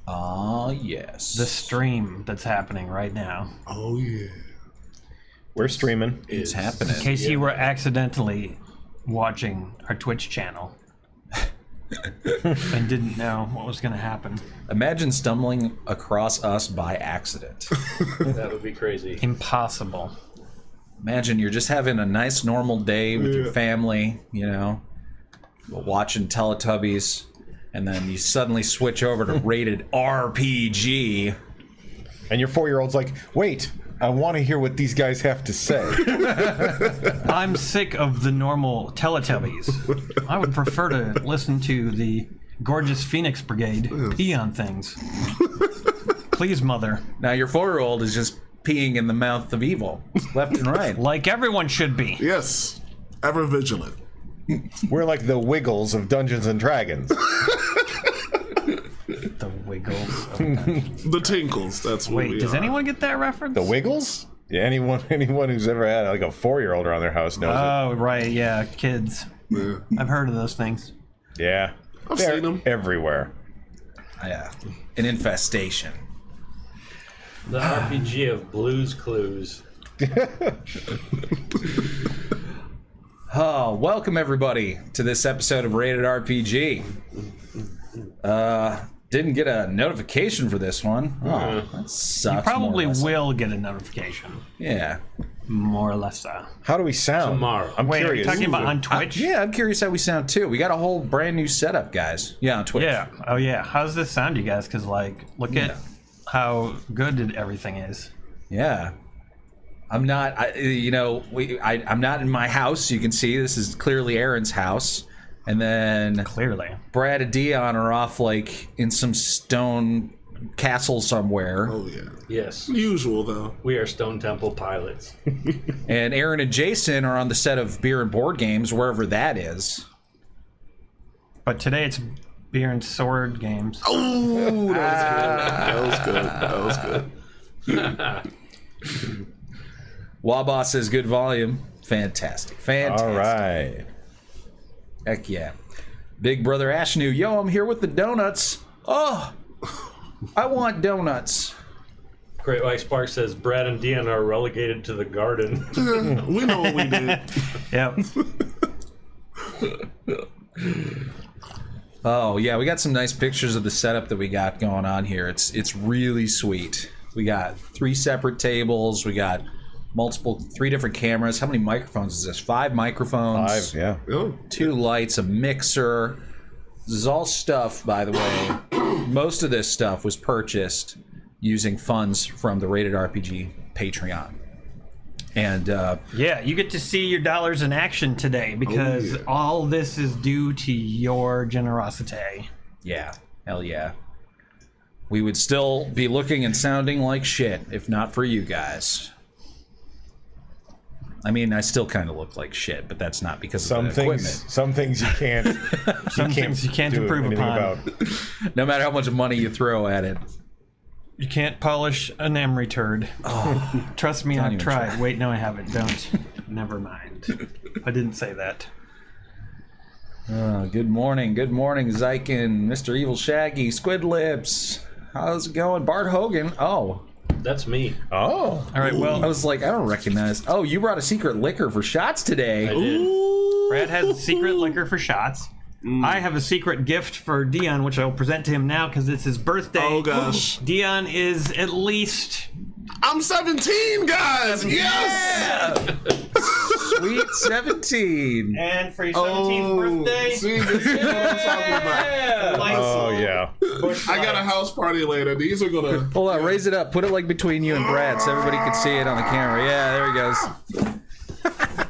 Yes. The stream that's happening right now. Oh, yeah. We're streaming. It's happening. In case you were accidentally watching our Twitch channel and didn't know what was going to happen. Imagine stumbling across us by accident. That would be crazy. Impossible. Imagine you're just having a nice normal day with your family, you know, watching Teletubbies, and then you suddenly switch over to rated RPG. And your 4-year-old's like, wait, I want to hear what these guys have to say. I'm sick of the normal Teletubbies. I would prefer to listen to the gorgeous Phoenix Brigade pee on things. Please, mother. Now your 4-year-old is just peeing in the mouth of evil, left and right. Like everyone should be. Yes. Ever vigilant. We're like the Wiggles of Dungeons and Dragons. The Wiggles. The Tinkles. That's what we Wait, does are. anyone get that reference? The Wiggles? Yeah, anyone who's ever had like a 4-year-old around their house knows Oh, right, yeah, kids. Yeah. I've heard of those things. it. Yeah. I've They're seen them. everywhere. Yeah, an infestation. The RPG of Blue's Clues. Oh, welcome everybody to this episode of Rated RPG. Didn't get a notification for this one. Oh, that sucks. You probably more or less. will get a notification. Yeah. More or less so. How do we sound? Tomorrow. I'm Wait, curious. are you talking about on Twitch? Yeah, I'm curious how we sound too. We got a whole brand new setup, guys. Yeah, on Twitch. Yeah. Oh, yeah. How does this sound, you guys? Because, like, look at how good everything is. Yeah. I'm not, I'm not in my house. You can see this is clearly Aaron's house. And then Clearly. Brad and Dion are off like in some stone castle somewhere. Oh, yeah. Yes. Usual, though. We are Stone Temple pilots. And Aaron and Jason are on the set of Beer and Board Games, wherever that is. But today it's beer and sword games. Oh, that was good. That was good. That was good. Wabaw says good volume. Fantastic. Fantastic. All right. Heck yeah. Big Brother Ashnu, yo, I'm here with the donuts. Oh, I want donuts. Great White Spark says Brad and Dion are relegated to the garden. We know what we did. Yep. Oh, yeah, we got some nice pictures of the setup that we got going on here. It's really sweet. We got 3 separate tables. We got 3 different cameras. How many microphones is this? 5 microphones. 5, yeah. Oh, 2 lights, a mixer. This is all stuff, by the way. Most of this stuff was purchased using funds from the Rated RPG Patreon. And Yeah, you get to see your dollars in action today because all this is due to your generosity. yeah, hell yeah. We would still be looking and sounding like shit if not for you guys. I mean, I still kind of look like shit, but that's not because of the equipment. Some things you can't. Some things you can't do improve anything upon. about. No matter how much money you throw at it. You can't polish an emery turd. Oh, trust me, I've even tried. try. Wait, no, I haven't. Don't. Never mind. I didn't say that. Good morning, Zykin, Mr. Evil Shaggy, Squid Lips. How's it going? Bart Hogan. Oh, That's me. Oh. All right, I well, was like, I don't recognize. Oh, you brought a secret liquor for shots today. I did. Brad has a secret liquor for shots. I have a secret gift for Dion, which I'll present to him now because it's his birthday. Oh, gosh. Dion is at least... I'm 17, guys! Yes! Sweet 17. And for your 17th birthday... See, this is what I'm talking about. lights. Oh, yeah. I got a house party later. These are gonna... Hold on, raise it up. Put it like between you and Brad so everybody can see it on the camera. Yeah, there he goes.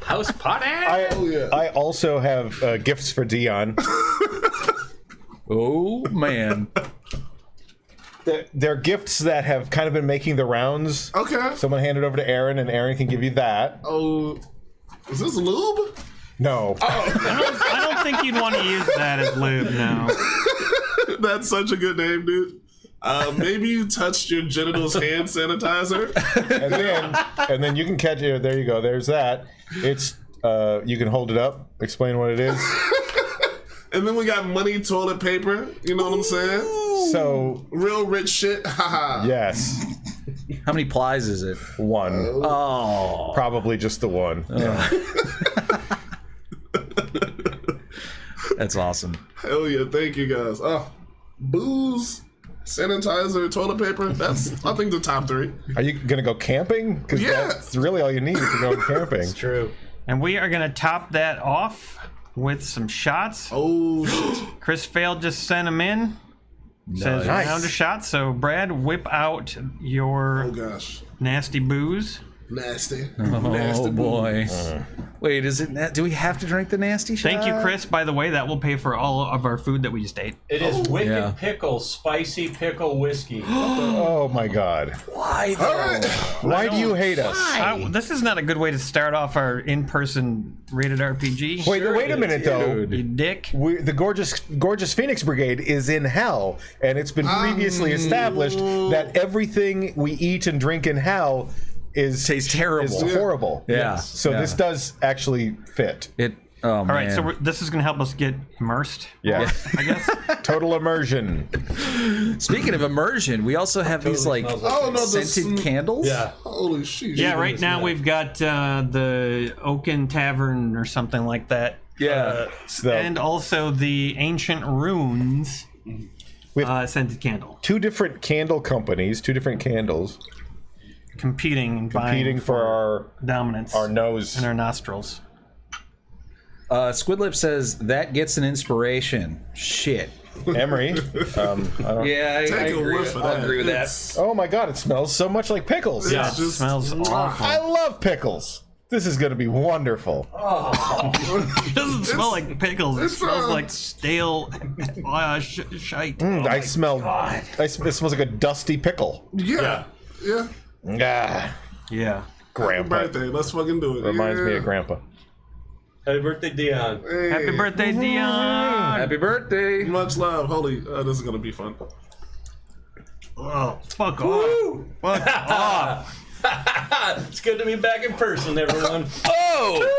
House party. I also have gifts for Dion. Oh, man. They're gifts that have kind of been making the rounds. Okay. Someone hand it over to Aaron, and Aaron can give you that. Oh, is this lube? No. I don't think you'd want to use that as lube, no. That's such a good name, dude. Maybe you touched your genitals hand sanitizer. And then you can catch it. There you go. There's that. It's you can hold it up. Explain what it is. And then we got money toilet paper. You know what I'm saying? So Real rich shit. Haha. yes, How many plies is it? one. Oh. Probably just the one. That's awesome. Hell yeah. Thank you guys. Oh, booze, sanitizer, toilet paper. That's, I think, the top 3. Are you gonna go camping? Because Yeah. that's really all you need if you're going camping. True. And we are going to top that off with some shots. Oh, shit. Chris Failed just sent them in. Says Nice. round of shots. So, Brad, whip out your Oh, gosh. nasty booze. Nasty. Oh Nasty boy. Wait, is it? Do we have to drink the nasty shot? Thank you, Chris. By the way, that will pay for all of our food that we just ate. It is Wicked yeah. Pickle Spicy Pickle Whiskey. Oh my God! Why though? All right. Why do you hate us? This is not a good way to start off our in-person rated RPG. Wait a minute though. You dick. The gorgeous Phoenix Brigade is in hell, and it's been previously established that everything we eat and drink in hell tastes terrible. Is horrible. Yeah. So yeah. this does actually fit. It. Oh, All right, so this is going to help us get immersed. Yeah. I guess. Total immersion. Speaking of immersion, we also have these like smells like Oh, no, scented candles. Yeah. Holy shit. Yeah, right now we've got the Oaken Tavern or something like that. Yeah. And also the Ancient Runes With scented candle. 2 different candle companies, 2 different candles Competing and competing vying for dominance our nose. and our nostrils. Squidlip says that gets an inspiration. Shit. Emery. I don't, Yeah, I Take a whiff of that. I'll agree with that. It's- Oh my God! It smells so much like pickles. Yeah. it's just Smells awful. I love pickles. This is going to be wonderful. It doesn't smell like pickles. It it's, smells like stale shite. I smell. It smells like a dusty pickle. Yeah. Yeah. Ah, Yeah. Happy Grandpa. birthday. Let's fucking do it. Reminds me Yeah. of Grandpa. Happy birthday, Dion. Hey. Happy birthday, Dion. Happy birthday. Much love. Holy, this is gonna be fun. Oh, fuck off. Fuck off. It's good to be back in person, everyone. Oh!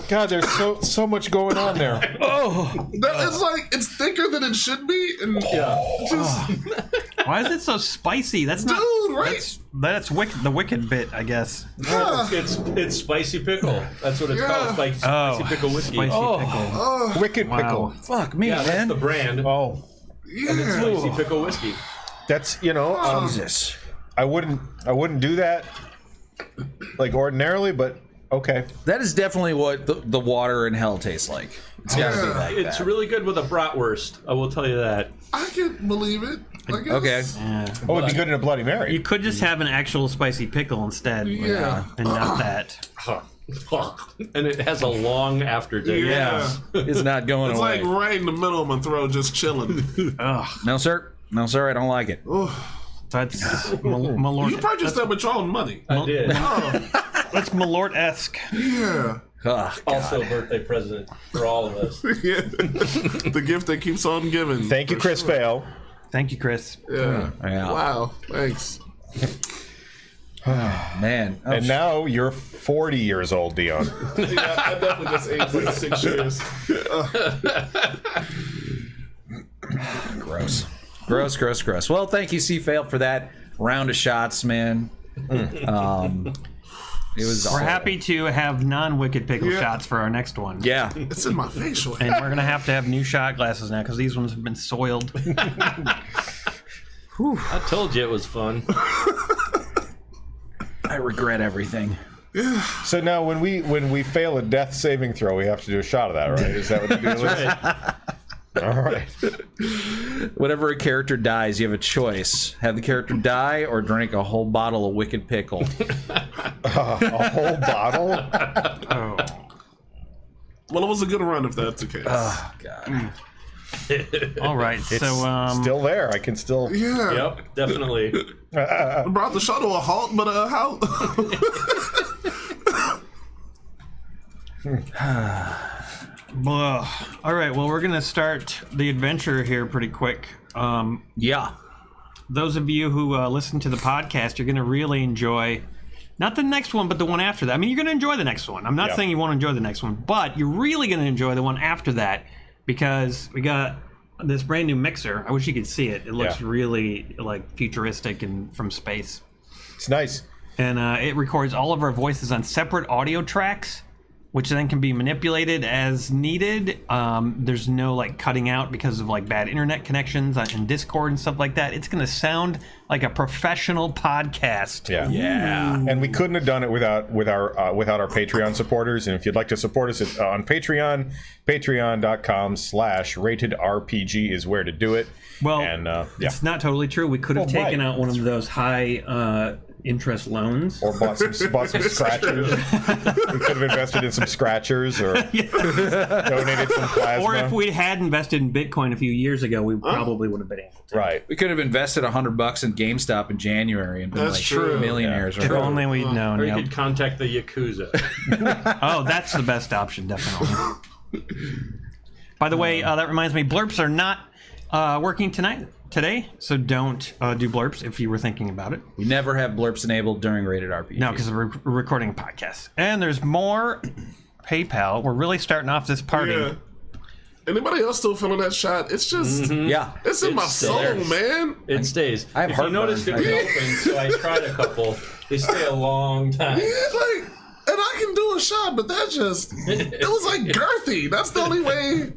God, there's so much going on there. It's like it's thicker than it should be, and just Why is it so spicy? That's not. dude, right? That's the wicked bit, I guess. Yeah. It's spicy pickle. That's what it's Yeah. called. Spicy pickle whiskey. Spicy pickle. Wicked pickle. Fuck me, Yeah, that's man. the brand. Oh, Yeah. Spicy pickle whiskey. that's Jesus. I wouldn't do that like ordinarily, but okay. That is definitely what the water in hell tastes like. It's gotta be like It's that. really good with a bratwurst. I will tell you that. I can believe it. I guess. Okay. Yeah. Oh, it'd be good in a Bloody Mary. You could just have an actual spicy pickle instead. Yeah. And not that. And it has a long aftertaste. Yeah. It's not going It's away. like right in the middle of my throat, just chilling. Ugh. No, sir. No, sir. I don't like it. That's Malort. You purchased that with your own money. I did. Oh, That's Malort-esque. yeah. Oh, Also a birthday present for all of us. Yeah. The gift that keeps on giving. Thank you, for Chris sure. Fail. Thank you, Chris. Yeah. Yeah. Wow. Thanks. man. Oh, And now you're 40 years old, Dion. Yeah, I definitely just aged like 6 years. gross. Gross. Well, thank you, C-Fail, for that round of shots, man. It was We're happy to have non-wicked pickle Yeah. shots for our next one. Yeah. It's in my facial hair. And we're going to have new shot glasses now because these ones have been soiled. I told you it was fun. I regret everything. So now when we fail a death saving throw, we have to do a shot of that, right? Is that what the deal is? All right. Whenever a character dies, you have a choice. Have the character die or drink a whole bottle of Wicked Pickle. A whole bottle? Oh. Well, it was a good run if that's the case. Oh, God. All right. It's so, still there. I can still. Yeah. Yep, definitely. Brought the show to a halt, but how? blah. All right. Well, we're going to start the adventure here pretty quick. Yeah. Those of you who listen to the podcast, you're going to really enjoy not the next one, but the one after that. I mean, you're going to enjoy the next one. I'm not Yeah. saying you won't enjoy the next one, but you're really going to enjoy the one after that because we got this brand new mixer. I wish you could see it. It looks Yeah. really like futuristic and from space. It's nice. And it records all of our voices on separate audio tracks, which then can be manipulated as needed. There's no like cutting out because of like bad internet connections in Discord and stuff like that. It's going to sound like a professional podcast. Yeah. And we couldn't have done it without our Patreon supporters. And if you'd like to support us on Patreon, patreon.com/ratedrpg is where to do it. Well, and it's not totally true. We could have Well, taken right. out one of those high interest loans. or bought some scratchers. We could have invested in some scratchers or donated some plasma. Or if we had invested in Bitcoin a few years ago, we probably would have been able to. Right. We could have invested $100 in GameStop in January and been That's like true. millionaires. If Right? only we'd known. Or you Yep. could contact the Yakuza. Oh, that's the best option, definitely. By the way, that reminds me, blurps are not working today, so don't do blurps if you were thinking about it. We never have blurps enabled during Rated RPG. No, because we're recording a podcast. And there's more PayPal. We're really starting off this party. Yeah. Anybody else still feeling that shot? It's just, Yeah. it's in my It's soul, there. man. It stays. I have if you heartburn. noticed, it was open, so I tried a couple. They stay a long time. Yeah, like, and I can do a shot, but that just, it was like girthy. That's the only way.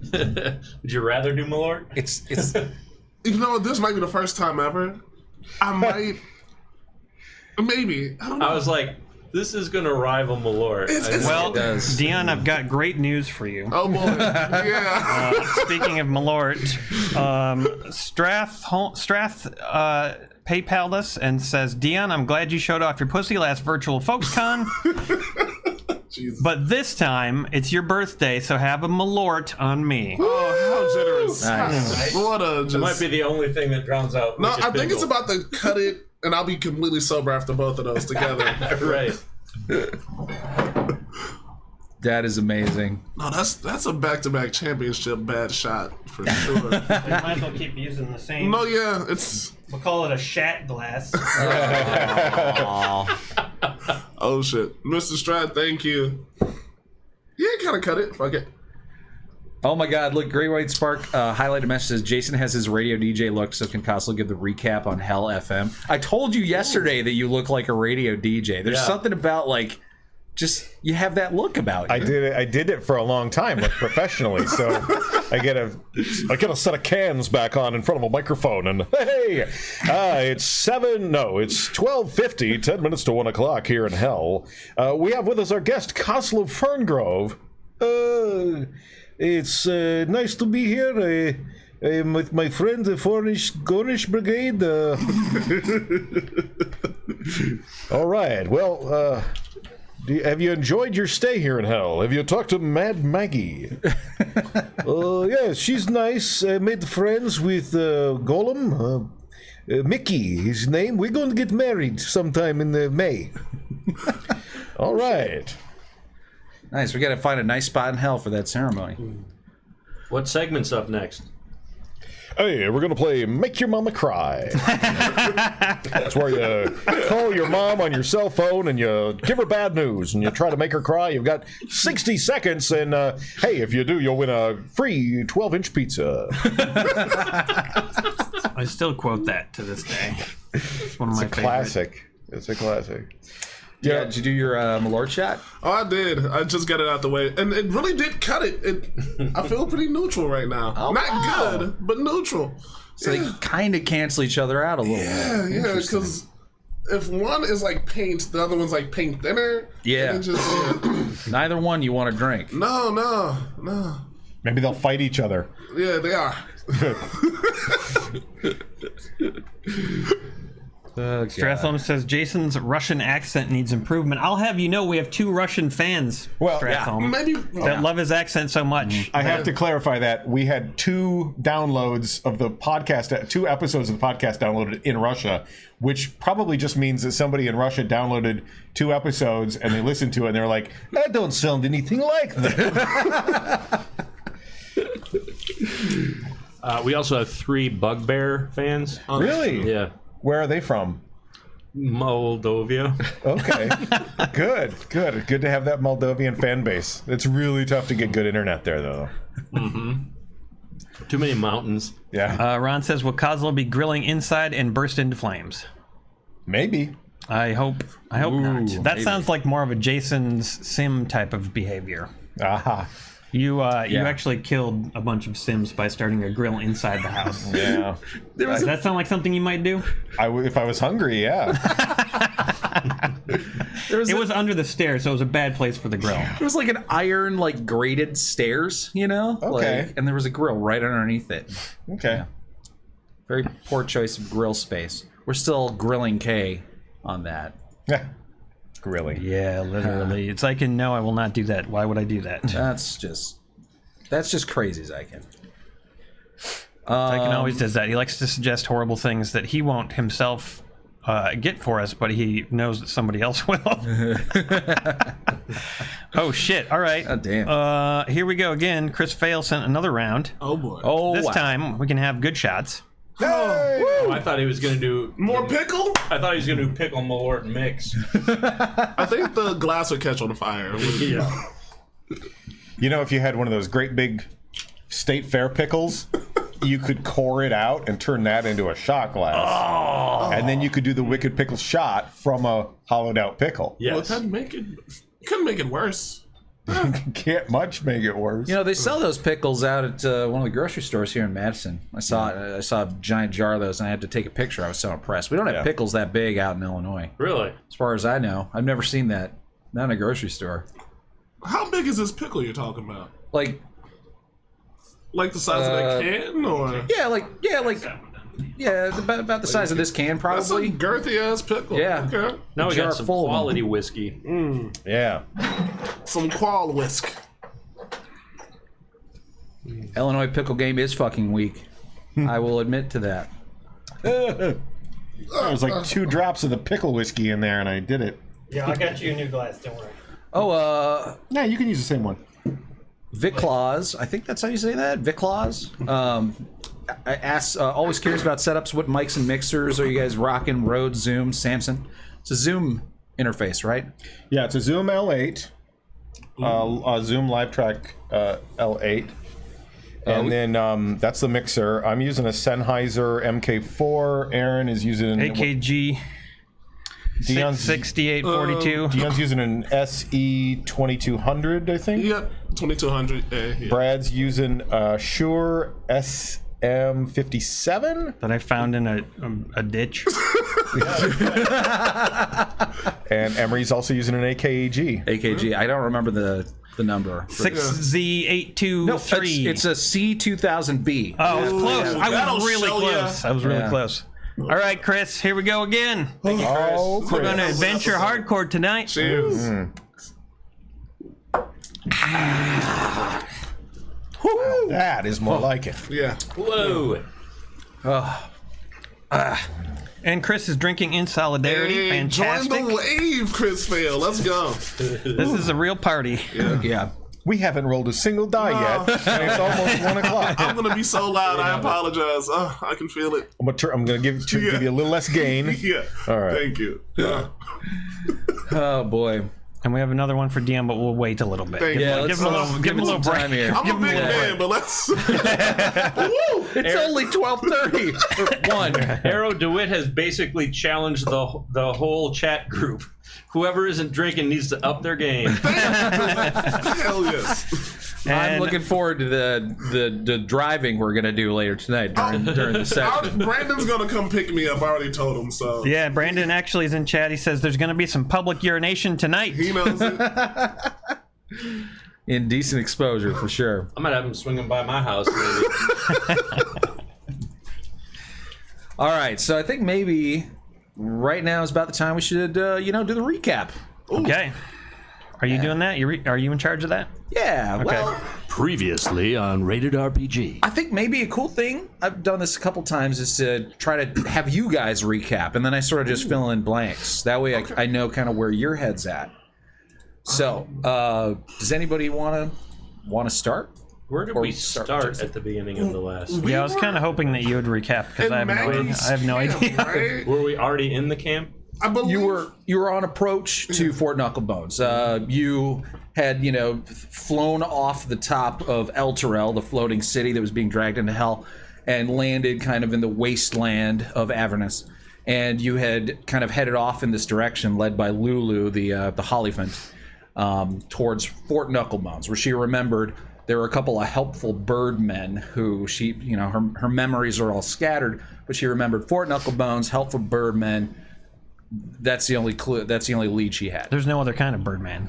Would you rather do Malort? It's You know, this might be the first time ever. I might, maybe. I don't know. I was like, this is going to rival Malort. It's- Well, It does. Dion, I've got great news for you. Oh boy, yeah. Speaking of Malort, Strath PayPal'd us and says, Dion, I'm glad you showed off your pussy last virtual FolksCon, Jesus. but this time it's your birthday, so have a Malort on me. Oh, how generous! Nice. What a just. It might be the only thing that drowns out. No, Wicked I think it's Pickle. about to cut it, and I'll be completely sober after both of those together. Right. that is amazing. No, that's a back-to-back championship bad shot for sure. You might as well keep using the same. No, yeah, it's We'll call it a shat glass. oh shit, Mr. Strat, thank you. Yeah, kind of cut it. Fuck it. Oh my God! Look, Great White Spark highlighted message says Jason has his radio DJ look, so can Costco give the recap on Hell FM. I told you yesterday that you look like a radio DJ. There's Yeah. something about like, just you have that look about you. I did it for a long time, like professionally. So I get a set of cans back on in front of a microphone, and hey, it's 12:50, 10 minutes to 1 o'clock here in Hell. We have with us our guest, Coslow Ferngrove. It's nice to be here. I'm with my friend, the Gornish Brigade. All right. Well, have you enjoyed your stay here in Hell? Have you talked to Mad Maggie? Yes, she's nice. I made friends with Golem. Mickey, his name. We're going to get married sometime in May. All right. Nice. We got to find a nice spot in Hell for that ceremony. What segment's up next? Hey, we're going to play Make Your Mama Cry. That's where you call your mom on your cell phone and you give her bad news and you try to make her cry. You've got 60 seconds, and hey, if you do, you'll win a free 12-inch pizza. I still quote that to this day. It's one of my favorite. Classic. It's a classic. Yeah. Did you do your Malort shot? Oh, I did. I just got it out the way, and it really did cut it. I feel pretty neutral right now. Oh, Not wow. good, but neutral. So they kind of cancel each other out a little Yeah, bit. yeah, because if one is like paint, the other one's like paint thinner. Yeah. and it just, Neither one you want to drink. no. Maybe they'll fight each other. Yeah, they are. Stratham says Jason's Russian accent needs improvement. I'll have you know we have 2 Russian fans, Well, Stratham, Maybe. that love his accent so much. I have to clarify that we had 2 downloads of the podcast, 2 episodes of the podcast downloaded in Russia, which probably just means that somebody in Russia downloaded 2 episodes and they listened to it and they're like, that don't sound anything like that. We also have 3 Bugbear fans. Really? Yeah. Where are they from? Moldova. Okay. Good to have that Moldovan fan base. It's really tough to get good internet there, though. Too many mountains. Yeah. Ron says, will Kozlo be grilling inside and burst into flames? Maybe. I hope not. That maybe. sounds like more of a Jason's sim type of behavior. Aha. You actually killed a bunch of Sims by starting a grill inside the house. Yeah. Does that sound like something you might do? If I was hungry, yeah. It was under the stairs, so it was a bad place for the grill. It was like an iron, like grated stairs, you know? Okay. Like, and there was a grill right underneath it. Okay. Very poor choice of grill space. We're still grilling K on that. Yeah. Grilling. Yeah, literally. It's like, no, I will not do that. Why would I do that? That's just crazy, Zyken. Tyken always does that. He likes to suggest horrible things that he won't himself get for us, but he knows that somebody else will. Oh, shit. All right. Oh, damn. Here we go again. Chris Fail sent another round. Oh boy. Oh, This wow. time, we can have good shots. Hey! Oh, I thought he was going to do... More pickle? I thought he was going to do pickle malort mix. I think the glass would catch on fire. Yeah. You know, if you had one of those great big state fair pickles, you could core it out and turn that into a shot glass. Oh. And then you could do the wicked pickle shot from a hollowed out pickle. Well, Yes. couldn't make it worse. Can't much make it worse. You know, they sell those pickles out at one of the grocery stores here in Madison. I saw a giant jar of those, and I had to take a picture. I was so impressed. We don't have Yeah. pickles that big out in Illinois. Really? As far as I know. I've never seen that. Not in a grocery store. How big is this pickle you're talking about? Like, Like the size of that can, or about the size of this can, that's a probably. girthy ass pickle. Yeah. Okay. Now we Jar got some full of 'em. quality whiskey. Yeah. Some qual whisk. Illinois pickle game is fucking weak. I will admit to that. There was like 2 drops of the pickle whiskey in there, and I did it. Yeah, I got you a new glass. Don't worry. Oh, Yeah, you can use the same one. Viclaws. I think that's how you say that. Viclaws. I ask, always curious about setups. What mics and mixers are you guys rocking? Rode, Zoom, Samson? It's a Zoom interface, right? Yeah, it's a Zoom L8, a Zoom Live Track L8, and then that's the mixer. I'm using a Sennheiser MK4. Aaron is using AKG Dion's 6842. Dion's using an SE 2200, I think. Yep. 2200. Yeah. Brad's using a Shure SM57, that I found in a ditch. and Emery's also using an AKG. AKG. I don't remember the number. 6Z823. It's a C2000B. Oh, it was close. I that'll was really show ya. close. I was really Yeah. close. All right, Chris, here we go again. Oh, We're going to Chris. adventure hardcore tonight. Cheers. that is more like it. Yeah. Whoa. And Chris is drinking in solidarity. Hey, Fantastic. join the wave, Chris Fail. Let's go. This is a real party. Yeah. We haven't rolled a single die yet, and it's almost 1 o'clock. I'm gonna be so loud. I apologize. I can feel it. I'm gonna give you a little less gain. Yeah. All right. Thank you. Oh boy. And we have another one for DM, but we'll wait a little bit. Thank Yeah, you. let's Give him a little, give him a little some time break. here. I'm a big man, but let's. Woo! It's only 12:30. One. Arrow DeWitt has basically challenged the whole chat group. Whoever isn't drinking needs to up their game. Hell yes. I'm And- looking forward to the driving we're gonna do later tonight during the session. Brandon's gonna come pick me up. I already told him, so Yeah, Brandon actually is in chat. He says there's going to be some public urination tonight. he knows it. Indecent exposure for sure. I might have him swinging by my house, maybe. All right, so I think maybe right now is about the time we should do the recap. Okay. Are you doing that? Are you in charge of that? Yeah. Well, Previously on Rated RPG. I think maybe a cool thing, I've done this a couple times, is to try to have you guys recap, and then I sort of just fill in blanks. That way I know kind of where your head's at. So, does anybody want to start? Where did Or we start start at the beginning of the last? Yeah, I was kind of hoping that you would recap because I have no idea. Right? Were we already in the camp? I believe you were on approach to Fort Knucklebones. You had flown off the top of El Terrell, the floating city that was being dragged into hell, and landed kind of in the wasteland of Avernus. And you had kind of headed off in this direction, led by Lulu, the Hollyphant, towards Fort Knucklebones, where she remembered there were a couple of helpful birdmen who she, her memories are all scattered, but she remembered Fort Knucklebones, helpful birdmen. That's the only clue. That's the only lead she had. There's no other kind of Birdman.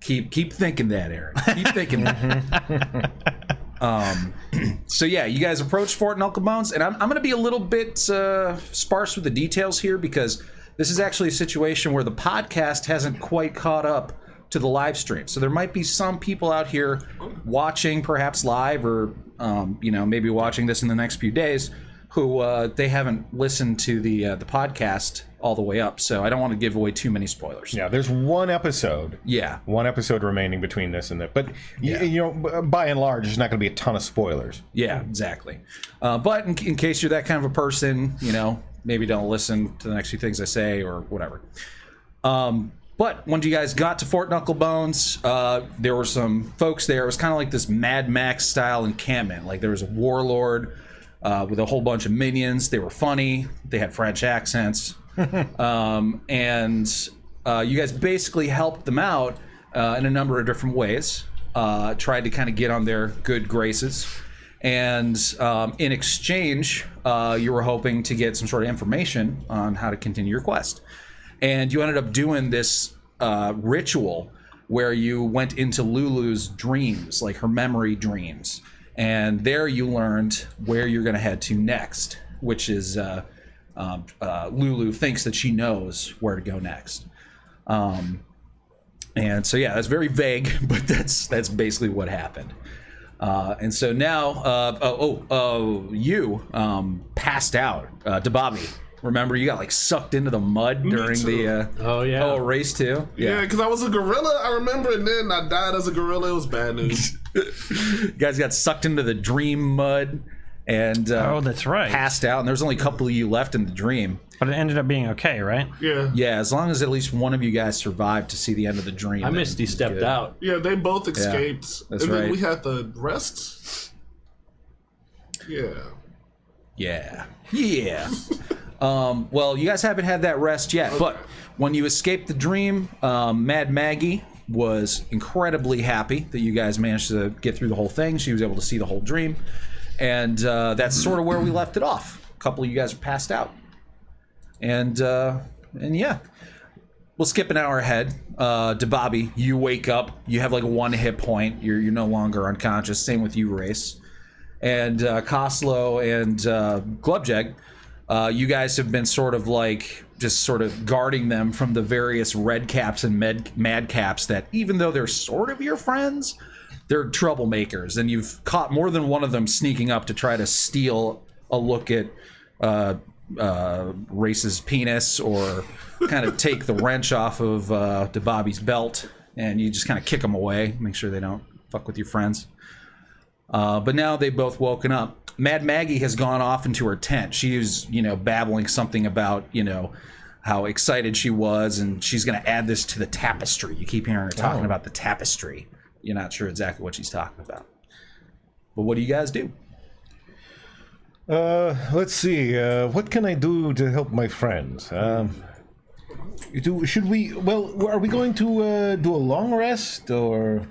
Keep thinking that, Aaron. Keep thinking that. So yeah, you guys approach Fort Knucklebones, and I'm going to be a little bit sparse with the details here because this is actually a situation where the podcast hasn't quite caught up to the live stream. So there might be some people out here watching, perhaps live, or maybe watching this in the next few days, who they haven't listened to the podcast all the way up. So I don't want to give away too many spoilers. Yeah, there's one episode. Yeah. One episode remaining between this and that. But, by and large, there's not going to be a ton of spoilers. Yeah, exactly. But in case you're that kind of a person, maybe don't listen to the next few things I say or whatever. But when you guys got to Fort Knucklebones, there were some folks there. It was kind of like this Mad Max style encampment. Like there was a warlord with a whole bunch of minions. They were funny. They had French accents. And you guys basically helped them out in a number of different ways. Tried to kind of get on their good graces. And in exchange, you were hoping to get some sort of information on how to continue your quest. And you ended up doing this ritual where you went into Lulu's dreams, like her memory dreams. And there you learned where you're going to head to next, which is Lulu thinks that she knows where to go next. And so, yeah, that's very vague, but that's basically what happened. And so now, you passed out. DeBobby, remember you got sucked into the mud during the race too? Yeah, because I was a gorilla. I remember, and then I died as a gorilla. It was bad news. You guys got sucked into the dream mud and that's right. Passed out, and there was only a couple of you left in the dream. But it ended up being okay, right? Yeah. Yeah, as long as at least one of you guys survived to see the end of the dream. I missed he stepped good. out. Yeah, they both escaped. That's and right. then we had the rest. Yeah. Yeah. Well, you guys haven't had that rest yet, but when you escaped the dream, Mad Maggie was incredibly happy that you guys managed to get through the whole thing. She was able to see the whole dream, and that's sort of where we left it off. A couple of you guys are passed out, and yeah, we'll skip an hour ahead. DeBobby, you wake up. You have 1 hit point. You're no longer unconscious. Same with you, Race, and Koslo and Glubjeg. You guys have been sort of just sort of guarding them from the various red caps and mad caps that, even though they're sort of your friends, they're troublemakers. And you've caught more than one of them sneaking up to try to steal a look at Race's penis or kind of take the wrench off of DeBobby's belt. And you just kind of kick them away, make sure they don't fuck with your friends. But now they've both woken up. Mad Maggie has gone off into her tent. She is, babbling something about, how excited she was, and she's going to add this to the tapestry. You keep hearing her talking about the tapestry. You're not sure exactly what she's talking about. But what do you guys do? Let's see. What can I do to help my friends? Should we? Well, are we going to do a long rest, or?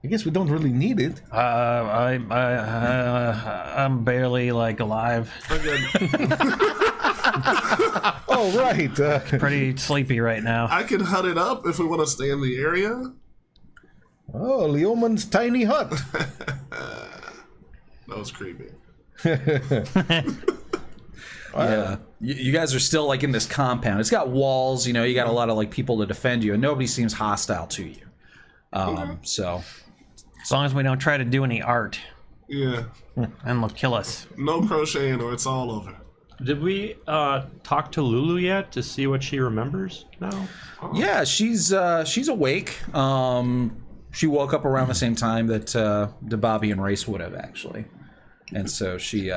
I guess we don't really need it. I'm barely alive. Oh, right. Pretty sleepy right now. I can hut it up if we want to stay in the area. Oh, Leoman's tiny hut. That was creepy. Yeah, you guys are still in this compound. It's got walls, you got a lot of people to defend you, and nobody seems hostile to you. So, as long as we don't try to do any art, Yeah. and they'll kill us. No crocheting or it's all over. Did we talk to Lulu yet to see what she remembers now? yeah, she's awake. She woke up around the same time that DeBobby and Race would have actually, and so she's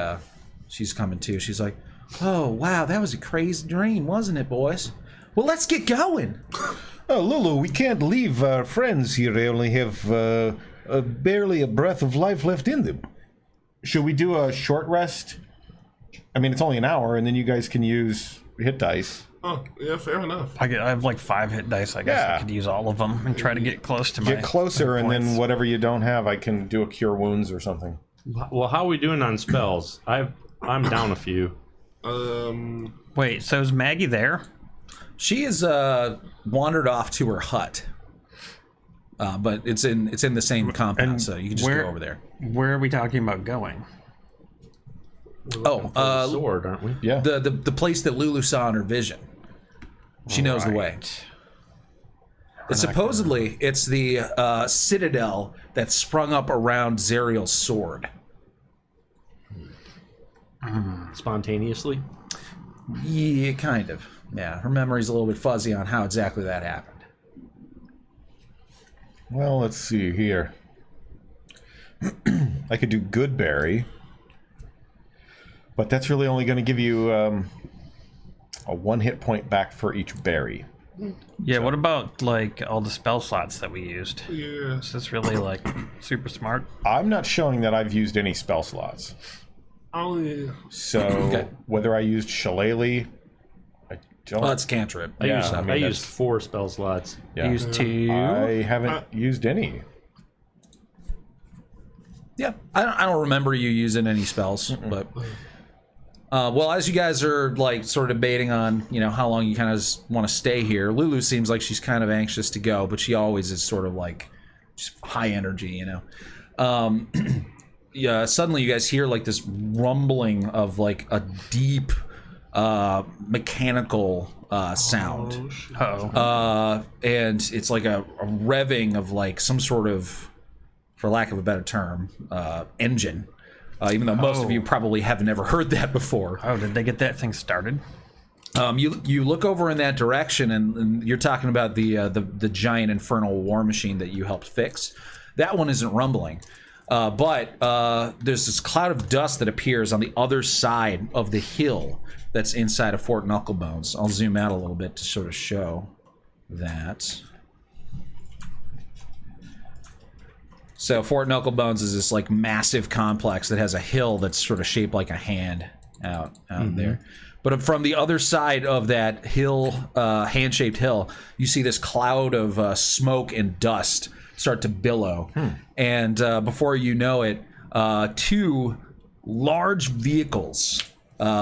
coming to. She's like, Oh, wow, that was a crazy dream, wasn't it, boys? Well, let's get going. Oh, Lulu, we can't leave our friends here. They only have barely a breath of life left in them. Should we do a short rest? I mean, it's only an hour, and then you guys can use hit dice. Oh, yeah, fair enough. I have like 5 hit dice. I guess Yeah. I could use all of them and try to get close to my. Get closer, and then points. whatever you don't have, I can do a cure wounds or something. Well, how are we doing on spells? I'm down a few. Wait, so is Maggie there? She has wandered off to her hut. But it's in the same compound, so you can just go over there. Where are we talking about going? Sword, aren't we? Yeah. The place that Lulu saw in her vision. She knows the way. It's supposedly it's the citadel that sprung up around Zerial's sword. Spontaneously? Yeah, kind of. Yeah, her memory's a little bit fuzzy on how exactly that happened. Well, let's see here. I could do Goodberry, but that's really only going to give you a 1 hit point back for each berry. Yeah, what about like all the spell slots that we used? Yeah. Is this really like super smart? I'm not showing that I've used any spell slots. Oh, yeah. So whether I used Shillelagh, I don't. Well, that's cantrip. I Yeah, used I mean, I that's- used 4 spell slots. Yeah. Use 2. I haven't used any. Yeah, I don't remember you using any spells, but well, as you guys are like sort of debating on how long you kind of want to stay here, Lulu seems like she's kind of anxious to go, but she always is sort of like just high energy, Yeah, suddenly you guys hear like this rumbling of like a deep mechanical sound. And it's like a revving of like some sort of, for lack of a better term, engine. Even though most of you probably have never heard that before. Oh, did they get that thing started? You look over in that direction, and you're talking about the giant infernal war machine that you helped fix. That one isn't rumbling, but there's this cloud of dust that appears on the other side of the hill that's inside of Fort Knucklebones. I'll zoom out a little bit to sort of show that. So Fort Knucklebones is this like massive complex that has a hill that's sort of shaped like a hand out there. But from the other side of that hill, hand-shaped hill, you see this cloud of smoke and dust start to billow. And before you know it, 2 large vehicles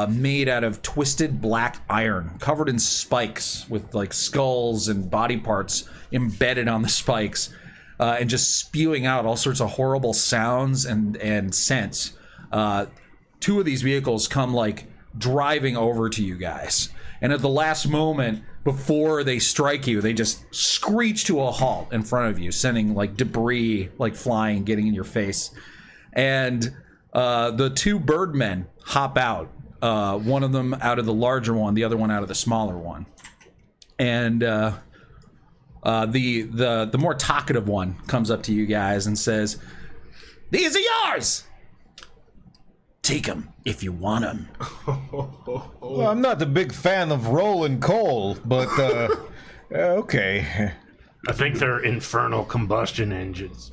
made out of twisted black iron, covered in spikes with like skulls and body parts embedded on the spikes, and just spewing out all sorts of horrible sounds and scents. 2 of these vehicles come like driving over to you guys, and at the last moment before they strike you, they just screech to a halt in front of you, sending like debris like flying, getting in your face. And the 2 birdmen hop out, one of them out of the larger one, the other one out of the smaller one. And the more talkative one comes up to you guys and says, "These are yours. Take them if you want them." Well, I'm not a big fan of rolling coal, but okay. I think they're infernal combustion engines.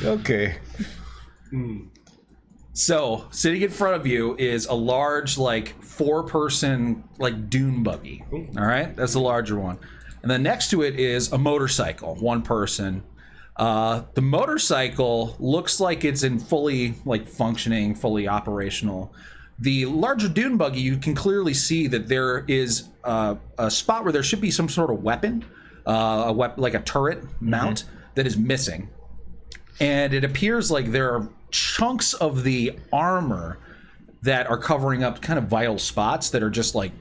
Okay. So, sitting in front of you is a large, like, 4-person, like, dune buggy. All right? That's the larger one. And then next to it is a motorcycle, 1 person. The motorcycle looks like it's in fully, like, functioning, fully operational. The larger dune buggy, you can clearly see that there is a spot where there should be some sort of weapon, like a turret mount, that is missing. And it appears like there are chunks of the armor that are covering up kind of vital spots that are just like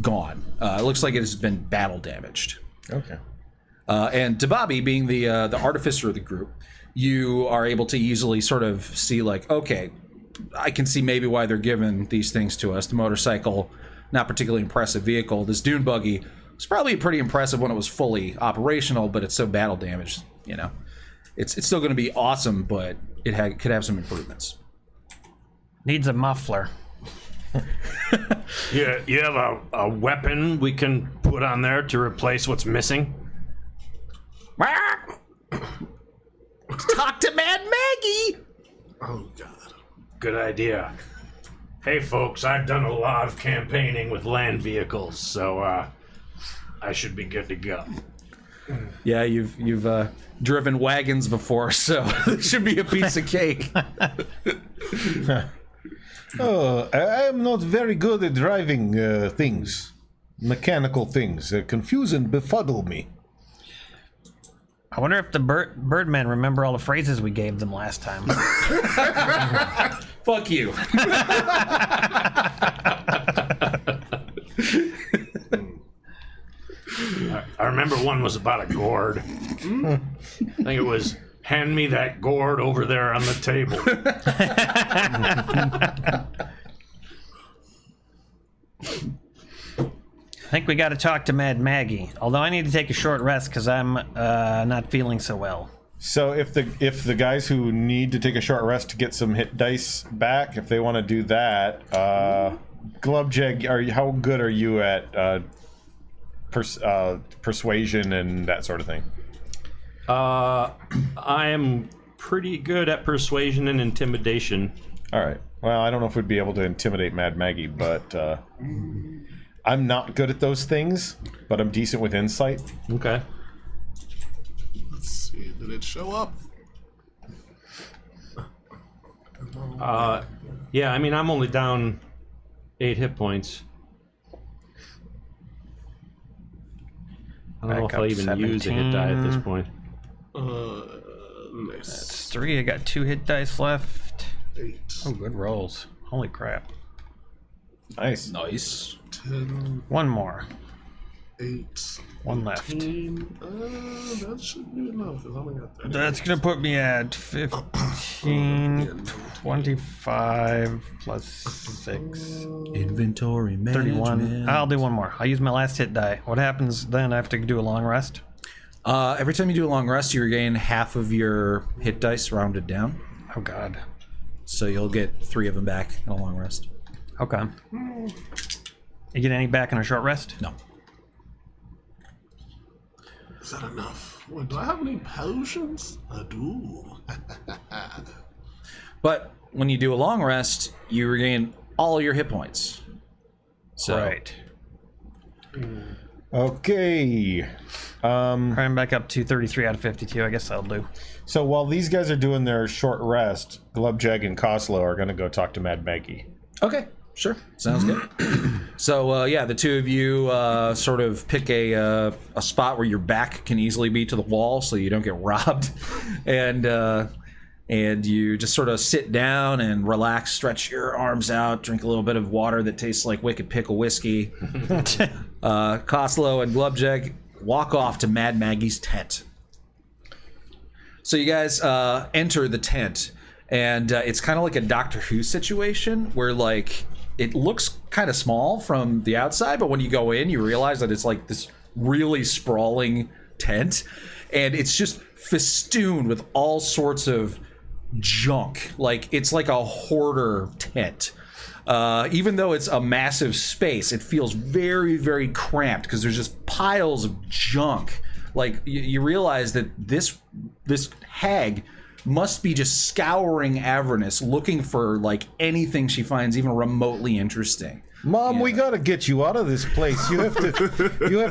gone. It looks like it has been battle damaged. Okay. And Dababi, being the artificer of the group, you are able to easily sort of see like, okay, I can see maybe why they're giving these things to us. The motorcycle, not particularly impressive vehicle. This dune buggy was probably pretty impressive when it was fully operational, but it's so battle damaged, It's still going to be awesome, but it could have some improvements. Needs a muffler. You have a weapon we can put on there to replace what's missing? Talk to Mad Maggie! Oh God. Good idea. Hey folks, I've done a lot of campaigning with land vehicles, so I should be good to go. Yeah, you've driven wagons before, so it should be a piece of cake. Oh, I am not very good at driving things. Mechanical things. Confuse and befuddle me. I wonder if the Birdmen remember all the phrases we gave them last time. Fuck you. I remember one was about a gourd. I think it was, hand me that gourd over there on the table. I think we got to talk to Mad Maggie. Although I need to take a short rest because I'm not feeling so well. So if the guys who need to take a short rest to get some hit dice back, if they want to do that, Glubjag, how good are you at persuasion and that sort of thing? I am pretty good at persuasion and intimidation. All right. Well, I don't know if we'd be able to intimidate Mad Maggie, but I'm not good at those things, but I'm decent with insight. Okay. Let's see. Did it show up? Yeah, I mean, I'm only down 8 hit points. I don't know Back if I'll up even use a hit die at this 17. point. Nice. It's 3. I got 2 hit dice left. 8. Oh, good rolls. Holy crap. Nice. Nice. 10. One more. 8. 1 left. 15. That should be enough. 'Cause I only got 30. That's going to put me at 15, 25, plus 6, Inventory 31. I'll do one more. I'll use my last hit die. What happens then? I have to do a long rest? Every time you do a long rest, you regain half of your hit dice rounded down. Oh, God. So you'll get 3 of them back in a long rest. Okay. You get any back in a short rest? No. Is that enough? Wait, do I have any potions? I do. But when you do a long rest, you regain all your hit points. So, Right. Okay. I'm back up to 33 out of 52. I guess that'll do. So while these guys are doing their short rest, Glubjag and Koslow are going to go talk to Mad Maggie. Okay, sure. Sounds good. So, yeah, the two of you sort of pick a spot where your back can easily be to the wall so you don't get robbed. And you just sort of sit down and relax, stretch your arms out, drink a little bit of water that tastes like Wicked Pickle whiskey. Koslow and Glubjag walk off to Mad Maggie's tent. So you guys enter the tent, and it's kind of like a Doctor Who situation where, like, it looks kind of small from the outside, but when you go in, you realize that it's like this really sprawling tent, and it's just festooned with all sorts of junk. Like, it's like a hoarder tent. Even though it's a massive space, it feels very, very cramped because there's just piles of junk. Like, you realize that this hag must be just scouring Avernus looking for, like, anything she finds even remotely interesting. Mom, we got to get you out of this place. You have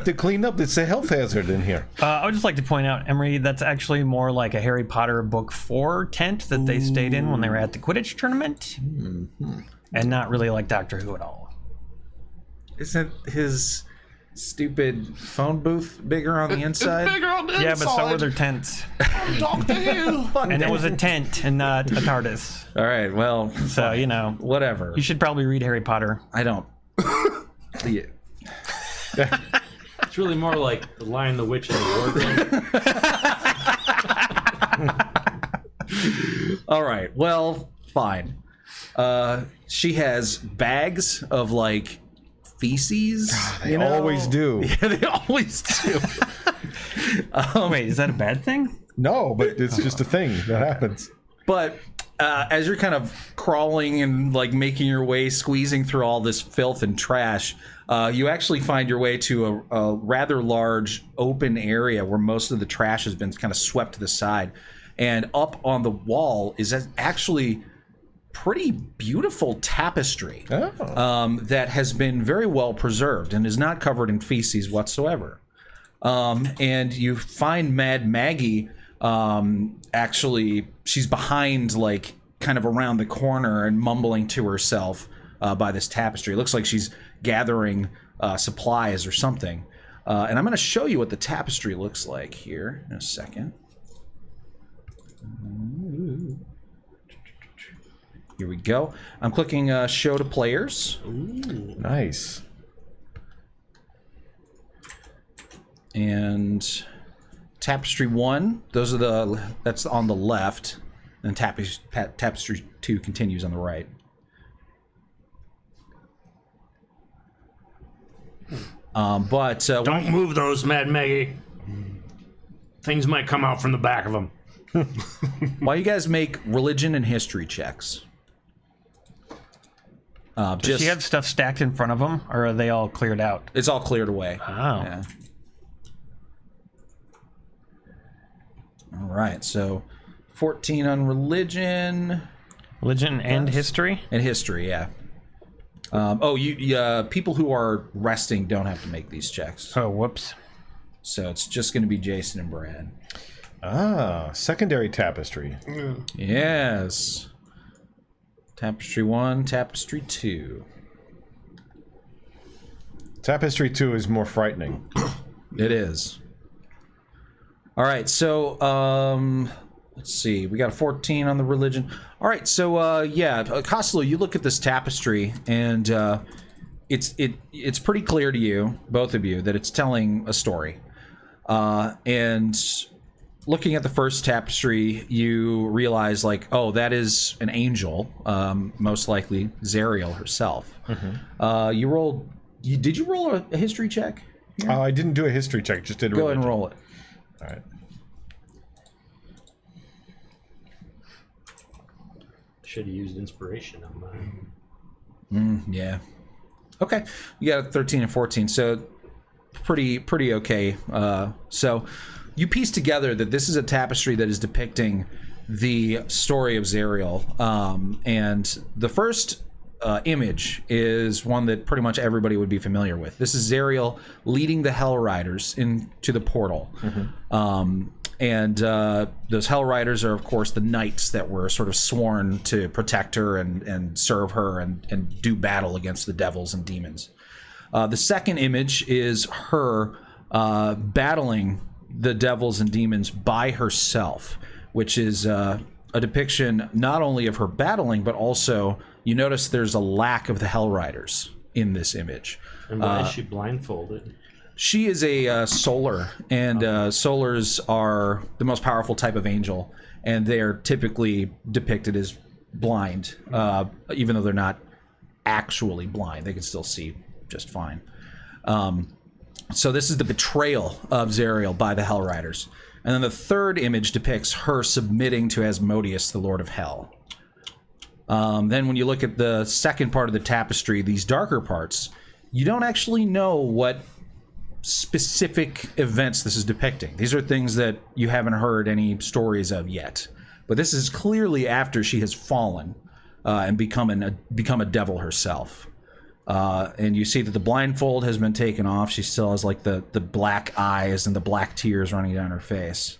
to clean up. It's a health hazard in here. I would just like to point out, Emery, that's actually more like a Harry Potter Book 4 tent that they stayed in when they were at the Quidditch tournament. Mm-hmm. And not really like Doctor Who at all. Isn't his stupid phone booth bigger on the inside? It's bigger on the Yeah, inside. but so were their tents. Doctor Who. And it was a tent and not a TARDIS. All right, well, So, you know, whatever. you should probably read Harry Potter. I don't. Yeah. It's really more like The Lion, the Witch, and the Wardrobe. All right, well, fine. She has bags of, like, feces. They always do. Yeah, they always do. Wait, is that a bad thing? No, but it's just a thing that happens. But as you're kind of crawling and like making your way, squeezing through all this filth and trash, you actually find your way to a rather large open area where most of the trash has been kind of swept to the side. And up on the wall is actually pretty beautiful tapestry that has been very well preserved and is not covered in feces whatsoever. And you find Mad Maggie, actually, she's behind, like, kind of around the corner and mumbling to herself by this tapestry. It looks like she's gathering supplies or something. And I'm going to show you what the tapestry looks like here in a second. Here we go. I'm clicking show to players. Ooh, nice. And tapestry 1, that's on the left, and tapestry 2 continues on the right. Don't move those, Mad Maggie. Things might come out from the back of them. While you guys make religion and history checks. Does she have stuff stacked in front of them, or are they all cleared out? It's all cleared away. Oh. Yeah. All right, so 14 on religion. Religion and history? And history, yeah. People who are resting don't have to make these checks. Oh, whoops. So it's just going to be Jason and Brad. Ah, secondary tapestry. Yes. Tapestry 1, tapestry 2. Tapestry 2 is more frightening. It is. All right, so let's see. We got a 14 on the religion. All right, so Costello, you look at this tapestry, and it's pretty clear to you, both of you, that it's telling a story. And looking at the first tapestry, you realize, like, oh, that is an angel, most likely Zariel herself. Mm-hmm. Did you roll a history check? I didn't do a history check, just did a Go religion. ahead and roll it. All right. Should have used inspiration on mine. Yeah. Okay. You got a 13 and 14, so pretty okay. So you piece together that this is a tapestry that is depicting the story of Zariel. And the first image is one that pretty much everybody would be familiar with. This is Zariel leading the Hell Riders into the portal. Mm-hmm. And those Hell Riders are, of course, the knights that were sort of sworn to protect her and serve her and do battle against the devils and demons. The second image is her battling the devils and demons by herself, which is a depiction not only of her battling, but also you notice there's a lack of the Hell Riders in this image. And why is she blindfolded? She is a solar, and solars are the most powerful type of angel, and they are typically depicted as blind, even though they're not actually blind. They can still see just fine. So this is the betrayal of Zariel by the Hell Riders. And then the third image depicts her submitting to Asmodeus, the Lord of Hell. Then when you look at the second part of the tapestry, these darker parts, you don't actually know what specific events this is depicting. These are things that you haven't heard any stories of yet. But this is clearly after she has fallen and become a devil herself. And you see that the blindfold has been taken off. She still has like the black eyes and the black tears running down her face.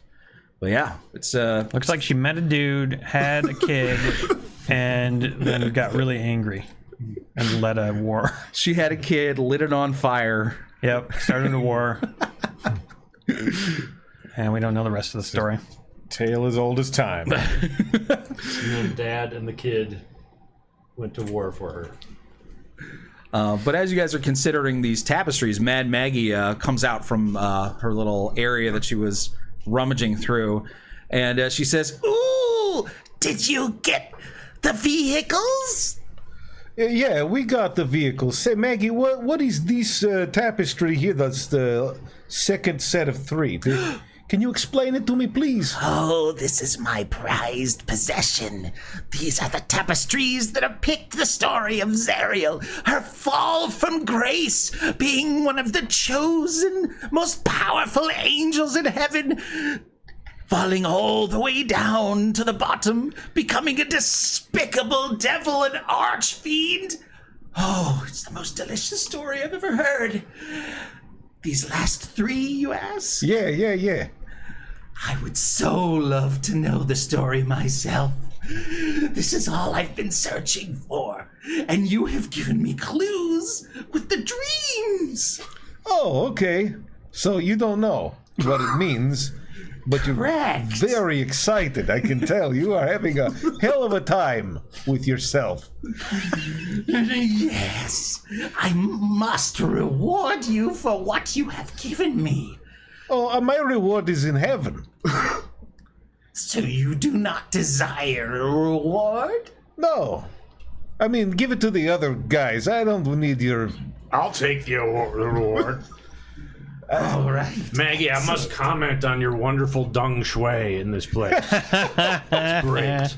But yeah, it's looks like she met a dude, had a kid, and then got really angry and led a war. She had a kid, lit it on fire. Yep, started a war. And we don't know the rest of the story. Tale as old as time. And then Dad and the kid went to war for her. But as you guys are considering these tapestries, Mad Maggie comes out from her little area that she was rummaging through, and she says, "Ooh, did you get the vehicles?" Yeah, we got the vehicles. Say, Maggie, what is this tapestry here? That's the second set of 3. Can Can you explain it to me, please? Oh, this is my prized possession. These are the tapestries that depict the story of Zariel, her fall from grace, being one of the chosen, most powerful angels in heaven, falling all the way down to the bottom, becoming a despicable devil and archfiend. Oh, it's the most delicious story I've ever heard. These last 3, you ask? Yeah. I would so love to know the story myself. This is all I've been searching for, and you have given me clues with the dreams. Oh, okay. So you don't know what it means, but you're Correct. very excited. I can tell you are having a hell of a time with yourself. Yes, I must reward you for what you have given me. Oh, my reward is in heaven. So you do not desire a reward? No. I mean, give it to the other guys. I don't need your... I'll take the reward. All right. Maggie, I must comment on your wonderful dung shui in this place. It's great.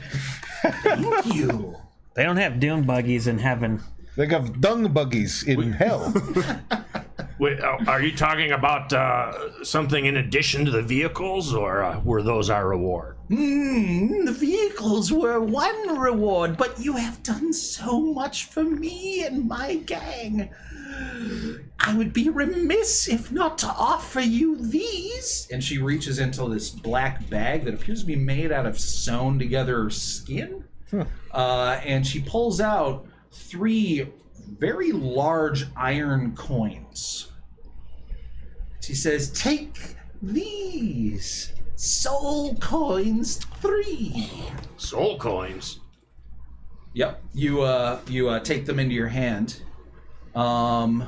Thank you. They don't have dune buggies in heaven. They have dung buggies in hell. Wait, are you talking about something in addition to the vehicles, or were those our reward? The vehicles were one reward, but you have done so much for me and my gang. I would be remiss if not to offer you these. And she reaches into this black bag that appears to be made out of sewn together skin. And she pulls out 3 very large iron coins. She says, take these. Soul coins 3. Soul coins? Yep. You take them into your hand. Whoa.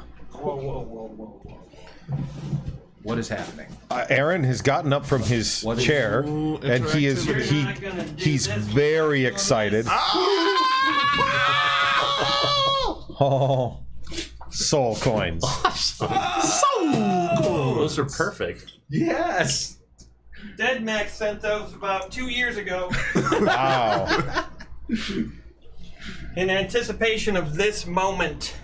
What is happening? Aaron has gotten up from his What is- chair, and he's very excited. Oh, soul coins. Those are perfect. Yes. Dead Max sent those about 2 years ago Wow. in anticipation of this moment.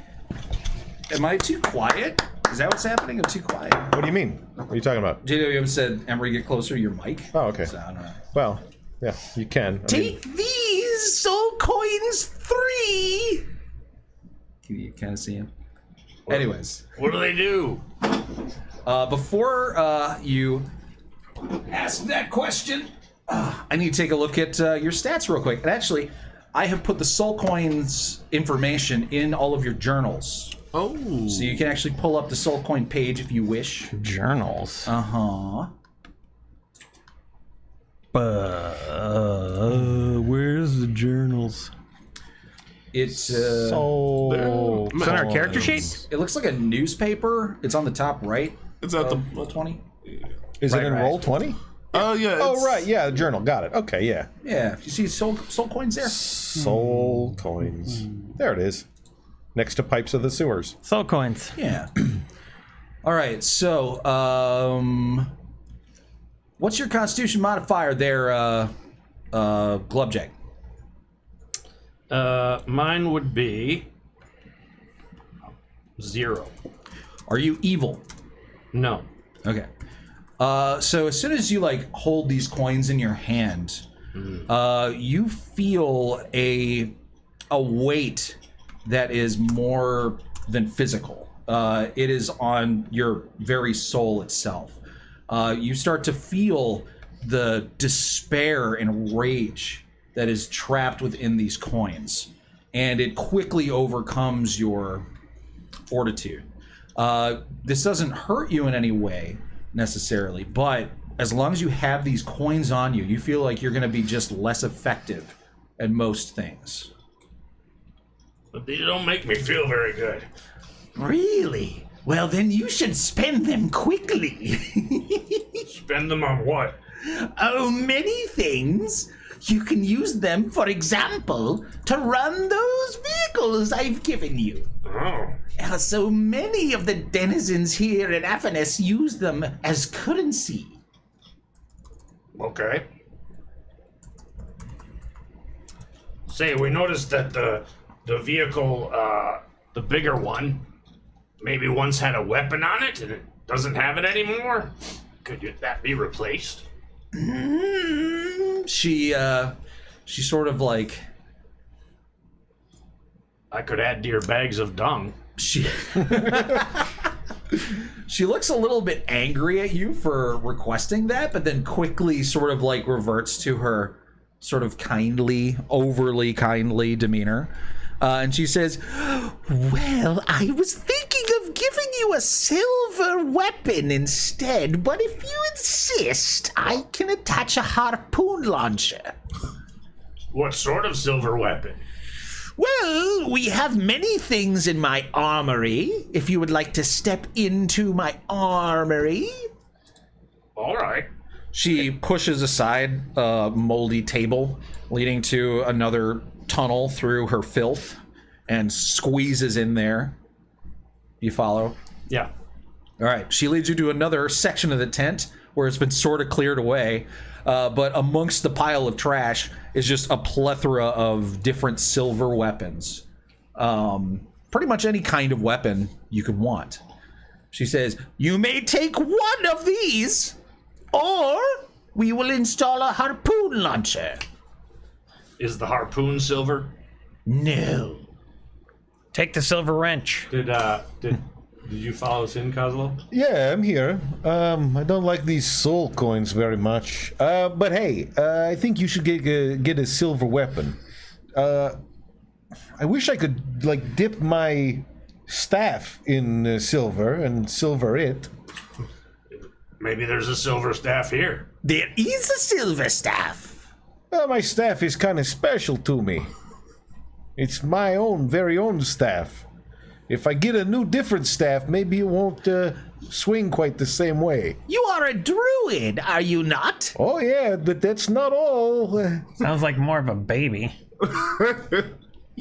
Am I too quiet? Is that what's happening? I'm too quiet. What do you mean? What are you talking about? JWM said, Emery, get closer to your mic. Oh, okay. So, I don't know. Well, yeah, you can. I mean, Take these. Soul coins 3. Can you kind of see him? Anyways, What do they do? before you ask that question, I need to take a look at your stats real quick. And actually, I have put the soul coins information in all of your journals. Oh. So you can actually pull up the soul coin page if you wish. Journals. Uh-huh. Where's the journals? It's So it's on our character sheet? it looks like a newspaper. It's on the top right. It's at the. Roll 20. is it in right. roll 20? Oh yeah. Oh, it's- right. Yeah, the journal. Got it. Okay, yeah. Yeah. You see soul coins there? Soul coins. There it is. Next to pipes of the sewers. Soul coins. Yeah. All right. So, what's your Constitution modifier there, Glubjack? Mine would be 0. Are you evil? No. Okay. So as soon as you like hold these coins in your hand, you feel a weight that is more than physical. It is on your very soul itself. You start to feel the despair and rage that is trapped within these coins, and it quickly overcomes your fortitude. This doesn't hurt you in any way necessarily, but as long as you have these coins on you, you feel like you're going to be just less effective at most things. But they don't make me feel very good. Really? Well, then you should spend them quickly. Spend them on what? Oh, many things. You can use them, for example, to run those vehicles I've given you. Oh. So many of the denizens here in Avernus use them as currency. Okay. Say, we noticed that the vehicle, the bigger one, maybe once had a weapon on it and it doesn't have it anymore. Could that be replaced? She sort of like I could add to your bags of dung. she she looks a little bit angry at you for requesting that, but then quickly sort of like reverts to her sort of kindly, overly kindly demeanor. And she says, Well, I was thinking of giving you a silver weapon instead, but if you insist, I can attach a harpoon launcher. What sort of silver weapon? Well, we have many things in my armory. If you would like to step into my armory. All right. she pushes aside a moldy table leading to another tunnel through her filth and squeezes in there. You follow? Yeah. All right. She leads you to another section of the tent where it's been sort of cleared away. But amongst the pile of trash is just a plethora of different silver weapons. Pretty much any kind of weapon you could want. She says, "You may take one of these, or we will install a harpoon launcher." Is the harpoon silver? No. Take the silver wrench. Did you follow us in, Kozlo? Yeah, I'm here. I don't like these soul coins very much. But hey, I think you should get a silver weapon. I wish I could, like, dip my staff in silver and silver it. Maybe there's a silver staff here. There is a silver staff. Well, my staff is kind of special to me. It's my own, very own staff. If I get a new, different staff, maybe it won't swing quite the same way. You are a druid, are you not? Oh, yeah, but that's not all. Sounds like more of a baby.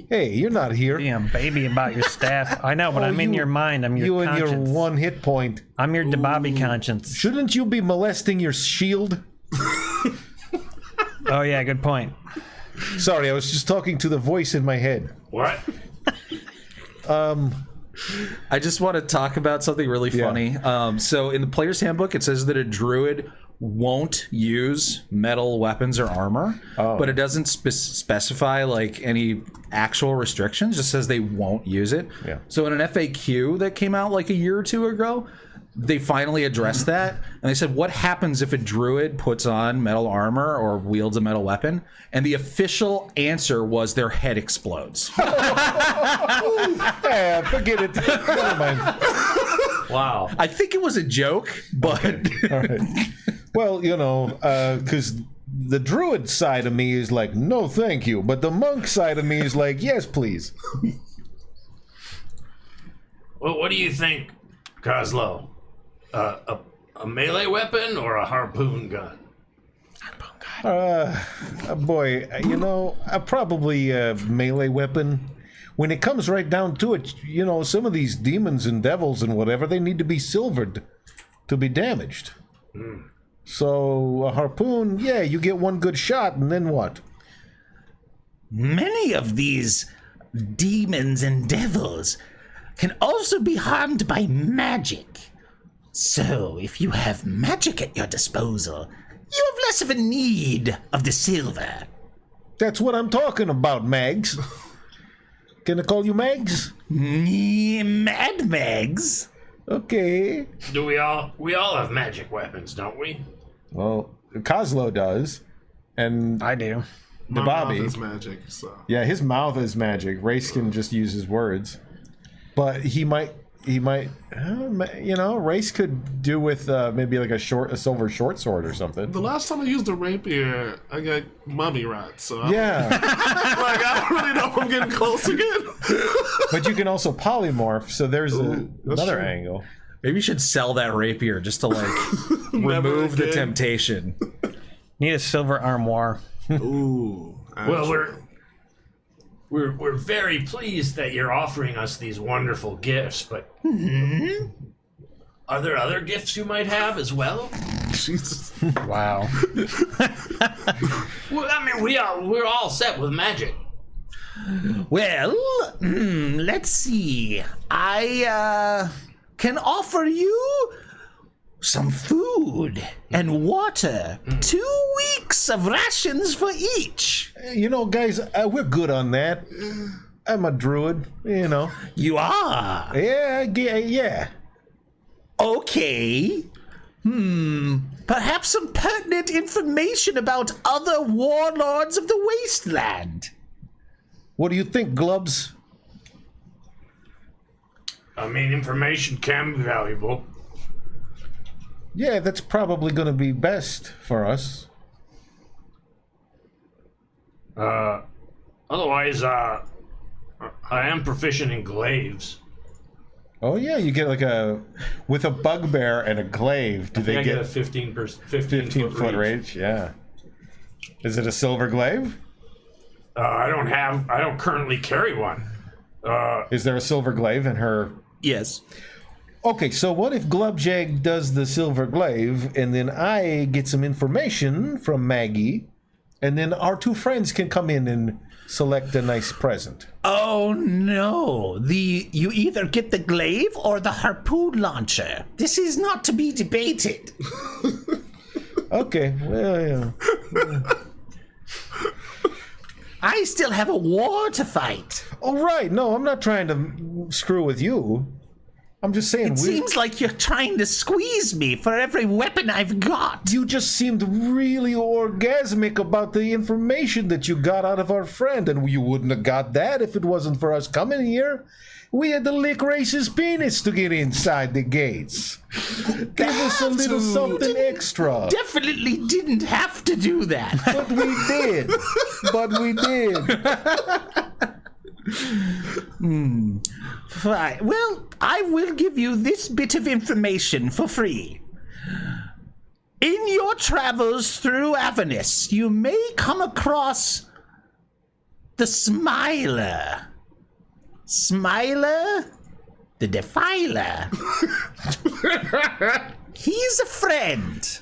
Hey, you're not here. Being a baby about your staff. I know, but I'm in your mind. I'm your You conscience. and your one hit point. I'm your Debobby conscience. Shouldn't you be molesting your shield? Oh, yeah, good point. Sorry, I was just talking to the voice in my head. What? I just want to talk about something really funny. So in the player's handbook, it says that a druid won't use metal weapons or armor, but it doesn't specify like any actual restrictions. It just says they won't use it. Yeah. So in an FAQ that came out like a year or two ago, they finally addressed that, and they said, what happens if a druid puts on metal armor or wields a metal weapon? And the official answer was their head explodes. Yeah, forget it. Never mind. Wow. I think it was a joke, but All right. Well, you know, because the druid side of me is like, no, thank you. But the monk side of me is like, yes, please. Well, what do you think, Kozlo? A melee weapon or a harpoon gun? Boy, you know, probably a melee weapon. When it comes right down to it, you know, some of these demons and devils and whatever, they need to be silvered to be damaged. So a harpoon, yeah, you get one good shot, and then what? Many of these demons and devils can also be harmed by magic. So, if you have magic at your disposal, you have less of a need of the silver. That's what I'm talking about, Mags. Can I call you Mags? Mad Mags? Okay. Do we all have magic weapons, don't we? Well, Kozlo does, and I do. My Bobby. mouth is magic, so. Yeah, his mouth is magic. Race can just use his words, but he might, you know, Race could do with maybe like a silver short sword or something. The last time I used a rapier, I got mummy rot, so Yeah, like, I don't really know if I'm getting close again. but you can also polymorph, so there's another true. angle. maybe you should sell that rapier just to like remove the again. temptation. Need a silver armoire. Ooh. Well, we're very pleased that you're offering us these wonderful gifts, but Are there other gifts you might have as well? Jesus. Wow. Well, I mean, we're all set with magic. Well, let's see. I can offer you some food and water. 2 weeks of rations for each. You know, guys, we're good on that. I'm a druid, you know. You are? Yeah. Okay. Perhaps some pertinent information about other warlords of the wasteland. What do you think, Glubs? I mean, information can be valuable. Yeah, that's probably going to be best for us. Otherwise, I am proficient in glaives. Oh yeah, you get like with a bugbear and a glaive. Do I they get a get 15 15-foot range? Yeah. Is it a silver glaive? I don't currently carry one. Is there a silver glaive in her? Yes. Okay, so what if Glubjag does the silver glaive, and then I get some information from Maggie, and then our two friends can come in and select a nice present. Oh no. You either get the glaive or the harpoon launcher. This is not to be debated. Okay, well, yeah. I still have a war to fight. All right, no, I'm not trying to screw with you. I'm just saying It seems like you're trying to squeeze me for every weapon I've got. you just seemed really orgasmic about the information that you got out of our friend, and you wouldn't have got that if it wasn't for us coming here. We had to lick Race's penis to get inside the gates. Give us a little something extra. Definitely didn't have to do that. But we did. Fine. Well, I will give you this bit of information for free. In your travels through Avernus, you may come across the Smiler. Smiler, the Defiler. He's a friend.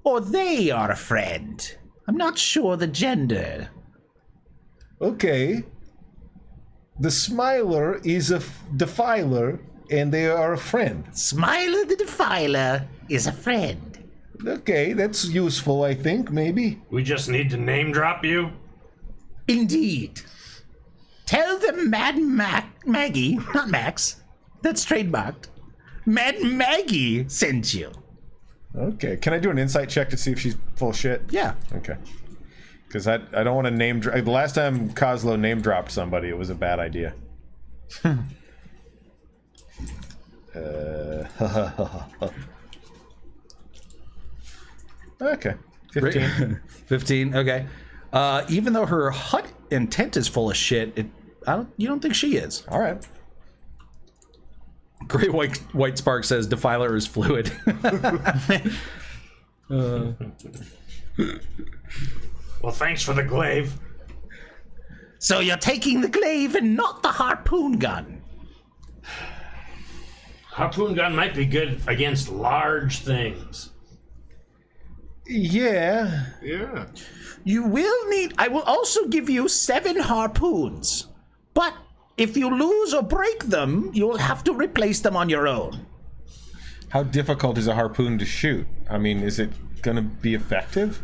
Or they are a friend. I'm not sure the gender. Okay. The Smiler is a defiler, and they are a friend. Smiler the Defiler is a friend. Okay, that's useful, I think, maybe. We just need to name drop you. Indeed. Tell them Maggie, not Max, that's trademarked. Mad Maggie sent you. Okay, can I do an insight check to see if she's full of shit? Yeah. Okay. Because I don't want to name drop. The last time Kozlo name dropped somebody, it was a bad idea. Okay. 15. 15. Okay. Even though her hut and tent is full of shit, you don't think she is. All right. Great White Spark says Defiler is fluid. Well, thanks for the glaive. So you're taking the glaive and not the harpoon gun. Harpoon gun might be good against large things. Yeah. Yeah. You will need. I will also give you 7 harpoons. But if you lose or break them, you'll have to replace them on your own. How difficult is a harpoon to shoot? I mean, is it going to be effective?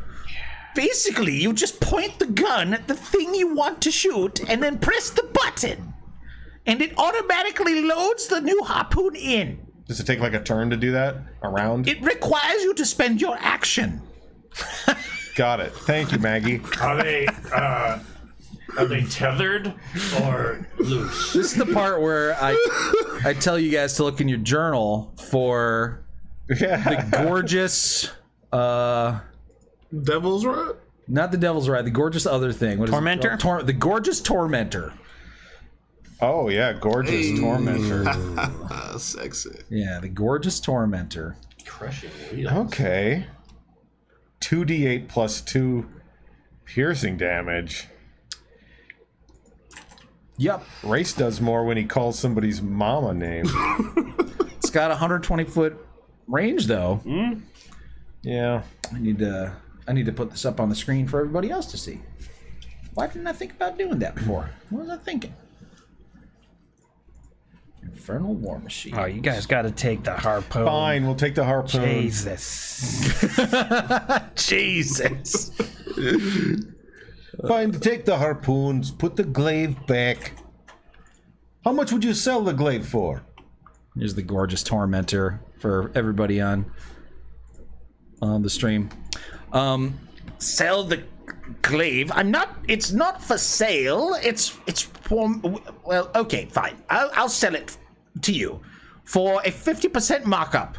Basically, you just point the gun at the thing you want to shoot and then press the button. And it automatically loads the new harpoon in. Does it take like a turn to do that? Around? It requires you to spend your action. Got it. Thank you, Maggie. Are they tethered or loose? This is the part where I tell you guys to look in your journal for the gorgeous, Devil's Rod? not the Devil's Ride, the gorgeous other thing. What is it? Tormentor? The gorgeous Tormentor. Oh, yeah. Gorgeous Tormentor. Sexy. Yeah, the gorgeous Tormentor. Crushing wheels. Okay. 2d8 plus 2 piercing damage. Yep. Race does more when he calls somebody's mom a name. It's got a 120-foot range, though. Yeah. I need to put this up on the screen for everybody else to see. Why didn't I think about doing that before? What was I thinking? Infernal War Machine. Oh, you guys got to take the harpoon. Fine, we'll take the harpoon. Jesus. Jesus. Fine, take the harpoons, put the glaive back. How much would you sell the glaive for? Here's the gorgeous Tormentor for everybody on the stream. Sell the glaive. It's not for sale. It's for, well, okay, fine. I'll sell it to you for a 50% markup.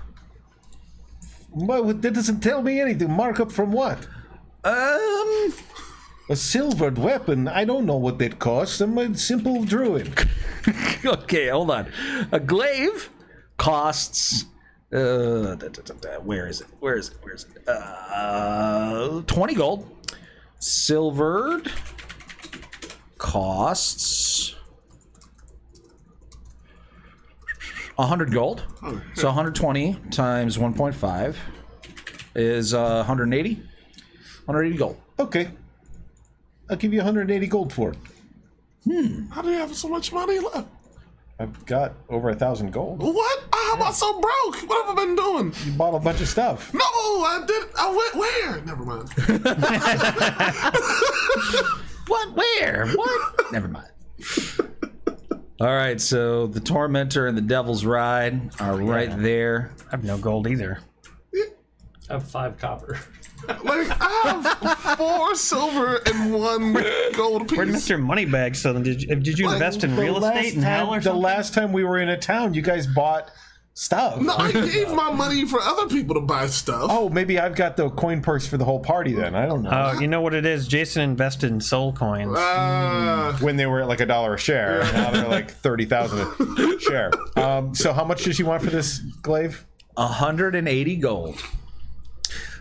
Well, that doesn't tell me anything. Markup from what? A silvered weapon. I don't know what that costs. I'm a simple druid. Okay, hold on. A glaive costs. Where is it? 20 gold. Silvered costs 100 gold. So 120 times 1.5 is 180. 180 gold. Okay. I'll give you 180 gold for it. How do you have so much money left? I've got over 1,000 gold. What? I'm not so broke. What have I been doing? You bought a bunch of stuff. No, I did. I went where? Never mind. What? Where? What? Never mind. All right, so the Tormentor and the Devil's Ride are right there. I have no gold either. I have 5 copper. Like, I have 4 silver and 1 gold piece. Where'd Mr. Moneybag so then? Did you invest in The real last estate in hell or time- something? The last time we were in a town, you guys bought stuff. No, I gave my money for other people to buy stuff. Oh, maybe I've got the coin purse for the whole party then. I don't know. Oh, you know what it is? Jason invested in soul coins. When they were at like $1 a share, now they're like 30,000 a share. So how much does she want for this glaive? 180 gold.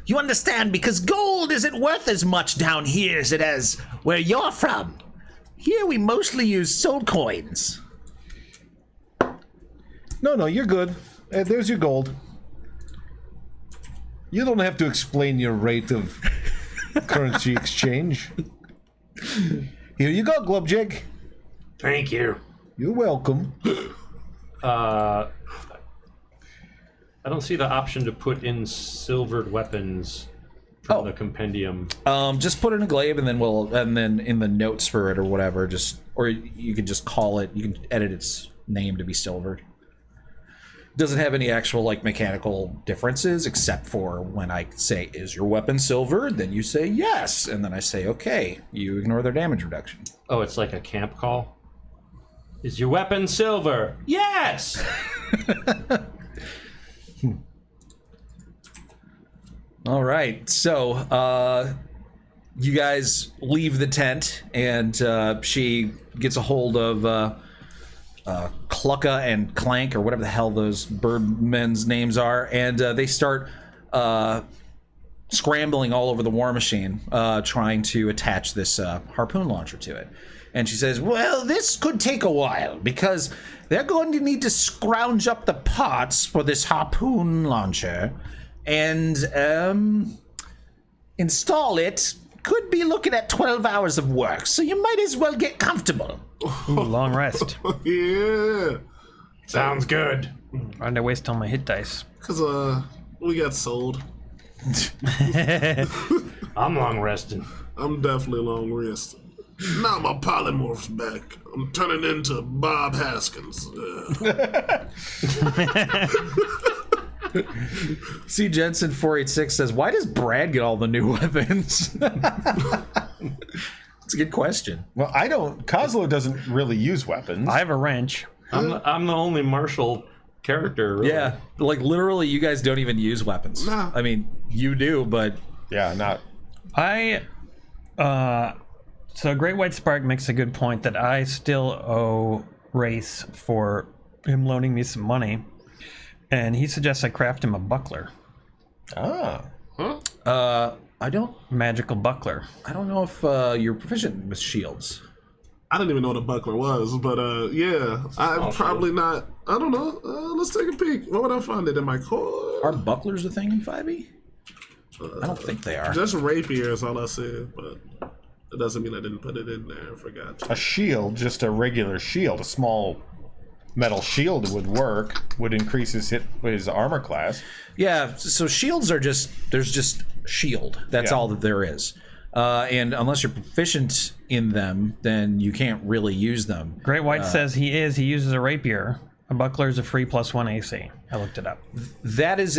You understand, because gold isn't worth as much down here as it is where you're from. Here we mostly use soul coins. No, you're good. There's your gold. You don't have to explain your rate of currency exchange. Here you go, Glubjig. Thank you. You're welcome. I don't see the option to put in silvered weapons from the compendium. Just put in a glaive, and then in the notes for it or whatever, or you can just call it. You can edit its name to be silvered. Doesn't have any actual like mechanical differences, except for when I say, "Is your weapon silvered?" Then you say yes, and then I say, "Okay." You ignore their damage reduction. Oh, it's like a camp call. Is your weapon silver? Yes. All right, so you guys leave the tent, and she gets a hold of Clucka and Clank, or whatever the hell those birdmen's names are, and they start scrambling all over the war machine, trying to attach this harpoon launcher to it. And she says, well, this could take a while, because they're going to need to scrounge up the parts for this harpoon launcher and install it. Could be looking at 12 hours of work, so you might as well get comfortable. Ooh, long rest. Yeah. Sounds good. Trying to waste all my hit dice. Because, we got sold. I'm long resting. I'm definitely long rested. Now my polymorph's back. I'm turning into Bob Haskins. C. Jensen 486 says, why does Brad get all the new weapons? It's a good question. Well, I don't. Kozlo doesn't really use weapons. I have a wrench. I'm the only martial character. Really. Yeah, like literally, you guys don't even use weapons. Nah. I mean, you do, but Yeah, not. So Great White Spark makes a good point that I still owe Race for him loaning me some money. And he suggests I craft him a buckler. Ah. I don't Magical buckler. know if you're proficient with shields. I didn't even know what a buckler was, but yeah, I'm probably not. I don't know. Let's take a peek. What would I find it in my core? Are bucklers a thing in 5e? I don't think they are. Just rapier is all I said, but it doesn't mean I didn't put it in there. I forgot. A shield, just a regular shield, a small metal shield would work. Would increase his armor class. Yeah. So shields are there's just shield. That's all that there is. And unless you're proficient in them, then you can't really use them. Great White says he uses a rapier. A buckler is a free +1 AC. I looked it up. That is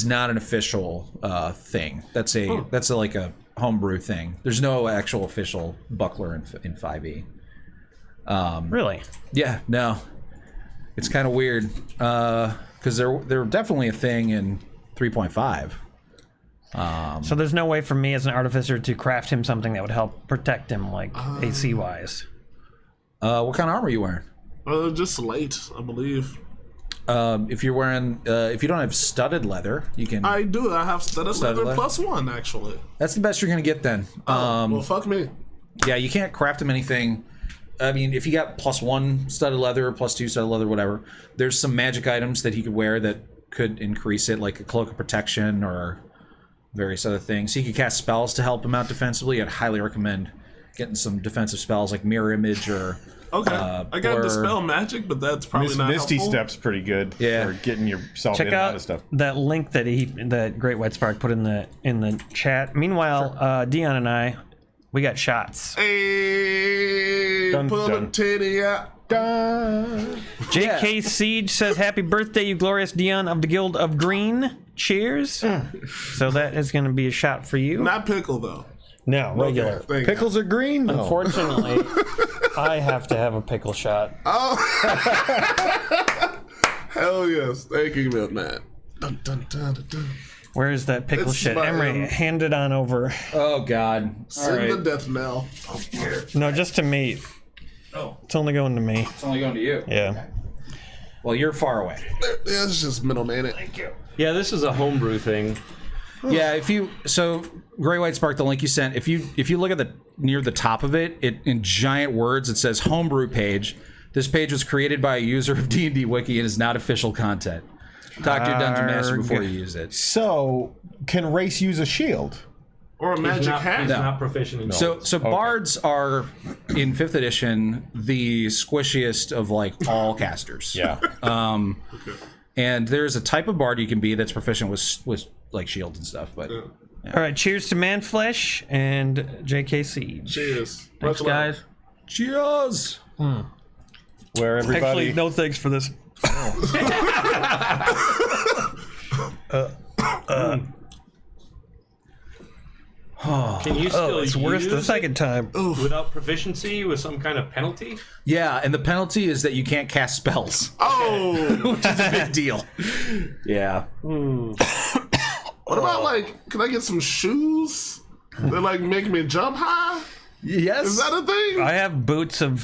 not an official thing. That's like a homebrew thing. There's no actual official buckler in 5e. Really? Yeah, no. It's kind of weird because they're definitely a thing in 3.5. So there's no way for me as an artificer to craft him something that would help protect him, like AC wise. What kind of armor are you wearing? Just light, I believe. If you're wearing, if you don't have studded leather, you can. I do. I have studded leather leather? +1 actually. That's the best you're gonna get then. Well, fuck me. Yeah, you can't craft him anything. I mean, if you got +1 studded leather, +2 studded leather, whatever, there's some magic items that he could wear that could increase it, like a cloak of protection or various other things. He could cast spells to help him out defensively. I'd highly recommend getting some defensive spells like Mirror Image or. Okay, I got Dispel Magic, but that's probably not Misty helpful. Step's pretty good for getting yourself Check in and out out of stuff. that link that Great White Spark put in the chat. Meanwhile, Dion and I, we got shots. Hey, Dun, pull dun. a titty out. JK Siege says, "Happy birthday, you glorious Dion of the Guild of Green." Cheers. So that is going to be a shot for you. Not Pickle though. No, regular. Thank Pickles are green? No. Unfortunately, I have to have a pickle shot. Oh. Hell yes. Thank you, Matt. Dun, dun, dun, dun, dun. Where is that pickle It's shit? my, Emery, hand it on over. Oh God! Send the death knell. No, just to me. Oh, It's only going to me. it's only going to you. Yeah. Well, you're far away. Yeah, it's just middleman it. Thank you. Yeah, this is a homebrew thing. Yeah, Gray White Spark, the link you sent, if you look at near the top of it, in giant words, it says homebrew page. This page was created by a user of D&D Wiki and is not official content. Talk to your dungeon master before you use it. So, can Race use a shield? Or a magic hat. He's not proficient in So bards are in 5th edition the squishiest of like all casters. Yeah. And there's a type of bard you can be that's proficient with like shields and stuff, but All right, cheers to Manflesh and JKC. Cheers. Thanks, Much love. guys. cheers. Where everybody... Actually, no thanks for this. Can you still It's worse the second time. without proficiency with some kind of penalty? Yeah, and the penalty is that you can't cast spells, Oh. which is a big deal. Yeah. What about like? Can I get some shoes that like make me jump high? Yes. Is that a thing? I have boots of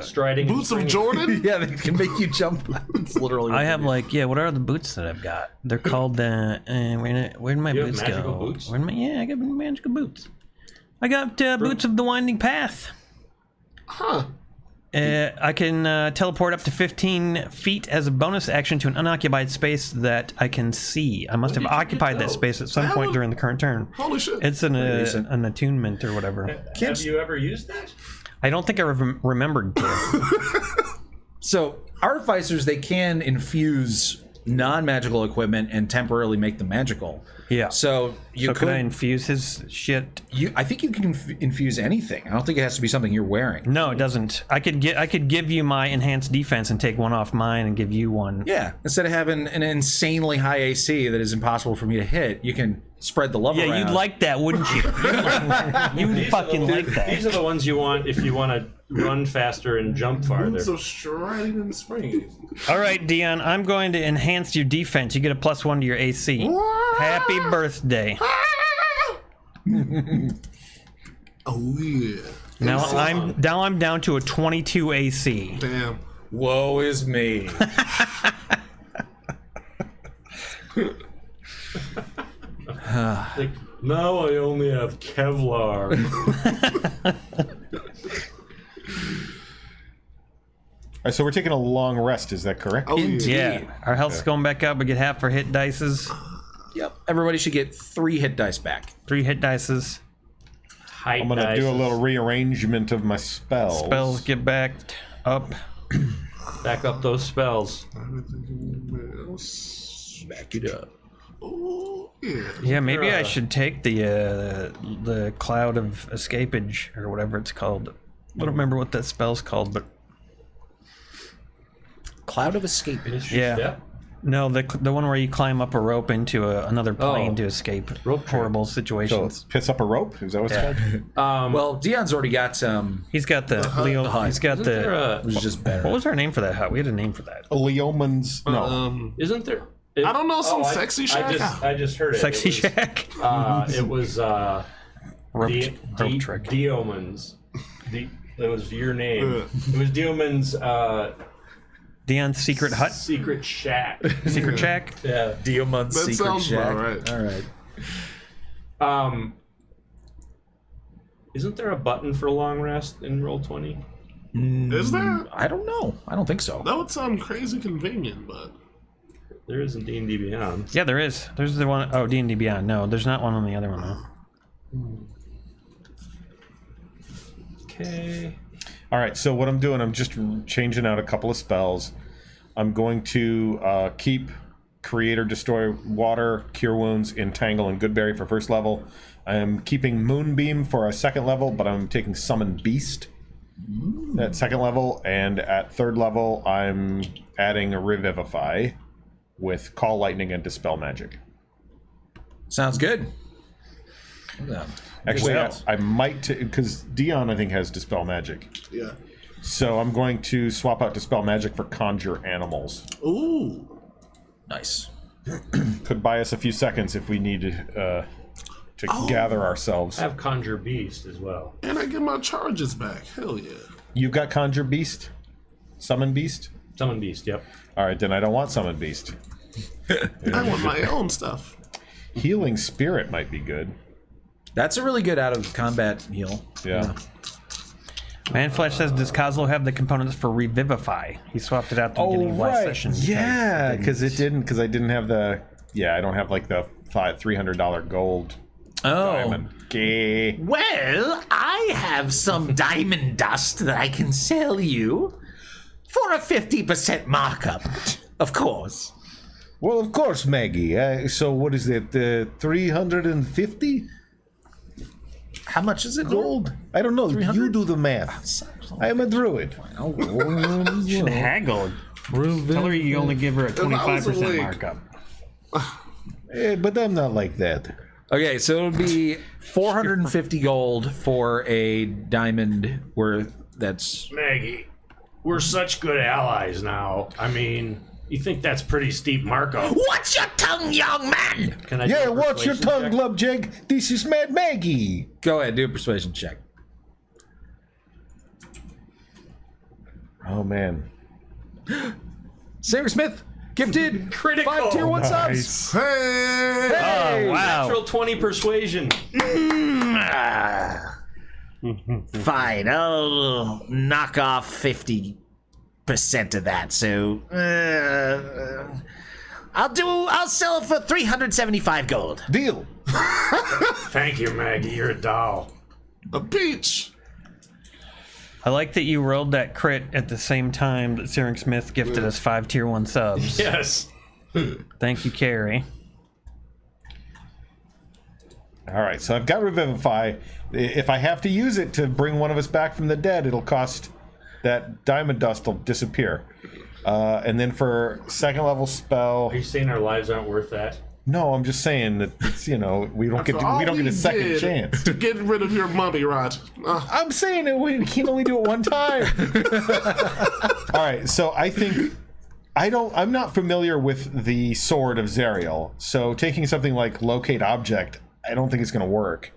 Striding. Boots of Jordan? Yeah, they can make you jump. It's literally. I have like what are the boots that I've got? They're called where'd my You have boots magical go? boots? I got magical boots. I got boots of the winding path. Huh. I can teleport up to 15 feet as a bonus action to an unoccupied space that I can see. I must have did you occupied get that those? space at some point during the current turn. Holy shit. It's an attunement or whatever. Have you ever used that? I don't think I remembered to. So artificers, they can infuse non-magical equipment and temporarily make them magical. Yeah. So you Could I infuse his shit? I think you can infuse anything. I don't think it has to be something you're wearing. No, it doesn't. I could give you my enhanced defense and take one off mine and give you one. Yeah. Instead of having an insanely high AC that is impossible for me to hit, you can spread the love around. Yeah, you'd like that, wouldn't you? You'd fucking like that. These are the ones you want if you want to run faster and jump farther. Boots of striding in spring. All right, Dion, I'm going to enhance your defense. You get a +1 to your AC. Happy birthday. Oh yeah. Now I'm down to a 22 AC. Damn. Woe is me. Now I only have Kevlar. All right, so we're taking a long rest. Is that correct? Oh, Indeed. Yeah, our health's going back up. We get half our hit dices. Yep. Everybody should get 3 hit dice back. 3 hit dices. Height I'm gonna do a little rearrangement of my spells. Spells get back up. Back up those spells. Back it up. Oh, yeah. Yeah, maybe I should take the cloud of escapage or whatever it's called. I don't remember what that spell's called, but Cloud of Escapage. yeah. Step? No, the one where you climb up a rope into another plane Oh. to escape Rope trick. horrible So situations. piss up a rope. Is that what it's called? Well, Dion's already got He's got the Leo. hut. He's got Isn't there the. a, which is just better. What was our name for that hut? We had a name for that. A Leoman's. No. isn't there? I don't know, some sexy shack? I just heard it. Sexy it was, Shack. It was Rope trick. Diomans. That was your name. It was Diomans' Dion's secret hut. secret shack. Secret Shack. Yeah. Diomun's That Secret sounds Shack. about right. All right. Isn't there a button for long rest in Roll20? Is there? I don't know. I don't think so. That would sound crazy convenient, but There is in D&D Beyond. Yeah, there is. There's the one oh D&D Beyond. No, there's not one on the other one though. Okay. All right. So what I'm doing, I'm just changing out a couple of spells. I'm going to keep Create or Destroy Water, Cure Wounds, Entangle, and Goodberry for first level. I am keeping Moonbeam for a second level, but I'm taking Summon Beast at second level, and at third level, I'm adding Revivify with Call Lightning and Dispel Magic. Sounds good. Actually, Well. I might, because Dion, I think, has Dispel Magic. yeah. So I'm going to swap out Dispel Magic for Conjure Animals. Ooh. Nice. Could buy us a few seconds if we need to gather ourselves. I have Conjure Beast as well. And I get my charges back. Hell yeah. You've got Conjure Beast? Summon Beast? Summon Beast, yep. Alright, then I don't want Summon Beast. I want my own stuff. Healing Spirit might be good. That's a really good out of combat heal. Yeah. Manflesh says, does Kozlo have the components for Revivify? He swapped it out at the beginning of last session. Yeah, because I didn't have the... Yeah, I don't have like the $300 gold diamond. Okay. Well, I have some diamond dust that I can sell you for a 50% markup, of course. Well, of course, Maggie. So what is it? 350 How much is it? gold? I don't know. You do the math. I am a druid. Should haggle. Tell her you only give her a I was 25% awake. markup. But I'm not like that. Okay, so it'll be 450 gold for a diamond worth. That's Maggie, we're such good allies now. I mean, you think that's pretty steep markup? Watch your tongue, young man! Can I do Yeah, a watch your persuasion tongue, check? Glubjig. This is Mad Maggie. go ahead, do a persuasion check. Oh, man. Sarah Smith, gifted Critical. 5 tier 1 subs. Hey! Oh, wow. Natural 20 persuasion. Fine, I'll knock off 50% of that, so... I'll sell it for 375 gold. Deal. Thank you, Maggie. You're a doll. A peach! I like that you rolled that crit at the same time that Siren Smith gifted us 5 tier 1 subs. Yes. Thank you, Carrie. All right, so I've got Revivify. If I have to use it to bring one of us back from the dead, it'll cost that diamond dust will disappear. And then for second level spell, Are you saying our lives aren't worth that? no, I'm just saying that it's, we don't get All we don't get a second did chance. to get rid of your mummy rot. I'm saying that we can only do it one time. All right, so I think I'm not familiar with the sword of Zariel, so taking something like locate object, I don't think it's going to work.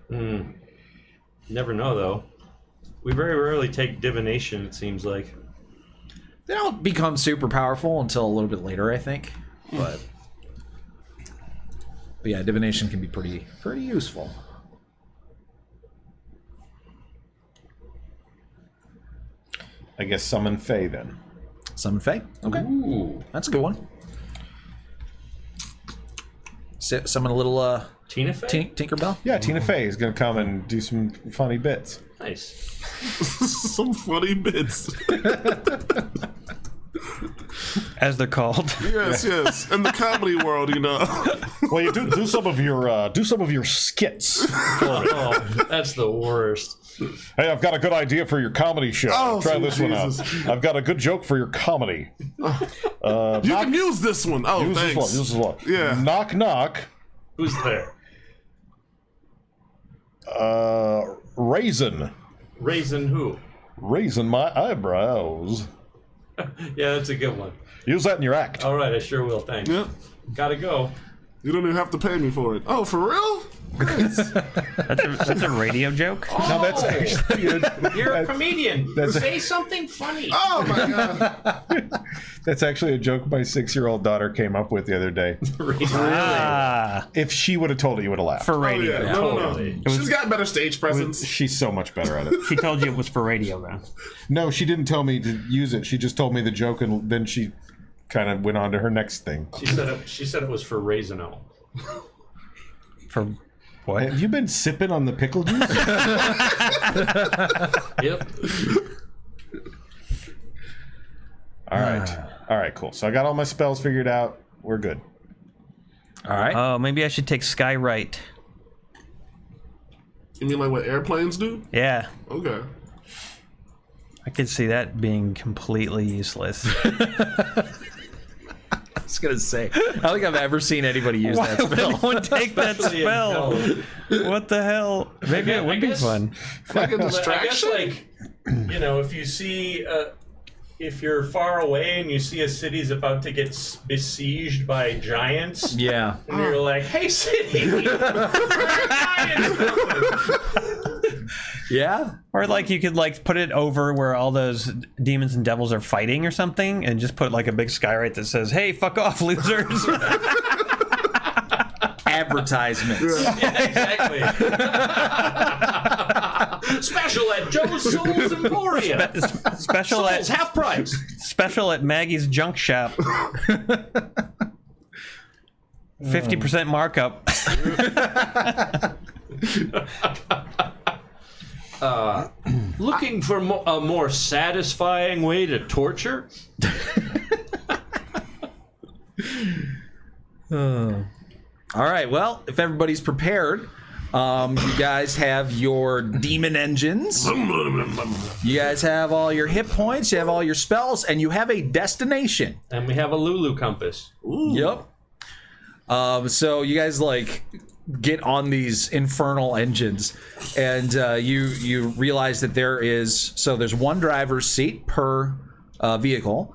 Never know, though. We very rarely take divination, it seems like. They don't become super powerful until a little bit later, I think. But But yeah, divination can be pretty useful. I guess summon Fae then. Summon Fae. Okay, Ooh. that's a good one. Summon a little Tina Fey? Tinkerbell. Yeah, Tina Fey is going to come and do some funny bits. Nice. Some funny bits. As they're called. Yes, yes. In the comedy world, you know. Well, you do some of your skits. Oh, that's the worst. Hey, I've got a good idea for your comedy show. Oh, Try sweet this one out. Jesus. I've got a good joke for your comedy. You can use this one. Oh, Use thanks. this one. Yeah. Knock, knock. Who's there? Raisin. Raisin who? Raising my eyebrows. Yeah, that's a good one. Use that in your act. All right, I sure will. Thanks. Yep. Gotta go. You don't even have to pay me for it. Oh, for real? That's a radio joke? Now that's actually You're a comedian. That's Say something funny. Oh my god. that's actually a joke my 6-year-old daughter came up with the other day. Ah, If she would have told it, you would have laughed. for Oh, radio. yeah. No. Totally. She's got better stage presence. She's so much better at it. She told you it was for radio, though. No, she didn't tell me to use it. She just told me the joke, and then she kind of went on to her next thing. She said it was for Raisino. For what? Have you been sipping on the pickle juice? Yep. All right, cool. So I got all my spells figured out. We're good. All right. Oh, maybe I should take Skywrite. You mean like what airplanes do? Yeah, Okay. I could see that being completely useless. I was gonna say, I don't think I've ever seen anybody use that spell. Would take that Especially in spell. hell. What the hell? Maybe it would be fun. Like a I guess, distraction? like, you know, if you see, if you're far away and you see a city's about to get besieged by giants, Yeah. and you're like, "Hey, city!" Yeah. Or like you could like put it over where all those demons and devils are fighting or something, and just put like a big Skywrite that says, "Hey, fuck off, losers." Advertisements. Yeah, exactly. Special at Joe's Souls Emporium. Special Souls at half price. special at Maggie's junk shop. 50% markup. Looking for a more satisfying way to torture? All right. Well, if everybody's prepared, you guys have your demon engines. You guys have all your hit points. You have all your spells, and you have a destination. And we have a Lulu compass. Yep. So you guys like get on these infernal engines, and you realize that there's one driver's seat per vehicle,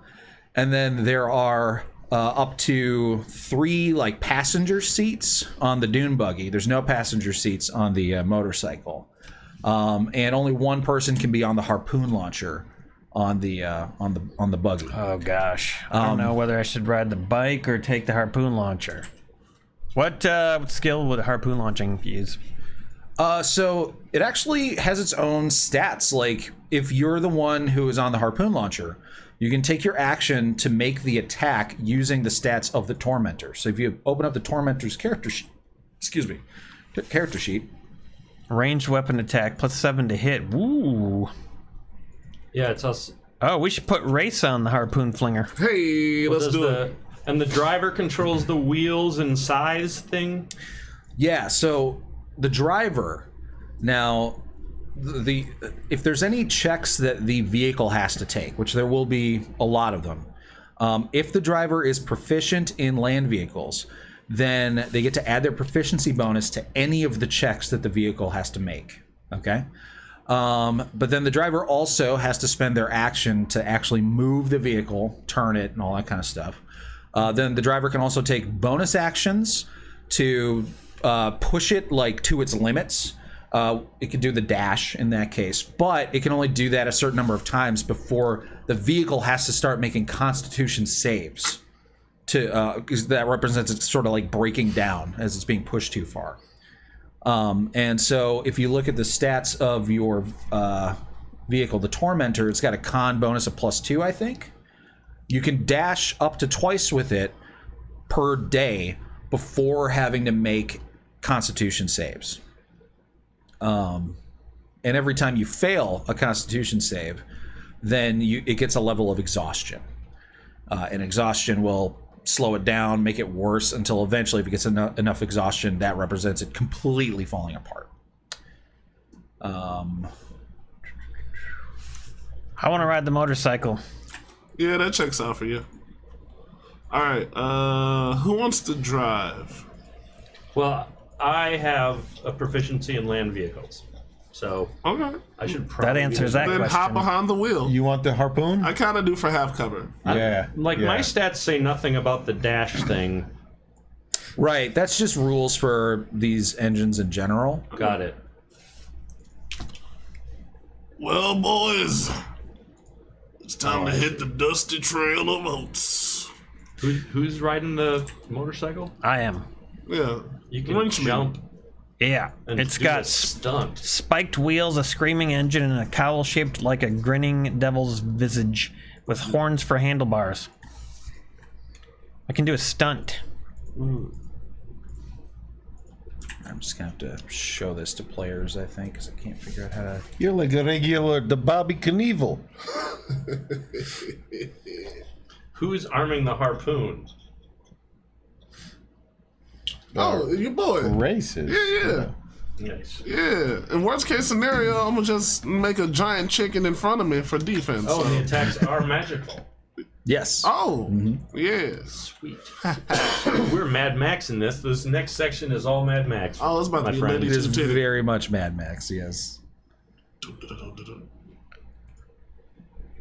and then there are up to 3 like passenger seats on the dune buggy. There's no passenger seats on the motorcycle, and only one person can be on the harpoon launcher on the buggy. Oh gosh, I don't know whether I should ride the bike or take the harpoon launcher. What skill would harpoon launching use? So it actually has its own stats. Like if you're the one who is on the harpoon launcher, you can take your action to make the attack using the stats of the Tormentor. So if you open up the Tormentor's character sheet, Ranged weapon attack plus 7 to hit. Woo. Yeah, it's us. Oh, we should put race on the harpoon flinger. Hey, let's do it. And the driver controls the wheels and size thing. Yeah, so the driver, now, if there's any checks that the vehicle has to take, which there will be a lot of them, if the driver is proficient in land vehicles, then they get to add their proficiency bonus to any of the checks that the vehicle has to make, okay? But then the driver also has to spend their action to actually move the vehicle, turn it, and all that kind of stuff. Then the driver can also take bonus actions to push it like to its limits. It can do the dash in that case, but it can only do that a certain number of times before the vehicle has to start making Constitution saves. because that represents it's sort of like breaking down as it's being pushed too far. And so if you look at the stats of your vehicle, the Tormentor, it's got a con bonus of +2, I think. You can dash up to twice with it per day before having to make Constitution saves. And every time you fail a Constitution save, then it gets a level of exhaustion. And exhaustion will slow it down, make it worse, until eventually, if it gets enough exhaustion, that represents it completely falling apart. I want to ride the motorcycle. Yeah, that checks out for you. All right, who wants to drive? Well, I have a proficiency in land vehicles, so Okay. I should probably. That answers that Then question. hop behind the wheel. You want the harpoon? I kind of do for half cover. Yeah. Like yeah. my stats say nothing about the dash thing. Right, that's just rules for these engines in general. Got it. Well, boys, it's time to hit the dusty trail of oats. Who's riding the motorcycle? I am. Yeah. You can Wrench me. jump. Yeah, And it's do got a stunt. spiked wheels, a screaming engine, and a cowl shaped like a grinning devil's visage with horns for handlebars. I can do a stunt. I'm just gonna have to show this to players, I think, because I can't figure out how to. You're like a regular the Bobby Knievel. Who's arming the harpoon? Oh, your boy. Races. Yeah. Nice. Yeah. In worst case scenario, I'm gonna just make a giant chicken in front of me for defense. Oh, so. and the attacks are magical. Yes. Oh, yeah. Sweet. We're Mad Max in this. This next section is all Mad Max. Oh, it's about my to be friend. lady It is to titty. very much Mad Max, yes.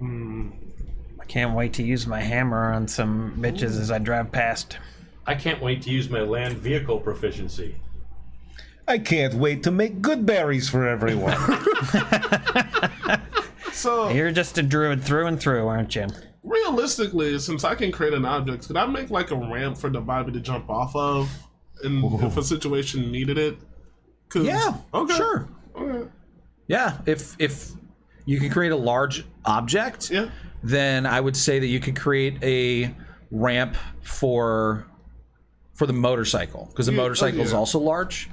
I can't wait to use my hammer on some bitches as I drive past. I can't wait to use my land vehicle proficiency. I can't wait to make good berries for everyone. So, You're just a druid through and through, aren't you? realistically, since I can create an object, could I make like a ramp for the Bobby to jump off of if a situation needed it? 'Cause- Yeah. Okay. Sure. Okay. Yeah. If you can create a large object, Yeah. then I would say that you could create a ramp for the motorcycle, because the Yeah, motorcycle is yeah. also large.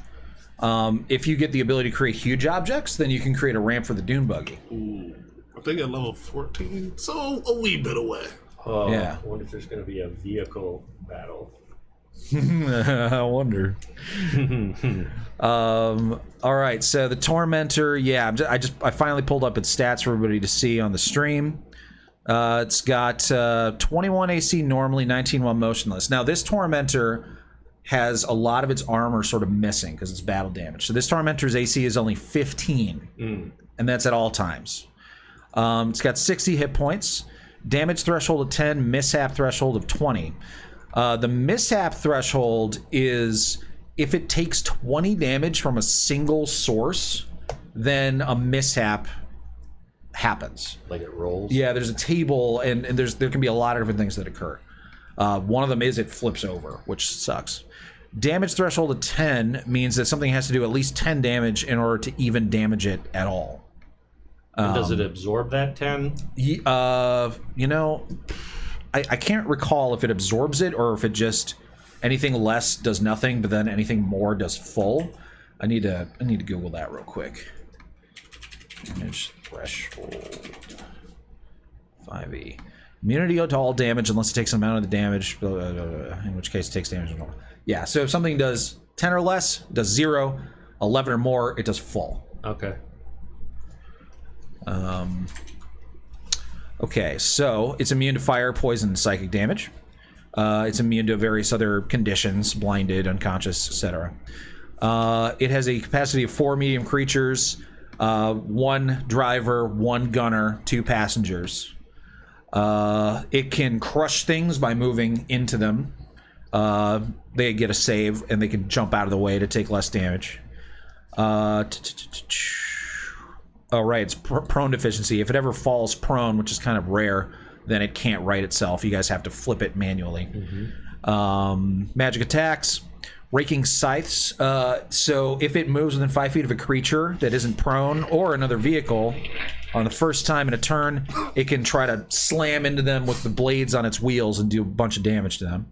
If you get the ability to create huge objects, then you can create a ramp for the dune buggy. Ooh. I think at level 14, so a wee bit away. Oh, Yeah. I wonder if there's going to be a vehicle battle. I wonder. All right, so the Tormentor, yeah, I finally pulled up its stats for everybody to see on the stream. It's got 21 AC normally, 19 while motionless. Now this Tormentor has a lot of its armor sort of missing because it's battle damage. So this Tormentor's AC is only 15, and that's at all times. It's got 60 hit points, damage threshold of 10, mishap threshold of 20. The mishap threshold is if it takes 20 damage from a single source, then a mishap happens. Like it rolls? Yeah, there's a table, and there can be a lot of different things that occur. One of them is it flips over, which sucks. Damage threshold of 10 means that something has to do at least 10 damage in order to even damage it at all. And does it absorb that 10? You know, I can't recall if it absorbs it or if it just anything less does nothing, but then anything more does full. I need to Google that real quick. Damage threshold 5e. Immunity to all damage unless it takes an amount of the damage, in which case it takes damage. Yeah, so if something does 10 or less, it does 0, 11 or more, it does full. Okay. Okay, so it's immune to fire, poison, and psychic damage. It's immune to various other conditions, blinded, unconscious, etc. It has a capacity of 4 medium creatures, 1 driver, 1 gunner, 2 passengers. It can crush things by moving into them. They get a save, and they can jump out of the way to take less damage. Oh, right, it's prone deficiency. If it ever falls prone, which is kind of rare, then it can't right itself. You guys have to flip it manually. Magic attacks. Raking Scythes. So if it moves within 5 feet of a creature that isn't prone or another vehicle, on the first time in a turn, it can try to slam into them with the blades on its wheels and do a bunch of damage to them.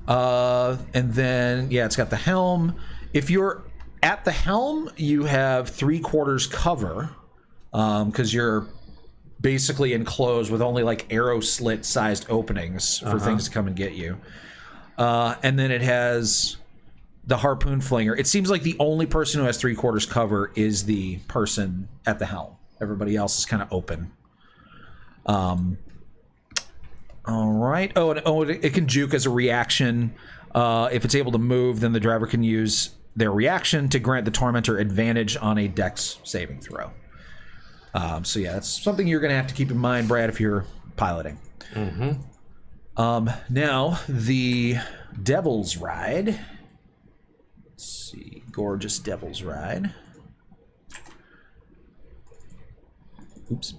And then, yeah, it's got the helm. If you're at the helm, you have 3/4 cover, because you're basically enclosed with only like arrow slit sized openings for things to come and get you. And then it has the harpoon flinger. It seems like the only person who has 3/4 cover is the person at the helm. Everybody else is kind of open. All right. It can juke as a reaction. If it's able to move, then the driver can use their reaction to grant the Tormentor advantage on a Dex saving throw. So yeah, that's something you're going to have to keep in mind, Brad, if you're piloting. Now, the Devil's Ride. Let's see. Gorgeous Devil's Ride. Oops.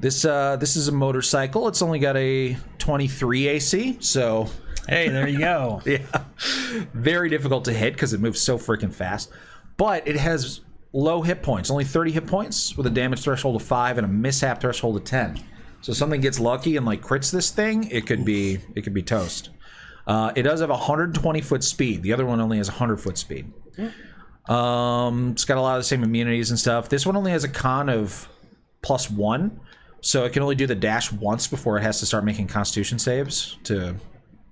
This is a motorcycle. It's only got a 23 AC, so... Hey, there you go. Yeah. Very difficult to hit because it moves so freaking fast. But it has low hit points. Only 30 hit points with a damage threshold of 5 and a mishap threshold of 10. So if something gets lucky and like crits this thing, it could be toast. It does have 120-foot speed. The other one only has 100-foot speed. It's got a lot of the same immunities and stuff. This one only has a con of +1, so it can only do the dash once before it has to start making Constitution saves to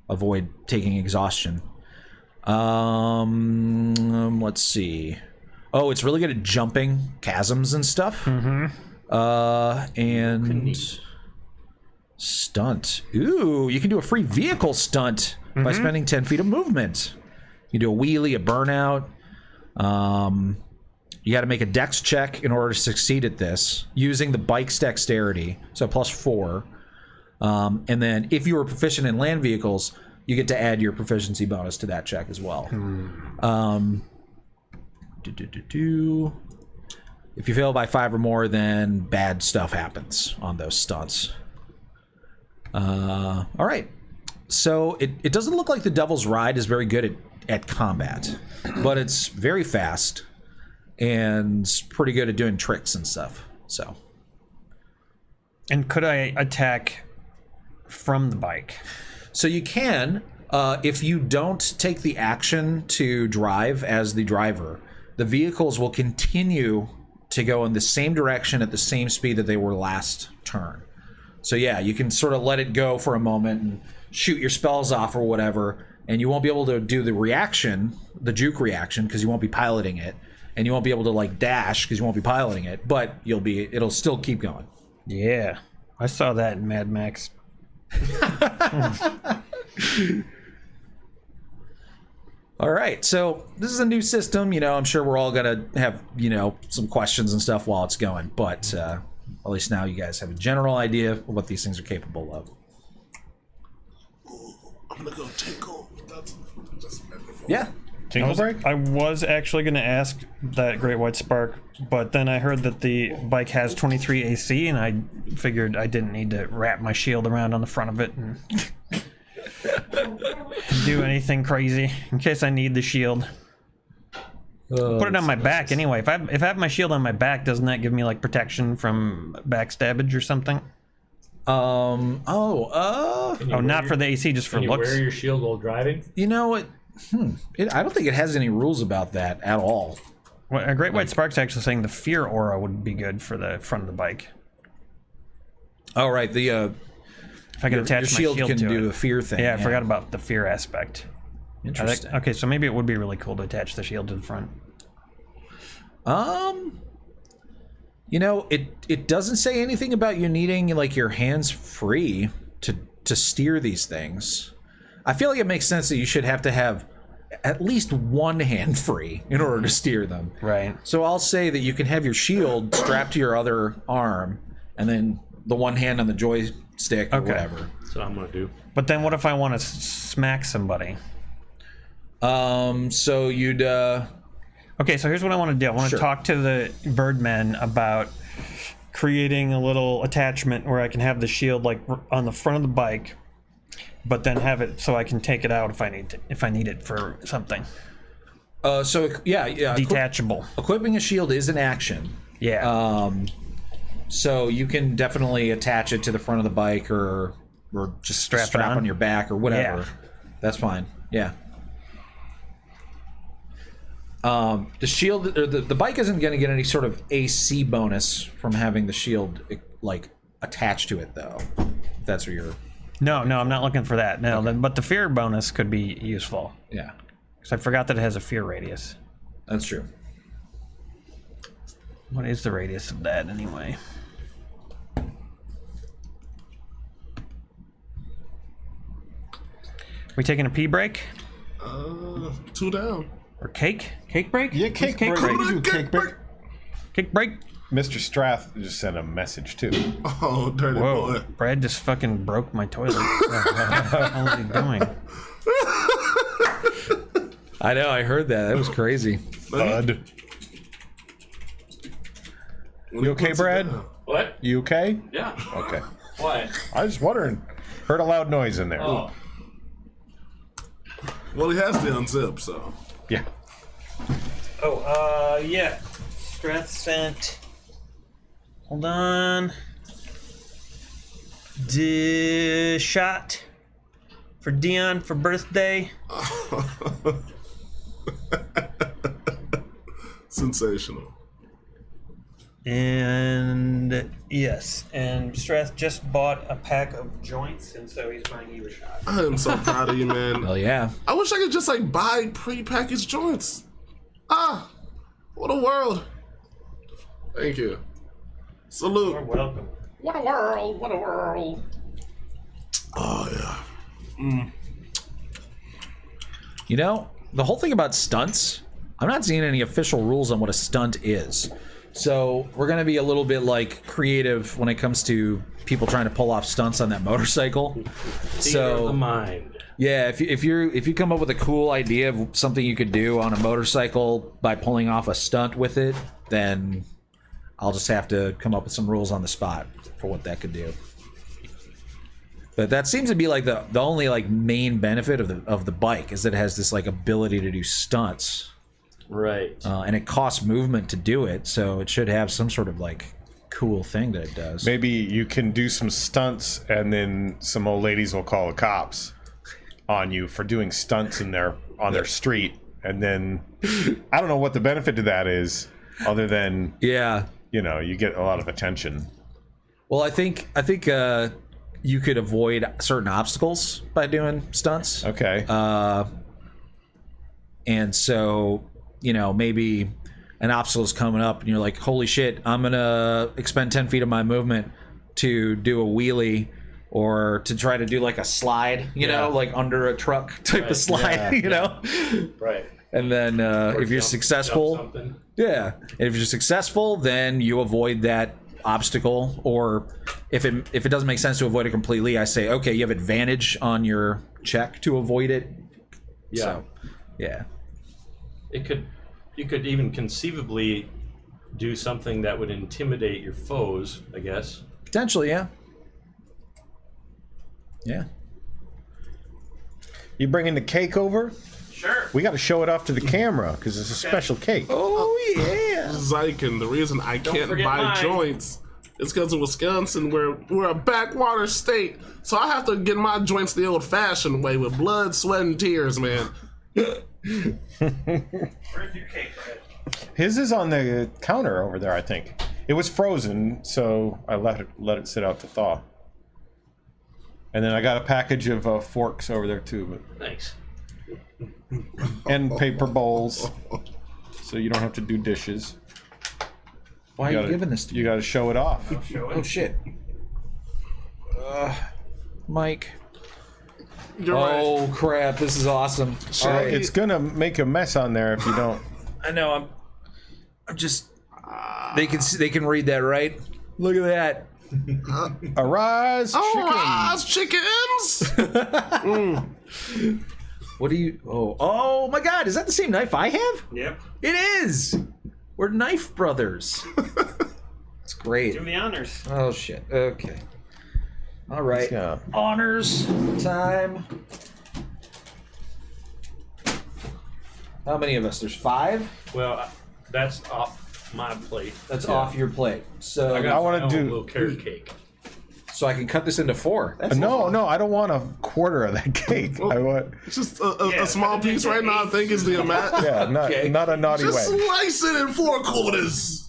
avoid taking exhaustion. Let's see. Oh, it's really good at jumping chasms and stuff. And stunt. Ooh, you can do a free vehicle stunt by spending 10 feet of movement. You do a wheelie, a burnout. You got to make a dex check in order to succeed at this using the bike's dexterity, so +4. And then if you were proficient in land vehicles, you get to add your proficiency bonus to that check as well. If you fail by 5 or more, then bad stuff happens on those stunts. All right. So it doesn't look like the Devil's Ride is very good at combat, but it's very fast and pretty good at doing tricks and stuff. So. And could I attack from the bike? So you can, if you don't take the action to drive as the driver, the vehicles will continue to go in the same direction at the same speed that they were last turn. So yeah, you can sort of let it go for a moment and shoot your spells off or whatever, and you won't be able to do the reaction, the juke reaction, because you won't be piloting it, and you won't be able to like dash because you won't be piloting it, but it'll still keep going. Yeah, I saw that in Mad Max. All right, so this is a new system. I'm sure we're all gonna have some questions and stuff while it's going, but at least now you guys have a general idea of what these things are capable of. I'm gonna go tinkle. That's just metaphor. Yeah. I was actually going to ask that Great White Spark, but then I heard that the bike has 23 AC, and I figured I didn't need to wrap my shield around on the front of it and do anything crazy in case I need the shield. Put it on my back anyway. If I have my shield on my back, doesn't that give me like protection from backstabbage or something? Not for the AC, just for Can you looks. wear your shield while driving? You know what? I don't think it has any rules about that at all. Well, a Great White Spark's actually saying the fear aura would be good for the front of the bike. Oh, right. The if I could attach your my shield can to do it. a fear thing. Yeah, I forgot about the fear aspect. Interesting. Okay, so maybe it would be really cool to attach the shield to the front. It doesn't say anything about you needing like your hands free to steer these things. I feel like it makes sense that you should have to have at least one hand free in order to steer them. Right. So I'll say that you can have your shield strapped to your other arm, and then the one hand on the joystick or whatever. That's what I'm gonna do. But then what if I want to smack somebody? So you'd Okay, so here's what I want to do. I want to talk to the Birdmen about creating a little attachment where I can have the shield like on the front of the bike, but then have it so I can take it out if I need it for something. Detachable. Equipping a shield is an action. Yeah. So you can definitely attach it to the front of the bike or just strap on your back or whatever. Yeah. That's fine. Yeah. The shield, or the bike isn't going to get any sort of AC bonus from having the shield like attached to it, though. If that's what you're. No, I'm not looking for that. No, okay. But the fear bonus could be useful. Yeah. Because I forgot that it has a fear radius. That's true. What is the radius of that anyway? We taking a pee break? 2 down. Or cake? Cake break? Yeah, cake break. Cake break. Cake break. Mr. Strath just sent a message too. Oh, dirty boy. Brad just fucking broke my toilet. What the hell is he doing? I know, I heard that. That was crazy. Bud. You okay, Brad? What? You okay? Yeah. Okay. What? I was just wondering. Heard a loud noise in there. Oh. Well, he has to unzip, so. Yeah. Oh, yeah. Strath sent. Hold on. The shot for Dion for birthday. Sensational. And yes, and Strath just bought a pack of joints, and so he's buying you a shot. I am so proud of you, man. Hell yeah. I wish I could just like buy pre-packaged joints. Ah, what a world. Thank you. Salute. You're welcome. What a world! What a world! Oh yeah. You know, the whole thing about stunts, I'm not seeing any official rules on what a stunt is. So we're going to be a little bit like creative when it comes to people trying to pull off stunts on that motorcycle. Theater of the mind. Yeah, if you come up with a cool idea of something you could do on a motorcycle by pulling off a stunt with it, then I'll just have to come up with some rules on the spot for what that could do. But that seems to be like the only like main benefit of the bike is that it has this like ability to do stunts. Right. And it costs movement to do it, so it should have some sort of like cool thing that it does. Maybe you can do some stunts and then some old ladies will call the cops on you for doing stunts on their street, and then I don't know what the benefit to that is other than you get a lot of attention. Well, I think you could avoid certain obstacles by doing stunts. Okay. And so, maybe an obstacle is coming up and you're like, holy shit, I'm going to expend 10 feet of my movement to do a wheelie or to try to do like a slide, like under a truck type of slide, Right. And then if you're successful, and if you're successful, then you avoid that obstacle. Or if it doesn't make sense to avoid it completely, I say, okay, you have advantage on your check to avoid it. Yeah. So, yeah. You could even conceivably do something that would intimidate your foes, I guess. Potentially, yeah. Yeah. You bringing the cake over? Sure. We got to show it off to the camera because it's a special cake. Oh, yeah. Zyken, the reason I can't forget buy mine. joints is because in Wisconsin we're a backwater state, so I have to get my joints the old-fashioned way with blood, sweat, and tears, man. Where's your cake, Brad? His is on the counter over there, I think. It was frozen, so I let it sit out to thaw. And then I got a package of forks over there too, Thanks. and paper bowls, so you don't have to do dishes. Why are you giving this to me? You got to show it off. Oh, shit. Mike. You're right. Crap. This is awesome. All right. It's gonna make a mess on there if you don't. I know. I'm just. They can read that, right? Look at that. Arise, chickens! What do you? Oh my God! Is that the same knife I have? Yep. It is. We're knife brothers. It's great. Do the honors. Oh shit. Okay. All right. Yeah. Honors time. How many of us? There's 5. Well, that's off my plate. That's off your plate. So I I got wanna my own do- little carrot cake. so I can cut this into 4. That's No, I don't want a quarter of that cake. I want, Just a small piece right now, I think, is the amount. yeah, not a naughty Just way. slice it in 4 quarters.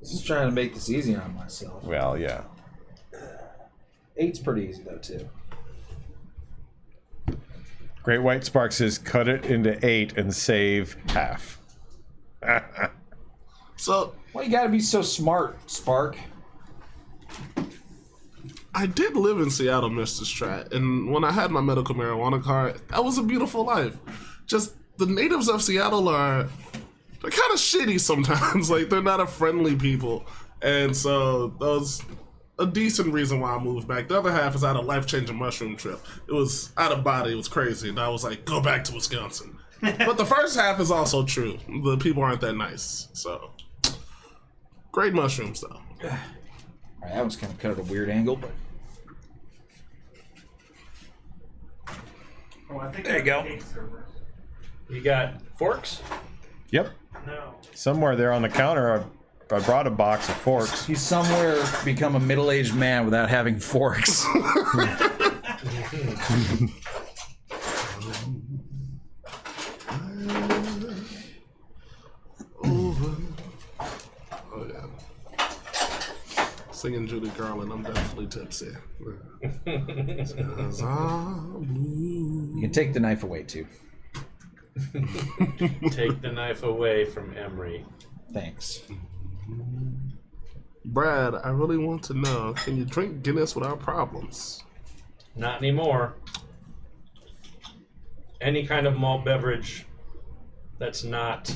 Just trying to make this easy on myself. Well, yeah. 8's pretty easy though too. Great White Spark says cut it into 8 and save half. So Why you gotta be so smart, Spark? I did live in Seattle, Mr. Strat, and when I had my medical marijuana card, that was a beautiful life. Just the natives of Seattle they're kind of shitty sometimes. Like they're not a friendly people, and so that was a decent reason why I moved back. The other half is I had a life-changing mushroom trip. It was out of body. It was crazy, and I was like, go back to Wisconsin. But the first half is also true. The people aren't that nice. So great mushrooms, though. Alright, that one's kind of cut at a weird angle, but there you go. You got forks? Yep. No. Somewhere there on the counter, I brought a box of forks. He's somewhere become a middle-aged man without having forks. Oh yeah. Singing Judy Garland, I'm definitely tipsy. Skies are blue. You can take the knife away too. Take the knife away from Emery. Thanks. Brad, I really want to know, can you drink Guinness without problems? Not anymore. Any kind of malt beverage that's not...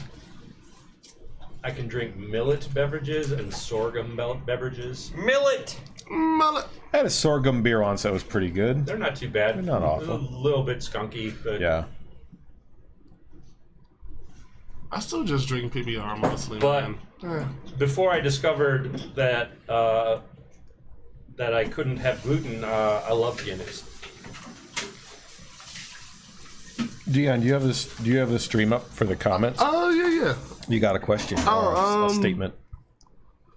I can drink millet beverages and sorghum beverages. Millet! Mullet. I had a sorghum beer once that was pretty good. They're not too bad. They're not awful. A little bit skunky, but Yeah. I still just drink PBR mostly, But- man. Eh. before I discovered that that I couldn't have gluten, I love Guinness. Dion, do you have this? Do you have the stream up for the comments? Oh, yeah. You got a question or a statement?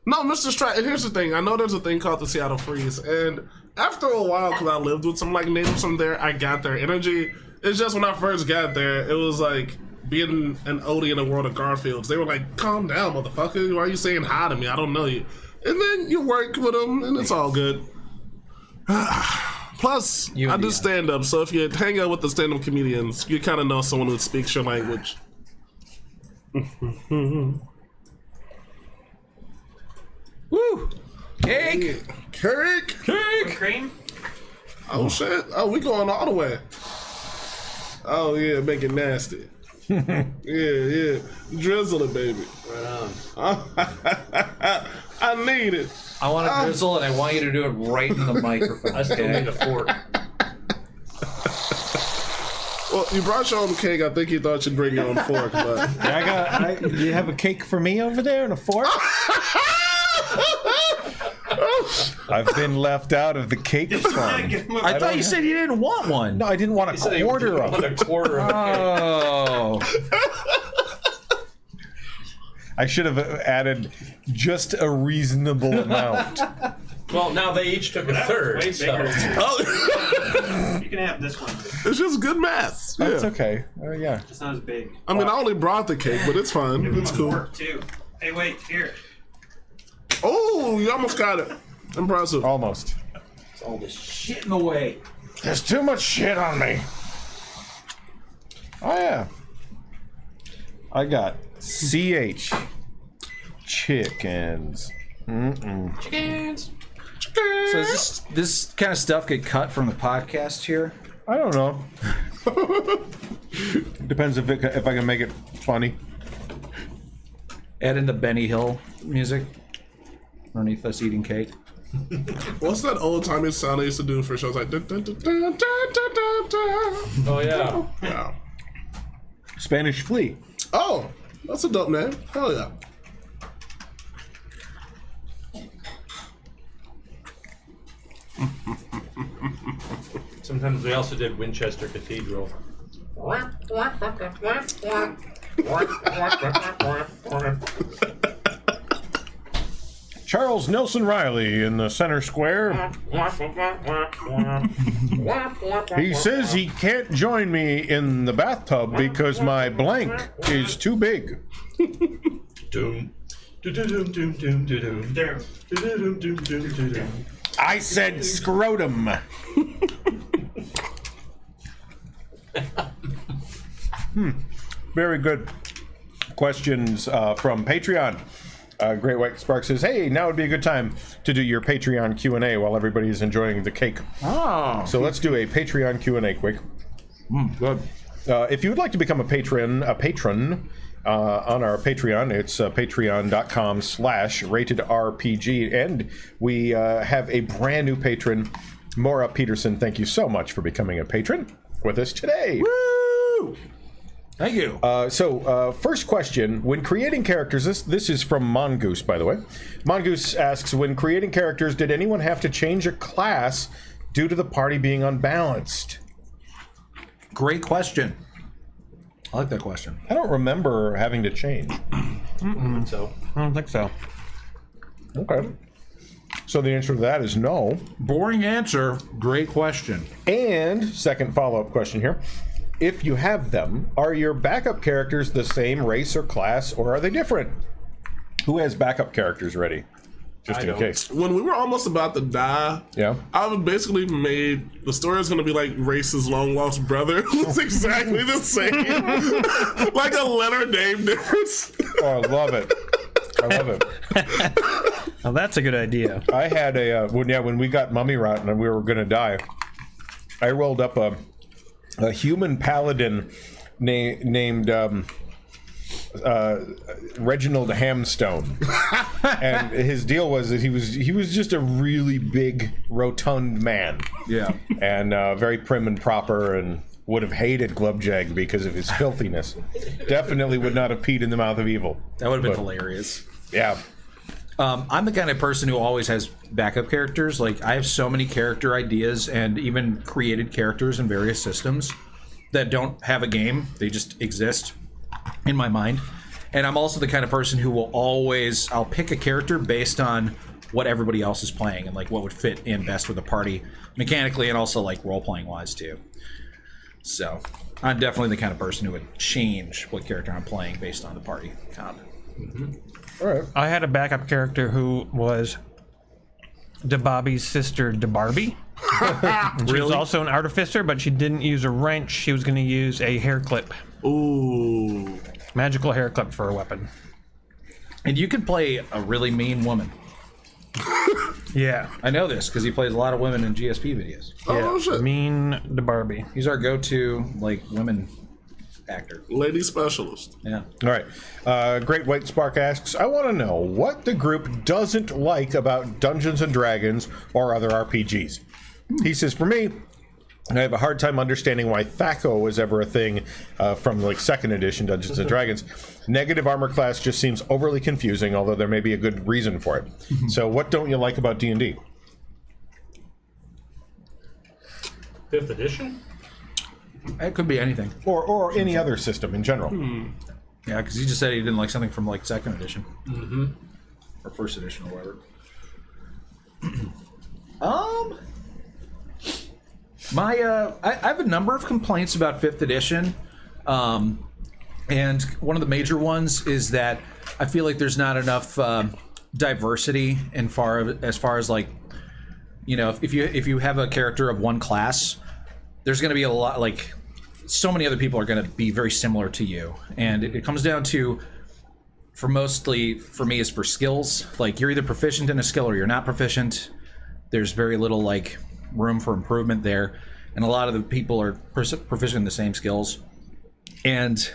No, Mr. Strat, here's the thing. I know there's a thing called the Seattle Freeze, and after a while, because I lived with some like natives from there, I got their energy. It's just when I first got there, it was like being an Odie in a world of Garfields. They were like, calm down, motherfucker. Why are you saying hi to me? I don't know you. And then you work with them, and it's all good. Plus, You I and do Dion. stand-up, so if you hang out with the stand-up comedians, you kind of know someone who speaks your language. Woo! Cake! Cake! Cream? Oh shit! Oh, we going all the way. Oh yeah, make it nasty. yeah, drizzle it, baby. Right on. I need it. I want to drizzle, and I want you to do it right in the microphone. I still need a fork. Well, you brought your own cake. I think you thought you'd bring your own fork, but Do you have a cake for me over there and a fork? I've been left out of the cake fun. I thought you said you didn't want one. No, I didn't want a quarter of it. A quarter of a cake. Oh. I should have added just a reasonable amount. Well, now they each took a third. Way So. bigger. oh, You can have this one. it's just good math. That's Yeah. okay. Yeah. It's not as big. I mean, I only brought the cake, but it's fine. It's cool. Fork too. Hey, wait, here. Oh, you almost got it. Impressive. Almost. All this shit in the way. There's too much shit on me. Oh yeah. I got CH chickens. So does this kind of stuff get cut from the podcast here? I don't know. Depends if I can make it funny. Add in the Benny Hill music underneath us eating cake. What's that old timey sound I used to do for shows like? Dun, dun, dun, dun, dun, dun, dun, dun. Oh yeah. Yeah. Spanish Flea. Oh, that's a dope name. Hell yeah. Sometimes we also did Winchester Cathedral. Charles Nelson Riley in the center square. He says he can't join me in the bathtub because my blank is too big. Doom. Doom. Doom. Doom. Doom. Doom. I said scrotum. Very good questions from Patreon. Great White Spark says, hey, now would be a good time to do your Patreon Q&A while everybody's enjoying the cake. Oh. So let's do a Patreon Q&A quick. Good. If you would like to become a patron on our Patreon, it's patreon.com/ratedrpg. And we have a brand new patron, Maura Peterson. Thank you so much for becoming a patron with us today. Woo! Thank you. First question, when creating characters, this is from Mongoose, by the way. Mongoose asks, when creating characters, did anyone have to change a class due to the party being unbalanced? Great question. I like that question. I don't remember having to change. So I don't think so. Okay. So the answer to that is no. Boring answer. Great question. And second follow-up question here. If you have them, are your backup characters the same race or class, or are they different? Who has backup characters ready? Just in case. When we were almost about to die, Yeah. I would basically made the story was going to be like Race's long lost brother. It's exactly the same, like a letter name difference. Oh, I love it. I love it. Well, that's a good idea. I had when we got Mummy Rot and we were going to die, I rolled up a human paladin named Reginald Hamstone, and his deal was that he was just a really big, rotund man, Yeah. and very prim and proper, and would have hated Glubjag because of his filthiness. Definitely would not have peed in the mouth of evil. That would have been hilarious. Yeah. I'm the kind of person who always has backup characters. Like, I have so many character ideas and even created characters in various systems that don't have a game. They just exist in my mind. And I'm also the kind of person who will always, I'll pick a character based on what everybody else is playing and like what would fit in best with the party mechanically and also like role-playing wise too. So I'm definitely the kind of person who would change what character I'm playing based on the party comp. All right. I had a backup character who was DeBobby's sister, DeBarbie. She was also an artificer, but she didn't use a wrench. She was going to use a hair clip. Ooh. Magical hair clip for a weapon. And you can play a really mean woman. Yeah. I know this because he plays a lot of women in GSP videos. Oh, shit. Mean DeBarbie. He's our go-to like women actor. Lady specialist. Yeah. All right. Great White Spark asks, I want to know what the group doesn't like about Dungeons & Dragons or other RPGs. He says, for me, I have a hard time understanding why THAC0 was ever a thing from like 2nd edition Dungeons & Dragons. Negative armor class just seems overly confusing, although there may be a good reason for it. So what don't you like about D&D? 5th edition? It could be anything. Or any other system in general. Yeah, because he just said he didn't like something from like 2nd edition. Or 1st edition or whatever. I have a number of complaints about 5th edition. And one of the major ones is that I feel like there's not enough diversity as far as like, you know, if you have a character of one class, there's going to be a lot, like, so many other people are going to be very similar to you. And it comes down to, for me, is for skills. Like, you're either proficient in a skill or you're not proficient. There's very little, like, room for improvement there. And a lot of the people are proficient in the same skills. And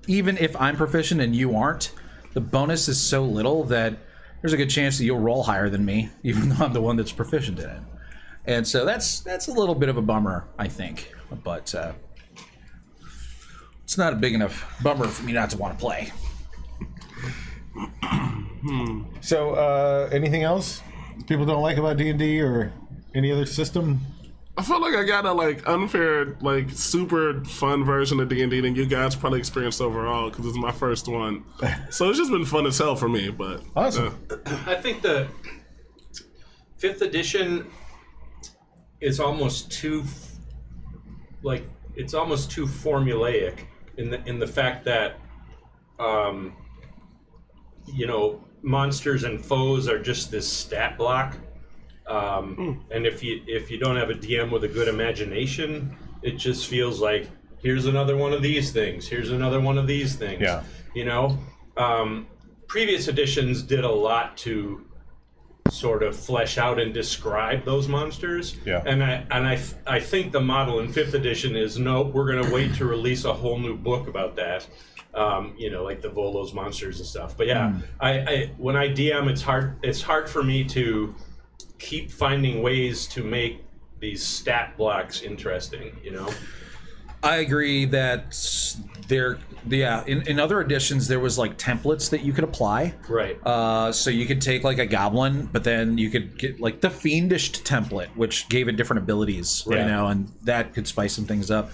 even if I'm proficient and you aren't, the bonus is so little that there's a good chance that you'll roll higher than me, even though I'm the one that's proficient in it. And so that's a little bit of a bummer, I think. But it's not a big enough bummer for me not to want to play. So anything else people don't like about D&D or any other system? I feel like I got a like unfair, like super fun version of D&D than you guys probably experienced overall because it's my first one. So it's just been fun as hell for me. But Awesome. I think the 5th edition is almost too formulaic in the fact that monsters and foes are just this stat block. And if you don't have a DM with a good imagination, it just feels like here's another one of these things. Here's another one of these things. Yeah. Previous editions did a lot to sort of flesh out and describe those monsters. Yeah. And I think the model in 5th edition is nope, we're going to wait to release a whole new book about that. Like the Volos monsters and stuff. But yeah, I when I DM, it's hard for me to keep finding ways to make these stat blocks interesting, I agree that in other editions there was like templates that you could apply. Right. So you could take like a goblin, but then you could get like the fiendish template, which gave it different abilities, and that could spice some things up.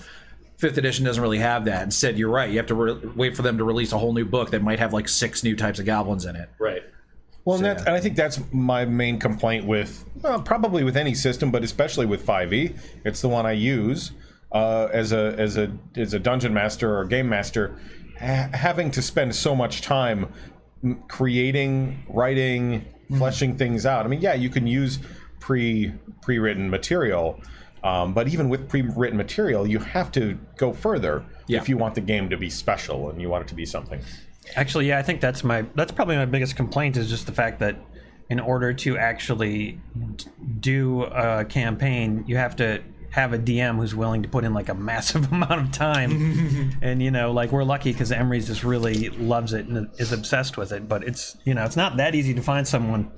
5th edition doesn't really have that. Instead, you're right. You have to wait for them to release a whole new book that might have like 6 new types of goblins in it. Right. Well, and I think that's my main complaint with, probably with any system, but especially with 5e. It's the one I use as a dungeon master or game master, having to spend so much time creating, writing, fleshing things out. I mean, yeah, you can use pre-written material, but even with pre-written material, you have to go further if you want the game to be special and you want it to be something. Actually, yeah, I think that's probably my biggest complaint is just the fact that in order to actually do a campaign, you have to have a DM who's willing to put in like a massive amount of time. And like we're lucky because Emery's just really loves it and is obsessed with it. But it's it's not that easy to find someone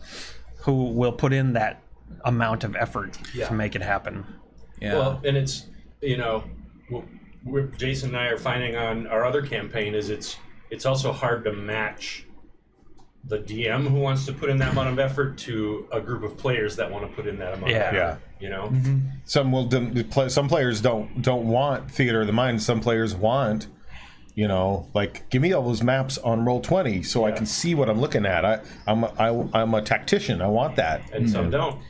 who will put in that amount of effort to make it happen. Yeah. Well, and it's what Jason and I are finding on our other campaign is it's also hard to match the DM who wants to put in that amount of effort to a group of players that want to put in that amount of effort. Some players don't want theater of the mind. Some players want, like give me all those maps on Roll20 so I can see what I'm looking at. I'm a tactician. I want that. And some don't.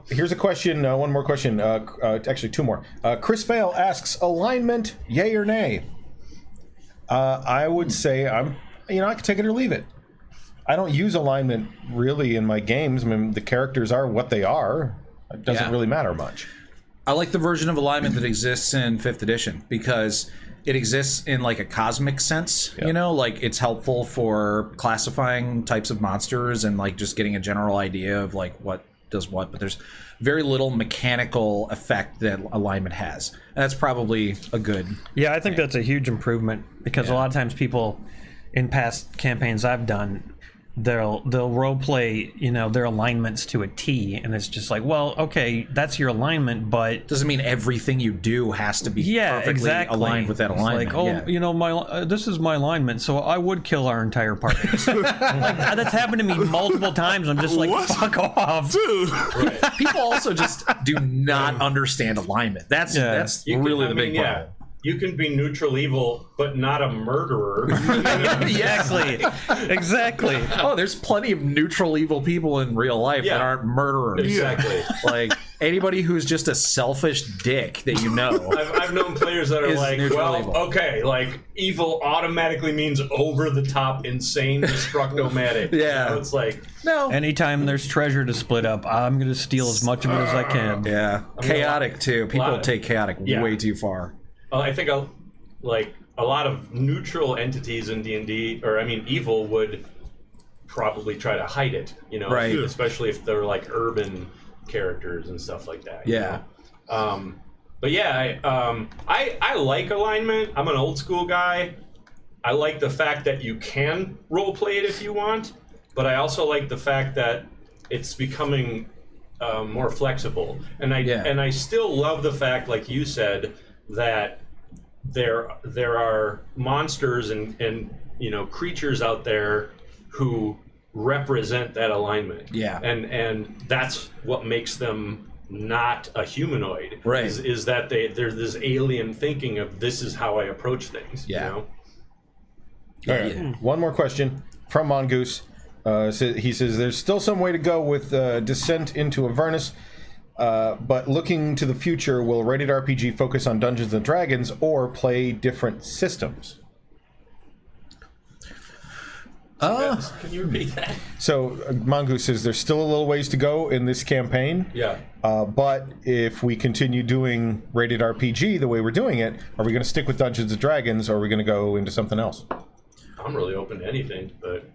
Here's a question. One more question. Actually, 2 more. Chris Vale asks: alignment, yay or nay? I would say I can take it or leave it. I don't use alignment really in my games. I mean, the characters are what they are. It doesn't really matter much. I like the version of alignment that exists in 5th edition because it exists in like a cosmic sense. Like it's helpful for classifying types of monsters and like just getting a general idea of like what does what, but there's very little mechanical effect that alignment has. And that's probably a good I think that's a huge improvement because a lot of times people in past campaigns I've done, they'll role play their alignments to a T, and it's just like, well, okay, that's your alignment, but doesn't mean everything you do has to be perfectly aligned with that alignment. Like, this is my alignment, so I would kill our entire party. Like, that's happened to me multiple times. I'm just like, fuck off, dude. People also just do not understand alignment. That's really the big problem. You can be neutral evil, but not a murderer. Exactly. Oh, there's plenty of neutral evil people in real life that aren't murderers. Exactly. Like anybody who's just a selfish dick that I've known players that are like, well, evil. Okay, like evil automatically means over the top, insane, destructomatic. It's like no. Anytime there's treasure to split up, I'm gonna steal as much of it as I can. Yeah, chaotic too. People take chaotic way too far. I think a lot of neutral entities in D&D, or evil would probably try to hide it, right? Especially if they're like urban characters and stuff like that. Yeah. But yeah, I like alignment. I'm an old school guy. I like the fact that you can role play it if you want, but I also like the fact that it's becoming more flexible. And I still love the fact, like you said, that there are monsters and creatures out there who represent that alignment. Yeah. And that's what makes them not a humanoid. Right. Is that there's this alien thinking of this is how I approach things. Yeah. You know? All right. One more question from Mongoose. He says there's still some way to go with Descent into Avernus, but looking to the future, will Rated RPG focus on Dungeons and Dragons or play different systems? Can you repeat that? So Mongoose says there's still a little ways to go in this campaign. Yeah. But if we continue doing Rated RPG the way we're doing it, are we going to stick with Dungeons and Dragons or are we going to go into something else? I'm really open to anything, but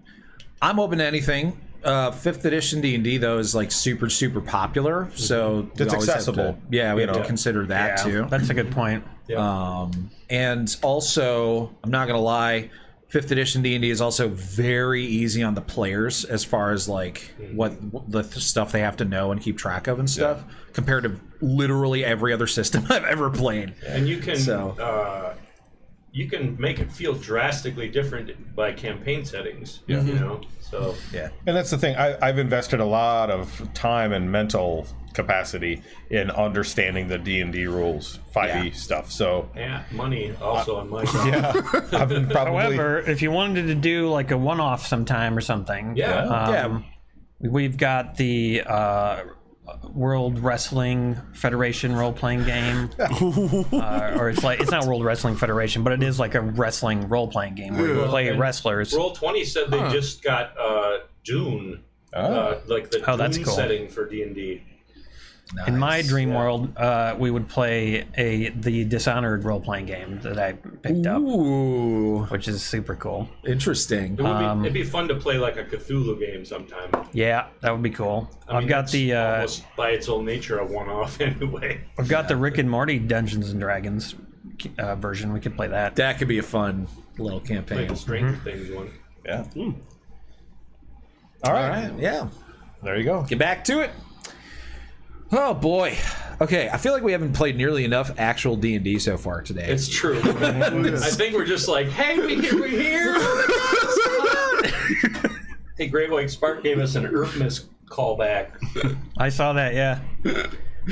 I'm open to anything. 5th edition D&D though is like super popular, so we It's always have accessible. to- yeah, we have to know. consider that too. That's a good point. And also, I'm not gonna lie, 5th edition D&D is also very easy on the players as far as like what the stuff they have to know and keep track of and stuff, compared to literally every other system I've ever played. and you can So- you can make it feel drastically different by campaign settings. You know, so Yeah. And that's the thing. I've invested a lot of time and mental capacity in understanding the D&D rules, 5e stuff. So yeah, money also on my side. I've been probably... However, if you wanted to do like a one-off sometime or something, we've got the World Wrestling Federation role-playing game, or it's not World Wrestling Federation, but it is like a wrestling role-playing game where you play and wrestlers. Roll20 said they just got Dune, like the that's Dune cool. setting for D&D. In my dream world, we would play the Dishonored role-playing game that I picked up, Ooh, which is super cool. interesting. It'd be fun to play like a Cthulhu game sometime. Yeah, that would be cool. I mean, I've got it's the almost by its own nature a one-off anyway. I've got the Rick and Morty Dungeons and Dragons version. We could play that. That could be a fun little Like campaign. the Stranger Things one. Yeah. All right, yeah. There you go. Get back to it. Oh boy. Okay, I feel like we haven't played nearly enough actual D&D so far today. It's true. I think we're just like, hey, we're here. Hey, Great White Spark gave us an Erpmus callback. I saw that. Yeah,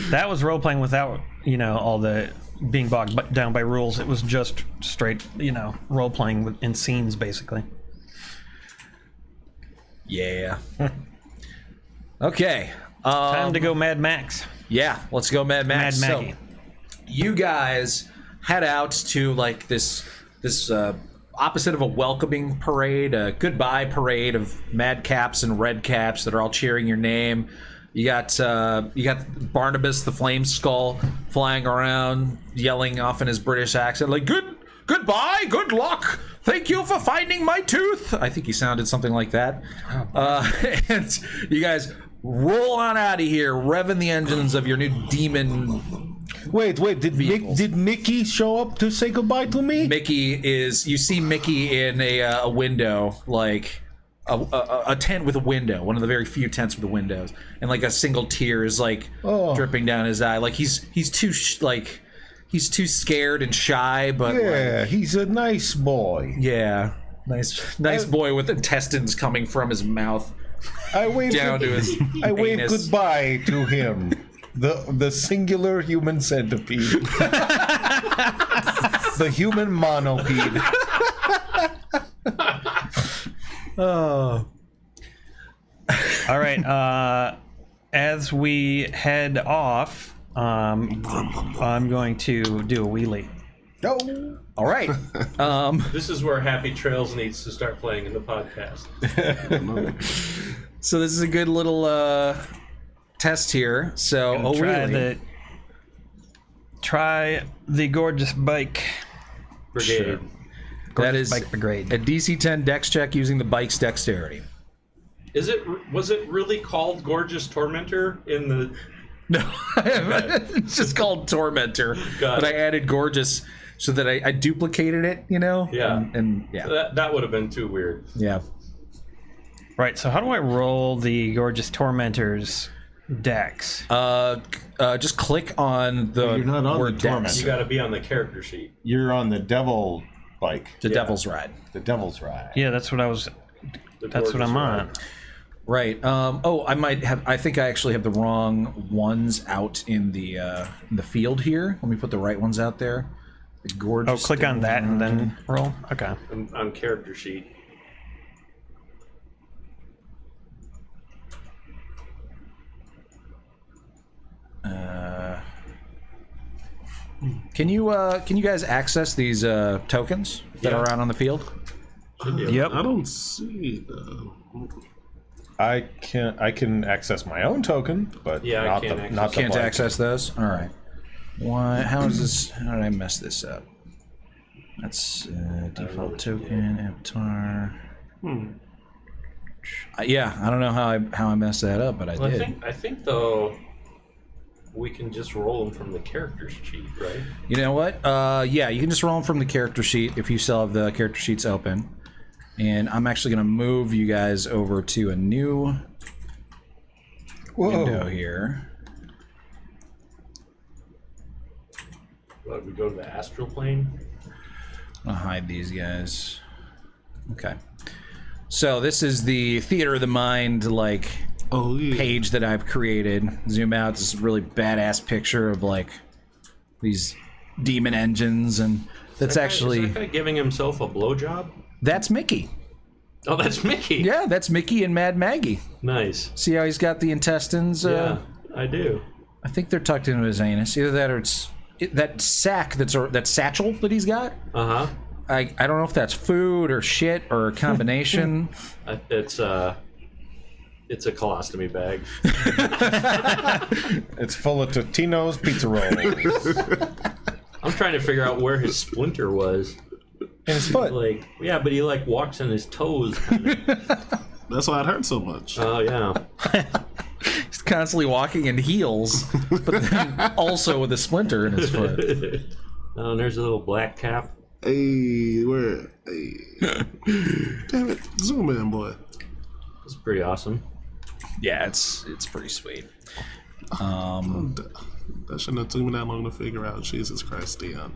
that was role playing without all the being bogged down by rules. It was just straight role playing in scenes basically. Yeah. Okay. Time to go Mad Max. Yeah, let's go Mad Max. Mad Maggie. So, you guys head out to like this opposite of a welcoming parade, a goodbye parade of mad caps and red caps that are all cheering your name. You got Barnabas the Flame Skull flying around, yelling off in his British accent, like goodbye, good luck. Thank you for finding my tooth. I think he sounded something like that. And you guys roll on out of here, revving the engines of your new demon. Wait, did Mickey show up to say goodbye to me? You see Mickey in a window, like a tent with a window, one of the very few tents with the windows, and like a single tear is like dripping down his eye. Like he's too scared and shy, but Yeah, he's a nice boy. yeah, nice boy with intestines coming from his mouth I wave down to his I wave anus. goodbye to him. The singular human centipede. The human monopede. Oh. All right. As we head off, I'm going to do a wheelie. Oh. All right. This is where Happy Trails needs to start playing in the podcast. So this is a good little test here. So Try the gorgeous bike. Brigade. that is Bike Brigade. a DC 10 Dex check using the bike's dexterity. Was it really called Gorgeous Tormentor in the? No, it's just called Tormentor. Got But it. I added gorgeous so that I duplicated it, Yeah. And yeah. That would have been too weird. Yeah. Right. So how do I roll the gorgeous Tormentor's dex? Just click on the You're not on word the dex. Tormentor. You got to be on the character sheet. You're on the devil bike. The Devil's Ride. The devil's ride. Yeah, that's what I was. The That's what Gorgeous I'm Ride. on. Right. Oh, I might have. I think I actually have the wrong ones out in the field here. Let me put the right ones out there. The gorgeous. Oh, click on that and then roll. Okay. On character sheet. Can you guys access these tokens that are out on the field? Yep. I don't see the. I can access my own token, but Yeah, I not can't the access- not the Can't blank. access those. All right. Why? How is this? How did I mess this up? That's default token avatar. Yeah, I don't know how I messed that up, but I Well, did. I think though we can just roll them from the characters sheet, right? You know what? Yeah, you can just roll them from the character sheet if you still have the character sheets open. And I'm actually going to move you guys over to a new window here. Let we go to the astral plane. I'll hide these guys. Okay. So this is the Theater of the Mind, like, Oh yeah. page that I've created. Zoom out. This is a really badass picture of, like, these demon engines, and that's actually... Is that guy giving himself a blowjob? That's Mickey. Oh, that's Mickey. Yeah, that's Mickey and Mad Maggie. Nice. See how he's got the intestines? Yeah, I do. I think they're tucked into his anus. Either that or it's that sack that satchel that he's got. Uh huh. I don't know if that's food or shit or a combination. It's a colostomy bag. It's full of Totino's pizza rolls. I'm trying to figure out where his splinter was. In his foot. Like, yeah, but he like walks on his toes. Kinda. That's why it hurts so much. Oh yeah. He's constantly walking in heels, but then also with a splinter in his foot. Oh, and there's a little black cap. Hey, where? Hey. Damn it! Zoom in, boy. It's pretty awesome. Yeah, it's pretty sweet. That shouldn't have took me that long to figure out. Jesus Christ, Dion.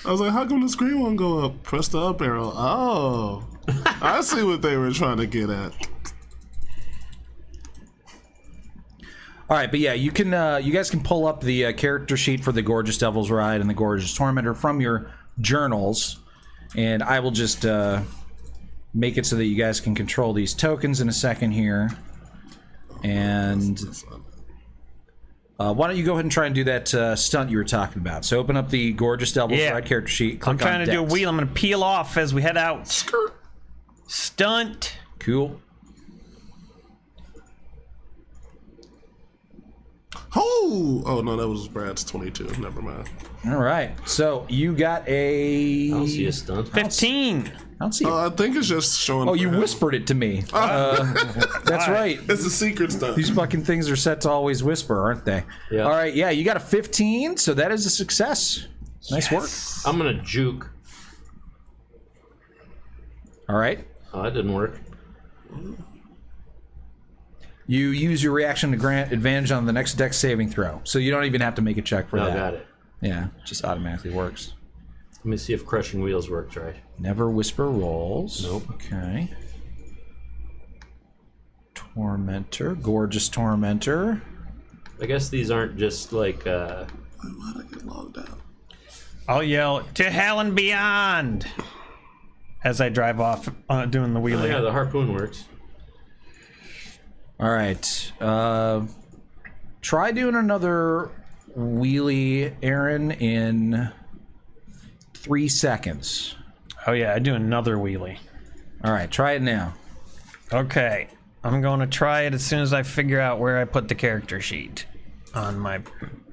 I was like, how come the screen won't go up? Press the up arrow. Oh, I see what they were trying to get at. All right, but yeah, you guys can pull up the character sheet for the Gorgeous Devil's Ride and the Gorgeous Tormentor from your journals, and I will just make it so that you guys can control these tokens in a second here. And why don't you go ahead and try and do that stunt you were talking about? So open up the Gorgeous Devil's Yeah. Ride character sheet. Click I'm trying on to do a Dex. wheel. I'm going to peel off as we head out. Stunt. Cool. Oh no, that was Brad's 22. Never mind. All right, so you got a. I don't see a stunt. 15. I don't see it. I think it's just showing. Oh, for you him. whispered it to me. That's right. It's a secret stuff. These fucking things are set to always whisper, aren't they? Yeah. All right, yeah, you got a 15, so that is a success. Nice work. I'm gonna juke. All right. Oh, that didn't work. You use your reaction to grant advantage on the next dex saving throw, so you don't even have to make a check for Oh, that. got it. Yeah, it just automatically works. Let me see if crushing wheels works right. Never whisper rolls. Nope. Okay. Tormentor, Gorgeous Tormentor. I guess these aren't just like. Why did I get logged out? I'll yell, to hell and beyond, as I drive off doing the Oh, wheeling. yeah, the harpoon works. All right. Try doing another wheelie, Aaron, in 3 seconds. Oh, yeah, I do another wheelie. All right, try it now. Okay, I'm going to try it as soon as I figure out where I put the character sheet on my...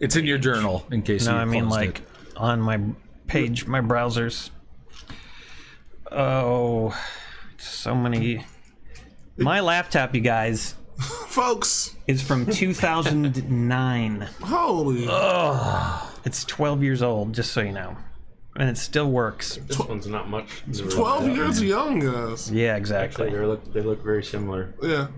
It's in your journal, in case No, you I mean, closed like, it. on my page, my browsers. Oh, so many... My laptop, you guys, Folks, is from 2009. holy. It's 12 years old, just so you know. And it still works. This one's not much. newer. 12 years young, guys. Yeah, Actually, exactly. they look very similar. Yeah.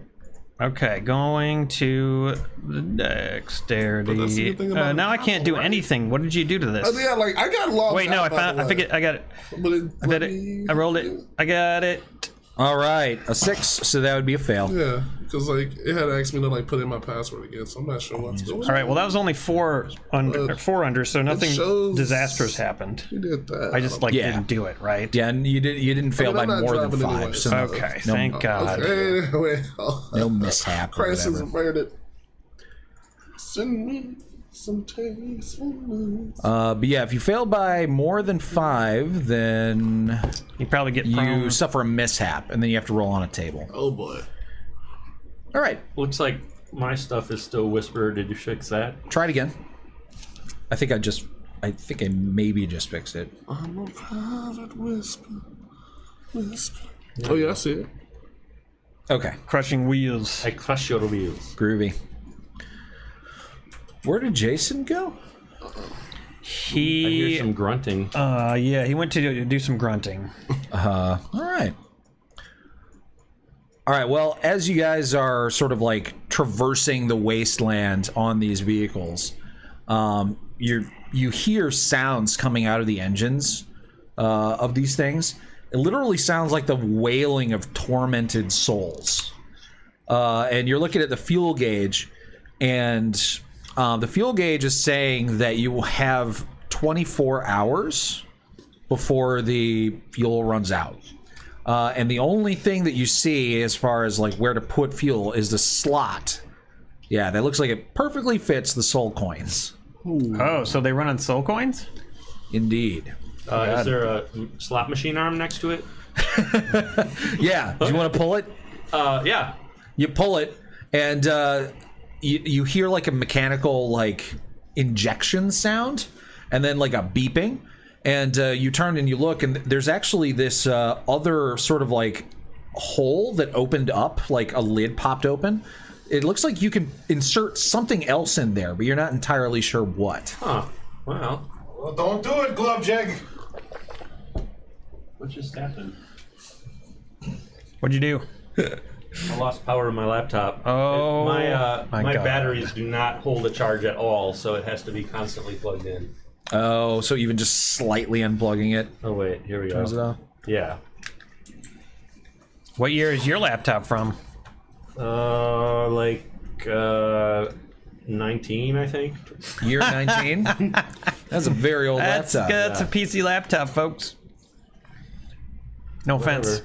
Okay, going to the dexterity. But that's the good thing about now I can't do anything. What did you do to this? Yeah, like, I got logged Wait, no, out, by the way. I got it. But I did it. I rolled it. I got it. All right, a 6, so that would be a fail. Yeah, because like it had asked me to like put in my password again, so I'm not sure what's going on. All right, well, that was only four under, so nothing shows- disastrous happened. You did that. I just didn't do it, right? Yeah, and you didn't fail I'm by not more than driving 5. anyway. So no, Okay, thank God. Okay, wait. no mishap. Or Christ is whatever. averted. Send me some tasteful news. But yeah, if you fail by more than 5, then You probably get you prone. suffer a mishap, and then you have to roll on a table. Oh boy. All right, Looks like my stuff is still Whisper. Did you fix that? try it again. I think I maybe just fixed it. I'm a private whisper. Oh yeah, I see it. Okay, Crushing wheels. I crush your wheels. groovy. Where did Jason go? I hear He, some grunting. yeah, he went to do some grunting. All right. All right, well, as you guys are sort of like traversing the wasteland on these vehicles, you hear sounds coming out of the engines of these things. It literally sounds like the wailing of tormented souls. And you're looking at the fuel gauge, and the fuel gauge is saying that you will have 24 hours before the fuel runs out. And the only thing that you see as far as like where to put fuel is the slot. Yeah, that looks like it perfectly fits the soul coins. Oh, so they run on soul coins? Indeed. Is there a slot machine arm next to it? Yeah, do you want to pull it? Yeah. You pull it, and you hear like a mechanical like injection sound, and then like a beeping, and you turn and you look, and there's actually this other sort of like hole that opened up, like a lid popped open. It looks like you can insert something else in there, but you're not entirely sure what. Huh. Well, Well, don't do it, Glubjeg. what just happened? What'd you do? I lost power in my laptop. Oh, my my God. batteries do not hold a charge at all, so it has to be constantly plugged in. Oh, so even just slightly unplugging it Oh wait, here we turns it go. off. Yeah. What year is your laptop from? 19, I think. Year 19. That's a very old That's laptop. a PC laptop, folks. No offense.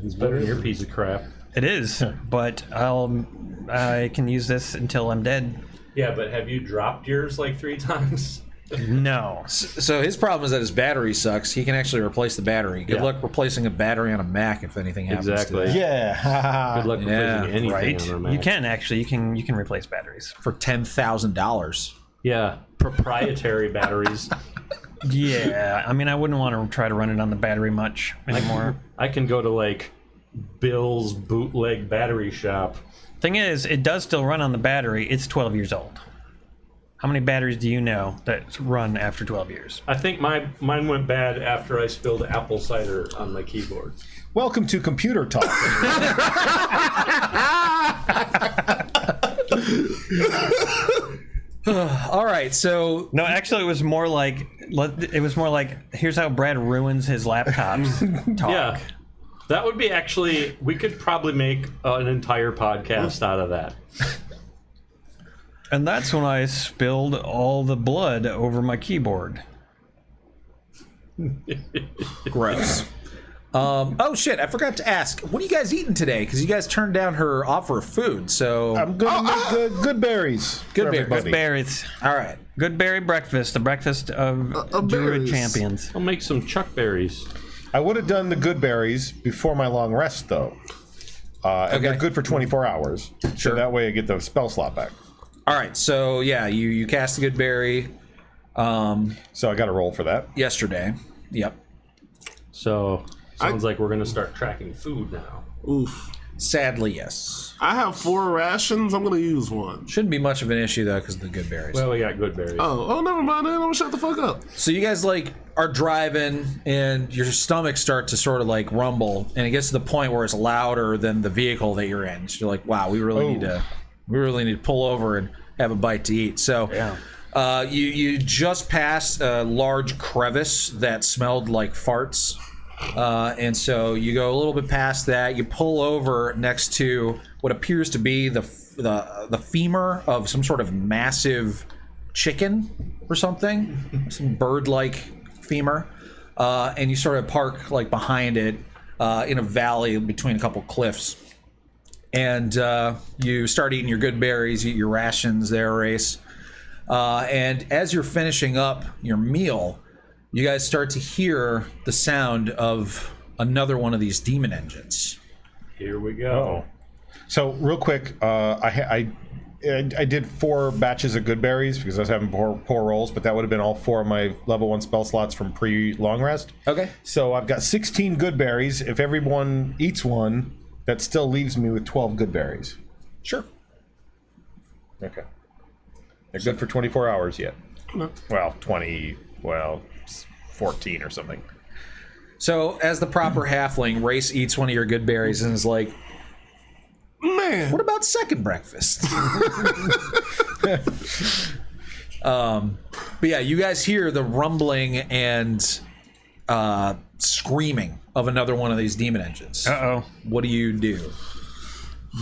It's better than your piece of crap. It is, but I can use this until I'm dead. Yeah, but have you dropped yours like 3 times? No. So his problem is that his battery sucks. He can actually replace the battery. Good Yeah. luck replacing a battery on a Mac if anything happens. Exactly. To that. Yeah. Good luck Yeah, replacing anything Right? on our Mac. You can actually. You can replace batteries. For $10,000. Yeah, proprietary batteries. Yeah. I mean, I wouldn't want to try to run it on the battery much anymore. I can go to like Bill's bootleg battery shop. Thing is, it does still run on the battery. It's 12 years old. How many batteries do you know that run after 12 years? I think mine went bad after I spilled apple cider on my keyboard. Welcome to Computer Talk. All right, so No, actually, it was more like here's how Brad ruins his laptops. Talk. Yeah. That would be actually, we could probably make an entire podcast out of that. And that's when I spilled all the blood over my keyboard. gross. Oh shit! I forgot to ask. What are you guys eating today? Because you guys turned down her offer of food. So I'm going to make good berries. Good for berries. everybody. Berries. all right. Good berry breakfast. The breakfast of Druid berries. champions. I'll make some chuck berries. I would have done the good berries before my long rest, though. And they're good for 24 hours. So that way I get the spell slot back. All right. So yeah, you cast a good berry So I got to roll for that. yesterday. Yep. So, sounds like we're going to start tracking food now. Oof. Sadly, yes. I have 4 rations. I'm gonna use 1. Shouldn't be much of an issue though, because of the good berries. Well, we got good berries. Oh, never mind. Then I'm gonna shut the fuck up. So you guys like are driving, and your stomach start to sort of like rumble, and it gets to the point where it's louder than the vehicle that you're in. So you're like, wow, we really need to pull over and have a bite to eat. So you just passed a large crevice that smelled like farts, And so you go a little bit past that. You pull over next to what appears to be the femur of some sort of massive chicken or something, some bird-like femur. And you sort of park like behind it in a valley between a couple cliffs. And you start eating your good berries, eat your rations there, Race. And as you're finishing up your meal, you guys start to hear the sound of another one of these demon engines. Here we go. So real quick, I did 4 batches of good berries because I was having poor rolls, but that would have been all 4 of my level 1 spell slots from pre-long rest. Okay. So I've got 16 good berries. If everyone eats one, that still leaves me with 12 good berries. Sure. Okay. They're good for 24 hours yet. Well, 14 or something. So as the proper halfling, Race eats one of your good berries and is like, Man, what about second breakfast? But yeah, you guys hear the rumbling and screaming of another one of these demon engines. Uh-oh. What do you do?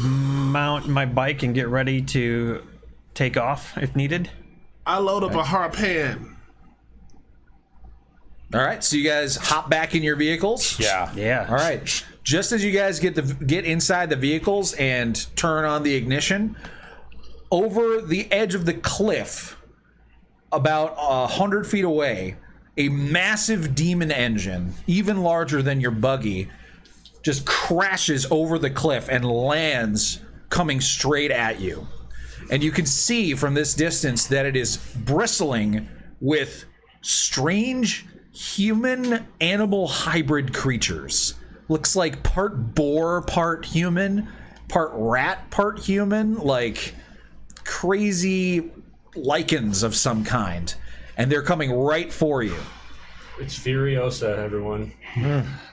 Mount my bike and get ready to take off if needed. I load up a harpoon. All right, so you guys hop back in your vehicles. Yeah. All right. Just as you guys get inside the vehicles and turn on the ignition, over the edge of the cliff, about 100 feet away, a massive demon engine, even larger than your buggy, just crashes over the cliff and lands coming straight at you. And you can see from this distance that it is bristling with strange human-animal hybrid creatures. Looks like part boar, part human, part rat, part human, like crazy lichens of some kind. And they're coming right for you. It's Furiosa, everyone.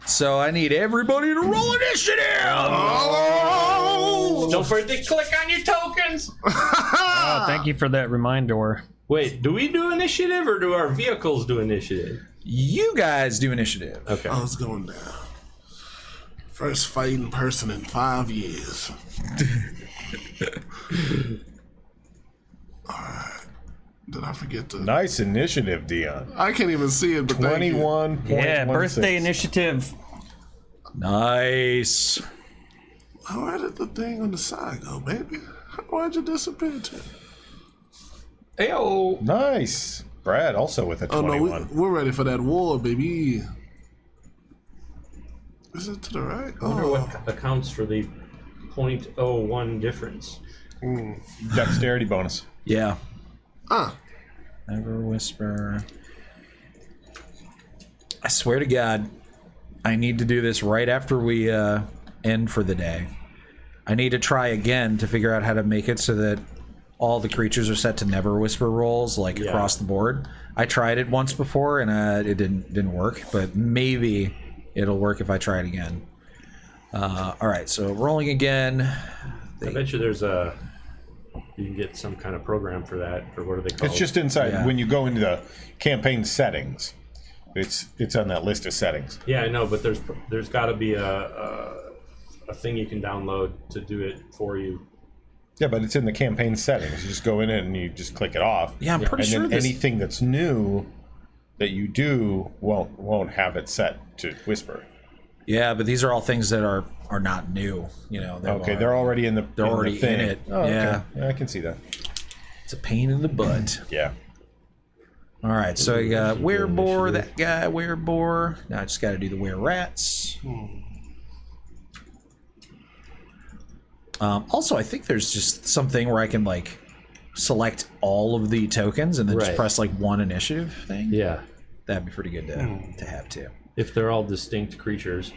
So I need everybody to roll initiative! Oh! Don't forget to click on your tokens! Oh, thank you for that reminder. Wait, do we do initiative or do our vehicles do initiative? You guys do initiative. Okay. I was going down. First fighting person in 5 years. Alright. Did I forget to... Nice initiative, Dion. I can't even see it, but thank you. 21. Yeah, birthday initiative. Nice. Where did the thing on the side go, baby? Why'd you disappear to? Ayo. Nice. Brad also with a Oh, 21. no, we're ready for that war, baby. Is it to the right? I wonder what accounts for the 0.01 difference. Dexterity bonus. Yeah. Ah. Never whisper. I swear to God, I need to do this right after we end for the day. I need to try again to figure out how to make it so that all the creatures are set to never whisper rolls, like across the board. I tried it once before and it didn't work, but maybe it'll work if I try it again. All right, so rolling again. I bet you there's you can get some kind of program for that, or what are they called? It's just inside. Yeah. When you go into the campaign settings, it's on that list of settings. Yeah, I know, but there's got to be a thing you can download to do it for you. Yeah, but it's in the campaign settings. You just go in it and you just click it off. Yeah, I'm pretty and sure then this... anything that's new that you do won't have it set to whisper. Yeah, but these are all things that are not new. You know. They're already in the. They're already thing. in it. Oh, Yeah. okay. I can see that. It's a pain in the butt. Yeah. All right, so you got Wereboar, that guy, Wereboar. Now I just got to do the Were-Rats. Also, I think there's just something where I can like select all of the tokens and then just Right. press like one initiative thing. Yeah, That'd be pretty good to have too. if they're all distinct creatures.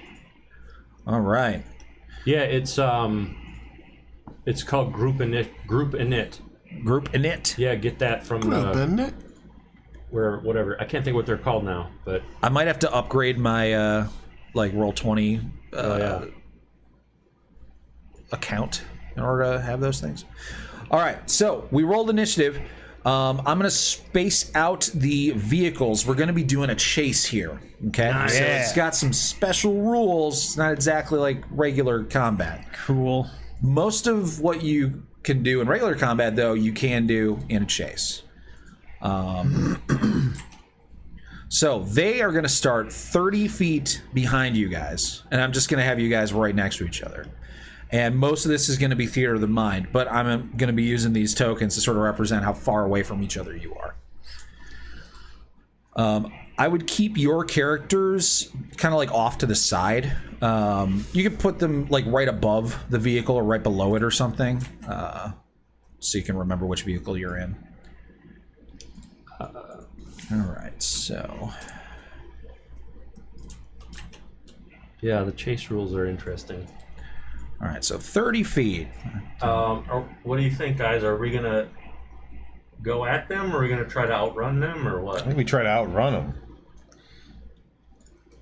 All right. Yeah, it's called group init. Group init. Yeah, get that from Could have been it. where whatever. I can't think what they're called now, but I might have to upgrade my like Roll20 account in order to have those things. All right, so we rolled initiative. I'm going to space out the vehicles. We're going to be doing a chase here. Okay? Nice. So Yeah. it's got some special rules. It's not exactly like regular combat. Cool. Most of what you can do in regular combat, though, you can do in a chase. So they are going to start 30 feet behind you guys, and I'm just going to have you guys right next to each other. And most of this is going to be theater of the mind, but I'm going to be using these tokens to sort of represent how far away from each other you are. I would keep your characters kind of like off to the side. You could put them like right above the vehicle or right below it or something, so you can remember which vehicle you're in. All right, so Yeah, the chase rules are interesting. all right, so 30 feet. What do you think, guys? Are we gonna go at them, or are we gonna try to outrun them, or I what? think we try to outrun them.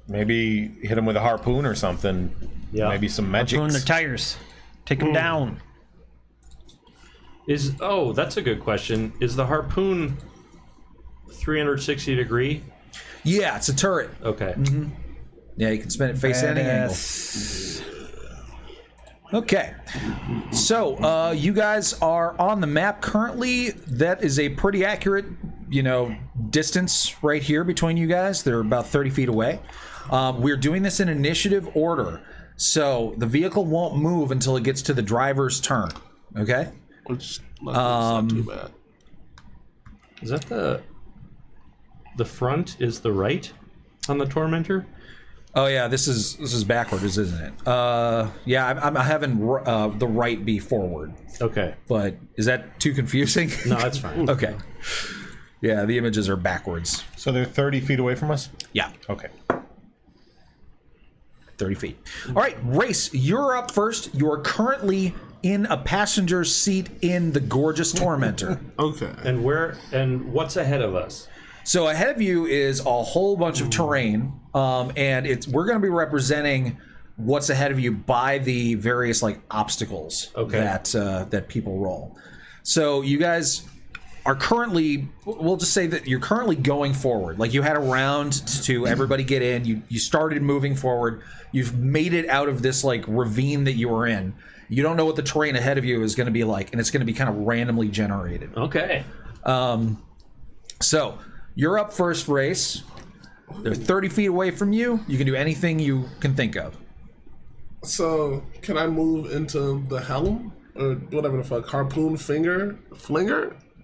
Maybe hit them with a harpoon or something. Yeah. Maybe some magic. Ruin their tires. Take them down. That's a good question. Is the harpoon 360 degree? Yeah, it's a turret. Okay. Yeah, you can spin it face any angle. Okay, so you guys are on the map currently. That is a pretty accurate, distance right here between you guys. They're about 30 feet away. We're doing this in initiative order, so the vehicle won't move until it gets to the driver's turn. Okay. Which not too bad. Is that the front is the right on the Tormentor? Oh yeah, this is backwards, isn't it? Yeah, I'm having the right be forward, Okay. but is that too confusing? No, that's fine. Okay. Yeah, the images are backwards. So they're 30 feet away from us? Yeah, Okay. 30 feet. All right, Race, you're up first. You're currently in a passenger seat in the gorgeous Tormentor. Okay. And what's ahead of us? So ahead of you is a whole bunch of terrain, and we're going to be representing what's ahead of you by the various obstacles that people roll. So you guys are currently, we'll just say that you're currently going forward. Like you had a round to everybody get in. You started moving forward. You've made it out of this ravine that you were in. You don't know what the terrain ahead of you is going to be like, and it's going to be kind of randomly generated. Okay. So you're up first, Race. They're 30 feet away from you. You can do anything you can think of. So can I move into the helm or whatever the fuck? Harpoon flinger?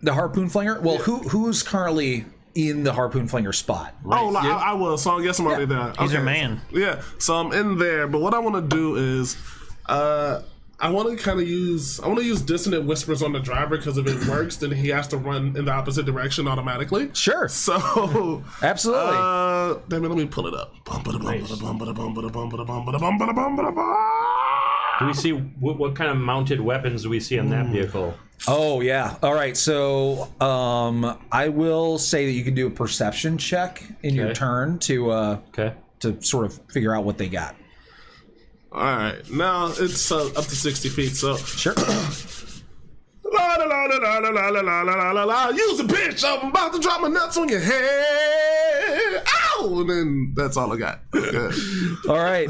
The harpoon flinger? Well, who's currently in the harpoon flinger spot? Oh, I will. So I guess I'm already there. He's our man. Yeah. So I'm in there, but what I want to do is, I want to use dissonant whispers on the driver because if it works, then he has to run in the opposite direction automatically. Sure. So Absolutely. Damn it, let me pull it up. Do we see what kind of mounted weapons do we see on that vehicle? Oh, yeah. All right. So I will say that you can do a perception check in your turn to sort of figure out what they got. All right, now it's up to 60 feet. So Sure. la la la la la la la la la la la. Use a bitch. I'm about to drop my nuts on your head. Ow! And then that's all I got. Good. All right.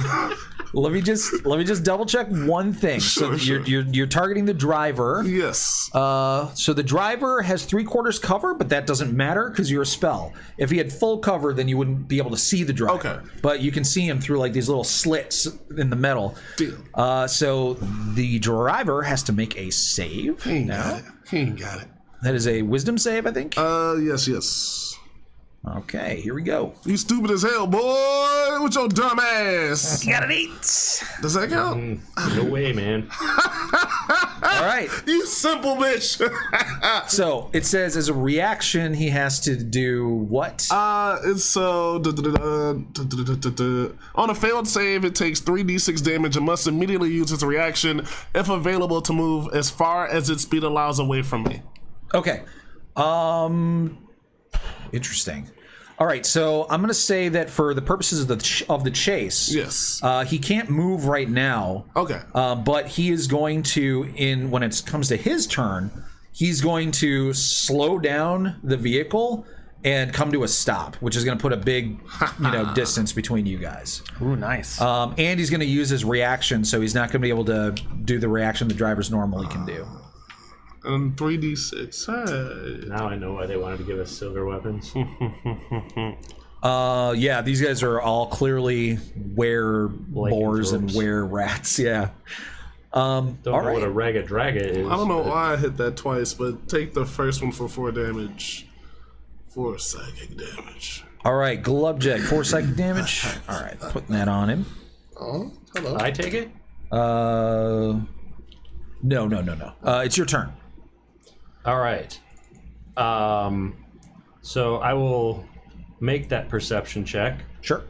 Let me just double check one thing. So Sure. you're targeting the driver. Yes. So the driver has 3/4 cover, but that doesn't matter because you're a spell. If he had full cover, then you wouldn't be able to see the driver. Okay. But you can see him through these little slits in the metal. Deal. So the driver has to make a save. He ain't got it. He ain't got it. That is a wisdom save, I think. Yes. Okay, here we go. You stupid as hell, boy, with your dumb ass. Got an 8. Does that count? No way, man. All right. You simple bitch. So it says as a reaction, he has to do what? It's so on a failed save, it takes 3d6 damage and must immediately use its reaction if available to move as far as its speed allows away from me. Okay. Interesting. All right, so I'm going to say that for the purposes of the chase, Yes. he can't move right now. Okay. But he is going to, when it comes to his turn, he's going to slow down the vehicle and come to a stop, which is going to put a big, distance between you guys. Ooh, nice. And he's going to use his reaction, so he's not going to be able to do the reaction the drivers normally can do. And 3d6. Hey. Now I know why they wanted to give us silver weapons. Yeah, these guys are all clearly boars and rats. Yeah. Don't know what a ragged draga is. I don't know why I hit that twice, but take the first one for 4 damage. 4 psychic damage. All right, Glubjack, 4 psychic damage. All right, putting that on him. Oh, hello. I take it? No. It's your turn. All right. So I will make that perception check. Sure.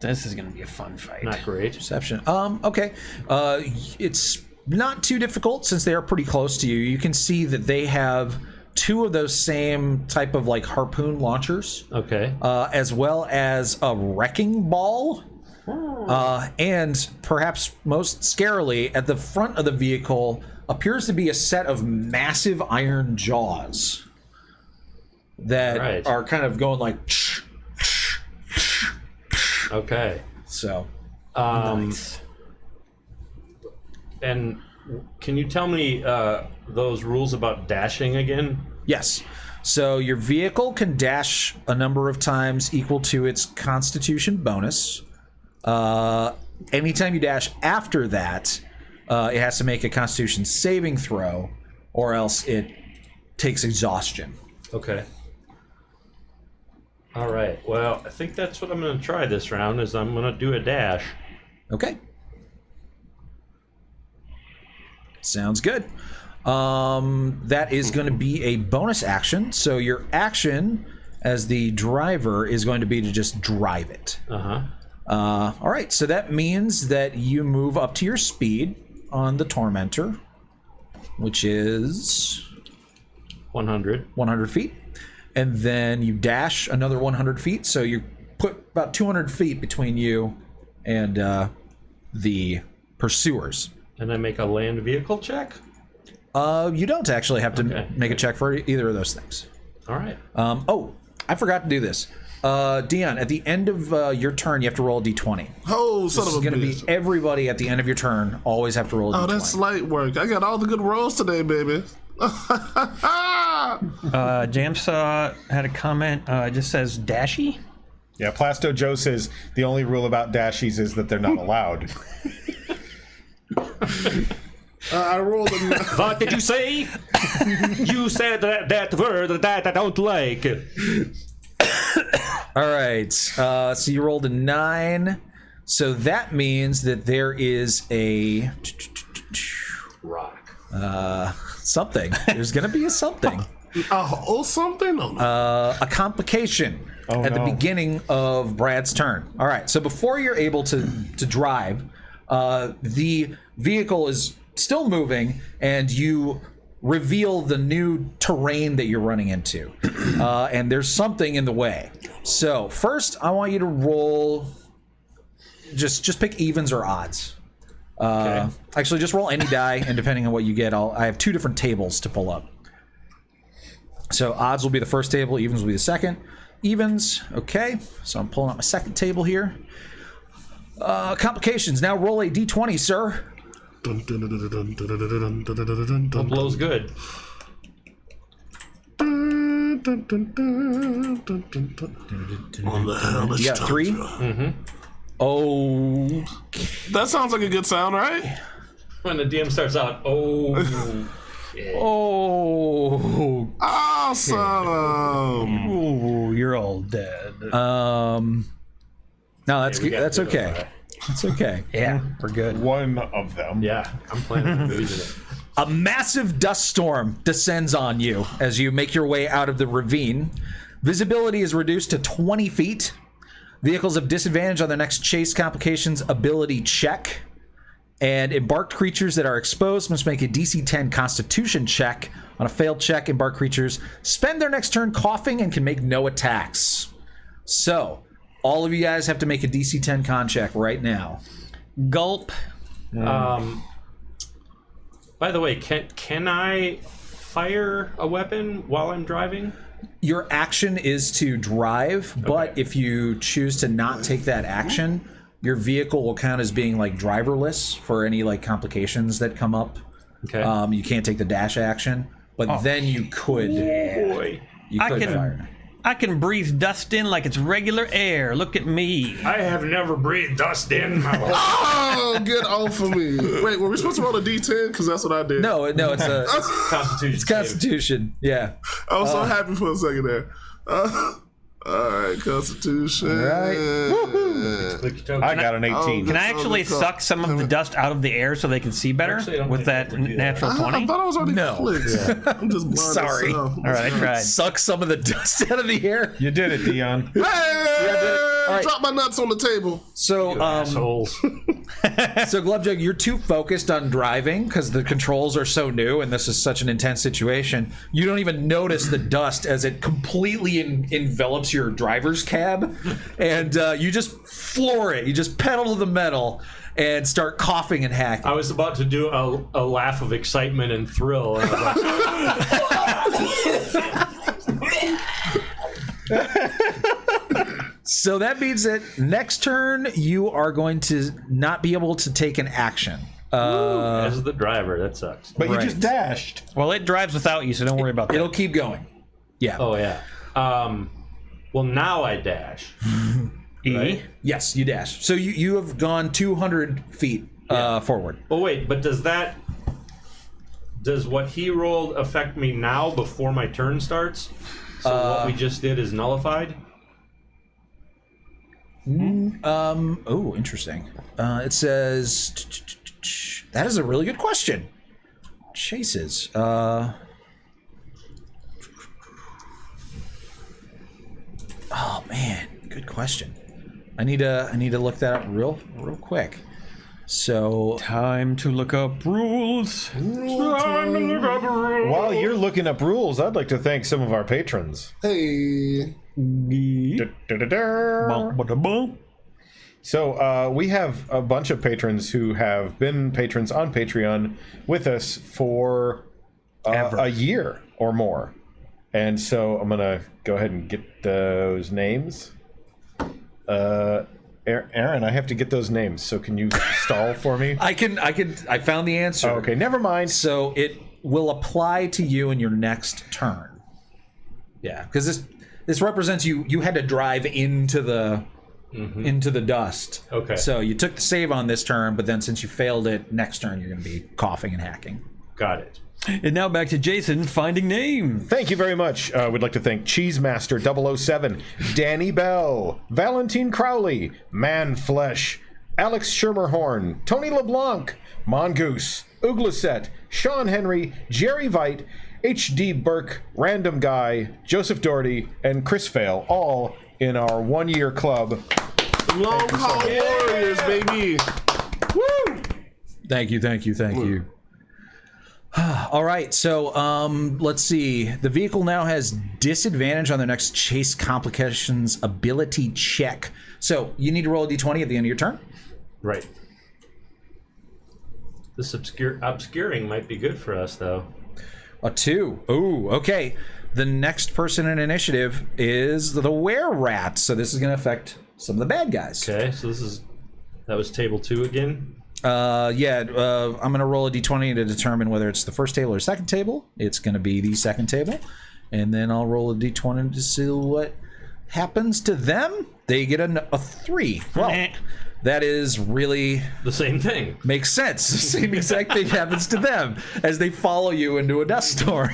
This is going to be a fun fight. Not great. Perception. Okay. It's not too difficult since they are pretty close to you. You can see that they have 2 of those same type of like harpoon launchers. Okay. As well as a wrecking ball. And perhaps most scarily, at the front of the vehicle appears to be a set of massive iron jaws that are kind of going like. Okay. So. Nice. And can you tell me those rules about dashing again? Yes. So your vehicle can dash a number of times equal to its Constitution bonus. Anytime you dash after that, it has to make a Constitution saving throw, or else it takes exhaustion. Okay. All right. Well, I think that's what I'm going to try this round. Is I'm going to do a dash. Okay. Sounds good. That is going to be a bonus action. So your action as the driver is going to be to just drive it. All right, so that means that you move up to your speed on the Tormentor, which is 100. 100 feet. And then you dash another 100 feet, so you put about 200 feet between you and the pursuers. And I make a land vehicle check? You don't actually have to make a check for either of those things. All right. Oh, I forgot to do this. Dion, at the end of your turn, you have to roll a d20. Oh, son This of is a going to bitch. be everybody at the end of your turn always have to roll a d20. Oh, that's light work. I got all the good rolls today, baby. Jamsaw had a comment. It just says dashy. Yeah, Plasto Joe says the only rule about dashies is that they're not allowed. I rolled a What did you say? You said that word that I don't like. All right. So you rolled a 9. So that means that there is a Rock. something. There's going to be a something. something? Oh, no. A complication at the beginning of Brad's turn. All right. So before you're able to drive, the vehicle is still moving, and you reveal the new terrain that you're running into. And there's something in the way. So first, I want you to roll. Just pick evens or odds. Actually, just roll any die, and depending on what you get, I have 2 different tables to pull up. So odds will be the first table, evens will be the second. Evens, okay. So I'm pulling up my second table here. Complications. Now roll a d20, sir. Dun, dun, dun, dun, dun, dun, dun, dun, dun, dun, dun, dun, Blow's good. dun, dun, dun, dun, dun, dun, dun. On the hell You got 3? Mm-hmm. Oh, That sounds like a good sound, right? When the DM starts out, Awesome. Ooh, you're all dead. no, that's good. That's okay. That's okay. Yeah, we're good. One of them. yeah, I'm planning on using it. A massive dust storm descends on you as you make your way out of the ravine. Visibility is reduced to 20 feet. Vehicles have disadvantage on their next chase complications ability check. And embarked creatures that are exposed must make a DC 10 Constitution check. On a failed check, embarked creatures spend their next turn coughing and can make no attacks. So, all of you guys have to make a DC 10 con check right now. Gulp. By the way, can I fire a weapon while I'm driving? Your action is to drive, but if you choose to not take that action, your vehicle will count as being like driverless for any like complications that come up. Okay. You can't take the dash action, but then you could. Boy. You could fire. I can breathe dust in like it's regular air. Look at me. I have never breathed dust in my life. Oh, get off of me. Wait, were we supposed to roll a D10? Because that's what I did. No, it's a Constitution. it's Constitution. Yeah. I was so happy for a second there. All right, Constitution. Right. I got an 18. Can I actually suck some of the dust out of the air so they can see better Actually, I don't with think that I can do natural I 20? thought I was already No. clicked. I'm just blind. Sorry. All All right, I tried. Suck some of the dust out of the air. You did it, Dion. Hey! right. Drop my nuts on the table. So, Assholes. so Glubjug, you're too focused on driving because the controls are so new and this is such an intense situation. You don't even notice the dust as it completely envelops your driver's cab, and you just floor it. You just pedal to the metal and start coughing and hacking. I was about to do a laugh of excitement and thrill. And I was like, So that means that next turn you are going to not be able to take an action. as the driver, that sucks. But Right. you just dashed. Well, it drives without you, so don't worry about that. It'll keep going. Yeah. Oh yeah. Well, now I dash. Right? Yes, you dash. So you have gone 200 feet forward. Oh wait, but does what he rolled affect me now before my turn starts? So what we just did is nullified? Oh, interesting. It says that is a really good question. Chases. Oh man, good question. I need to look that up real quick. So Time to look up rules. While you're looking up rules, I'd like to thank some of our patrons. Hey. So we have a bunch of patrons who have been patrons on Patreon with us for a year or more. And so I'm going to go ahead and get those names. Aaron, I have to get those names, so can you stall for me? I found the answer. Oh, okay, never mind. So it will apply to you in your next turn. Yeah, because this represents you had to drive into the dust. Okay. So you took the save on this turn, but then since you failed it, next turn you're going to be coughing and hacking. Got it. And now back to Jason finding names. Thank you very much. We'd like to thank Cheesemaster 007, Danny Bell, Valentine Crowley, Manflesh, Alex Schermerhorn, Tony LeBlanc, Mongoose, Uglaset, Sean Henry, Jerry Veit, H.D. Burke, Random Guy, Joseph Doherty, and Chris Fail, all in our one-year club. Long Haul Warriors, baby. Woo! Thank you. All right, so let's see. The vehicle now has disadvantage on the next chase complications ability check. So you need to roll a d20 at the end of your turn. Right. This obscuring might be good for us, though. A 2. Ooh, okay. The next person in initiative is the Were-Rat, so this is going to affect some of the bad guys. Okay, so that was table 2 again. I'm going to roll a d20 to determine whether it's the first table or second table. It's going to be the second table. And then I'll roll a d20 to see what happens to them. They get a 3. Well, that is really... The same thing. Makes sense. The same exact thing happens to them as they follow you into a dust storm.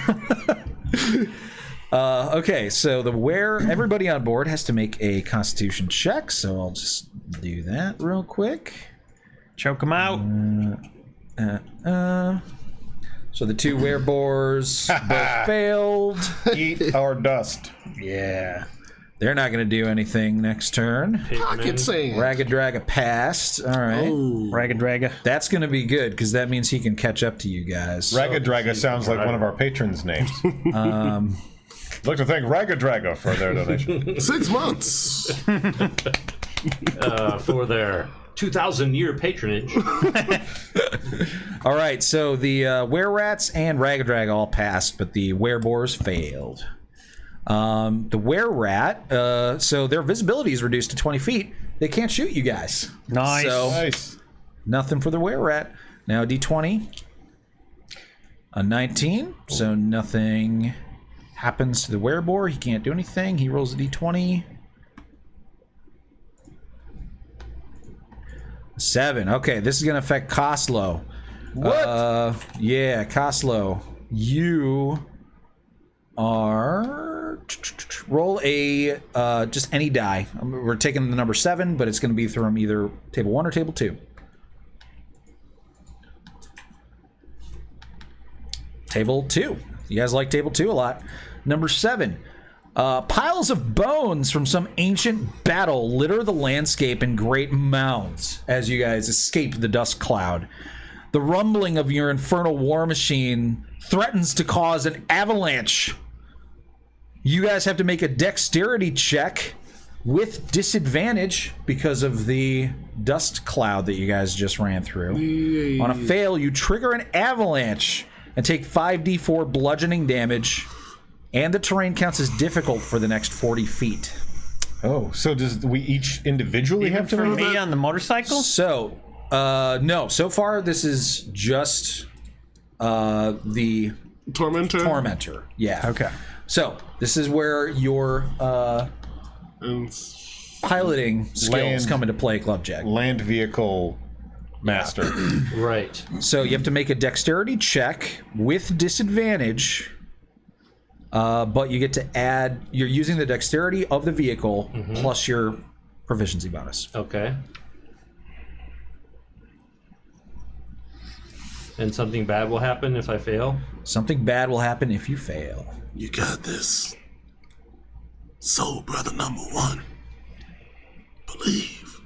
Okay, so everybody on board has to make a Constitution check, so I'll just do that real quick. Choke them out. So the 2 werebores both failed. Eat our dust. Yeah. They're not going to do anything next turn. Pocket sand. Ragged Draga passed. All right. Ragged Draga. That's going to be good because that means he can catch up to you guys. Ragged Draga sounds like one of our patrons' names. I'd like to thank Ragged Draga for their donation. 6 months. For their 2,000-year patronage. All right, so the were-rats and rag-a-drag all passed, but the were-boars failed. The were-rat, so their visibility is reduced to 20 feet. They can't shoot you guys. Nice. So, Nice. nothing for the were-rat. Now a d20. A 19, so nothing happens to the were-boar. He can't do anything. He rolls a d20. 7. Okay, this is going to affect Koslow. What? Yeah, Koslow. You are... Roll a... just any die. We're taking the number 7, but it's going to be from either table 1 or table 2. Table 2. You guys like table 2 a lot. Number 7. Piles of bones from some ancient battle litter the landscape in great mounds as you guys escape the dust cloud. The rumbling of your infernal war machine threatens to cause an avalanche. You guys have to make a dexterity check with disadvantage because of the dust cloud that you guys just ran through. On a fail, you trigger an avalanche and take 5d4 bludgeoning damage, and the terrain counts as difficult for the next 40 feet. Oh, so does we each individually have to For move me it? on the motorcycle? So, no. So far, this is just the Tormentor. Yeah. Okay. So, this is where your And piloting skills Land. come into play, Clubjack. Land vehicle master. Right. So, you have to make a dexterity check with disadvantage, but you get to add... You're using the dexterity of the vehicle plus your proficiency bonus. Okay. And something bad will happen if I fail? Something bad will happen if you fail. you got this. So, brother number 1, believe.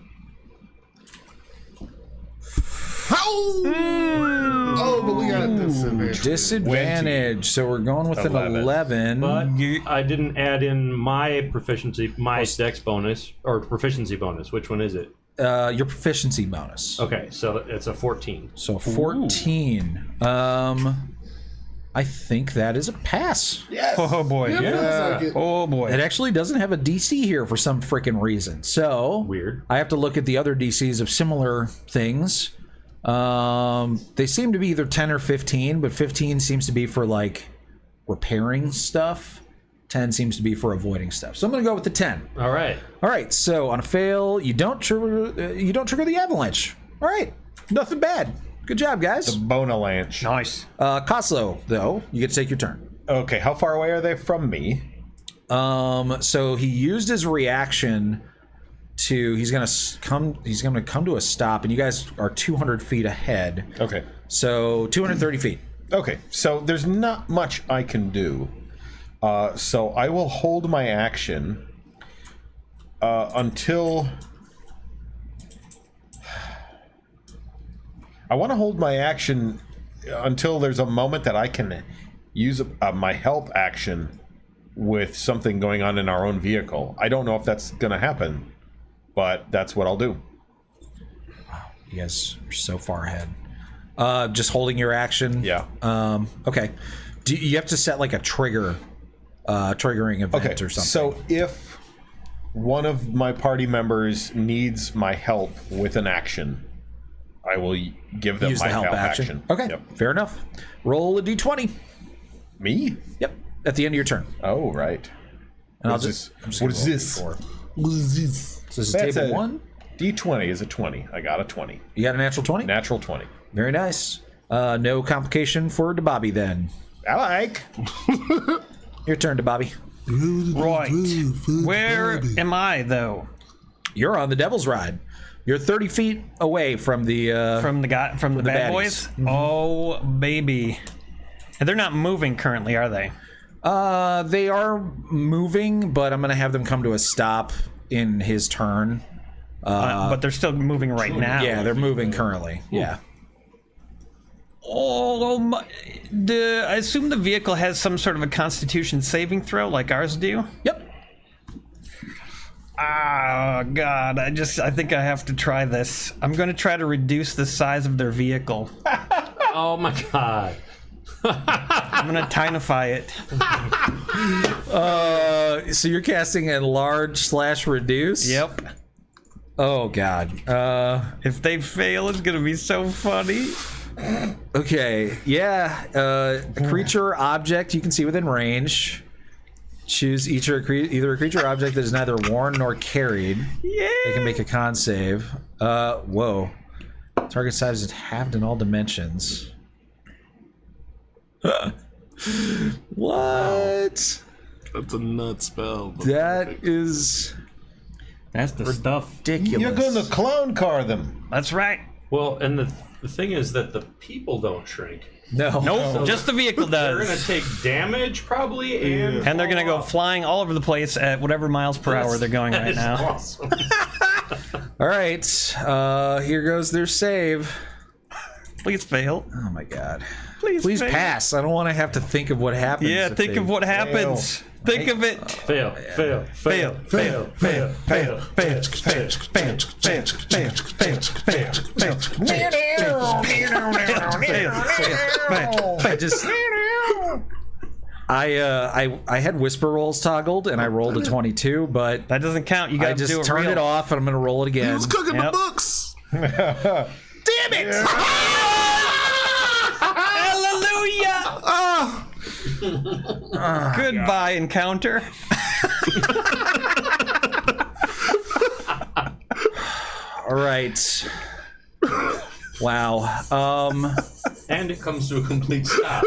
Oh, but we got disadvantage. Disadvantage. So, we're going with an 11. But I didn't add in my proficiency, my dex bonus, or proficiency bonus. Which one is it? Your proficiency bonus. Okay, so it's a 14. So 14. I think that is a pass. Yes. Oh boy. Yeah, feels like it. Oh boy. It actually doesn't have a DC here for some freaking reason. So Weird. I have to look at the other DCs of similar things. They seem to be either 10 or 15, but 15 seems to be for like repairing stuff. 10 seems to be for avoiding stuff. So I'm going to go with the 10. All right. All right. So on a fail, you don't trigger the avalanche. All right. Nothing bad. Good job, guys. Bonalanche. Nice. Koslow, though, you get to take your turn. Okay, how far away are they from me? So he used his reaction to he's gonna come to a stop, and you guys are 200 feet ahead. Okay. So 230 feet. Okay, so there's not much I can do. So I will hold my action until... I want to hold my action until there's a moment that I can use my help action with something going on in our own vehicle. I don't know if that's going to happen, but that's what I'll do. You guys are so far ahead. Just holding your action. Yeah. Okay. Do you have to set like a triggering event or something? So if one of my party members needs my help with an action, I will give them use my the help action. Okay. Yep. Fair enough. Roll a d20. Me? Yep. At the end of your turn. Oh, right. And What is just what gonna is roll this? before. What is this? So this is That's table a 1. D20 is a 20. I got a 20. You got a natural 20? Natural 20. Very nice. No complication for DeBobby then. I like. Your turn, DeBobby. Right. Where am I though? You're on the Devil's Ride. You're 30 feet away from the From the bad baddies. boys? Oh baby. And they're not moving currently, are they? they are moving, but I'm gonna have them come to a stop in his turn. But they're still moving right now. Yeah, they're moving currently. Yeah. Oh my! I assume the vehicle has some sort of a Constitution saving throw, like ours do. Yep. Oh God! I think I have to try this. I'm going to try to reduce the size of their vehicle. Oh my god. I'm going to tinify it. So you're casting enlarge/reduce? Yep. Oh god. If they fail, it's going to be so funny. Okay. Yeah. A creature or object you can see within range. Choose either a creature or object that is neither worn nor carried. Yeah. They can make a con save. Whoa. Target size is halved in all dimensions. What? That's a nut spell. but That is That's the stuff. ridiculous. You're going to clown car them. That's right. Well, and the thing is that the people don't shrink. No. Nope. Just the vehicle They're gonna does. take damage probably, and And they're going to fall go off. flying all over the place at whatever miles per hour they're going That right is now. awesome. All right. Here goes their save. Please fail. Oh my god. Please fail. pass. I don't want to have to think of what happens. Yeah, if think they of what happens. Think of it. Fail, fail, fail, fail, fail, fail, fail, fail, I just. I had whisper rolls toggled and I rolled a 22, but That doesn't count. You I got to do just it turned real. it off and I'm gonna roll it He again. was cooking the Yep. books. Damn it! Hallelujah! Goodbye, encounter. All right. Wow. and it comes to a complete stop.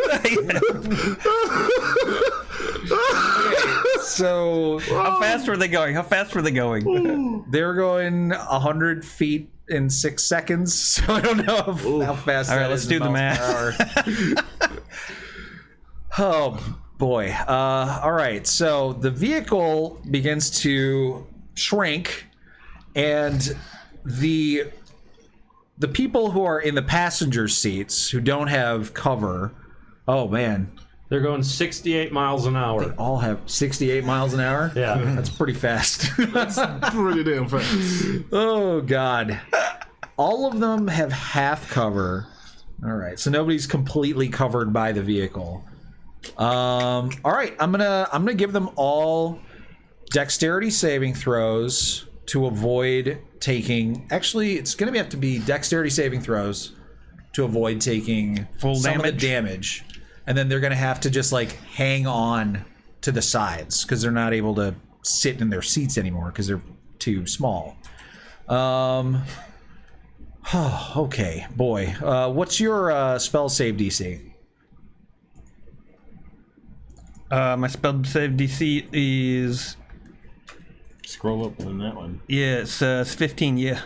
So How fast were they going? How fast were they going? they were going 100 feet in 6 seconds. So I don't know how fast. All right, that let's is do in the miles per hour. Oh boy. All right. So the vehicle begins to shrink, and the people who are in the passenger seats who don't have cover. Oh man. They're going 68 miles an hour. All have 68 miles an hour. Yeah. That's pretty fast. Pretty damn fast. Oh god. All of them have half cover. All right, so nobody's completely covered by the vehicle. All right, I'm gonna give them all dexterity saving throws to avoid taking. Actually, it's gonna have to be dexterity saving throws to avoid taking Full some of the damage? damage, and then they're gonna have to just like hang on to the sides because they're not able to sit in their seats anymore because they're too small. Okay, boy. What's your spell save DC? My spell save DC is Scroll up on that one. it's 15. Yeah,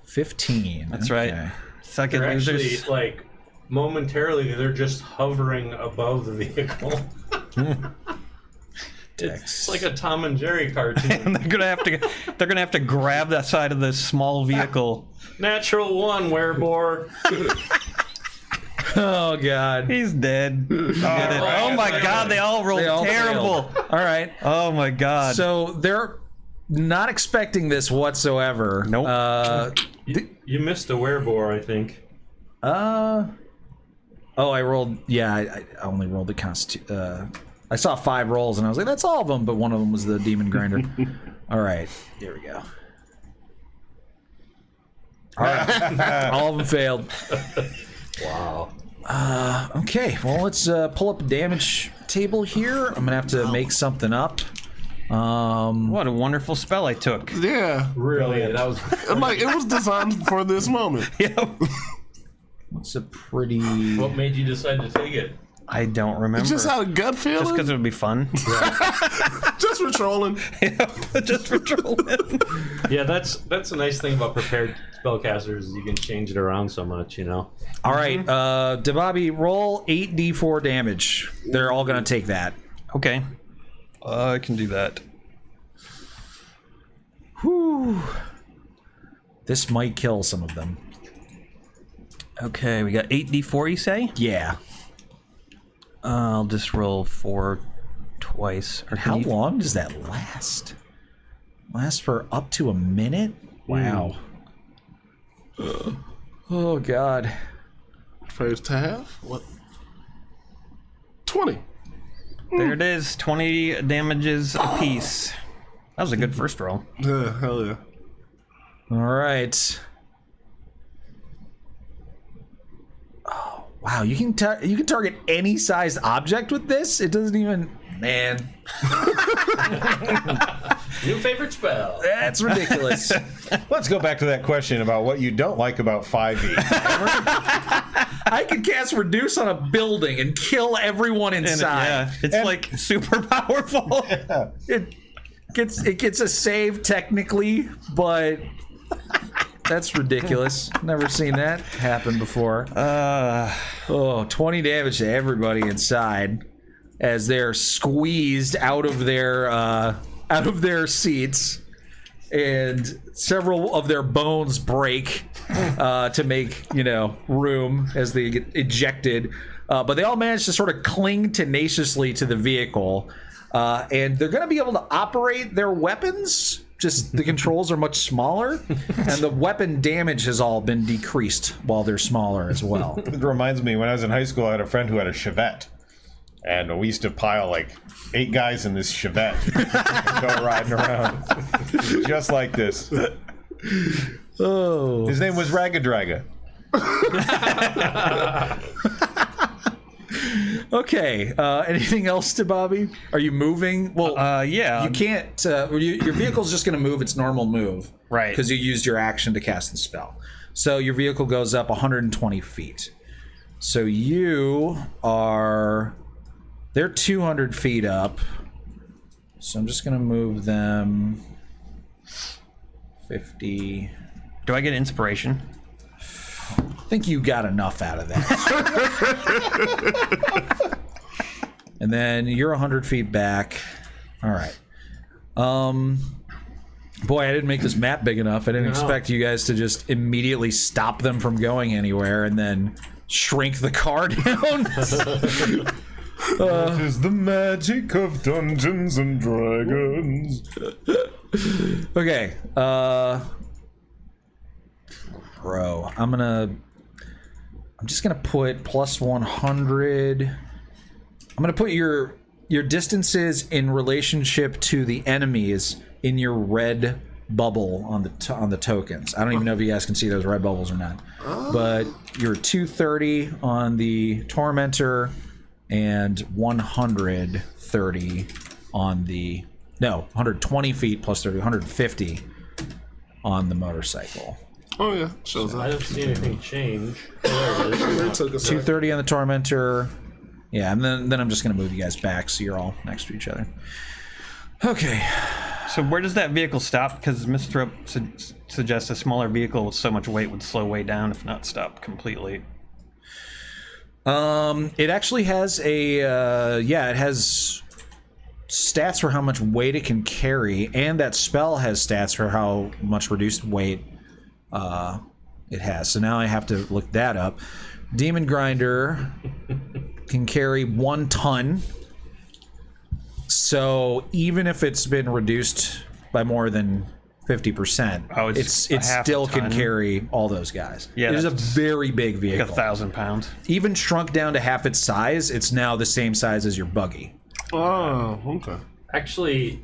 15. that's Okay. right. Second They're actually losers. like momentarily they're just hovering above the vehicle. It's like a Tom and Jerry cartoon. They're gonna have to grab that side of the small vehicle. Natural one, werebore. Oh god. He's dead. Oh my god, they all rolled They all terrible. failed. All right. Oh my god. So they're not expecting this whatsoever. Nope. You missed a werebore, I think. Oh, I rolled. Yeah, I only rolled the constitution. I saw 5 rolls and I was like, that's all of them, but one of them was the demon grinder. All right, here we go. All right, all of them failed. Wow. Okay, well, let's pull up a damage table here. I'm gonna have to make something up. What a wonderful spell I took. Yeah. Really? That was Like, it was designed for this moment. Yep. It's a pretty. what made you decide to take it? I don't remember. Just had a gut feeling. Just because it would be fun. Just for trolling. Just for trolling. Yeah, that's a nice thing about prepared spellcasters is you can change it around so much, you know. All right, Debabi, roll 8d4 damage. They're all gonna take that. Okay. I can do that. Whew. This might kill some of them. Okay, we got 8d4, you say? Yeah. I'll just roll 4 twice. Or can How you- long does that last? Lasts for up to a minute? Wow. Oh, God. First half? What? 20. There it is. 20 damages apiece. That was a good first roll. Yeah, hell yeah. All right. Oh, wow. You can target any sized object with this? It doesn't even... Man. New favorite spell. That's ridiculous. Let's go back to that question about what you don't like about 5e. I can cast Reduce on a building and kill everyone inside. It's like super powerful. It gets a save technically, but that's ridiculous. Never seen that happen before. 20 damage to everybody inside as they're squeezed out of their seats, and several of their bones break to make room as they get ejected. But they all manage to sort of cling tenaciously to the vehicle, and they're going to be able to operate their weapons. Just the controls are much smaller, and the weapon damage has all been decreased while they're smaller as well. It reminds me, when I was in high school, I had a friend who had a Chevette. And we used to pile like 8 guys in this Chevette and go riding around. Just like this. Oh. His name was Ragadraga. Okay. Anything else to Bobby? Are you moving? Well, yeah. You can't. Your vehicle's just going to move its normal move. Right. Because you used your action to cast the spell. So your vehicle goes up 120 feet. So you are... They're 200 feet up. So I'm just going to move them 50. Do I get inspiration? I think you got enough out of that. And then you're 100 feet back. All right. Boy, I didn't make this map big enough. I didn't expect you guys to just immediately stop them from going anywhere and then shrink the car down. This is the magic of Dungeons and Dragons. Okay. Bro, I'm just gonna put plus 100. I'm gonna put your distances in relationship to the enemies in your red bubble on the tokens. I don't even know if you guys can see those red bubbles or not. But you're 230 on the Tormentor and 130 on the 120 feet plus 30, 150 on the motorcycle. Oh yeah, shows I up. don't see anything change. There it is. It took a sec. 230 on the Tormentor. Yeah, and then I'm just gonna move you guys back so you're all next to each other. Okay. So where does that vehicle stop? Because Misthrop suggests a smaller vehicle with so much weight would slow way down, if not stop completely. It actually has it has stats for how much weight it can carry, and that spell has stats for how much reduced weight it has. So now I have to look that up. Demon Grinder can carry 1 ton. So even if it's been reduced by more than 50%, it still can carry all those guys. Yeah, it is a very big vehicle. Like 1,000 pounds. Even shrunk down to half its size, it's now the same size as your buggy. Oh, okay. Actually,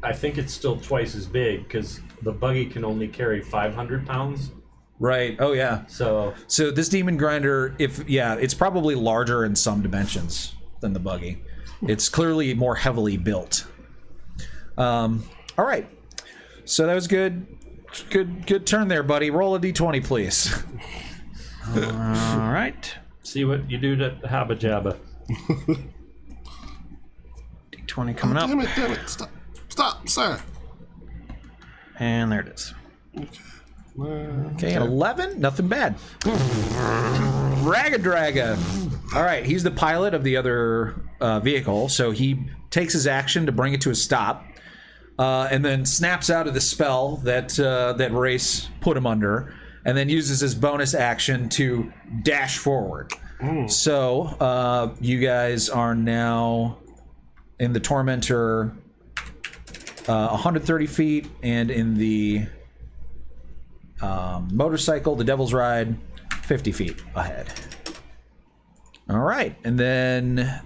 I think it's still twice as big because the buggy can only carry 500 pounds. Right. Oh yeah. So this Demon Grinder, it's probably larger in some dimensions than the buggy. It's clearly more heavily built. All right. So that was good. Good turn there, buddy. Roll a d20, please. All right. see what you do to Habba Jabba. D20 coming up. Damn it. Stop, sir. And there it is. Okay, an 11? Nothing bad. Ragadraga. All right, he's the pilot of the other vehicle, so he takes his action to bring it to a stop, and then snaps out of the spell that Race put him under, and then uses his bonus action to dash forward. So you guys are now in the Tormentor. 130 feet, and in the motorcycle, the Devil's Ride, 50 feet ahead. All right, and then...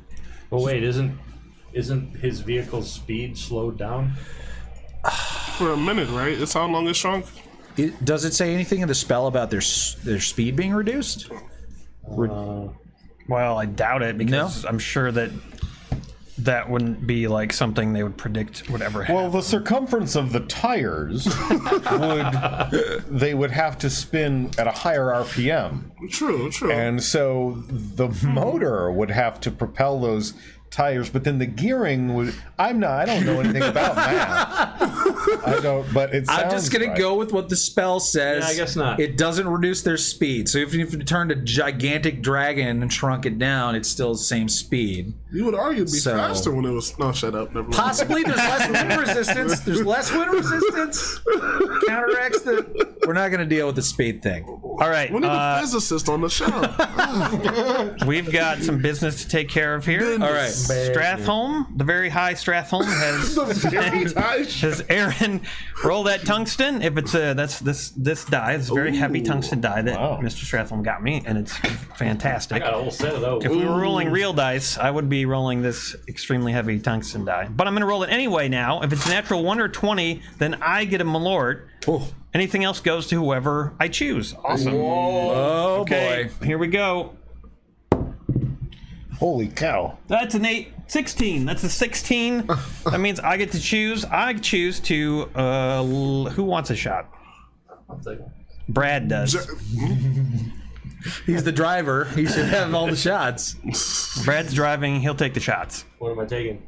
Well, wait, isn't his vehicle's speed slowed down? For a minute, right? It's how long it shrunk? Does it say anything in the spell about their speed being reduced? Well, I doubt it because I'm sure that wouldn't be like something they would predict would ever happen. Well, the circumference of the tires they would have to spin at a higher RPM. True. And so the motor would have to propel those tires, but then the gearing would... I don't know anything about math. I don't, but it sounds I'm just going right. to go with what the spell says. Yeah, I guess not. It doesn't reduce their speed. So if you turned a gigantic dragon and shrunk it down, it's still the same speed. You would argue it'd be So- faster when it was... No, shut up. Never mind. Possibly there's less wind resistance. There's less wind resistance. Counteracts the... We're not going to deal with the speed thing. All right, We need a physicist on the show. we've got some business to take care of here. All right. Strathholm, the very high Strathholm has Aaron roll that tungsten. If it's that's this die, this very heavy tungsten die that Mr. Strathholm got me, and it's fantastic. I got a whole set of those. If we were rolling real dice, I would be rolling this extremely heavy tungsten die. But I'm going to roll it anyway now. If it's natural 1 or 20, then I get a malort. Anything else goes to whoever I choose. Awesome. Oh, Okay, boy. here we go. Holy cow. That's an 16. That's a 16. That means I get to choose. I choose to, who wants a shot? I'll take one. Brad does. He's the driver. He should have all the shots. Brad's driving. He'll take the shots. What am I taking?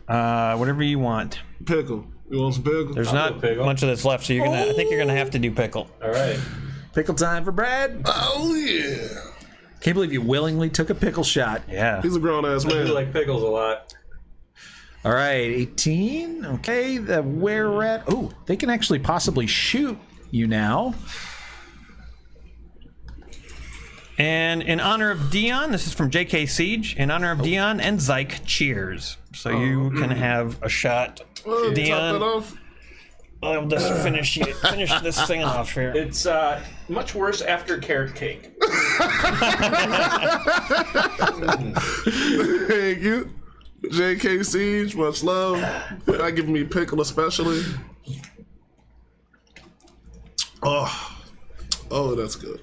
Whatever you want. Pickle. You want some pickle? There's I'll not do pickle. much of this left, so you're gonna. I think you're gonna have to do pickle. All right. Pickle time for Brad. Oh, yeah. Can't believe you willingly took a pickle shot. Yeah. He's a grown-ass I do man. like pickles a lot. All right, 18. Okay, the were-rat. Oh, they can actually possibly shoot you now. And in honor of Dion, this is from J.K. Siege. In honor of Dion and Zyke, cheers. So you can have a shot. Well, top that Dion, off. I'll just finish this thing off here. It's much worse after carrot cake. Thank you. JK Siege, much love. For not giving me pickle especially. Oh, that's good.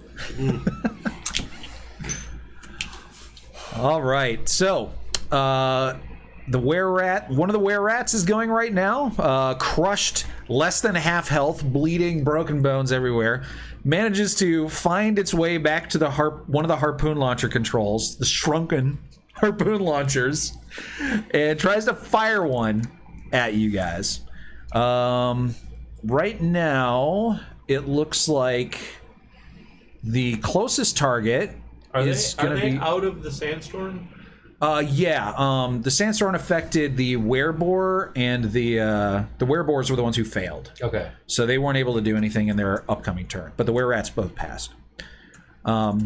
All right, so the were-rat, one of the were-rats is going right now. Crushed, less than half health, bleeding, broken bones everywhere. Manages to find its way back to the one of the harpoon launcher controls, the shrunken harpoon launchers, and tries to fire one at you guys. Right now, it looks like the closest target is going to be out of the sandstorm? Yeah. The sandstorm affected the wereboar, and the wereboars were the ones who failed. Okay. So they weren't able to do anything in their upcoming turn. But the were-rats both passed. All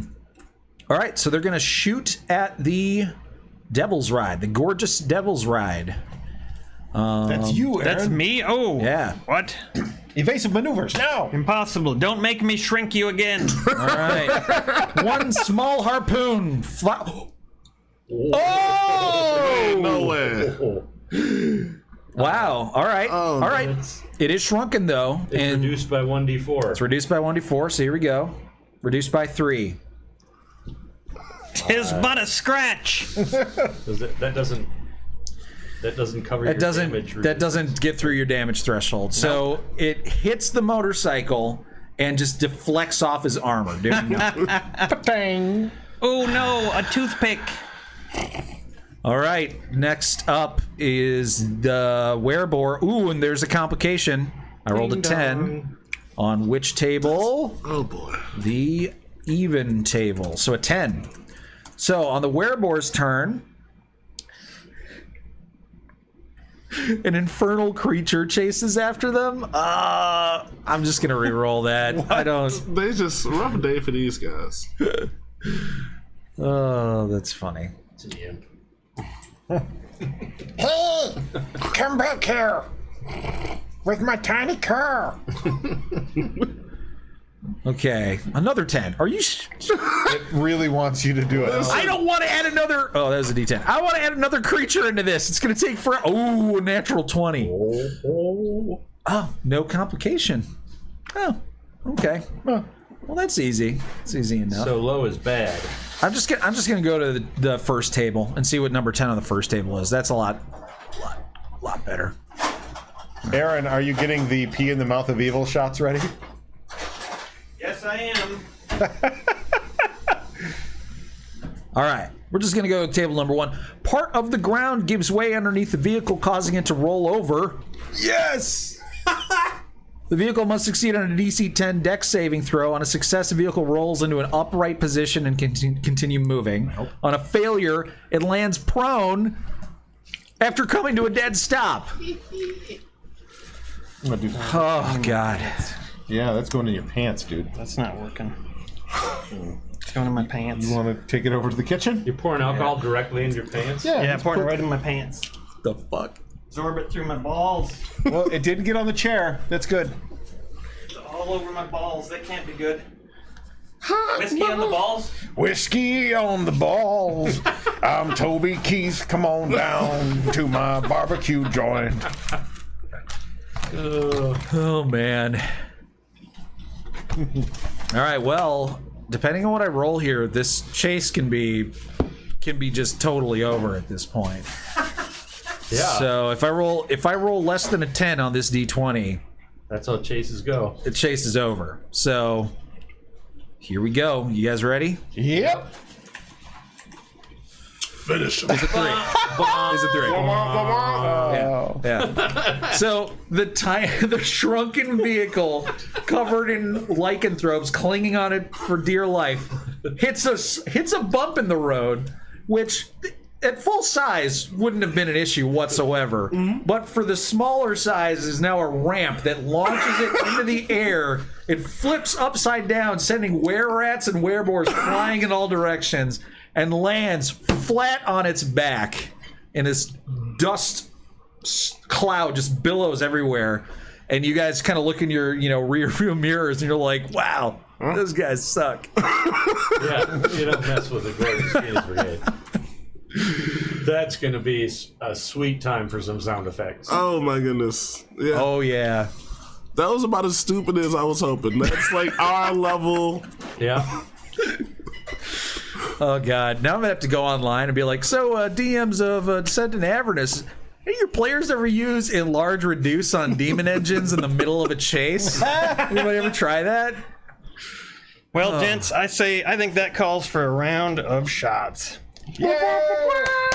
right, so they're going to shoot at the Devil's Ride, the gorgeous Devil's Ride. That's you, Aaron. That's me? Oh. Yeah. What? Evasive maneuvers, now! Impossible. Don't make me shrink you again. All right. One small harpoon. Oh! No way. Wow. All right. All right. It is shrunken, though. It's and reduced by 1d4. It's reduced by 1d4, so here we go. Reduced by 3. 'Tis but a scratch. That doesn't cover your damage. That doesn't get through your damage threshold. So it hits the motorcycle and just deflects off his armor, doing nothing. Oh no, a toothpick. All right, next up is the wereboar. Ooh, and there's a complication. I rolled a 10. On which table? Oh boy. The even table. So a 10. So on the wereboar's turn, an infernal creature chases after them. I'm just gonna re-roll that. I don't. They just rough day for these guys. Oh, that's funny. It's an imp. Hey! Come back here! With my tiny car. Okay, another 10. Are you? It really wants you to do it. I don't want to add another. Oh, that was a D10. I want to add another creature into this. It's going to take for. Oh, a natural 20. Oh, no complication. Oh, okay. Well, that's easy. It's easy enough. So low is bad. I'm just gonna go to the first table and see what number 10 on the first table is. That's a lot better. Aaron, are you getting the pee in the mouth of evil shots ready? Yes, I am. All right, we're just gonna go to table number 1. Part of the ground gives way underneath the vehicle, causing it to roll over. Yes! The vehicle must succeed on a DC 10 dex saving throw. On a success, the vehicle rolls into an upright position and continue moving. Nope. On a failure, it lands prone after coming to a dead stop. Oh, God. Yeah, that's going in your pants, dude. That's not working. It's going in my pants. You want to take it over to the kitchen? You're pouring alcohol directly in your pants? Yeah, pouring it right in my pants. The fuck? Absorb it through my balls. Well, it didn't get on the chair. That's good. It's all over my balls. That can't be good. Whiskey on the balls? Whiskey on the balls. I'm Toby Keith. Come on down to my barbecue joint. Oh, man. All right, well, depending on what I roll here, this chase can be just totally over at this point. Yeah. So if I roll less than a 10 on this D20, that's how chases go. The chase is over. So here we go. You guys ready? Yep. Finish him. Is it 3? Is it 3? Yeah. So the shrunken vehicle, covered in lycanthropes, clinging on it for dear life, hits a bump in the road, which at full size wouldn't have been an issue whatsoever. But for the smaller size is now a ramp that launches it into the air. It flips upside down, sending were-rats and were-boars flying in all directions, and lands flat on its back. And this dust cloud just billows everywhere. And you guys kind of look in your, rear view mirrors, and you're like, wow, those guys suck. Yeah, you don't mess with the Gorgeous Phoenix Brigade. That's going to be a sweet time for some sound effects. Oh my goodness. Yeah. Oh yeah. That was about as stupid as I was hoping. That's like our level. Yeah. Oh god. Now I'm gonna have to go online and be like, so DMs of Descent into Avernus, any of your players ever use enlarge reduce on demon engines in the middle of a chase? Anybody ever try that? Well, gents, I think that calls for a round of shots.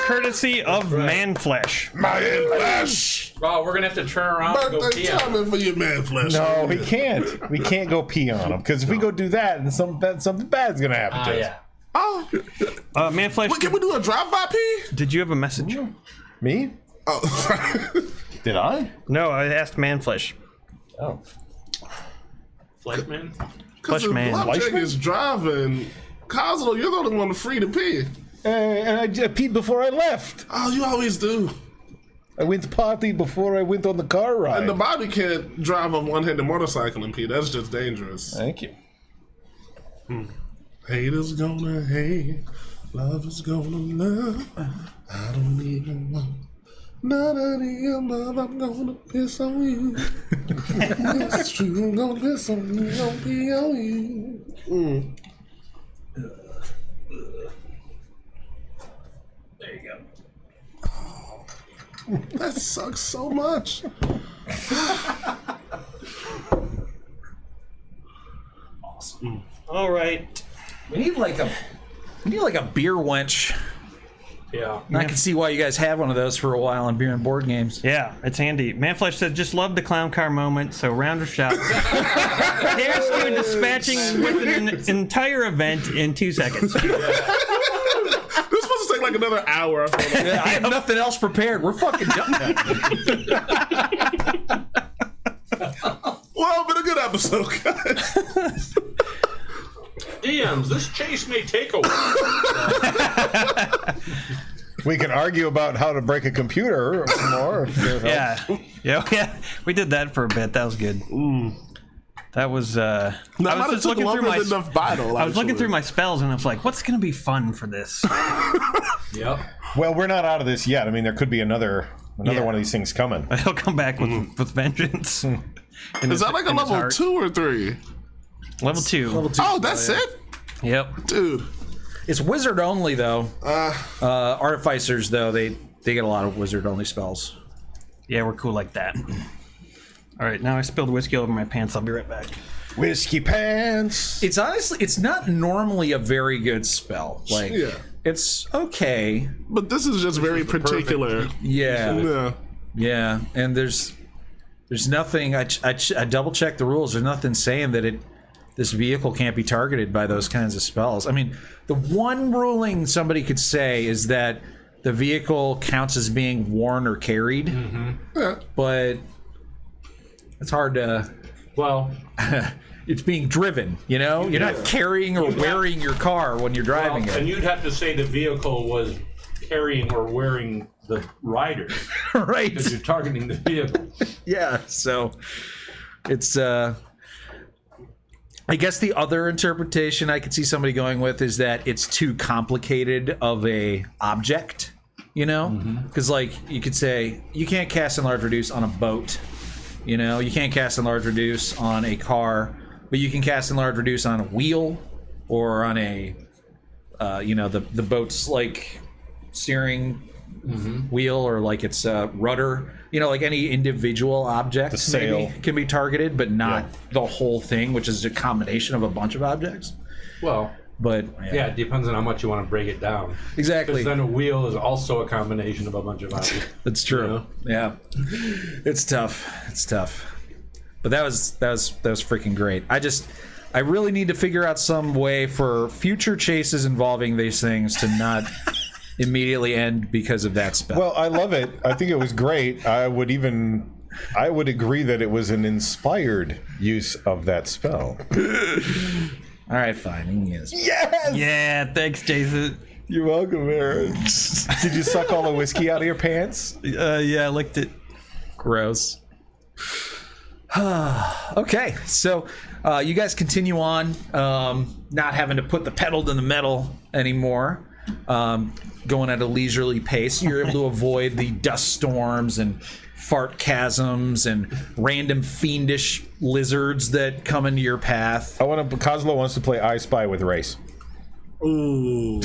Courtesy of Man Flesh. Man Flesh! Oh, we're going to have to turn around and go Birthday pee on him. timing for your Man Flesh. No, we can't. We can't go pee on him, because if we go do that, then something bad's going to happen to us. Yeah. Oh. Man Flesh, What, can we do a drive-by pee? did you have a message? Me? Oh, sorry. Did I? No, I asked Man Flesh. Oh. Fleshman? Flesh Man. Flapjack is driving. Cosmo, you're the only one free to pee. And I peed before I left. Oh, you always do. I went to party before I went on the car ride. And the Bobby can't drive a one-handed motorcycle and pee. That's just dangerous. Thank you. Haters gonna hate, lovers gonna love. I don't even want none of your love. I'm gonna piss on you. It's true, I'm gonna piss on you, gonna pee on you. There you go. That sucks so much. Awesome. All right. We need like a beer wench. Yeah. I can see why you guys have one of those for a while on beer and board games. Yeah, it's handy. Manflesh said, just love the clown car moment, so round of shots. Here's to dispatching with an entire event in 2 seconds. This is supposed to take like another hour. Yeah, I have nothing else prepared. We're fucking done. Well, been a good episode, guys. DMs, this chase may take a while. We can argue about how to break a computer more. Yeah. We did that for a bit. That was good. That was. I was just looking through my. I was looking through my spells, and I was like, "What's going to be fun for this?" Yep. Well, we're not out of this yet. I mean, there could be another one of these things coming. He'll come back with vengeance. Is that like a level 2 or 3? Level 2. Oh, that's it? Yep. Dude. It's wizard only though. Artificers though, they get a lot of wizard only spells. Yeah, we're cool like that. All right, now I spilled whiskey over my pants. I'll be right back. Whiskey pants. It's honestly, it's not normally a very good spell. Like, it's okay. But this is just very particular. Yeah. And there's nothing. I double checked the rules. There's nothing saying that this vehicle can't be targeted by those kinds of spells. I mean, the one ruling somebody could say is that the vehicle counts as being worn or carried, but it's hard to. Well, it's being driven. You know, you're not carrying or wearing your car when you're driving it. And you'd have to say the vehicle was carrying or wearing the rider, right? Because you're targeting the vehicle. Yeah. So it's. I guess the other interpretation I could see somebody going with is that it's too complicated of a object, you know? Because, like, you could say, you can't cast Enlarge Reduce on a boat, you know? You can't cast Enlarge Reduce on a car, but you can cast Enlarge Reduce on a wheel or on a, the boat's, like, steering wheel or, like, its rudder. You know, like any individual object maybe can be targeted, but not the whole thing, which is a combination of a bunch of objects. Well, but it depends on how much you want to break it down. Exactly. Because then a wheel is also a combination of a bunch of objects. That's true. You know? Yeah, it's tough. It's tough. But that was freaking great. I really need to figure out some way for future chases involving these things to not immediately end because of that spell. Well, I love it. I think it was great. I would agree that it was an inspired use of that spell. All right, fine. Yes. Yeah, thanks, Jason. You're welcome, Aaron. Did you suck all the whiskey out of your pants? Yeah, I licked it. Gross. Okay, so you guys continue on, not having to put the pedal to the metal anymore. Going at a leisurely pace. You're able to avoid the dust storms and fart chasms and random fiendish lizards that come into your path. Kozlo wants to play I Spy with Race. Ooh.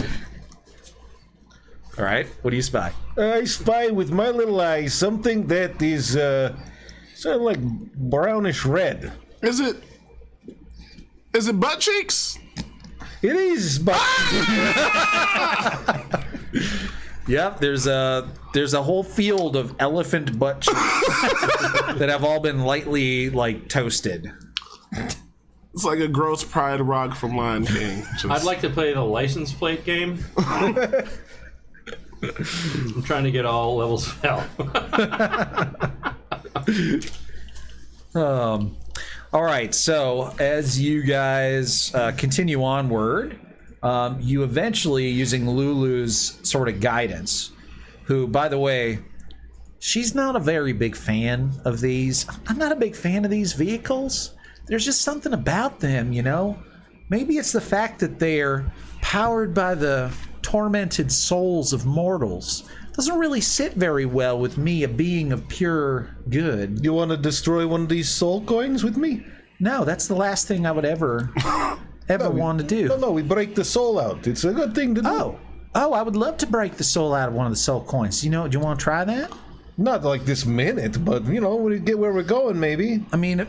All right, what do you spy? I spy with my little eye something that is sort of like brownish red. Is it butt cheeks? It is, but Yep, there's a whole field of elephant butt cheeks that have all been lightly toasted. It's like a gross pride rock from Lion King. I'd like to play the license plate game. I'm trying to get all levels of hell. All right, so as you guys continue onward, you eventually, using Lulu's sort of guidance, who, by the way, she's not a very big fan of these. I'm not a big fan of these vehicles. There's just something about them, you know? Maybe it's the fact that they're powered by the tormented souls of mortals. Doesn't really sit very well with me, a being of pure good. You want to destroy one of these soul coins with me? No, that's the last thing I would ever want to do. No, we break the soul out. It's a good thing to do. Oh, I would love to break the soul out of one of the soul coins. Do you want to try that? Not like this minute, but, we get where we're going, maybe. I mean,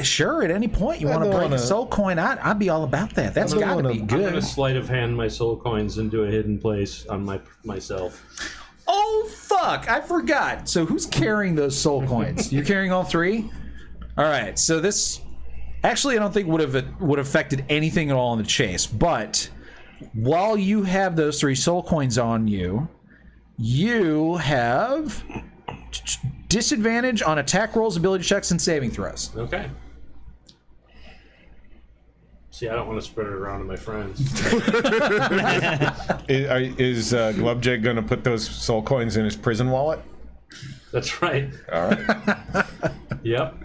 sure, at any point you want to break a soul coin, I'd be all about that. That's got to be I'm good. going to sleight of hand my soul coins into a hidden place on myself. Oh, fuck, I forgot. So who's carrying those soul coins? You're carrying all three? All right, so this... Actually, I don't think would have affected anything at all in the chase, but while you have those 3 soul coins on you, you have disadvantage on attack rolls, ability checks, and saving throws. Okay. See, I don't want to spread it around to my friends. Is Glubjig going to put those soul coins in his prison wallet? That's right. All right. Yep.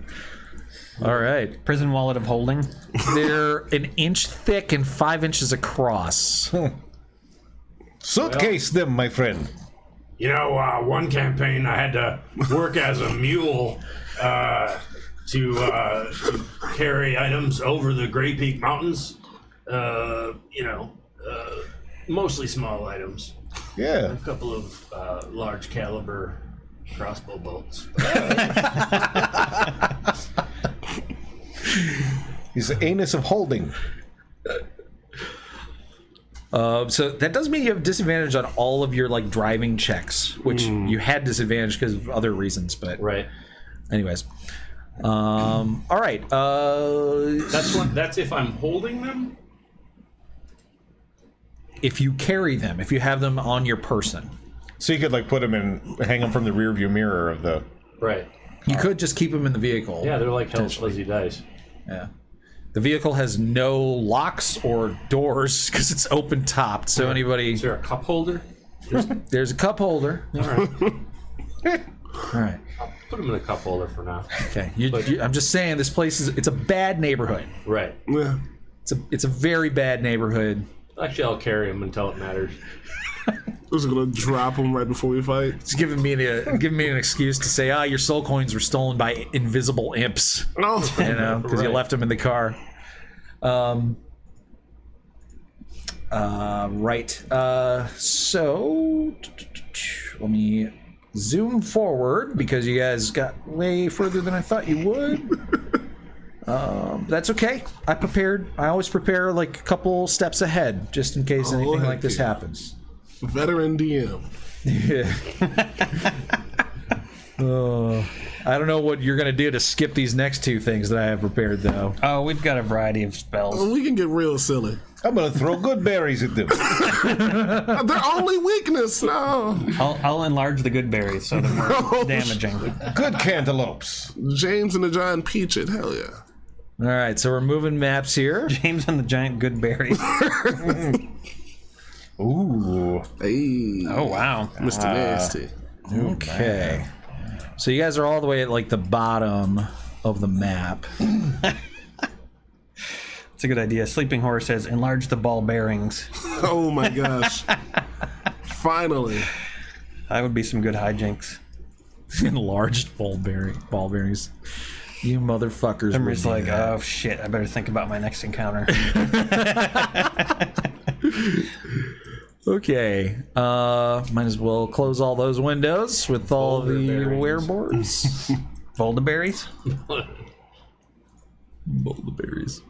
All right. Prison wallet of holding. They're an inch thick and 5 inches across. Suitcase them, my friend. You know, one campaign I had to work as a mule to carry items over the Grey Peak Mountains. Mostly small items. Yeah. A couple of large caliber crossbow bolts. He's the anus of holding. So that does mean you have disadvantage on all of your like driving checks, which you had disadvantage because of other reasons. But Right. anyways, all right. That's if I'm holding them. If you carry them, if you have them on your person, So you could like put them in, hang them from the rear view mirror of the. Right. you could just keep them in the vehicle. Yeah, they're like Hell's Fuzzy Dice. Yeah. The vehicle has no locks or doors because it's open topped. So anybody, Is there a cup holder? there's a cup holder. All right. All right. I'll put them in a cup holder for now. Okay. I'm just saying this place it's a bad neighborhood. Right. Yeah. It's a very bad neighborhood. Actually, I'll carry them until it matters. Just gonna drop them right before we fight. It's giving me an excuse to say, your soul coins were stolen by invisible imps. No. You know, because you Right. left them in the car. Right. So let me zoom forward because you guys got way further than I thought you would. That's okay. I always prepare like a couple steps ahead just in case anything heck like this yeah. happens. Veteran DM. Yeah. I don't know what you're gonna do to skip these next two things that I have prepared, though. Oh, we've got a variety of spells. We can get real silly. I'm gonna throw good berries at them. Their only weakness. No. I'll enlarge the good berries so they're more damaging. Good cantaloupes. James and the Giant Peach it. Hell yeah. All right, so we're moving maps here. James and the giant good berries. Ooh. Hey. Oh wow. Mr. Nasty. Okay. So you guys are all the way at like the bottom of the map. It's a good idea. Sleeping Horse says enlarge the ball bearings. Oh my gosh. Finally. That would be some good hijinks. Enlarged ball bearings. You motherfuckers. I'm would just do like, that. oh shit, I better think about my next encounter. Okay. Might as well close all those windows with all the wearboards. Voldaberries? Boulderberries.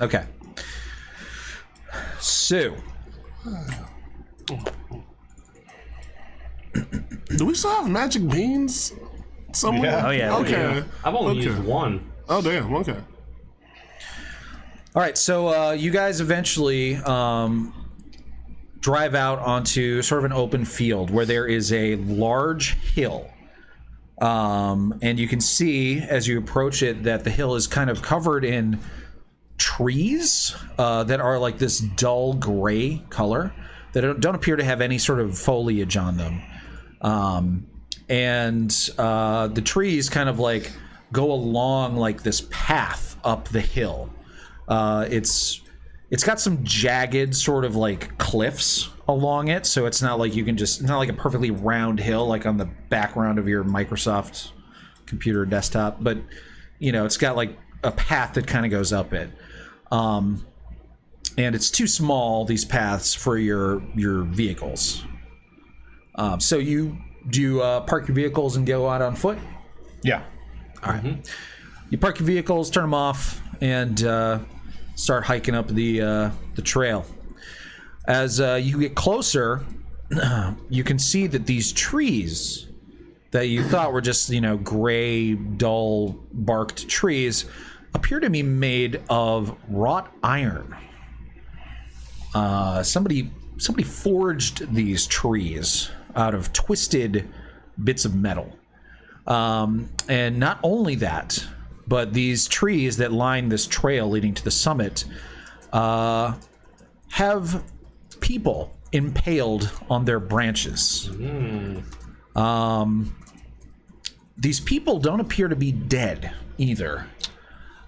Okay. So. Do we still have magic beans somewhere? Yeah. Oh yeah. Okay. I've only Okay. used one. Oh damn. Okay. All right, so you guys eventually drive out onto sort of an open field where there is a large hill. And you can see as you approach it that the hill is kind of covered in trees that are like this dull gray color that don't appear to have any sort of foliage on them. And the trees kind of like go along like this path up the hill. It's got some jagged sort of like cliffs along it, so it's not like it's not like a perfectly round hill like on the background of your Microsoft computer desktop, but you know, it's got like a path that kind of goes up it. And it's too small, these paths, for your vehicles. So you park your vehicles and go out on foot? Yeah. All right. You park your vehicles, turn them off, and start hiking up the trail. As you get closer, you can see that these trees that you thought were just, gray, dull barked trees appear to be made of wrought iron. Somebody forged these trees out of twisted bits of metal. And not only that, but these trees that line this trail leading to the summit have people impaled on their branches. These people don't appear to be dead either.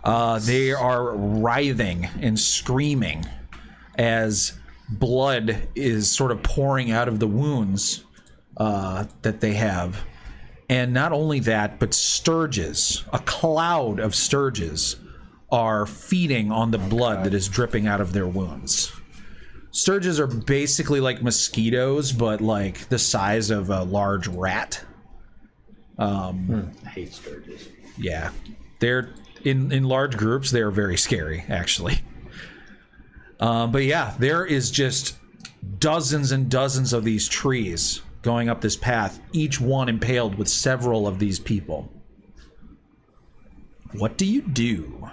They are writhing and screaming as blood is sort of pouring out of the wounds that they have. And not only that, but sturges, a cloud of sturges, are feeding on the blood that is dripping out of their wounds. Sturges are basically like mosquitoes, but like the size of a large rat. I hate sturges. Yeah, they're in large groups. They are very scary, actually. But yeah, there is just dozens and dozens of these trees going up this path, each one impaled with several of these people. What do you do?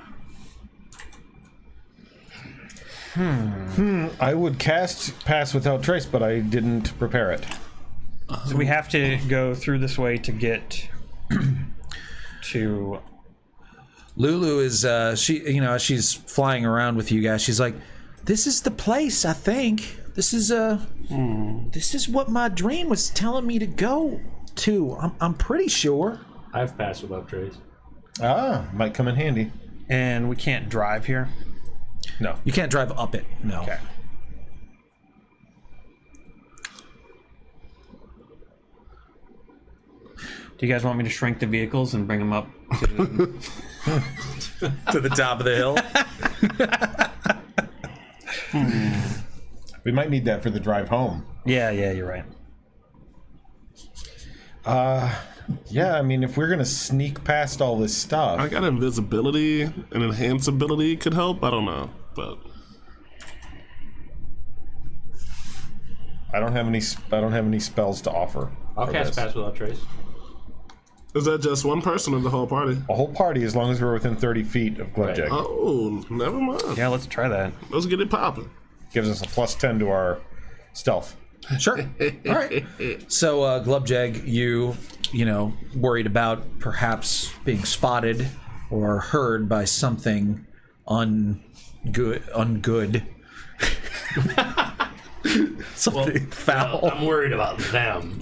I would cast Pass Without Trace, but I didn't prepare it. So we have to go through this way to get to... Lulu is she's flying around with you guys. She's like, "This is the place, I think. This is what my dream was telling me to go to. I'm pretty sure." I've passed without trace. Might come in handy. And we can't drive here? No. You can't drive up it. No. Okay. Do you guys want me to shrink the vehicles and bring them up to... To the top of the hill. We might need that for the drive home. Yeah, you're right. Yeah, I mean, if we're gonna sneak past all this I stuff, got invisibility and enhanceability could help. I don't know, but I don't have any spells to offer. I'll for cast this. pass without trace. is that just one person or the whole party? A whole party, as long as we're within 30 feet of Glaive. Oh, never mind. Yeah, let's try that. Let's get it popping. Gives us a +10 to our stealth. Sure. All right. So, Glubjag, you worried about perhaps being spotted or heard by something ungood. Something foul. Well, I'm worried about them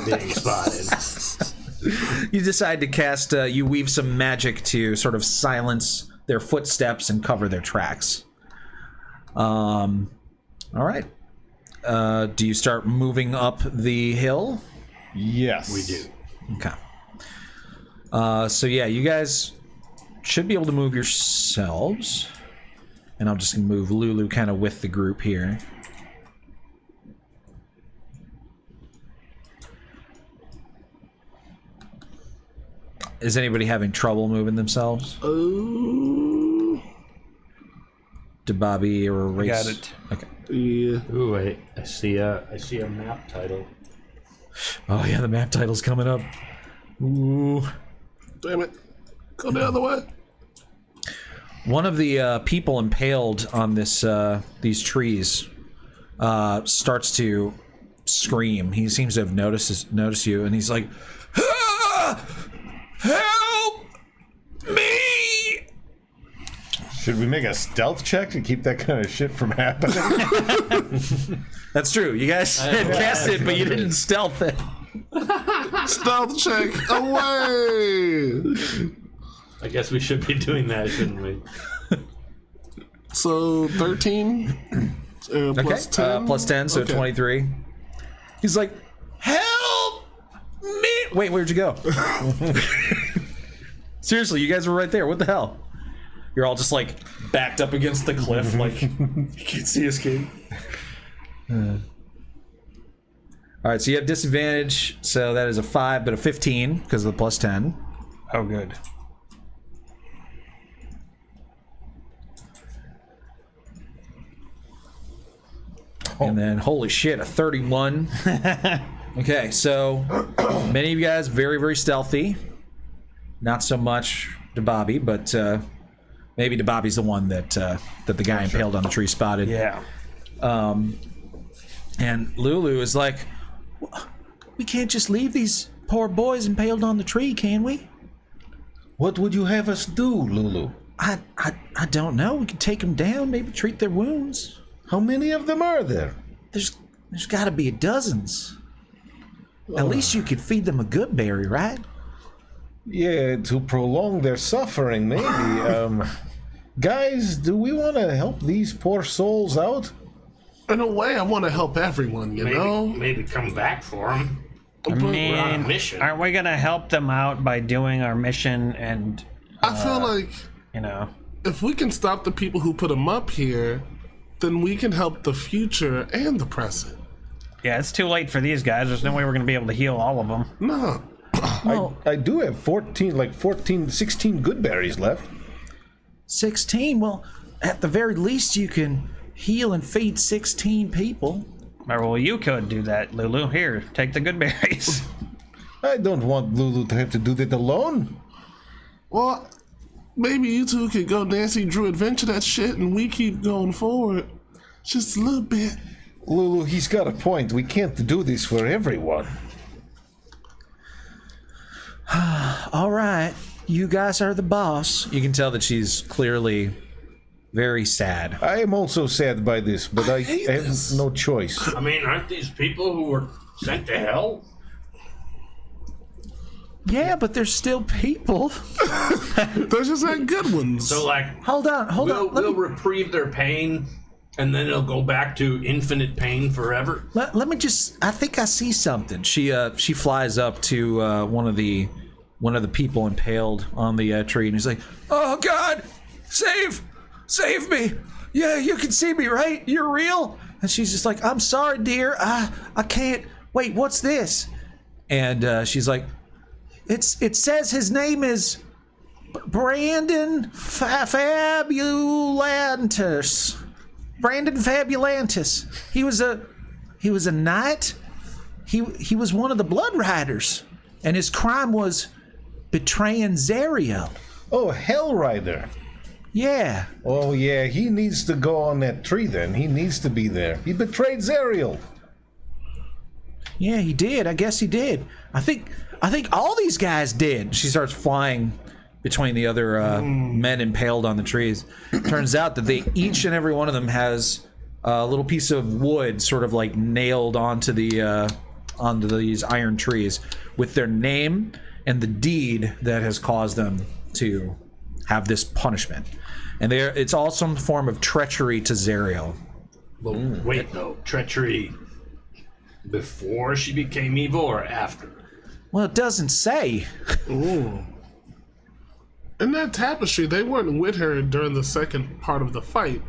being spotted. You decide to cast. You weave some magic to sort of silence their footsteps and cover their tracks. All right. Do you start moving up the hill? Yes. We do. Okay. So yeah, you guys should be able to move yourselves. And I'm just going to move Lulu kind of with the group here. Is anybody having trouble moving themselves? Oh, Bobby or Race? Got it. Okay. yeah. Ooh, wait. I see a map title. Oh yeah, the map title's coming up. Ooh. Damn it. Go the other way. One of the people impaled on these trees starts to scream. He seems to have noticed you, and he's like, "Ah! Help me!" Should we make a stealth check to keep that kind of shit from happening? That's true. You guys had cast it, but you didn't stealth it. Stealth check away. I guess we should be doing that, shouldn't we? So 13 plus 10. Plus 10, so Okay. 23. He's like, "Help me!" Wait, where'd you go? Seriously, you guys were right there. What the hell? You're all just like backed up against the cliff, like you can't see escape. All right, so you have disadvantage, so that is a 5, but a 15 because of the plus 10. Oh, good. And then, holy shit, a 31. Okay, so many of you guys very, very stealthy. Not so much DeBobby, but maybe DeBobby's the one that the guy impaled on the tree spotted. Yeah. And Lulu is like, "We can't just leave these poor boys impaled on the tree, can we?" What would you have us do, Lulu? I don't know. We could take them down, maybe treat their wounds. How many of them are there? There's got to be dozens. At least you could feed them a good berry, right? Yeah, to prolong their suffering, maybe. Guys, do we want to help these poor souls out? In a way, I want to help everyone, you know? Maybe come back for them. I mean, We're on a mission. aren't we gonna help them out by doing our mission? And I feel like you know, if we can stop the people who put them up here, then we can help the future and the present. yeah, it's too late for these guys. There's no way we're gonna be able to heal all of them. No. I do have 16 good berries left. 16? Well, at the very least, you can heal and feed 16 people. Well, you could do that, Lulu. Here, take the good berries. I don't want Lulu to have to do that alone. Well, maybe you two could go Nancy Drew adventure that shit and we keep going forward. Just a little bit. Lulu, he's got a point. We can't do this for everyone. All right, you guys are the boss. You can tell that she's clearly very sad. I am also sad by this, but I hate have this. no choice. I mean, aren't these people who were sent to hell? Yeah, but there's still people. Those just not good ones. So, like, Hold on. we'll reprieve their pain, and then it'll go back to infinite pain forever. Let me just. I think I see something. She flies up to one of the people impaled on the tree, and he's like, "Oh God, save me! Yeah, you can see me, right? You're real." And she's just like, "I'm sorry, dear. I can't. Wait, what's this?" And she's like, "It says his name is Brandon Fabulantis. Brandon Fabulantis. He was a knight. He was one of the Blood Riders, and his crime was betraying Zariel." Oh, Hellrider. Yeah. Oh, yeah, he needs to go on that tree then. He needs to be there. He betrayed Zariel. Yeah, he did. I guess he did. I think all these guys did. She starts flying between the other men impaled on the trees. Turns out that each and every one of them has a little piece of wood sort of like nailed onto these iron trees with their name and the deed that has caused them to have this punishment. And it's all some form of treachery to Zariel. But wait, though. Treachery before she became evil or after? Well, it doesn't say. Ooh. In that tapestry, they weren't with her during the second part of the fight.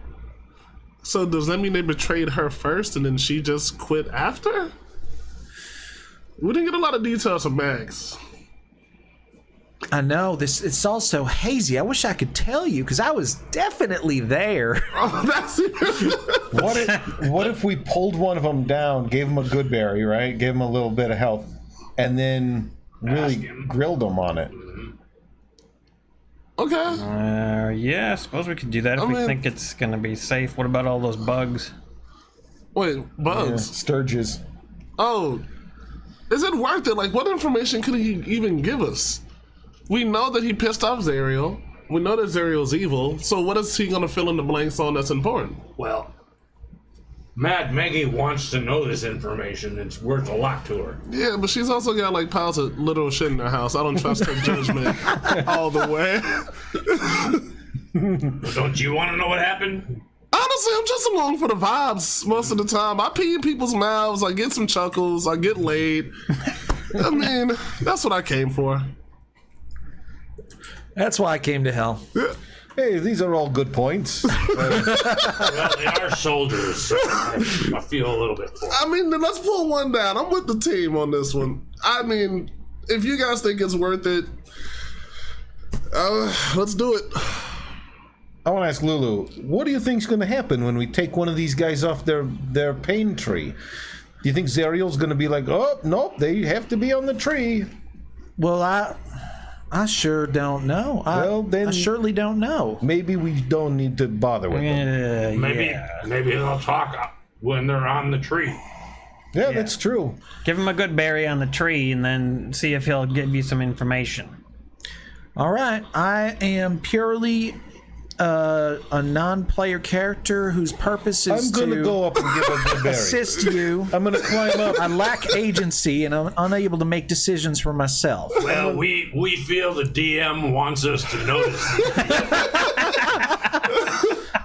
So does that mean they betrayed her first and then she just quit after? We didn't get a lot of details from Max. I know it's all so hazy. I wish I could tell you because I was definitely there. Oh, that's What if we pulled one of them down, gave him a good berry, right? Gave him a little bit of health, and then really grilled him on it. Okay. Yeah, I suppose we could do that if we think it's gonna be safe. What about all those bugs? Wait, Yeah, bugs. Sturges. Oh, is it worth it? Like, what information could he even give us? We know that he pissed off Zariel. We know that Zariel's evil. So what is he gonna fill in the blanks on that's important? Well, Mad Maggie wants to know this information. It's worth a lot to her. Yeah, but she's also got like piles of literal shit in her house. I don't trust her judgment all the way. Don't you want to know what happened? Honestly, I'm just along for the vibes most of the time. I pee in people's mouths. I get some chuckles. I get laid. I mean, that's what I came for. That's why I came to hell. Hey, these are all good points. Well, they are soldiers, so I feel a little bit for them. I mean, then let's pull one down. I'm with the team on this one. I mean, if you guys think it's worth it, let's do it. I want to ask Lulu, what do you think's going to happen when we take one of these guys off their pain tree? Do you think Zariel's going to be like, oh, nope, they have to be on the tree? Well, I sure don't know. I surely don't know. Maybe we don't need to bother with them. Maybe they'll talk when they're on the tree. Yeah, that's true. Give him a good berry on the tree and then see if he'll give you some information. All right, I am purely a non-player character whose purpose is I'm gonna to go up and give a good berry. assist you. I'm gonna climb up. I lack agency and I'm unable to make decisions for myself. Well, we feel the DM wants us to notice.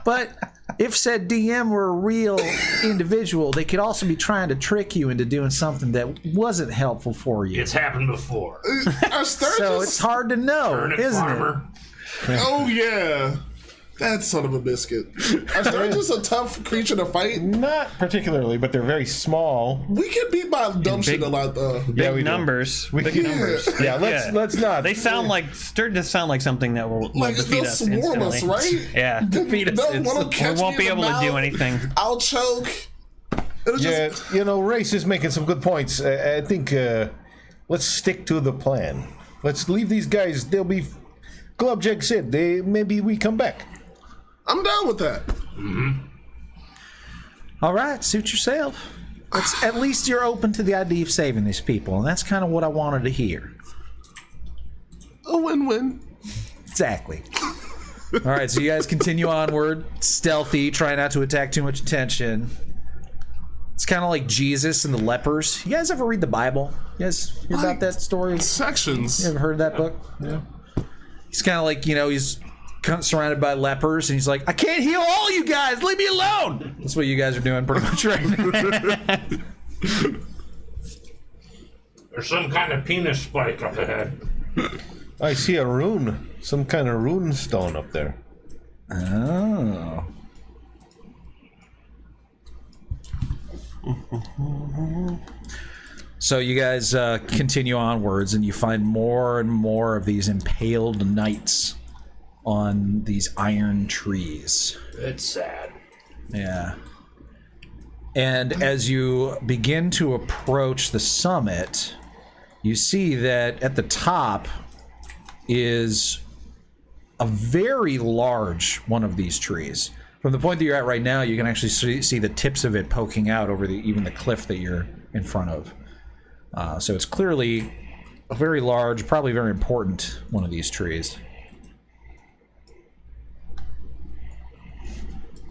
But if said DM were a real individual, they could also be trying to trick you into doing something that wasn't helpful for you. It's happened before. Are Sturgis? So it's hard to know, Turnip isn't farmer. Oh yeah, that son of a biscuit. Are Sturgis a tough creature to fight? Not particularly, but they're very small. We get beat by dumb shit a lot though. Yeah, we do. Numbers. Big numbers. Yeah, let's not. They sound like Sturgis sound like something that will Like defeat they'll us swarm instantly. us, right? Yeah, defeat us. They'll wanna catch We won't me be in the able to do mouth. anything. I'll choke. It'll Yeah, just, you know, Race is making some good points. I think let's stick to the plan. Let's leave these guys. They'll be. Glubjack said, maybe we come back. I'm down with that. All right, suit yourself. At least you're open to the idea of saving these people, and that's kind of what I wanted to hear. A win-win. Exactly. All right, so you guys continue onward, stealthy, try not to attack too much attention. It's kind of like Jesus and the lepers. You guys ever read the Bible? You guys hear about that story? Sections. You ever heard of that book? Yeah. He's kind of like, he's surrounded by lepers, and he's like, I can't heal all you guys. Leave me alone. That's what you guys are doing pretty much right now. There's some kind of penis spike up ahead. I see a rune. Some kind of rune stone up there. Oh. So you guys continue onwards, and you find more and more of these impaled knights on these iron trees. It's sad. Yeah. And as you begin to approach the summit, you see that at the top is a very large one of these trees. From the point that you're at right now, you can actually see the tips of it poking out over even the cliff that you're in front of. So it's clearly a very large, probably very important one of these trees.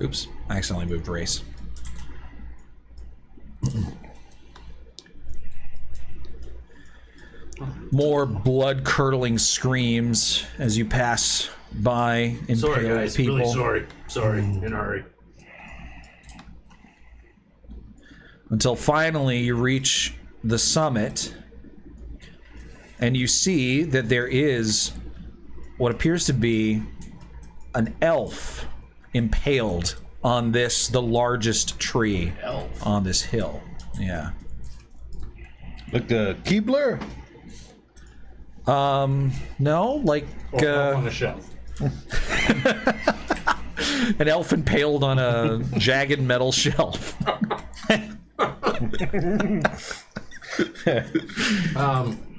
Oops, I accidentally moved race. More blood-curdling screams as you pass by impaled Sorry, guys. people. Really sorry. Sorry. In a hurry. Until finally you reach the summit, and you see that there is what appears to be an elf impaled on the largest tree on this hill. Yeah. Like the Keebler? No, like On the shelf. an elf impaled on a jagged metal shelf.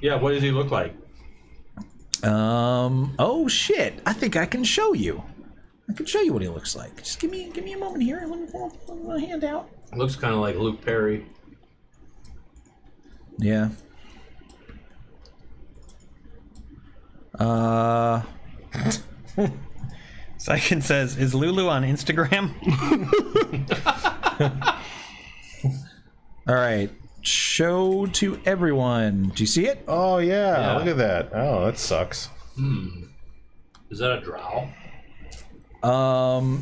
Yeah, what does he look like? Oh shit! I think I can show you. I can show you what he looks like. Just give me a moment here. Let me pull my hand out. Looks kind of like Luke Perry. Yeah. Sykin says, is Lulu on Instagram? All right. Show to everyone. Do you see it? Oh, Yeah. look at that. Oh, that sucks. Is that a drow?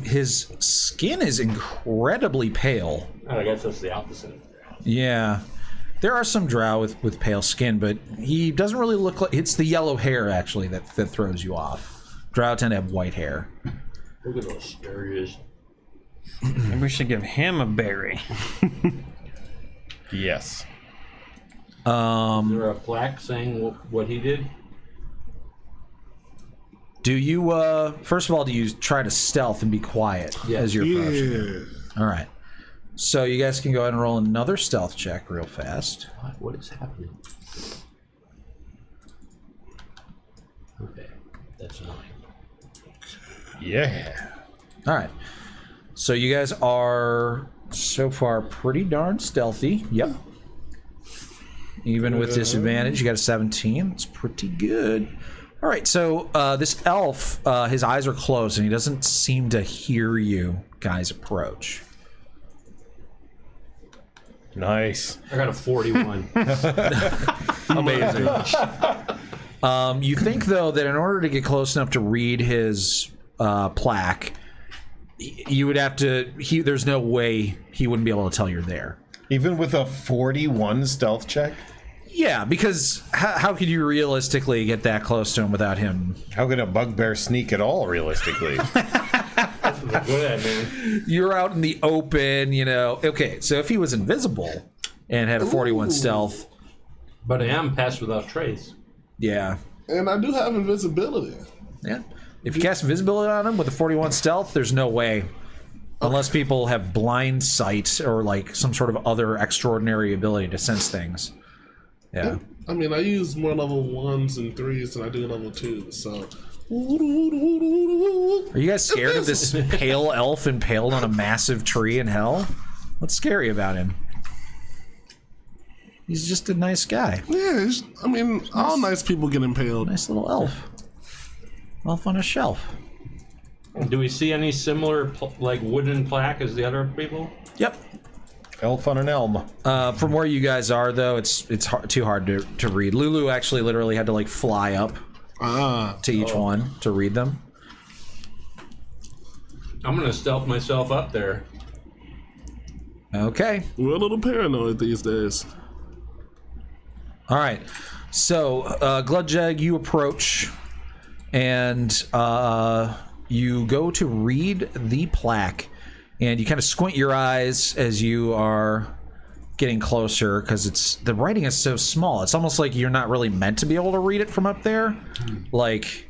His skin is incredibly pale. Oh, I guess that's the opposite. Yeah. There are some drow with pale skin, but he doesn't really look like... It's the yellow hair, actually, that throws you off. Drow tend to have white hair. Look at those sturges. Maybe we should give him a berry. Yes. Is there a plaque saying what he did? Do you, first of all, do you try to stealth and be quiet as you're approaching? Yeah. All right. So you guys can go ahead and roll another stealth check real fast. What is happening? Okay, that's 9. Yeah. All right. So you guys are so far pretty darn stealthy. Yep. Even with disadvantage, you got a 17. It's pretty good. All right, so this elf, his eyes are closed, and he doesn't seem to hear you guys approach. Nice. I got a 41. Amazing. You think, though, that in order to get close enough to read his plaque, you would have to... there's no way he wouldn't be able to tell you're there. Even with a 41 stealth check? Yeah, because how could you realistically get that close to him without him? How could a bugbear sneak at all, realistically? Good at, man. You're out in the open, you know. Okay, so if he was invisible and had a 41 stealth... But I am pass without trace. Yeah. And I do have invisibility. Yeah. If you cast invisibility on him with a 41 stealth, there's no way. Unless people have blind sight or like some sort of other extraordinary ability to sense things. Yeah. I mean, I use more level 1s and 3s than I do level 2s, so... Are you guys scared of this pale elf impaled on a massive tree in hell? What's scary about him? He's just a nice guy. Yeah, I mean, all nice people get impaled. Nice little elf. Elf on a shelf. Do we see any similar, like, wooden plaque as the other people? Yep. Elf on an elm. From where you guys are, though, it's too hard to read. Lulu actually literally had to, like, fly up to each one to read them. I'm going to stealth myself up there. Okay. We're a little paranoid these days. All right. So, Gludjag, you approach, and you go to read the plaque, and you kind of squint your eyes as you are getting closer because the writing is so small. It's almost like you're not really meant to be able to read it from up there. Like,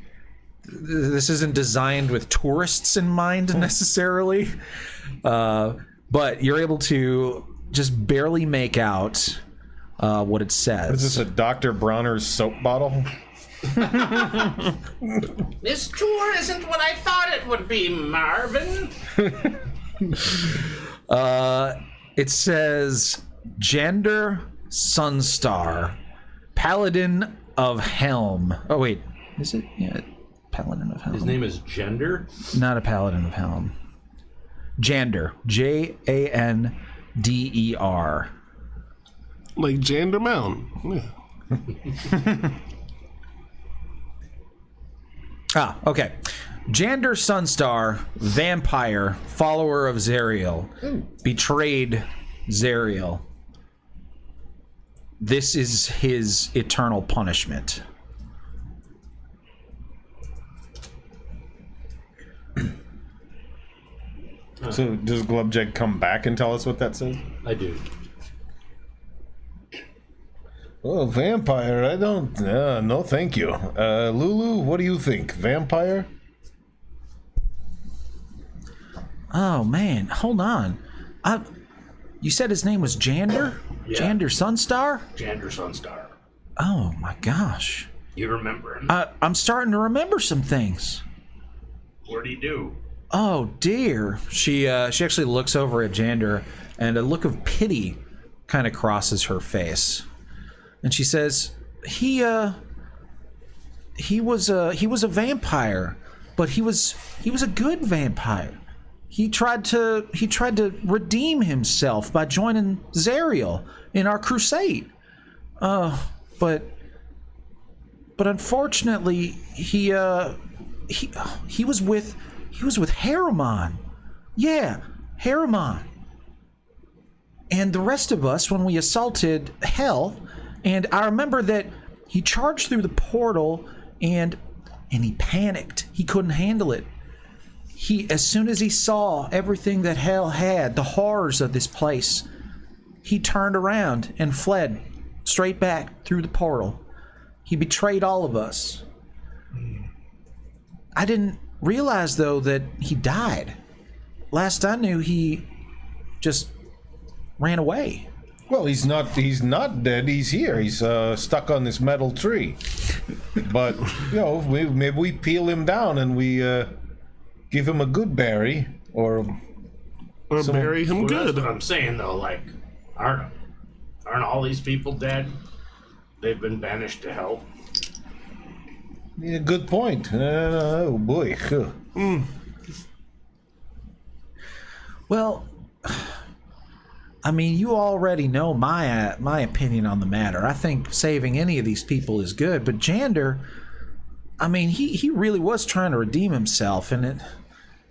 this isn't designed with tourists in mind necessarily, but you're able to just barely make out what it says. Is this a Dr. Bronner's soap bottle? This tour isn't what I thought it would be, Marvin. It says Jander Sunstar, Paladin of Helm. Oh wait, is it? Yeah, Paladin of Helm. His name is Gender? Not a Paladin of Helm. Jander, Jander. Like Jander Mountain. Yeah. Okay. Jander Sunstar, vampire, follower of Zariel, betrayed Zariel. This is his eternal punishment. So does Glubjeg come back and tell us what that says? I do. Oh, vampire, I don't... no, thank you. Lulu, what do you think? Vampire? Oh, man. Hold on. You said his name was Jander? Yeah. Jander Sunstar? Jander Sunstar. Oh, my gosh. You remember him? I'm starting to remember some things. What'd he do? Oh, dear. She actually looks over at Jander, and a look of pity kind of crosses her face. And she says, he was a vampire, but he was a good vampire. He tried to redeem himself by joining Zariel in our crusade. But unfortunately he was with Harriman. Yeah, Harriman. And the rest of us when we assaulted Hell. And I remember that he charged through the portal and he panicked. He couldn't handle it. As soon as he saw everything that Hell had, the horrors of this place, he turned around and fled straight back through the portal. He betrayed all of us. I didn't realize, though, that he died. Last I knew, he just ran away. Well, he's not dead. He's here. He's stuck on this metal tree. But, maybe we peel him down and we give him a good berry or bury him Well, good. that's what I'm saying, though. Like, aren't all these people dead? They've been banished to hell. Yeah, good point. Oh boy. Well, I mean, you already know my opinion on the matter. I think saving any of these people is good, but Jander, I mean, he really was trying to redeem himself, and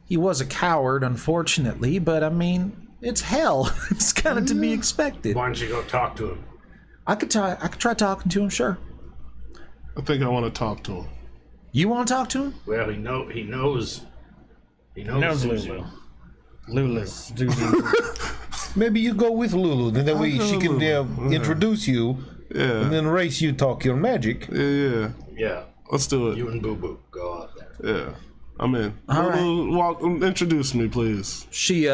he was a coward, unfortunately, but I mean, it's hell. It's kind of to be expected. Why don't you go talk to him? I could try talking to him, sure. I think I want to talk to him. You want to talk to him? Well, he knows Zuzu. Lulu. Maybe you go with Lulu, then that way she can introduce you, and then race you talk your magic. Yeah. Let's do it. You and Boo Boo go out there. Yeah. I'm in. All Lulu, introduce me, please. She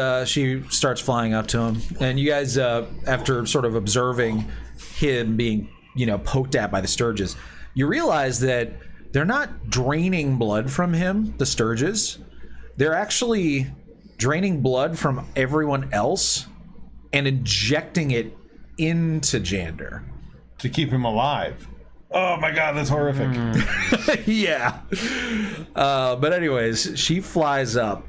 starts flying up to him, and you guys, after sort of observing him being, poked at by the Sturges, you realize that they're not draining blood from him, the Sturges. They're actually draining blood from everyone else and injecting it into Jander. To keep him alive. Oh my god, that's horrific. Yeah. But anyways, she flies up,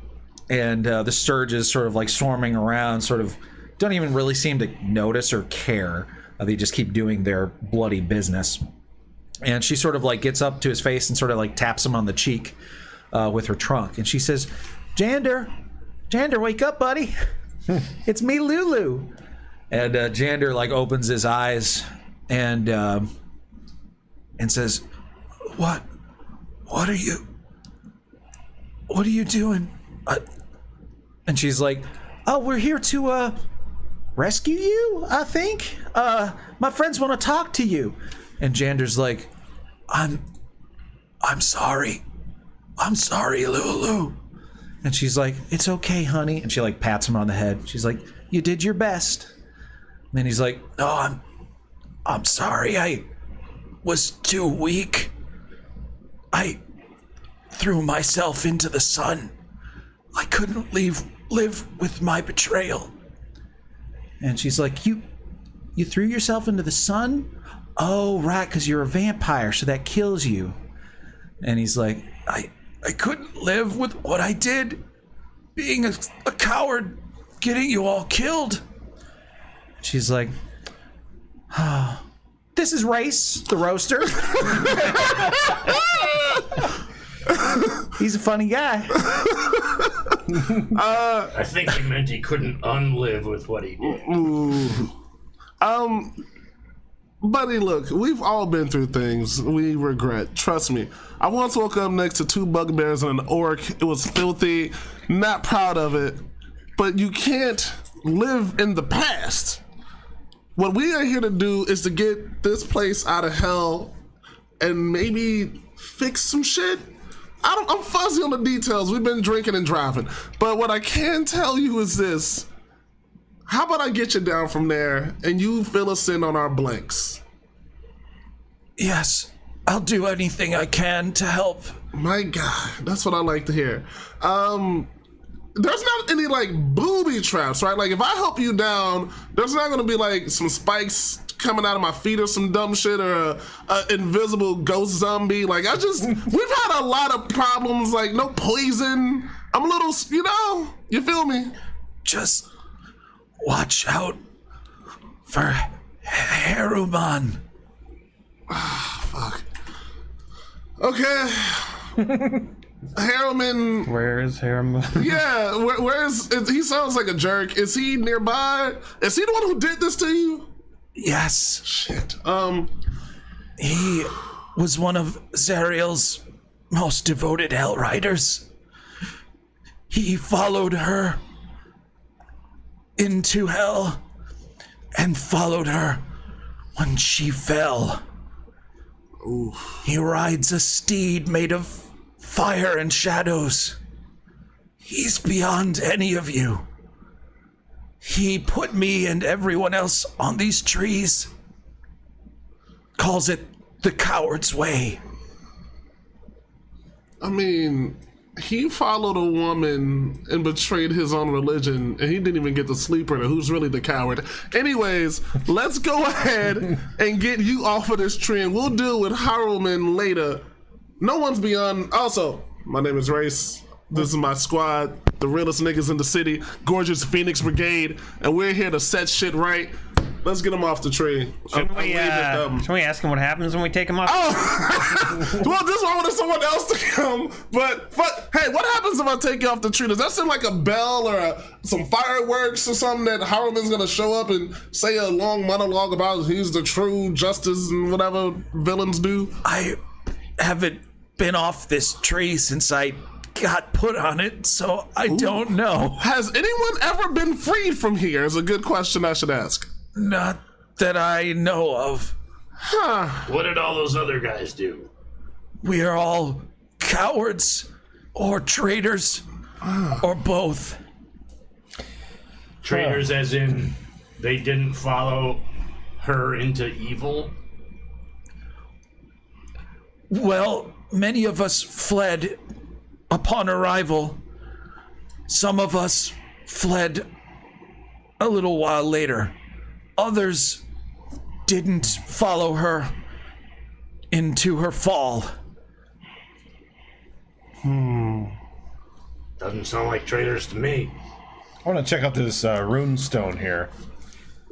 and the Sturges sort of like swarming around, sort of don't even really seem to notice or care. They just keep doing their bloody business. And she sort of like gets up to his face and sort of like taps him on the cheek with her trunk. And she says, Jander, wake up, buddy. It's me, Lulu. And Jander like opens his eyes and says, What are you doing? And she's like, oh, we're here to rescue you, I think. My friends want to talk to you. And Jander's like, I'm sorry. I'm sorry, Lulu. And she's like, it's okay, honey. And she like pats him on the head. She's like, you did your best. And then he's like, no, I'm sorry. I was too weak. I threw myself into the sun. I couldn't live with my betrayal. And she's like, you threw yourself into the sun? Oh, right, because you're a vampire, so that kills you. And he's like, I couldn't live with what I did, being a coward, getting you all killed. She's like, this is Race, the roaster. He's a funny guy. I think he meant he couldn't unlive with what he did. Buddy, look, we've all been through things we regret. Trust me. I once woke up next to 2 bugbears and an orc. It was filthy. Not proud of it. But you can't live in the past. What we are here to do is to get this place out of hell and maybe fix some shit. I'm fuzzy on the details. We've been drinking and driving. But what I can tell you is this. How about I get you down from there and you fill us in on our blanks? Yes, I'll do anything I can to help. My God, that's what I like to hear. There's not any like booby traps, right? Like if I help you down, there's not gonna be like some spikes coming out of my feet or some dumb shit or a invisible ghost zombie. Like we've had a lot of problems, like no poison. I'm a little, you feel me? Just watch out for Harpoon. Fuck. Okay. Harriman. Where is Harriman? Yeah, he sounds like a jerk. Is he nearby? Is he the one who did this to you? Yes. Shit. He was one of Zariel's most devoted Hell Riders. He followed her into hell and followed her when she fell. Oof. He rides a steed made of fire and shadows. He's beyond any of you. He put me and everyone else on these trees. Calls it the coward's way. I mean, he followed a woman and betrayed his own religion, and he didn't even get to sleep with her. Who's really the coward? Anyways, let's go ahead and get you off of this tree, and we'll deal with Harpoon later. no one's beyond. Also, my name is Race. This is my squad, the realest niggas in the city, Gorgeous Phoenix Brigade, and we're here to set shit right. Let's get them off the tree. Shouldn't we ask him what happens when we take him off? Oh! Well, this one wanted someone else to come, but hey, what happens if I take you off the tree? Does that sound like a bell or some fireworks or something that Harriman's gonna show up and say a long monologue about he's the true justice and whatever villains do? I haven't been off this tree since I got put on it, so I don't know. Has anyone ever been freed from here is a good question I should ask. Not that I know of. What did all those other guys do? We are all cowards or traitors or both. Traitors as in they didn't follow her into evil? Well, many of us fled upon arrival. Some of us fled a little while later. Others didn't follow her into her fall. Doesn't sound like traitors to me. I want to check out this rune stone here.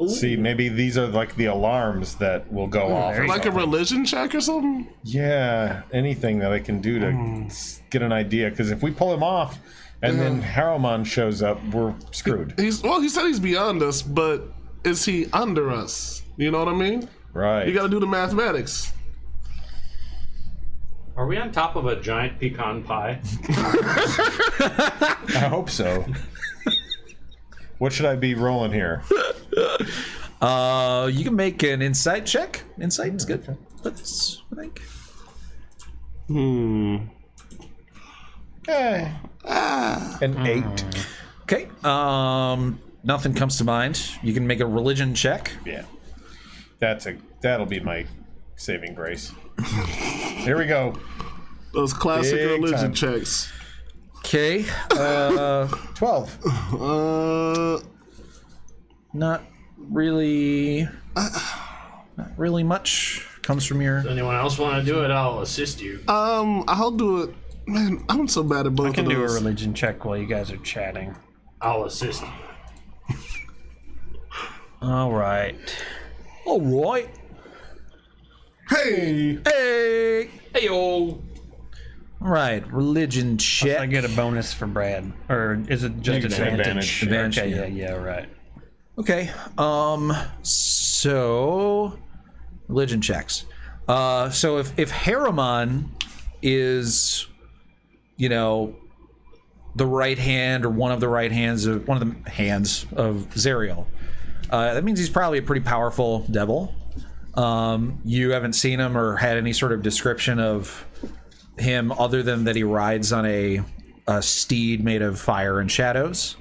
See, maybe these are like the alarms that will go off. Like a religion check or something? Yeah, anything that I can do to get an idea. Because if we pull him off and then Harriman shows up, we're screwed. He said he's beyond us, but is he under us? You know what I mean? Right. You gotta do the mathematics. Are we on top of a giant pecan pie? I hope so. What should I be rolling here? You can make an insight check. Insight is good. Let's think. An 8. Okay. Nothing comes to mind. You can make a religion check. Yeah. That'll be my saving grace. Here we go. Those classic Big religion time. checks. Okay. 12. Not really much comes from your. Does anyone else want to do it? I'll assist you. I'll do it. Man, I'm so bad at both I can of do a those. religion check while you guys are chatting. I'll assist you. All right. All right. Hey! Hey. Hey-o! All right. Religion check. I get a bonus for Brad, or is it just You get advantage? advantage. Advantage, Okay, yeah, right. Okay. So religion checks. So if Harriman is, the right hand or one of the hands of Zariel, that means he's probably a pretty powerful devil. You haven't seen him or had any sort of description of him other than that he rides on a steed made of fire and shadows.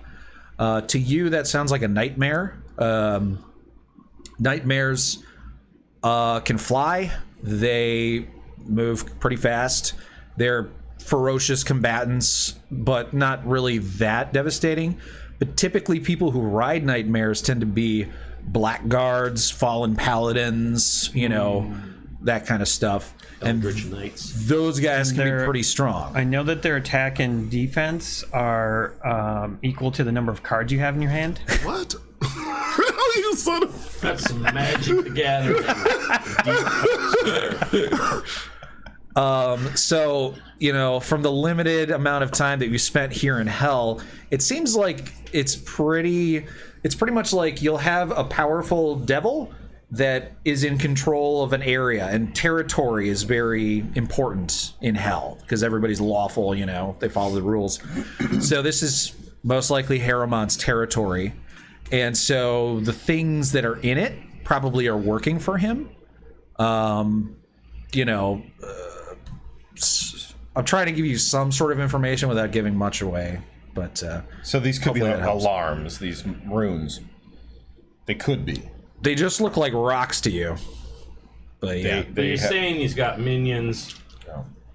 To you, that sounds like a nightmare. Nightmares can fly. They move pretty fast. They're ferocious combatants, but not really that devastating. But typically, people who ride nightmares tend to be blackguards, fallen paladins, that kind of stuff. Eldritch Knights. Those guys can be They're- pretty strong. I know that their attack and defense are equal to the number of cards you have in your hand. What? You son of... That's some Magic the Gathering. So, from the limited amount of time that you spent here in hell, it seems like it's pretty much like you'll have a powerful devil that is in control of an area, and territory is very important in hell because everybody's lawful, they follow the rules. So this is most likely Harriman's territory. And so the things that are in it probably are working for him. I'm trying to give you some sort of information without giving much away, but So these could be Hopefully like that helps. alarms, these runes. They could be. they just look like rocks to you. But yeah, But you're saying he's got minions,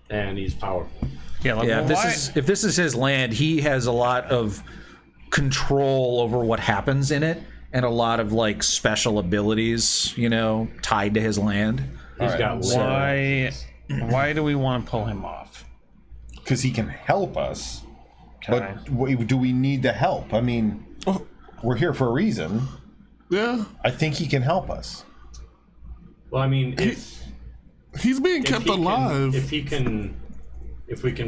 and he's powerful. Yeah, like, yeah. well, If this is his land, he has a lot of control over what happens in it, and a lot of special abilities, tied to his land. He's got why Why do we want to pull him off? Because he can help us. Okay. But do we need the help? I mean, we're here for a reason. Yeah. I think he can help us. Well, I mean, He's being kept alive. If we can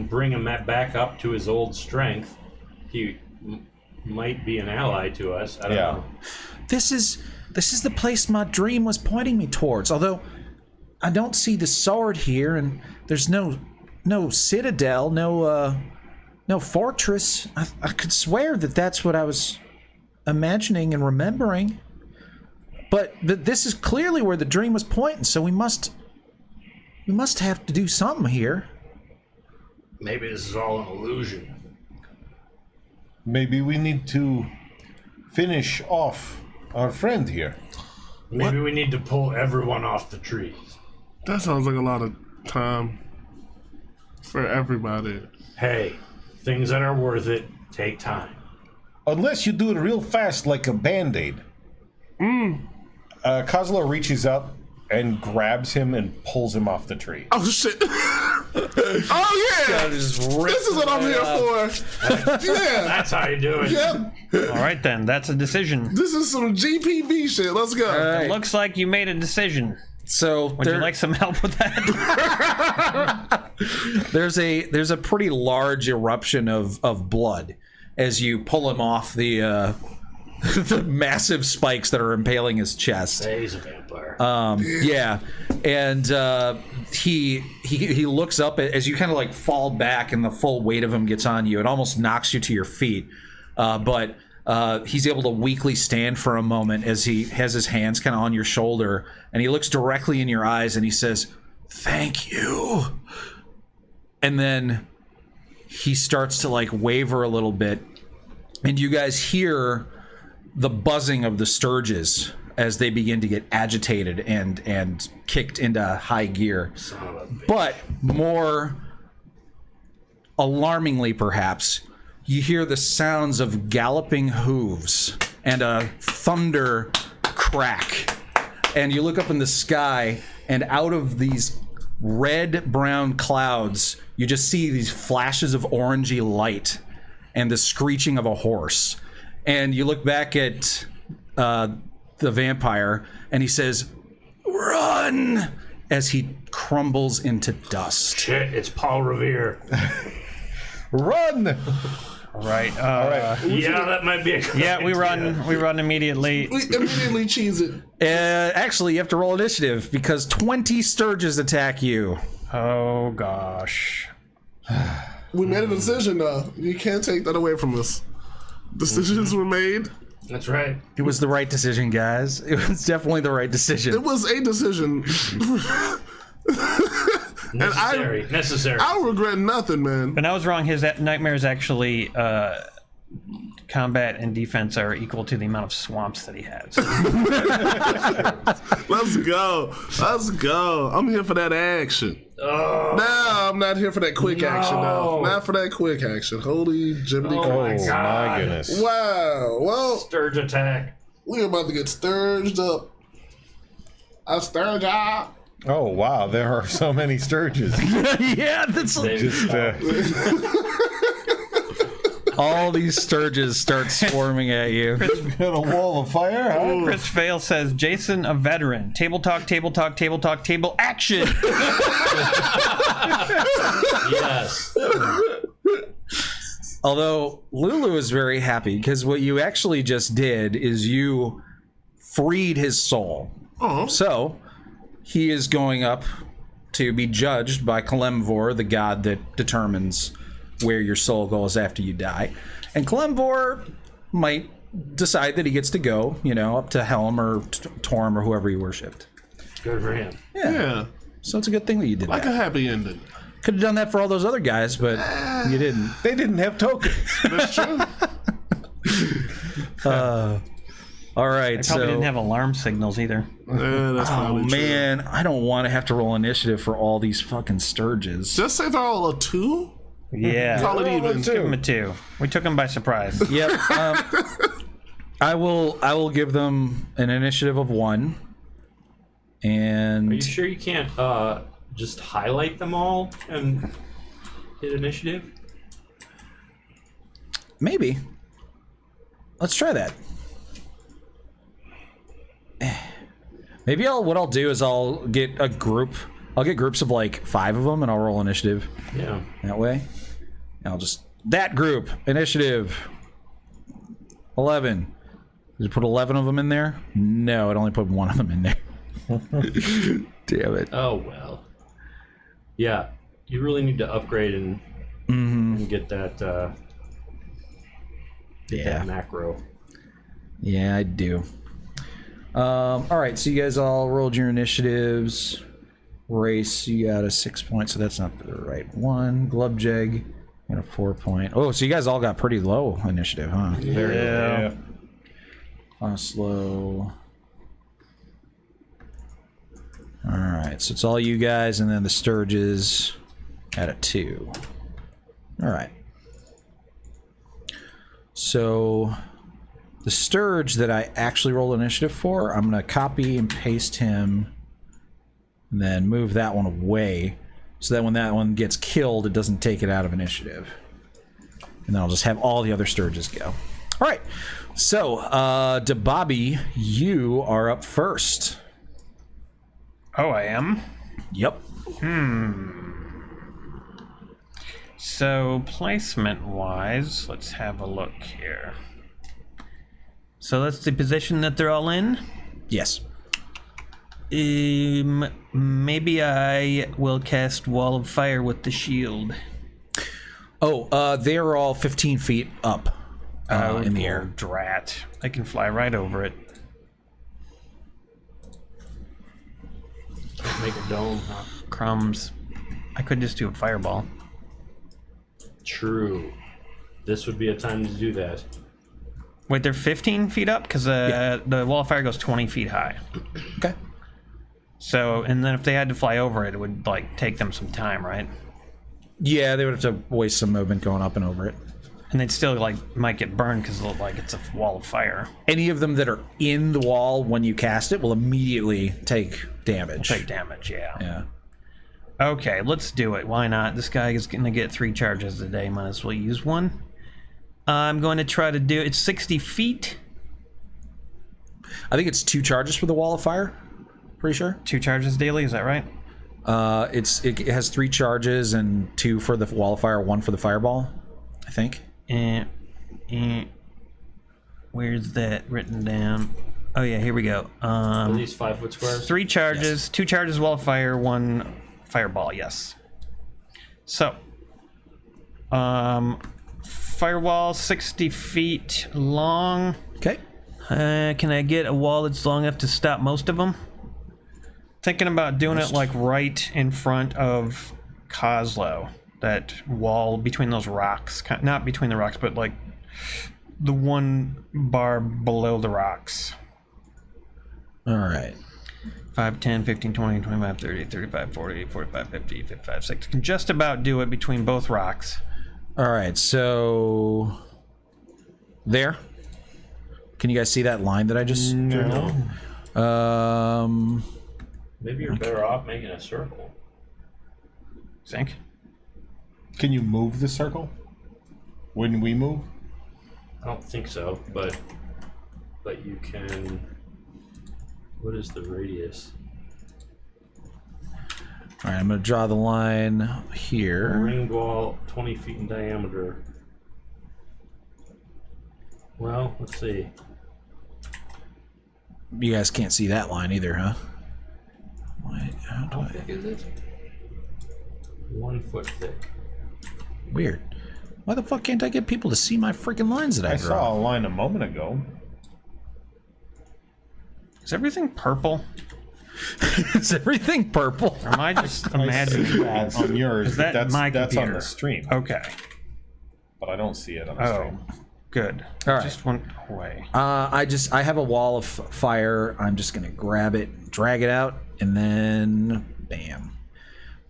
bring him back up to his old strength, he might be an ally to us. I don't know. This is the place my dream was pointing me towards. Although I don't see the sword here, and there's no citadel, no fortress. I could swear that that's what I was imagining and remembering. But this is clearly where the dream was pointing. So we must have to do something here. Maybe this is all an illusion. Maybe we need to finish off our friend here. Maybe we need to pull everyone off the trees. That sounds like a lot of time for everybody. Hey, things that are worth it take time. Unless you do it real fast like a Band-Aid. Kozlo reaches up and grabs him and pulls him off the tree. Oh shit! Oh yeah! This is what I'm here for. Yeah. That's how you do it. Yep. All right, then. That's a decision. This is some GPB shit. Let's go. It looks like you made a decision. So Would you like some help with that? there's a pretty large eruption of blood as you pull him off the the massive spikes that are impaling his chest. Hey, he's a vampire. Yeah, and he looks up as you kind of like fall back, and the full weight of him gets on you. It almost knocks you to your feet, but he's able to weakly stand for a moment as he has his hands kind of on your shoulder, and he looks directly in your eyes, and he says, "Thank you." And then he starts to like waver a little bit, and you guys hear the buzzing of the Sturges as they begin to get agitated and kicked into high gear. But more alarmingly, perhaps, you hear the sounds of galloping hooves and a thunder crack. And you look up in the sky, and out of these red-brown clouds, you just see these flashes of orangey light and the screeching of a horse. And you look back at the vampire, and he says, "Run!" as he crumbles into dust. Shit, it's Paul Revere. Run! All right. Yeah, that might be a good Yeah, we idea. run. We run immediately. We immediately cheese it. Actually, you have to roll initiative because 20 Sturges attack you. Oh gosh. We made a decision, though. You can't take that away from us. Decisions were made. That's right. It was the right decision, guys. It was definitely the right decision. It was a decision. Necessary. I regret nothing, man. But I was wrong. His nightmares actually combat and defense are equal to the amount of swamps that he has. Let's go. Let's go. I'm here for that action. Oh, No, I'm not here for that quick action, though. Not for that quick action. Holy Jiminy Oh my Christ. God. My goodness. Wow. Well, Sturge attack. we're about to get sturged up. A sturge up. Oh, wow. There are so many Sturges. Yeah, that's Just, all these Sturges start swarming at you. got a wall of fire, huh? Chris Vale says, Jason, a veteran. Table talk, table talk, table talk, table action. Yes. Although Lulu is very happy because what you actually just did is you freed his soul. Oh. So he is going up to be judged by Knucklebones, the god that determines where your soul goes after you die. And Knucklebones might decide that he gets to go, up to Helm or Torm or whoever he worshipped. Good for him. Yeah. So it's a good thing that you did Like a that. happy ending. Could have done that for all those other guys, but you didn't. They didn't have tokens. That's true. All right, Probably so didn't have alarm signals either. Yeah, that's oh probably true. man, I don't want to have to roll initiative for all these fucking Sturges. Just say they're all a 2? Yeah. Call it even. Give him a 2. We took him by surprise. Yep. I will give them an initiative of 1. And Are you sure you can't just highlight them all and hit initiative? Maybe. Let's try that. Maybe what I'll do is I'll get a group. I'll get groups of like 5 of them, and I'll roll initiative. Yeah. That way. And I'll just that group initiative 11. Did you put 11 of them in there? No, it only put 1 of them in there. Damn it. Oh well. Yeah, you really need to upgrade and get that. That macro. Yeah, I do. All right, so you guys all rolled your initiatives. Race, you got a 6 point, so that's not the right one. Glubjeg, got a 4 point. Oh, so you guys all got pretty low initiative, huh? Yeah. Oslo. All right, so it's all you guys, and then the Sturges at a 2. All right. So the Sturge that I actually rolled initiative for, I'm going to copy and paste him and then move that one away so that when that one gets killed, it doesn't take it out of initiative. And then I'll just have all the other Sturges go. All right. So, Bobby, you are up first. Oh, I am? Yep. So, placement-wise, let's have a look here. So that's the position that they're all in? Yes. Maybe I will cast Wall of Fire with the shield. Oh, they're all 15 feet up in the air. Drat. I can fly right over it. Make a dome, huh? Crumbs. I could just do a fireball. True. This would be a time to do that. Wait, they're 15 feet up? Because the Wall of Fire goes 20 feet high. Okay. So, and then if they had to fly over it, it would, like, take them some time, right? Yeah, they would have to waste some movement going up and over it. And they'd still, like, might get burned because, like, it's a wall of fire. Any of them that are in the wall when you cast it will immediately take damage. Take damage, yeah. Yeah. Okay, let's do it. Why not? This guy is going to get 3 charges a day. Might as well use one. I'm going to try to do... It's 60 feet. I think it's 2 charges for the Wall of Fire. Pretty sure. 2 charges daily, is that right? It has 3 charges and 2 for the Wall of Fire, 1 for the Fireball, I think. Where's that written down? Oh yeah, here we go. Are these 5-foot squares? 3 charges, Yes. 2 charges Wall of Fire, 1 Fireball, yes. So, Firewall 60 feet long. Okay. Can I get a wall that's long enough to stop most of them? Thinking about doing it like right in front of Coslow. That wall between those rocks. Not between the rocks, but like the one bar below the rocks. All right. 5, 10, 15, 20, 25, 30, 35, 40, 45, 50, 55, 60. Can just about do it between both rocks. All right, so... There. Can you guys see that line that I just... No. Um... Maybe you're better off making a circle. Think? Can you move the circle? When we move? I don't think so, but you can. What is the radius? All right, I'm going to draw the line here. Ring wall, 20 feet in diameter. Well, let's see. You guys can't see that line either, huh? Wait, how do How I... thick is it? 1 foot thick. Weird. Why the fuck can't I get people to see my freaking lines that I I draw? saw a line a moment ago. Is everything purple? Is everything purple? Or am I just imagining That on yours, Is that that's my that's on computer? the stream, Okay. but I don't see it on the Oh, stream. good. All right. Just went away. I have a wall of fire. I'm just gonna grab it, drag it out, and then bam.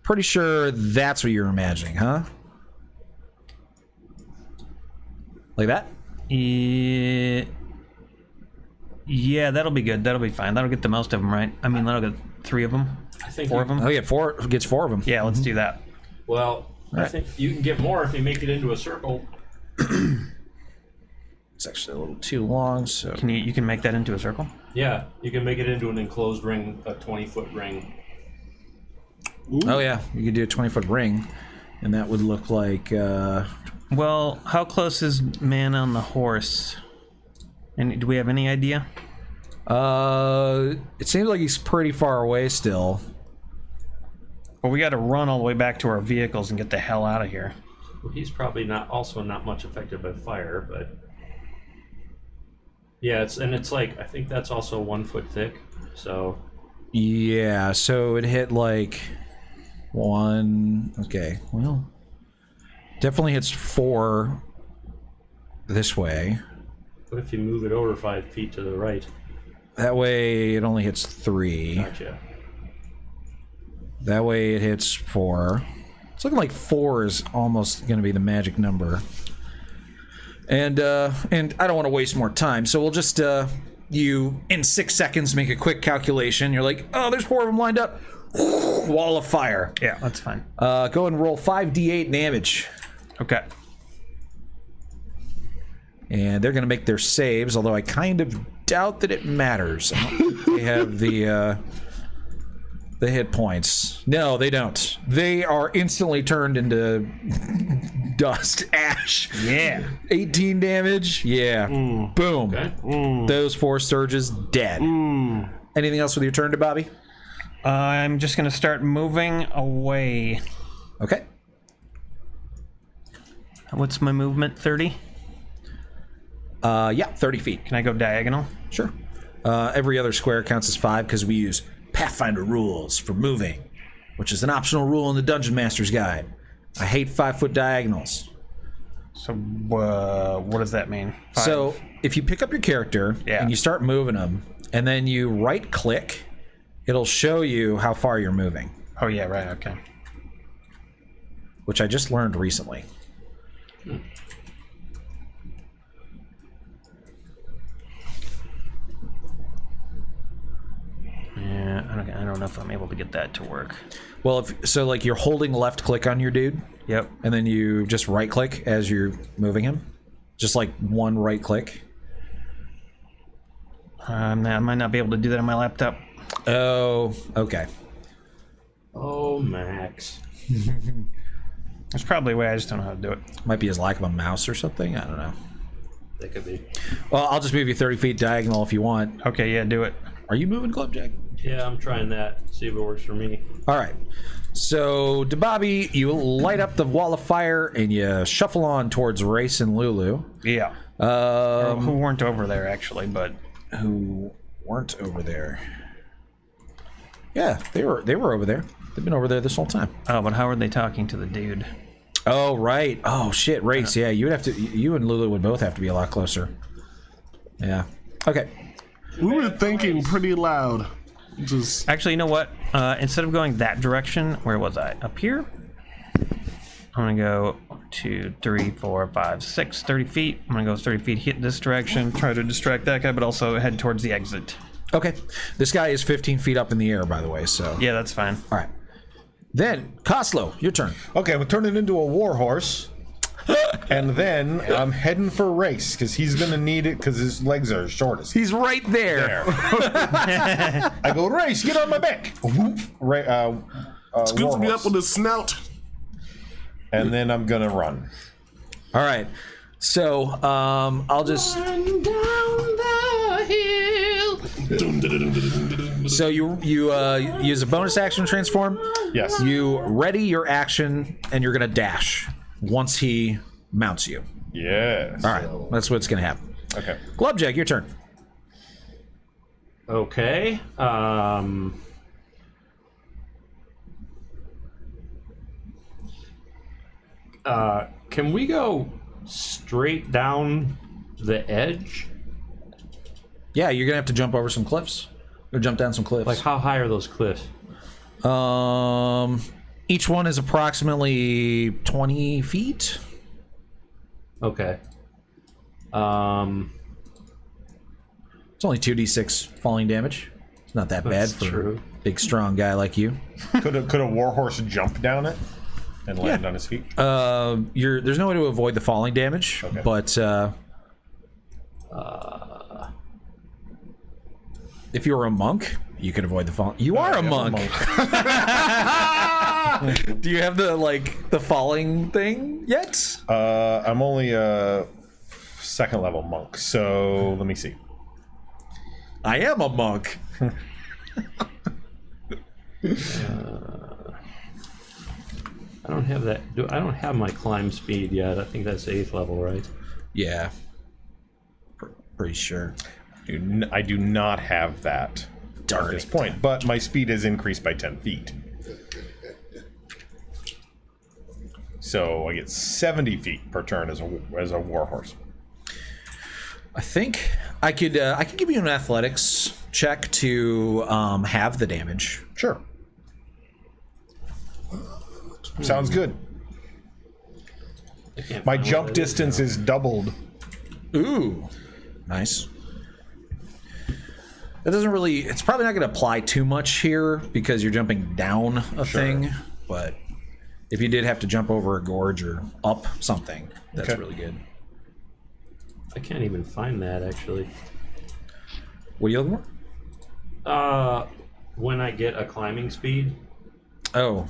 Pretty sure that's what you're imagining, huh? Like that? Yeah, that'll be good. That'll be fine. That'll get the most of them, right? I mean, that'll get 3 of them. I think 4 of them? Oh yeah, gets 4 of them. Yeah, let's do that. Well, I think you can get more if you make it into a circle. It's actually a little too long, so Can you can make that into a circle? Yeah, you can make it into an enclosed ring, a 20-foot ring. oh yeah, you could do a 20-foot ring, and that would look like. Well, how close is man on the horse? And do we have any idea? It seems like he's pretty far away still. Well, we got to run all the way back to our vehicles and get the hell out of here. Well, he's probably not much affected by fire, but yeah, it's like I think that's also 1 foot thick. So Yeah, so it hit like 1. Okay, well, definitely hits 4 this way. what if you move it over 5 feet to the right? That way it only hits 3. Gotcha. That way it hits 4. It's looking like 4 is almost going to be the magic number. And I don't want to waste more time, so we'll just you in 6 seconds make a quick calculation. You're like, oh, there's 4 of them lined up. Wall of fire. Yeah, that's fine. Go and roll 5d8 damage. Okay. And they're going to make their saves, although I kind of doubt that it matters. I don't think they have the hit points. No, they don't. They are instantly turned into dust, ash. Yeah. 18 damage. Yeah. Boom. Okay. Those 4 surges dead. Anything else with your turn to Bobby? I'm just going to start moving away. Okay. What's my movement? 30? Yeah, 30 feet. Can I go diagonal? Sure. Every other square counts as 5 because we use Pathfinder rules for moving, which is an optional rule in the Dungeon Master's Guide. I hate 5-foot diagonals. So, what does that mean? 5. So, if you pick up your character and you start moving them, and then you right-click, it'll show you how far you're moving. Oh, yeah, right, okay. Which I just learned recently. Yeah, I don't know if I'm able to get that to work. Well, so like you're holding left click on your dude. Yep. And then you just right click as you're moving him. Just like one right click. I might not be able to do that on my laptop. Oh, okay. Oh, Max. There's probably a way, I just don't know how to do it. Might be his lack of a mouse or something. I don't know. That could be. Well, I'll just move you 30 feet diagonal if you want. Okay, yeah, do it. Are you moving, Glaive? Yeah, I'm trying that. See if it works for me. All right. So, Bobby, you light up the wall of fire and you shuffle on towards Race and Lulu. Yeah. Who weren't over there, actually, but... Who weren't over there. Yeah, they were over there. They've been over there this whole time. Oh, but how are they talking to the dude? Oh, right. Oh, shit, Race. Yeah, you and Lulu would both have to be a lot closer. Yeah. Okay. We were thinking pretty loud. Just Actually, you know what? Instead of going that direction, where was I? Up here? I'm gonna go 2, 3, 4, 5, 6, 30 feet. I'm gonna go 30 feet, hit this direction, try to distract that guy, but also head towards the exit. Okay. This guy is 15 feet up in the air, by the way, so... Yeah, that's fine. All right. Then, Koslow, your turn. Okay, I'm turning into a war horse. And then I'm heading for Race, because he's going to need it, because his legs are shortest. He's right there. I go, Race, get on my back. scoops me up with his snout. And then I'm going to run. All right. So, I'll just... So you use a bonus action to transform? Yes. You ready your action, and you're going to dash once he mounts you. Yes. All right. That's what's going to happen. Okay. Glubjag, your turn. Okay. Can we go straight down the edge? Yeah, you're going to have to jump over some cliffs. Or jump down some cliffs. Like, how high are those cliffs? Each one is approximately 20 feet. Okay. It's only 2d6 falling damage. It's not that bad That's for true. big strong guy like you. Could a warhorse jump down it and land on his feet? There's no way to avoid the falling damage, Okay. but if you're a monk, you can avoid the falling. You are a monk. Do you have the falling thing yet? I'm only a 2nd level monk, so let me see. I am a monk. I don't have that. I don't have my climb speed yet. I think that's 8th level, right? Yeah. Pretty sure. I do not have that Darn at this it. point, but my speed is increased by 10 feet. So I get 70 feet per turn as a warhorse. I think I could give you an athletics check to have the damage. Sure. Sounds good. My jump distance is doubled. Ooh, nice. That doesn't really. It's probably not going to apply too much here because you're jumping down a thing. But if you did have to jump over a gorge or up something, that's Okay. really good. I can't even find that actually. What are you looking for? When I get a climbing speed. Oh.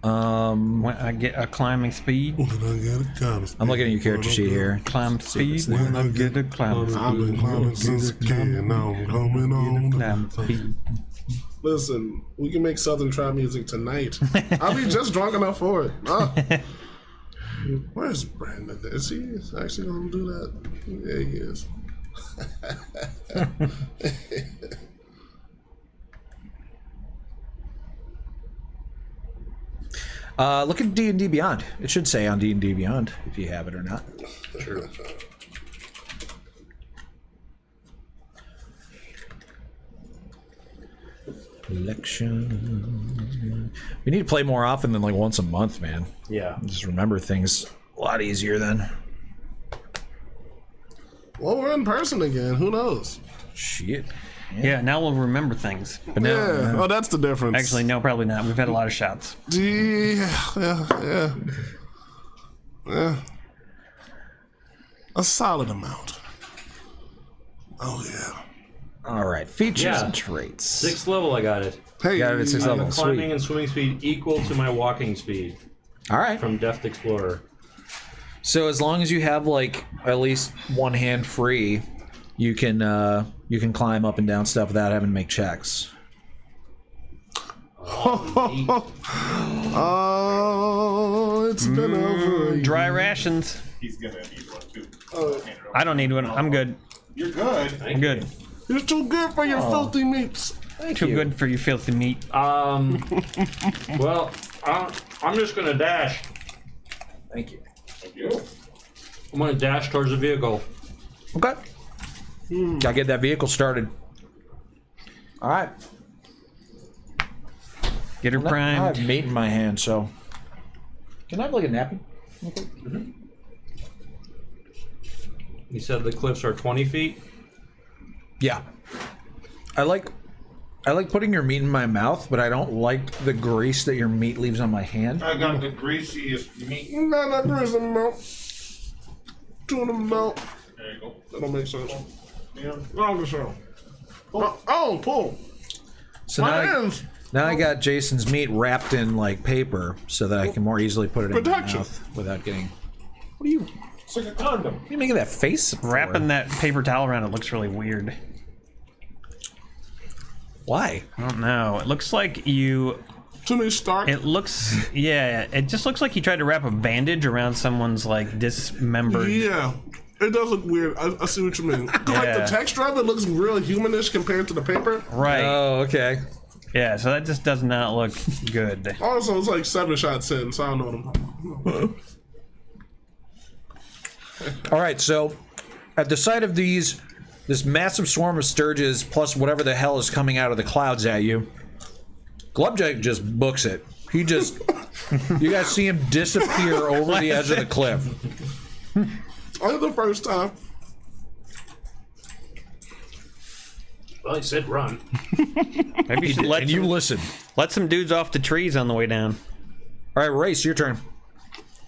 When I get a climbing speed, I'm looking at your character sheet here. climb speed. When I get a climb I've been climbing since a kid, and now I'm coming on. climb speed. Listen, we can make Southern trap music tonight. I'll be just drunk enough for it. Where's Brandon? Is he actually going to do that? Yeah, he is. Look at D&D Beyond. It should say on D&D Beyond if you have it or not. Sure. Collection. We need to play more often than once a month, man. Yeah. Just remember things a lot easier then. Well, we're in person again. Who knows? Shit. Yeah, now we'll remember things. But now, Yeah. Oh, that's the difference. Actually, no, probably not. We've had a lot of shots. Yeah. A solid amount. Oh, yeah. all right. Features Yeah. and traits. 6th level, I got it. Hey, Got it at 6th level. Climbing Sweet. and swimming speed equal to my walking speed All right. from Deft Explorer. So as long as you have at least one hand free, you can climb up and down stuff without having to make checks. Oh, it's been over a Dry rations. He's gonna need one too. I don't need one. I'm good. You're good. I'm good. You're too good for your filthy meats. Too good for you filthy meat. Well, I'm just gonna dash. Thank you. I'm gonna dash towards the vehicle. Okay. Gotta get that vehicle started. All right. Get her I primed. have meat in my hand, so. Can I have a napkin? You said the cliffs are 20 feet? Yeah. I like putting your meat in my mouth, but I don't like the grease that your meat leaves on my hand. I got the greasiest meat. Not grease and milk. Tuna milk. There you go. That don't make sense. Yeah. Wrong the show. Oh, pull. So My now, hands. now I got Jason's meat wrapped in paper so that I can more easily put it in my Protection. mouth without getting. What are you? It's like a condom. What are you making that face for? Wrapping that paper towel around it looks really weird. Why? I don't know. It looks like you. Tony Stark. It looks. Yeah. It just looks like you tried to wrap a bandage around someone's dismembered. Yeah. It does look weird. I see what you mean. Like Yeah. the texture of it looks real humanish compared to the paper. Right. Oh, okay. Yeah. So that just does not look good. Also, it's like 7 shots in, so I don't know what I'm talking about. All right, so at the sight of this massive swarm of sturges plus whatever the hell is coming out of the clouds at you, Glubjack just books it. He just, you guys see him disappear over the edge of the cliff. Only the first time. Well, he said run. Maybe you should let And you listen. let some dudes off the trees on the way down. All right, Race, your turn.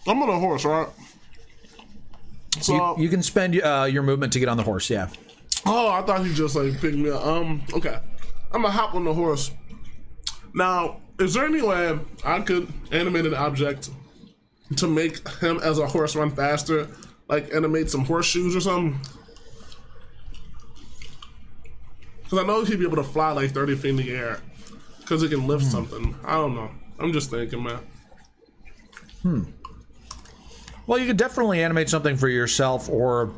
I'm on a horse, right? So You can spend your movement to get on the horse, yeah. oh, I thought he just like picked me up. Okay. I'm gonna hop on the horse. Now, is there any way I could animate an object to make him as a horse run faster? Like animate some horseshoes or something? Because I know he'd be able to fly like 30 feet in the air. Because he can lift something. I don't know. I'm just thinking, man. Well, you could definitely animate something for yourself or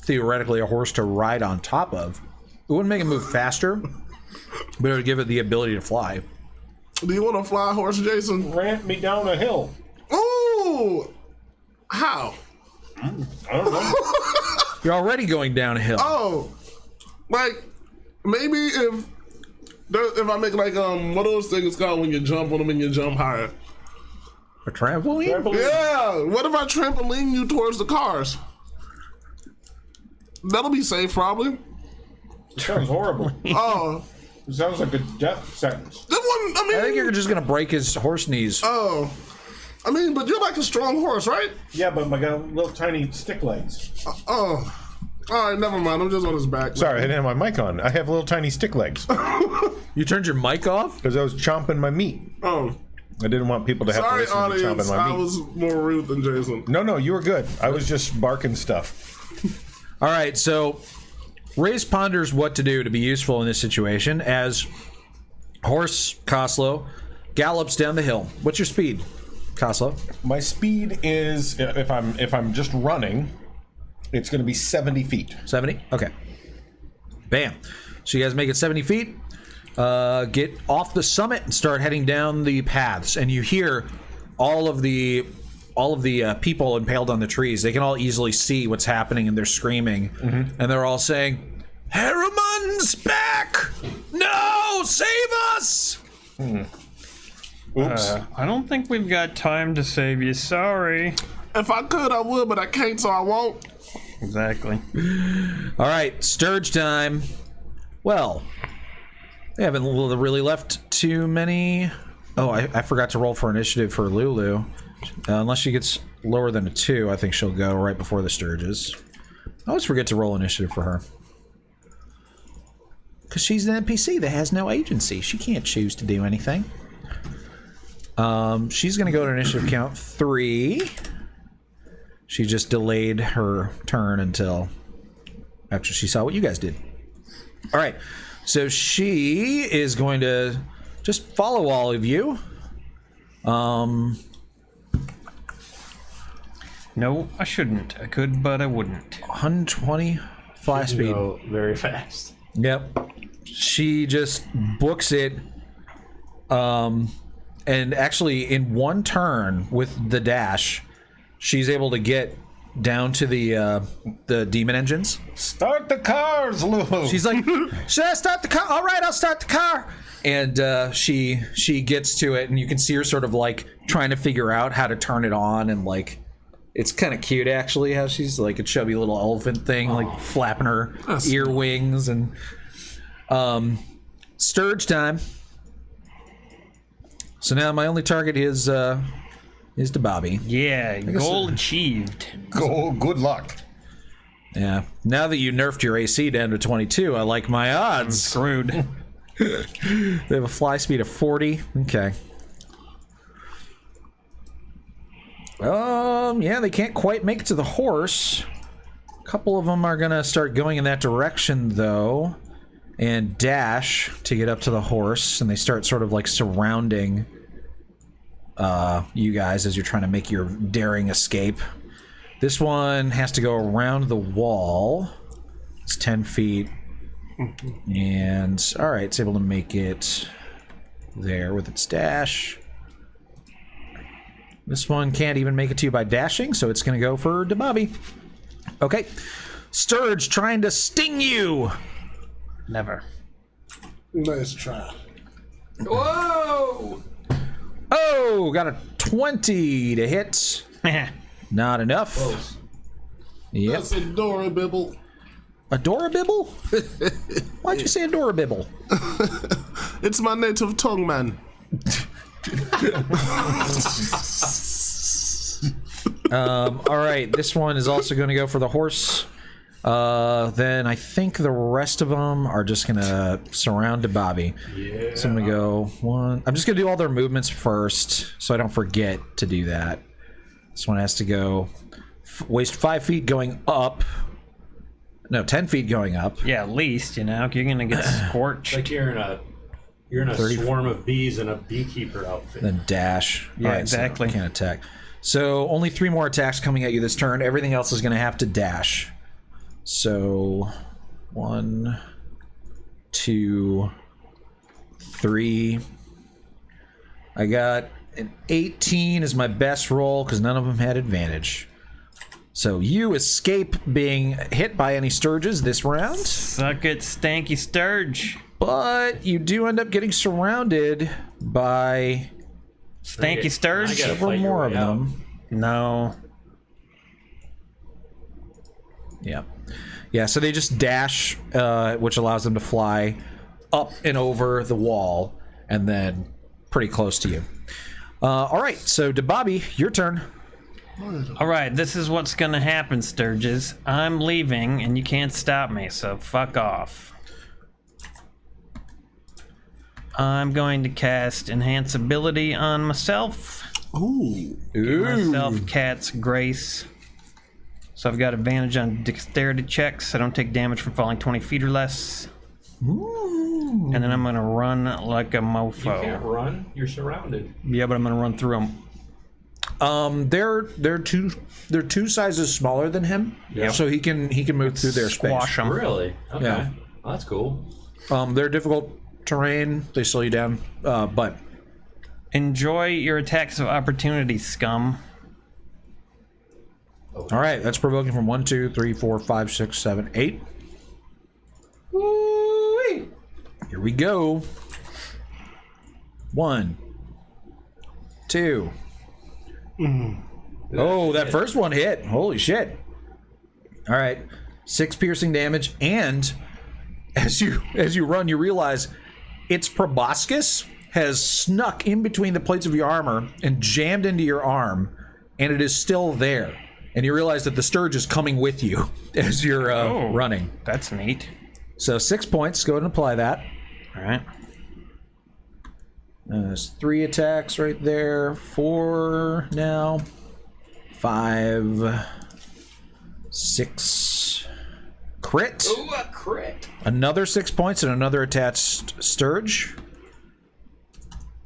theoretically a horse to ride on top of. It wouldn't make it move faster, but it would give it the ability to fly. Do you want to fly a horse, Jason? Ramp me down a hill. Ooh! How? I don't know. You're already going downhill. Oh! Like, maybe if I make like, what are those things called when you jump on them and you jump higher? A trampoline? Yeah! What if I trampoline you towards the cars? That'll be safe, probably. It sounds horrible. Oh. It sounds like a death sentence. That one, I mean... I think you're just going to break his horse knees. Oh. I mean, but you're like a strong horse, right? Yeah, but I got little tiny stick legs. Oh. Alright, never mind. I'm just on his back. Sorry, I didn't have my mic on. I have little tiny stick legs You turned your mic off? because I was chomping my meat. Oh. I didn't want people to have Sorry, to listen audience. to chomping my I meat. was more rude than Jason. No, you were good. I was just barking stuff. All right, so Ray's ponders what to do to be useful in this situation as horse Koslow gallops down the hill. What's your speed, Koslow? My speed is, if I'm just running, it's going to be 70 feet. 70? Okay. Bam. So you guys make it 70 feet. Get off the summit and start heading down the paths, and you hear all of the people impaled on the trees. They can all easily see what's happening, and they're screaming, and they're all saying, "Harriman's back! No, save us!" Oops. I don't think we've got time to save you. Sorry. If I could, I would, but I can't, so I won't. Exactly. All right, Sturge time. Well, they haven't really left too many. Oh, I forgot to roll for initiative for Lulu. Unless she gets lower than a 2, I think she'll go right before the Sturges. I always forget to roll initiative for her. Because she's an NPC that has no agency. She can't choose to do anything. She's going to go to initiative count 3. She just delayed her turn until after she saw what you guys did. All right. So she is going to just follow all of you. No, I shouldn't. I could, but I wouldn't. 120 fly speed. Go very fast. Yep. She just books it. And actually, in one turn with the dash, she's able to get down to the demon engines. Start the cars, Lulu. She's like, "Should I start the car? All right, I'll start the car." And she gets to it, and you can see her sort of like trying to figure out how to turn it on, and like it's kind of cute actually how she's like a chubby little elephant thing, like flapping her ear wings. And Sturge time. So now my only target is to Bobby. Yeah, goal achieved. Good luck. Yeah. Now that you nerfed your AC down to 22, I like my odds. Screwed. They have a fly speed of 40. Okay. Yeah, they can't quite make it to the horse. A couple of them are gonna start going in that direction though, and dash to get up to the horse, and they start sort of like surrounding you guys as you're trying to make your daring escape. This one has to go around the wall. It's 10 feet. And, alright, it's able to make it there with its dash. This one can't even make it to you by dashing, so it's going to go for Bobby. Okay. Sturge trying to sting you. Never. Nice try. Whoa! Oh, got a 20 to hit. Not enough. Close. Yep. That's adorable. Adorabibble? Why'd you say adorabibble? It's my native tongue, man. All right, this one is also going to go for the horse. Then I think the rest of them are just going to surround Bobby. Yeah. So I'm going to go one. I'm just going to do all their movements first so I don't forget to do that. This one has to go waste 5 feet going up. No, 10 feet going up. Yeah, at least, you know, you're gonna get scorched. Like you're in a 30. swarm of bees in a beekeeper outfit. Then dash. Yeah, All right, exactly. So can't attack. So only 3 more attacks coming at you this turn. Everything else is going to have to dash. So 1, 2, 3. I got an 18 as my best roll because none of them had advantage. So you escape being hit by any Sturges this round, Suck it, stanky Sturge. but you do end up getting surrounded by Stanky I Sturge? gotta several fight your more way of out. them. No. Yeah. Yeah, so they just dash, which allows them to fly up and over the wall and then pretty close to you. All right, so to Bobby, your turn. All right, this is what's gonna happen, Sturges. I'm leaving, and you can't stop me, so fuck off. I'm going to cast Enhance Ability on myself. Ooh. Myself Cat's Grace. So I've got advantage on dexterity checks. I don't take damage from falling 20 feet or less. And then I'm gonna run like a You mofo. can't run. You're surrounded. Yeah, but I'm gonna run through them. They're two sizes smaller than him, Yeah. so he can move through their space. Squash them. Really? Okay. Yeah. Well, that's cool. They're difficult terrain. They slow you down, but Enjoy your attacks of opportunity, scum. all right. That's provoking from 1, 2, 3, 4, 5, 6, 7, 8. Woo-wee. Here we go. 1, 2. Oh, that first one hit. Holy shit. All right. 6 piercing damage, and as you run, you realize its proboscis has snuck in between the plates of your armor and jammed into your arm, and it is still there. And you realize that the Sturge is coming with you as you're running. That's neat. So 6 points. Go ahead and apply that. All right. There's 3 attacks right there. 4 now. 5. 6. Crit. Ooh, a crit. Another 6 points and another attached Sturge.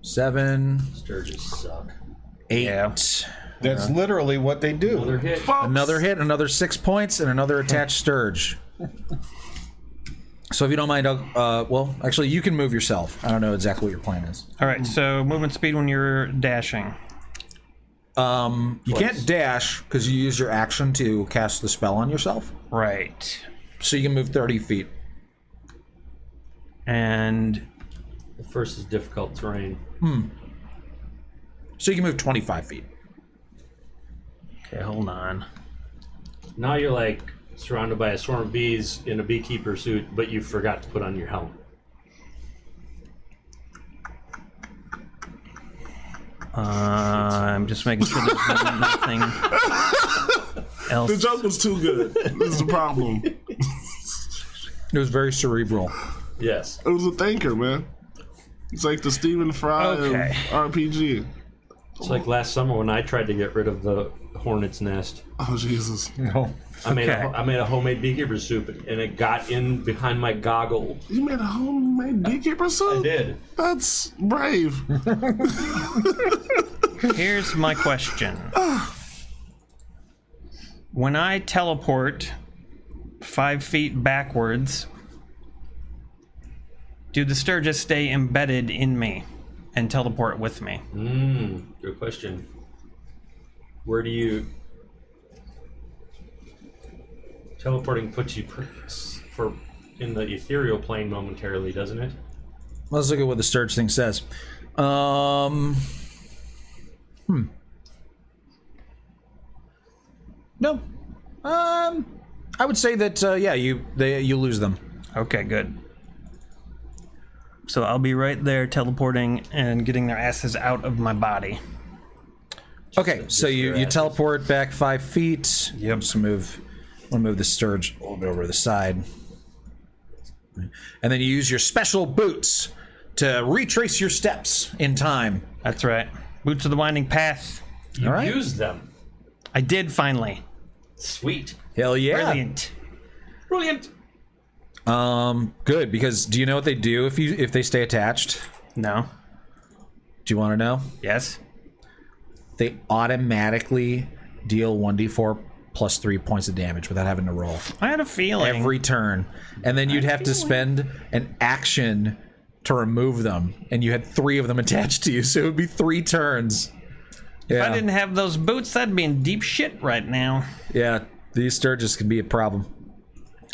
7. Sturges suck. 8. Yeah. That's literally what they do. Another hit. Another hit, another 6 points, and another attached Sturge. So if you don't mind, well, actually, you can move yourself. I don't know exactly what your plan is. All right. So movement speed when you're dashing. You can't dash because you use your action to cast the spell on yourself. Right. So you can move 30 feet. And The first is difficult terrain. So you can move 25 feet. okay, hold on. Now you're like surrounded by a swarm of bees in a beekeeper suit, but you forgot to put on your helmet. I'm just making sure there's nothing else. The joke was too good. This is the problem. It was very cerebral. Yes. It was a thinker, man. It's like the Stephen Fry Okay. of RPG. It's like last summer when I tried to get rid of the hornet's nest. Oh, Jesus. No. I made Okay. I made a homemade beekeeper soup, and it got in behind my goggle. You made a homemade beekeeper suit? I did. That's brave. Here's my question. When I teleport 5 feet backwards, do the Sturges stay embedded in me and teleport with me? Good question. Where do you... Teleporting puts you in the ethereal plane momentarily, doesn't it? Let's look at what the Sturge thing says. No. I would say that you lose them. Okay, good. So I'll be right there teleporting and getting their asses out of my body. Okay, so you teleport back 5 feet. Yep. Just move the Sturge a little bit over to the side. And then you use your special boots to retrace your steps in time. That's right. Boots of the Winding Path. You All right. used them. I did finally. Sweet. Hell yeah. Brilliant. Brilliant. Good, because do you know what they do if they stay attached? No. Do you want to know? Yes. They automatically deal 1d4 plus 3 points of damage without having to roll. I had a feeling. Every turn. And then you'd have to spend an action to remove them. And you had 3 of them attached to you, so it would be 3 turns. If I didn't have those boots, I'd be in deep shit right now. Yeah, these Sturges can be a problem.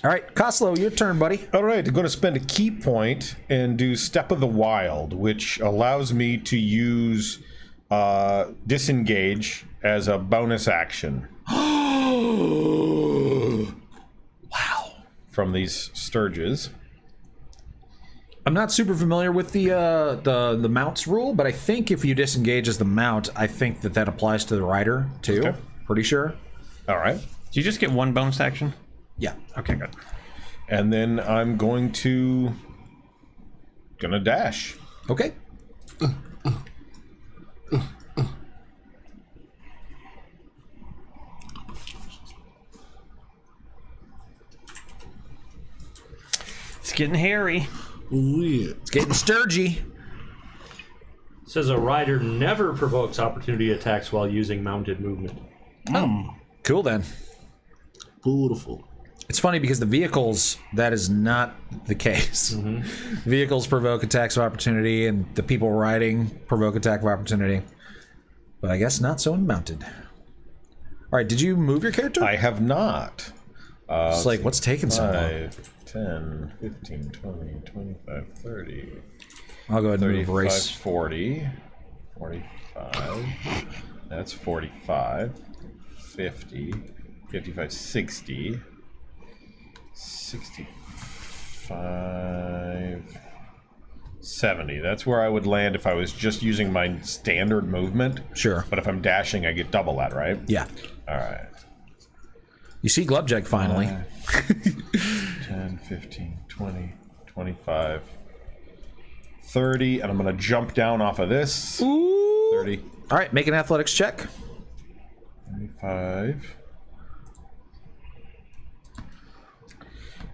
All right, Koslow, your turn, buddy. All right, I'm going to spend a key point and do Step of the Wild, which allows me to use Disengage as a bonus action. Wow. From these Sturges. I'm not super familiar with the mounts rule, but I think if you disengage as the mount, I think that applies to the rider too. Okay. Pretty sure. All right. Do you just get 1 bonus action? Yeah. Okay, good. And then I'm going to dash. Okay. It's getting hairy. Ooh, yeah. It's getting sturgy. Says a rider never provokes opportunity attacks while using mounted movement. Cool then. Beautiful. It's funny because the vehicles, that is not the case. Vehicles provoke attacks of opportunity, and the people riding provoke attack of opportunity. But I guess not so in mounted. All right, did you move your character? I have not. It's like, what's taking so long? 5, 10, 15, 20, 25, 30. I'll go ahead and move 35, race. 40, 45. That's 45. 50, 55, 60. 65, 70. That's where I would land if I was just using my standard movement. Sure. But if I'm dashing, I get double that, right? Yeah. All right. You see Glubjag finally. 10, 15, 20, 25, 30. And I'm going to jump down off of this. Ooh. 30. All right, make an athletics check. 35.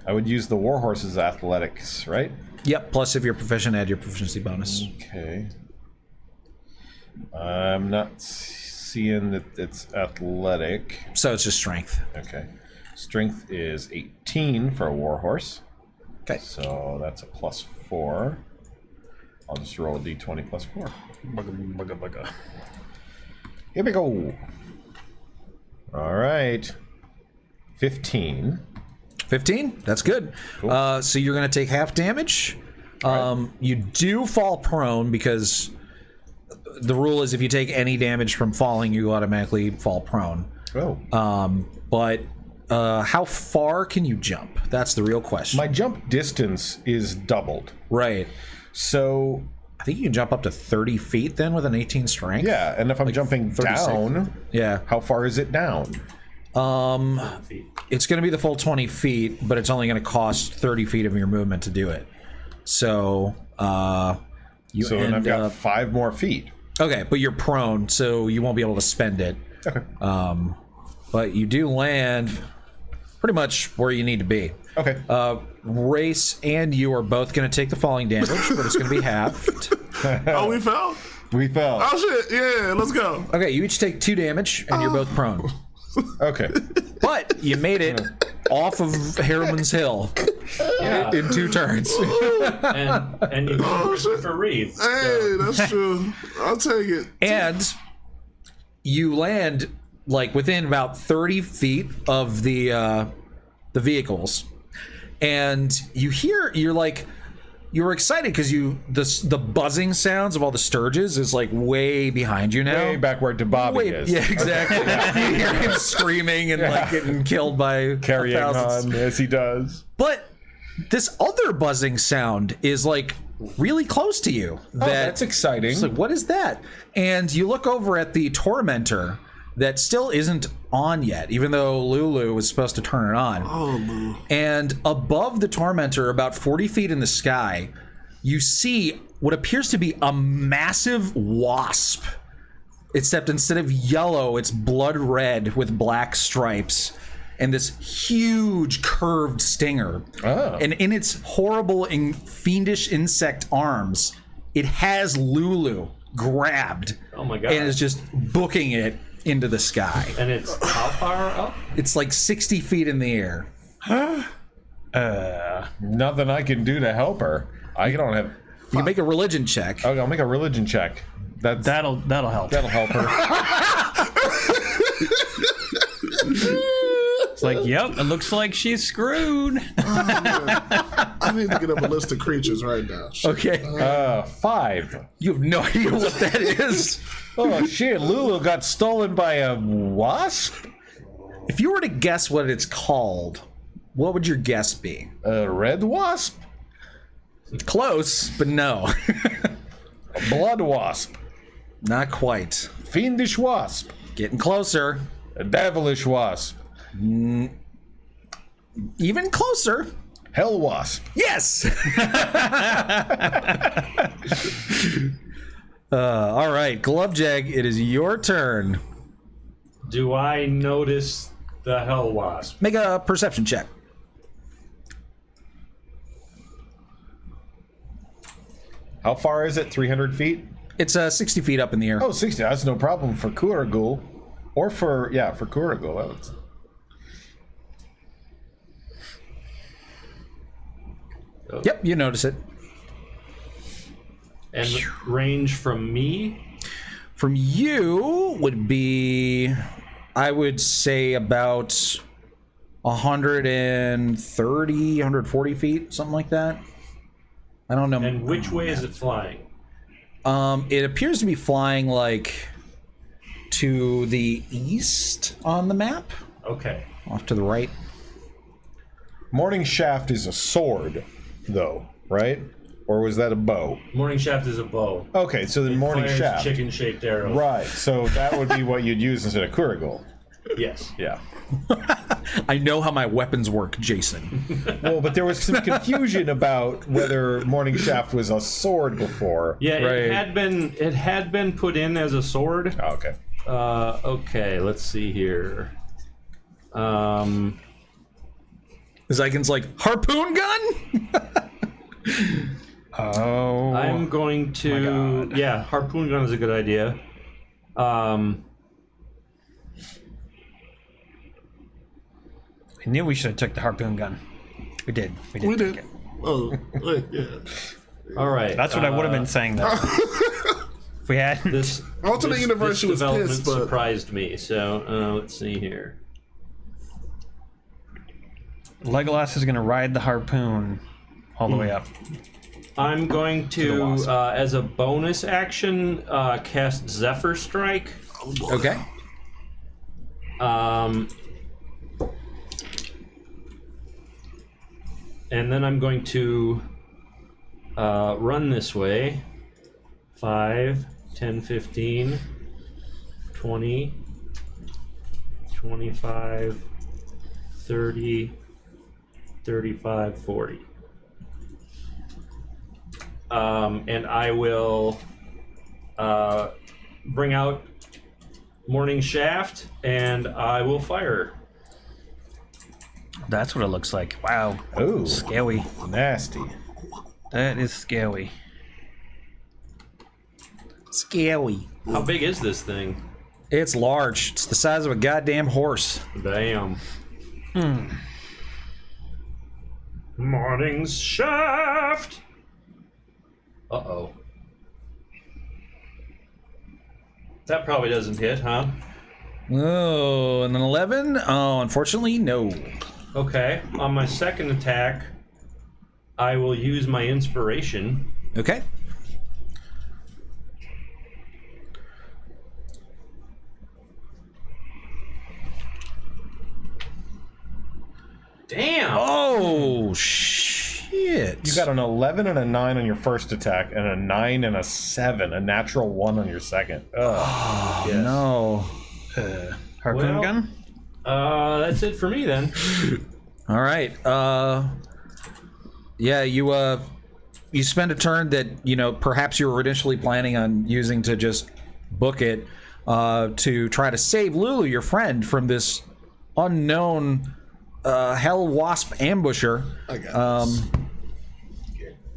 I would use the Warhorse's athletics, right? Yep, plus if you're proficient, add your proficiency bonus. Okay. I'm not seeing that it's athletic. So it's just strength. Okay. Strength is 18 for a Warhorse. Okay. So that's a +4. I'll just roll a d20 +4. Here we go. All right. 15. 15? That's good. Cool. So you're going to take half damage. You do fall prone because the rule is if you take any damage from falling, you automatically fall prone. Oh. But how far can you jump? That's the real question. My jump distance is doubled. Right. So I think you can jump up to 30 feet then with an 18 strength. yeah, and if I'm jumping 36. down, Yeah. how far is it down? It's going to be the full 20 feet, but it's only going to cost 30 feet of your movement to do it. So, you So end then I've got up... 5 more feet. Okay, but you're prone, so you won't be able to spend it. Okay. But you do land pretty much where you need to be. Okay. Race and you are both going to take the falling damage, but it's going to be halved. Oh, we fell? We fell. Oh, shit. Yeah, let's go. Okay, you each take 2 damage, and you're both prone. Okay. But you made it off of Harriman's Hill in 2 turns. And you go for Reeve. Hey, that's true. I'll take it. And you land like within about 30 feet of the vehicles, and you're like, you were excited because the buzzing sounds of all the Sturges is like way behind you now. Way back where Bobby is. Yeah, exactly. You hear him screaming and like getting killed by Carrying thousands. on as he does. But this other buzzing sound is like really close to you. That's exciting. It's like, what is that? And you look over at the Tormentor that still isn't on yet, even though Lulu was supposed to turn it on. Oh, Lulu. And above the Tormentor, about 40 feet in the sky, you see what appears to be a massive wasp. Except instead of yellow, it's blood red with black stripes. And this huge curved stinger. Oh. And in its horrible and fiendish insect arms, it has Lulu grabbed. Oh my god. And is just booking it into the sky. And it's how far up? It's like 60 feet in the air. Nothing I can do to help her. I don't have. You can make a religion check. Okay, I'll make a religion check. That'll help. That'll help her. It's like, yep, it looks like she's screwed. I need to get up a list of creatures right now. Okay. 5. You have no idea what that is. Oh shit! Lulu got stolen by a wasp. If you were to guess what it's called, what would your guess be? A red wasp. Close, but no. A blood wasp. Not quite. Fiendish wasp. Getting closer. A devilish wasp. Even closer. Hell wasp. Yes! All right, Glovejag, it is your turn. Do I notice the hell wasp? Make a perception check. How far is it? 300 feet? It's 60 feet up in the air. Oh, 60. That's no problem for Kuragul. Or for Kuragul. That was... Yep, you notice it. And range from me? From you would be, I would say, about 130, 140 feet, something like that. I don't know. And which way is it flying? It appears to be flying like to the east on the map. Okay. Off to the right. Morning Shaft is a sword, though, right? Or was that a bow? Morning Shaft is a bow. Okay, so then Morning Fires Shaft. chicken-shaped arrow. Right, so that would be what you'd use instead of Kuragul. Yes. Yeah. I know how my weapons work, Jason. Well, but there was some confusion about whether Morning Shaft was a sword before. Yeah, right? it had been put in as a sword. Oh, okay. Okay, let's see here. Zygon's like, Harpoon Gun? Oh. I'm going to... Yeah, Harpoon Gun is a good idea. I knew we should have took the Harpoon Gun. We did. We take did. it. Oh, wait, yeah. All right. That's what I would have been saying, though. If we had... This Alternate universe, she was development pissed, but surprised me. So let's see here. Legolas is going to ride the harpoon all the way up. I'm going the to, wasp. as a bonus action, cast Zephyr Strike. Okay. And then I'm going to run this way. 5, 10, 15, 20, 25, 30, 35, 40. And I will bring out Morning Shaft and I will fire. That's what it looks like. Wow. Ooh. Scary. Nasty. That is scary. Scary. How big is this thing? It's large. It's the size of a goddamn horse. Damn. Morning Shaft! Uh-oh. That probably doesn't hit, huh? Oh, and an 11? Oh, unfortunately, no. Okay. On my second attack, I will use my inspiration. Okay. Damn! Oh, shit. You got an 11 and a 9 on your first attack, and a 9 and a 7, a natural 1 on your second. Ugh. Oh, no. Harpoon gun? That's it for me then. All right. Yeah, you spend a turn that, you know, perhaps you were initially planning on using to just book it to try to save Lulu, your friend, from this unknown hell wasp ambusher. I got this.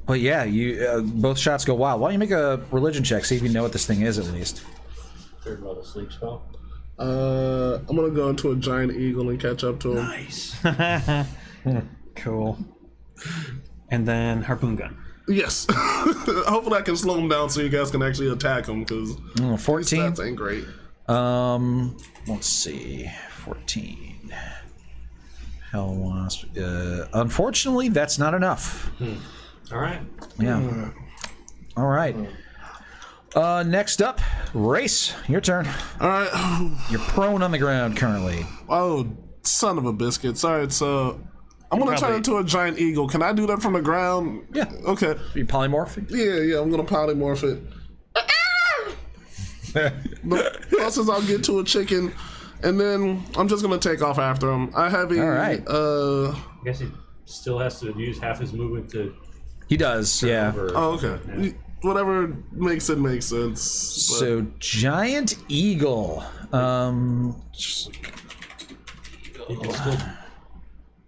But yeah, you both shots go wild. Why don't you make a religion check, see if you know what this thing is at least. Third level sleep spell. I'm gonna go into a giant eagle and catch up to him. Nice. Cool. And then harpoon gun. Yes. Hopefully I can slow him down so you guys can actually attack him, because 14. stats ain't great. Let's see. 14. Hell wasp. Unfortunately, that's not enough. All right. Yeah. All right. Next up, Race. Your turn. All right. You're prone on the ground currently. Oh, son of a biscuit. Sorry, so I'm gonna turn into a giant eagle. Can I do that from the ground? Yeah. Okay. You polymorph? Yeah, I'm gonna polymorph it. The closest I'll get to a chicken, and then I'm just gonna take off after him. I have a. All right. I guess he still has to use half his movement to. He does, yeah. Oh, okay. Yeah. Whatever makes it make sense. So, giant eagle. He can still.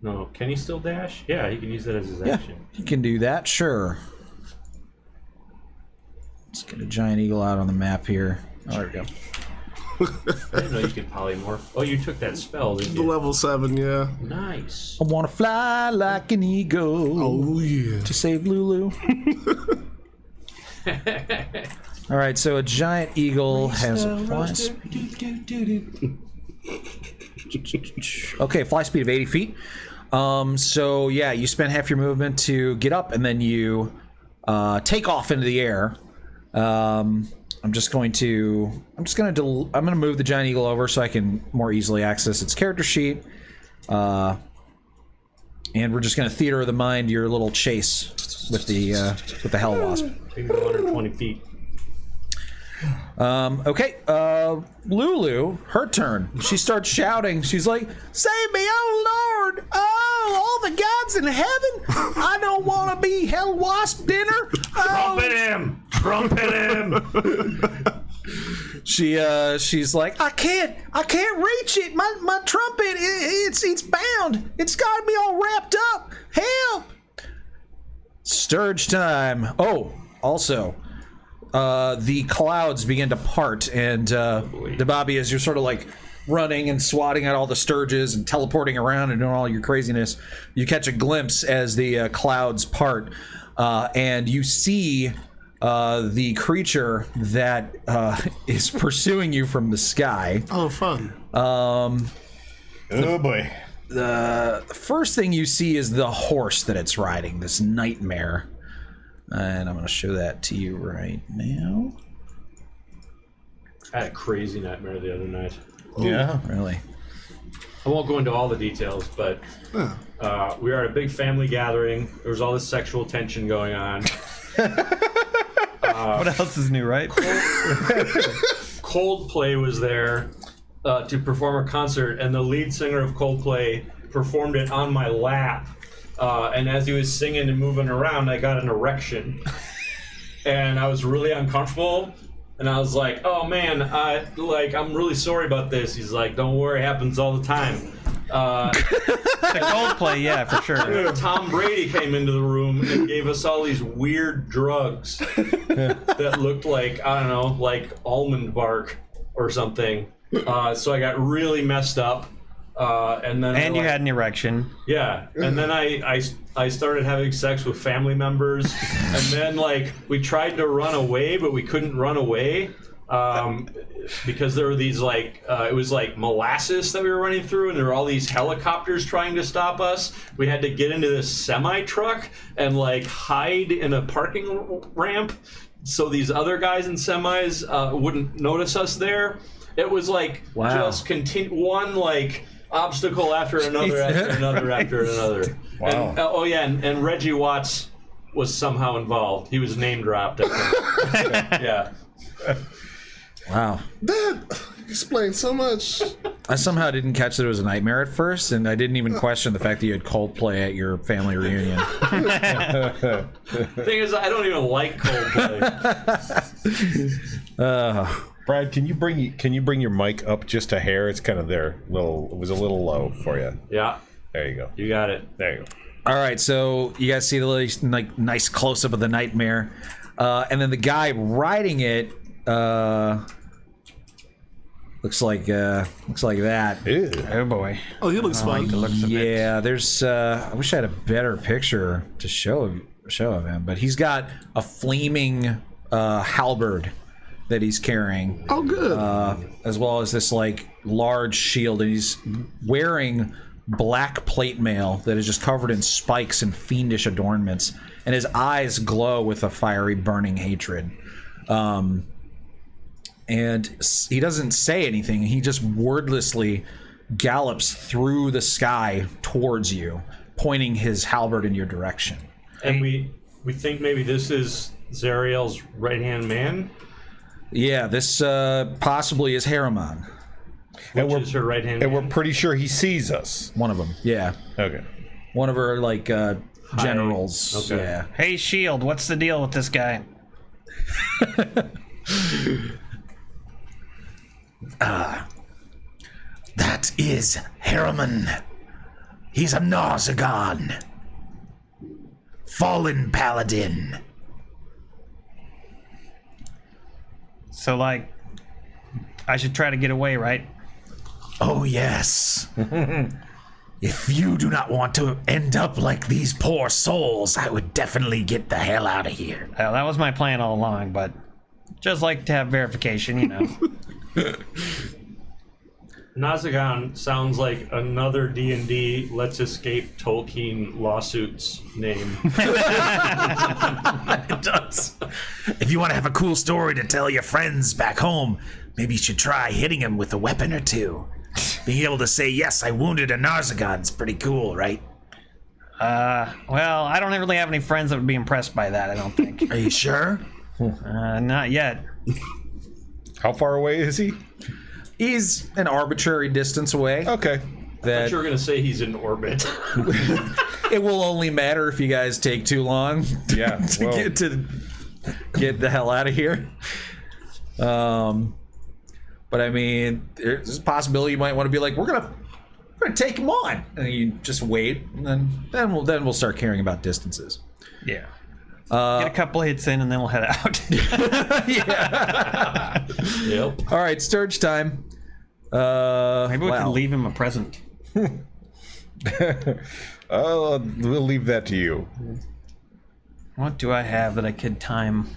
No, can he still dash? Yeah, he can use that as his action. He can do that, sure. Let's get a giant eagle out on the map here. Oh, there we go. I didn't know you could polymorph. Oh, you took that spell, didn't The you? level 7, yeah. Nice. I want to fly like an eagle Oh yeah. to save Lulu. All right, so a giant eagle has a fly speed. Okay, fly speed of 80 feet. So yeah, you spend half your movement to get up, and then you take off into the air. I'm gonna move the giant eagle over so I can more easily access its character sheet. And we're just gonna theater of the mind your little chase with the hell wasp. Take 120 feet. Okay, Lulu, her turn. She starts shouting. She's like, "Save me, oh Lord! Oh, all the gods in heaven! I don't want to be hell wasp dinner." Trumpet him! Trumpet him! She's like, I can't reach it. My trumpet, it's bound. It's got me all wrapped up. Help! Sturge time. Oh, also. The clouds begin to part, and Bobby, as you're sort of like running and swatting at all the sturges and teleporting around and doing all your craziness, you catch a glimpse as the clouds part, and you see the creature that is pursuing you from the sky. Oh, fun. Oh boy. The first thing you see is the horse that it's riding, this nightmare. And I'm going to show that to you right now. I had a crazy nightmare the other night. Yeah. Really? I won't go into all the details, but we were at a big family gathering. There was all this sexual tension going on. What else is new, right? Coldplay was there to perform a concert, and the lead singer of Coldplay performed it on my lap. And as he was singing and moving around, I got an erection. And I was really uncomfortable. And I was like, oh man, I'm really sorry about this. He's like, don't worry, it happens all the time. The Coldplay, yeah, for sure. Tom Brady came into the room and gave us all these weird drugs that looked like, I don't know, like almond bark or something. So I got really messed up. And you had an erection. Yeah, and then I started having sex with family members, and then we tried to run away, but we couldn't run away. because there were these like it was like molasses that we were running through, and there were all these helicopters trying to stop us. We had to get into this semi truck and like hide in a parking ramp so these other guys in semis wouldn't notice us there. It was like just one like obstacle after another after another after another. Wow. And, and Reggie Watts was somehow involved. He was name dropped, I think. Yeah. Wow. That explains so much. I somehow didn't catch that it was a nightmare at first, and I didn't even question the fact that you had Coldplay at your family reunion. Thing is, I don't even like Coldplay. Brad, can you bring your mic up just a hair? It's kind of there. It was a little low for you. Yeah. There you go. You got it. There you go. All right, so you guys see the little, like, nice close-up of the nightmare. And then the guy riding it looks like that. Ew. Oh boy. Oh, he looks fun. Yeah, there's I wish I had a better picture to show of him, but he's got a flaming halberd that he's carrying. Oh, good. As well as this like large shield, and he's wearing black plate mail that is just covered in spikes and fiendish adornments, and his eyes glow with a fiery burning hatred. And he doesn't say anything. He just wordlessly gallops through the sky towards you, pointing his halberd in your direction. And we think maybe this is Zariel's right-hand man? Yeah, this possibly is Harriman. Which is her right-hand And man? we're pretty sure he sees us. One of them, yeah. Okay. One of her, like, generals. Okay. Yeah. Hey, Shield, what's the deal with this guy? That is Harriman. He's a Narzagon. Fallen paladin. So, like, I should try to get away, right? Oh, yes. If you do not want to end up like these poor souls, I would definitely get the hell out of here. Well, that was my plan all along, but just like to have verification, you know. Nazagon sounds like another D&D Let's Escape Tolkien lawsuits name. It does. If you want to have a cool story to tell your friends back home, maybe you should try hitting him with a weapon or two. Being able to say, yes, I wounded a Narzagon's pretty cool, right? Well, I don't really have any friends that would be impressed by that, I don't think. Are you sure? Not yet. How far away is he? He's an arbitrary distance away. Okay. I thought That you were going to say he's in orbit. it will only matter if you guys take too long Yeah. Well, to get the hell out of here. But I mean, there's a possibility you might want to be like, we're gonna take him on, and you just wait, and then we'll start caring about distances. Yeah. Get a couple hits in, and then we'll head out. Yeah. Yep. All right, Sturge time. Maybe we wow. can leave him a present. we'll leave that to you. What do I have that I could time?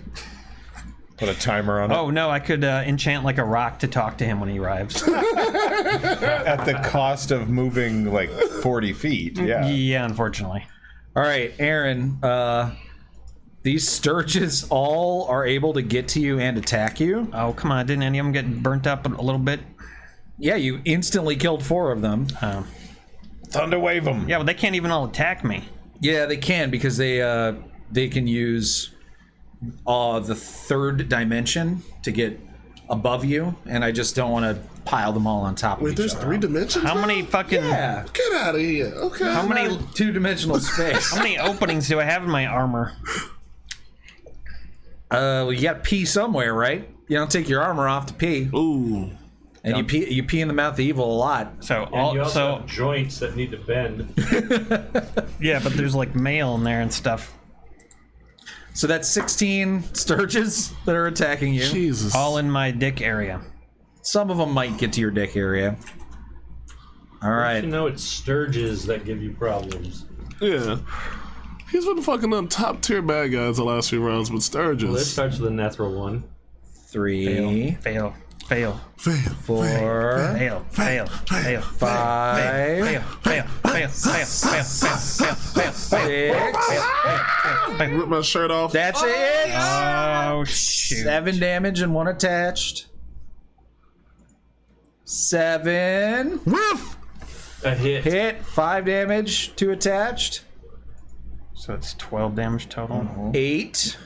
Put a timer on it. Oh, no, I could enchant like a rock to talk to him when he arrives. At the cost of moving like 40 feet. Yeah. Yeah, unfortunately. All right, Aaron. These Sturges all are able to get to you and attack you. Oh, come on. Didn't any of them get burnt up a little bit? Yeah, you instantly killed 4 of them. Thunderwave them. Yeah, but they can't even all attack me. Yeah, they can because they can use the 3rd dimension to get above you, and I just don't want to pile them all on top of Wait, each there's other. 3 dimensions? How now? many fucking... Yeah. Get out of here. Okay. How many 2-dimensional space. how many openings do I have in my armor? Well, you got to pee somewhere, right? You don't take your armor off to pee, Ooh. and you pee in the mouth of evil a lot. So And you also all have joints that need to bend. yeah, but there's like mail in there and stuff. So that's 16 Sturges that are attacking you. Jesus. All in my dick area. Some of them might get to your dick area. All right. You know it's Sturges that give you problems. Yeah. He's been fucking on top tier bad guys the last few rounds with Sturges. Well, this starts with a natural 1. 3. Fail. Fail. Fail. 4, Fail. Fail. Fail. 5, Fail. Fail. Fail. Fail. Fail. Fail. Fail. 6. Rip my shirt off. That's it. Oh shoot. 7 damage and 1 attached. 7. Whiff. A hit. Hit. 5 damage, 2 attached. So it's 12 damage total. 8.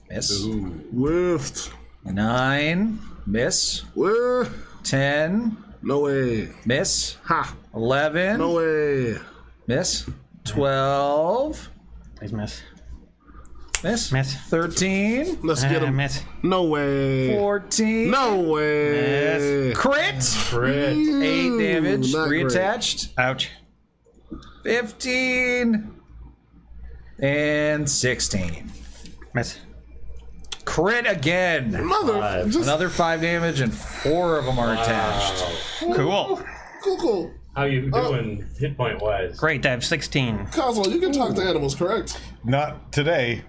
Miss. Whiffed. 9. Miss. Whiff. 10. No way. Miss. Ha. 11. No way. Miss. 12. Please miss. Miss. Miss. 13. Let's get him. Miss. No way. 14. No way. Crit. Crit. 8 damage. not great. Reattached. Ouch. 15. And 16. Miss. Crit again. Mother. Just Another 5 damage and 4 of them are attached. Cool. cool. How you doing hit point wise? Great. I have 16. Cosmo, you can talk to animals, correct? Not today.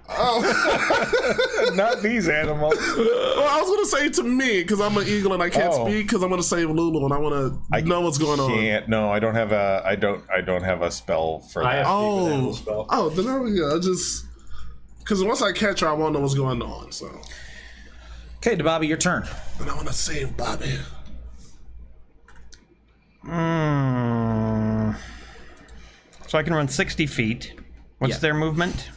Not these animals. Well, I was gonna say to me because I'm an eagle and I can't speak because I'm gonna save Lulu and I want to know what's going on. Can't. No, I don't have a. I don't have a spell for I that. have speak with animal spell. Oh, then there we go. I just because once I catch her, I won't know what's going on. So, Okay, Bobby, your turn. and I want to save Bobby. So I can run 60 feet. What's Yeah. their movement?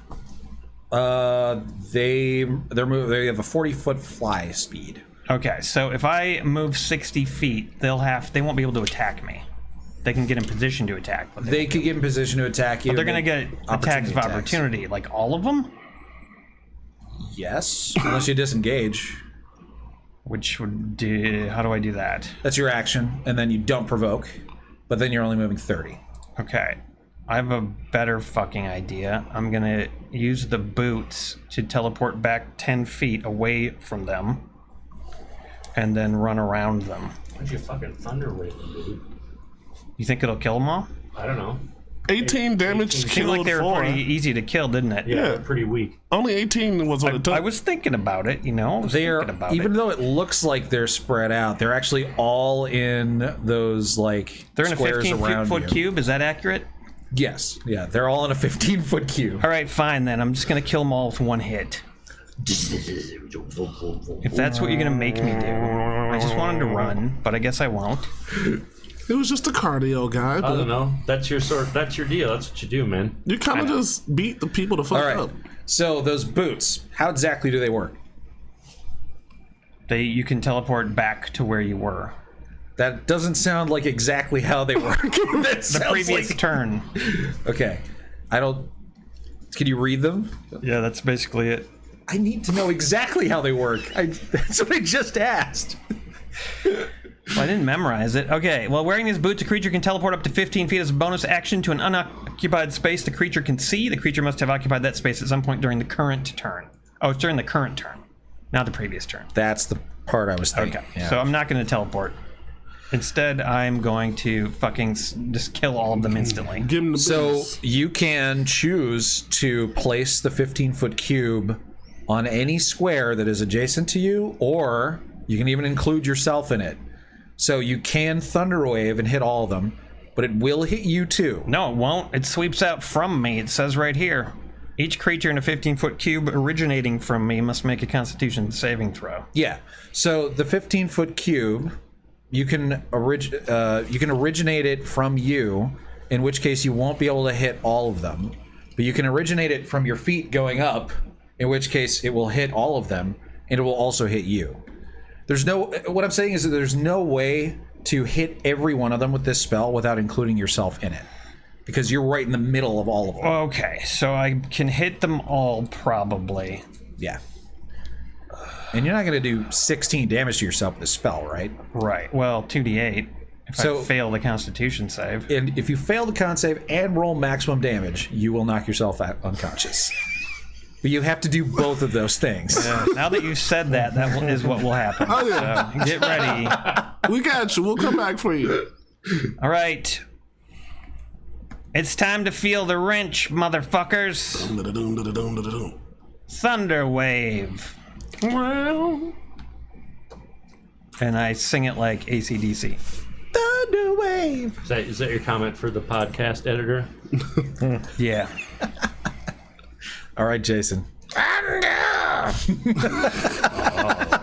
They have a 40-foot fly speed. Okay, so if I move 60 feet, they won't be able to attack me. They can get in position to attack. But They could get in position to attack you. they're gonna get attacks of attacks. opportunity, like all of them, Yes, unless you disengage. which would do. How do I do that? That's your action, and then you don't provoke, but then you're only moving 30. Okay, I have a better fucking idea. I'm gonna use the boots to teleport back 10 feet away from them, and then run around them. Why'd you fucking thunder wave them, dude? You think it'll kill them all? I don't know. 18 damage Seemed killed like they were 4. pretty easy to kill, didn't it? Yeah, they're pretty weak. Only 18 was what it took. I was thinking about it, you know. I was They're thinking about even it. though it looks like they're spread out, they're actually all in those like They're in a squares 15 around foot you. cube. Is that accurate? Yes, yeah, they're all in a 15-foot cube. All right, fine then. I'm just gonna kill them all with one hit. If that's what you're gonna make me do. I just wanted to run, but I guess I won't. It was just a cardio guy. I But don't know. That's your sort. That's your deal. That's what you do, man. you kind of just beat the people to fuck All right, up. so those boots, how exactly do they work? You can teleport back to where you were. That doesn't sound like exactly how they work. That The sounds previous like... turn. Okay, I don't... Can you read them? Yeah, that's basically it. I need to know exactly how they work. That's what I just asked. Well, I didn't memorize it. Okay, well, wearing these boots, a creature can teleport up to 15 feet as a bonus action to an unoccupied space the creature can see. The creature must have occupied that space at some point during the current turn. Oh, it's during the current turn, not the previous turn. That's the part I was thinking. Okay, Yeah. so I'm not going to teleport. Instead, I'm going to fucking just kill all of them instantly. Give him the So boots. you can choose to place the 15-foot cube on any square that is adjacent to you, or you can even include yourself in it. So you can Thunder Wave and hit all of them, but it will hit you too. No, it won't. It sweeps out from me. It says right here. Each creature in a 15-foot cube originating from me must make a Constitution saving throw. Yeah. So the 15-foot cube, you can originate it from you, in which case you won't be able to hit all of them. But you can originate it from your feet going up, in which case it will hit all of them, and it will also hit you. What I'm saying is that there's no way to hit every one of them with this spell without including yourself in it, because you're right in the middle of all of them. Okay, so I can hit them all probably. Yeah. And you're not going to do 16 damage to yourself with this spell, right? Right. Well, 2d8 if So- I fail the Constitution save. And if you fail the con save and roll maximum damage, you will knock yourself out unconscious. But you have to do both of those things. Now that you've said that, is what will happen. Oh, yeah. So get ready. We got you. We'll come back for you. All right. It's time to feel the wrench, motherfuckers. Thunder Wave. Well, And I sing it like AC/DC. Thunder wave. Is that your comment for the podcast editor? Yeah. All right, Jason. Thunder!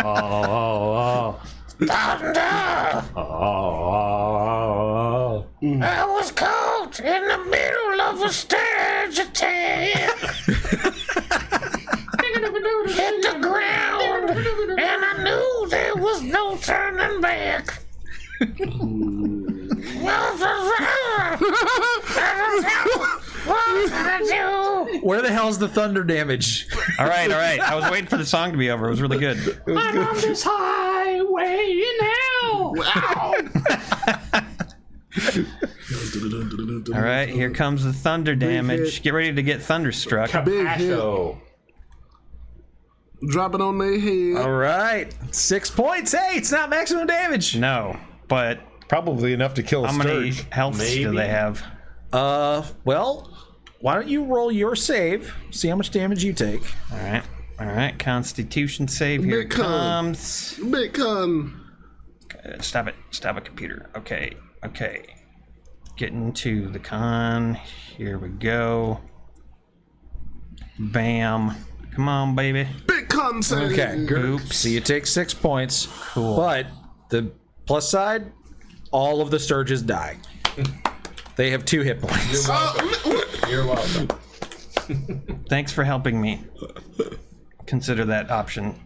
Oh. I was caught in the middle of a stage attack. Hit the ground, and I knew there was no turning back. Where the hell's the thunder damage? All right. I was waiting for the song to be over. It was really good. I'm on this highway now. All right, here comes the thunder damage. Get ready to get thunderstruck. Capasho. Drop it on their head. All right, 6 points. Hey, it's not maximum damage. No, but Probably enough to kill a how many sturge. healths do Maybe. they have? Well, why don't you roll your save? See how much damage you take. All right. Constitution save. Here it Big con. comes. Big con. Stop it, computer. Okay. Getting to the con. Here we go. Bam. Come on, baby. Big con save. Okay, good. Oops. So you take 6 points. Cool. But the plus side, all of the Sturges die. They have 2 hit points. You're welcome. Thanks for helping me. Consider that option.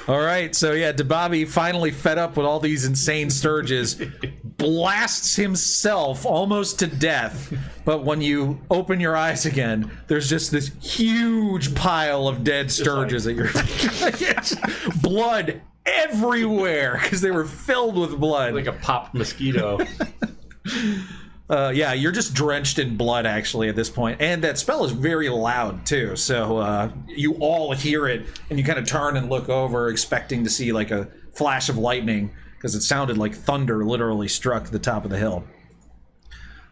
All right, so yeah, DeBobby, finally fed up with all these insane Sturges, blasts himself almost to death. But when you open your eyes again, there's just this huge pile of dead Sturges at your feet. Blood everywhere because they were filled with blood. Like a popped mosquito. Yeah, you're just drenched in blood actually at this point, and that spell is very loud too. So you all hear it, and you kind of turn and look over, expecting to see like a flash of lightning because it sounded like thunder literally struck the top of the hill.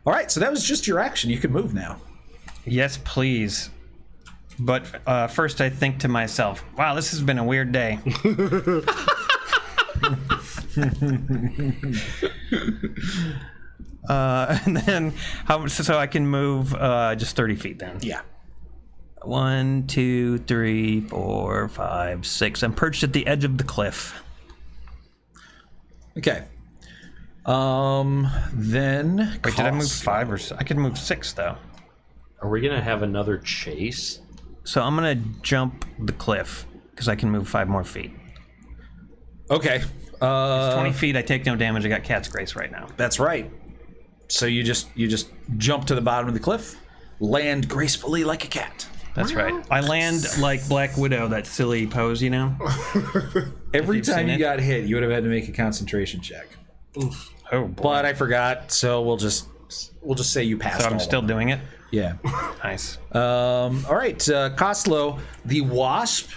All right, so that was just your action. You can move now. Yes, please. But first, I think to myself, "Wow, this has been a weird day." And then, so I can move just 30 feet then. Yeah. 1, 2, 3, 4, 5, 6. I'm perched at the edge of the cliff. Okay. Then. Wait, did I move cost. 5 or 6? I could move 6 though. Are we gonna have another chase? So I'm gonna jump the cliff because I can move 5 more feet. Okay. 20 feet. I take no damage. I got Cat's Grace right now. That's right. So you just jump to the bottom of the cliff, land gracefully like a cat. That's right. I land like Black Widow, that silly pose, you know? Every you've time seen you it. got hit, you would have had to make a concentration check. Oh, boy. But I forgot, so we'll just say you passed. So I'm all still of them. doing it? Yeah. Nice. All right, Koslo, the wasp,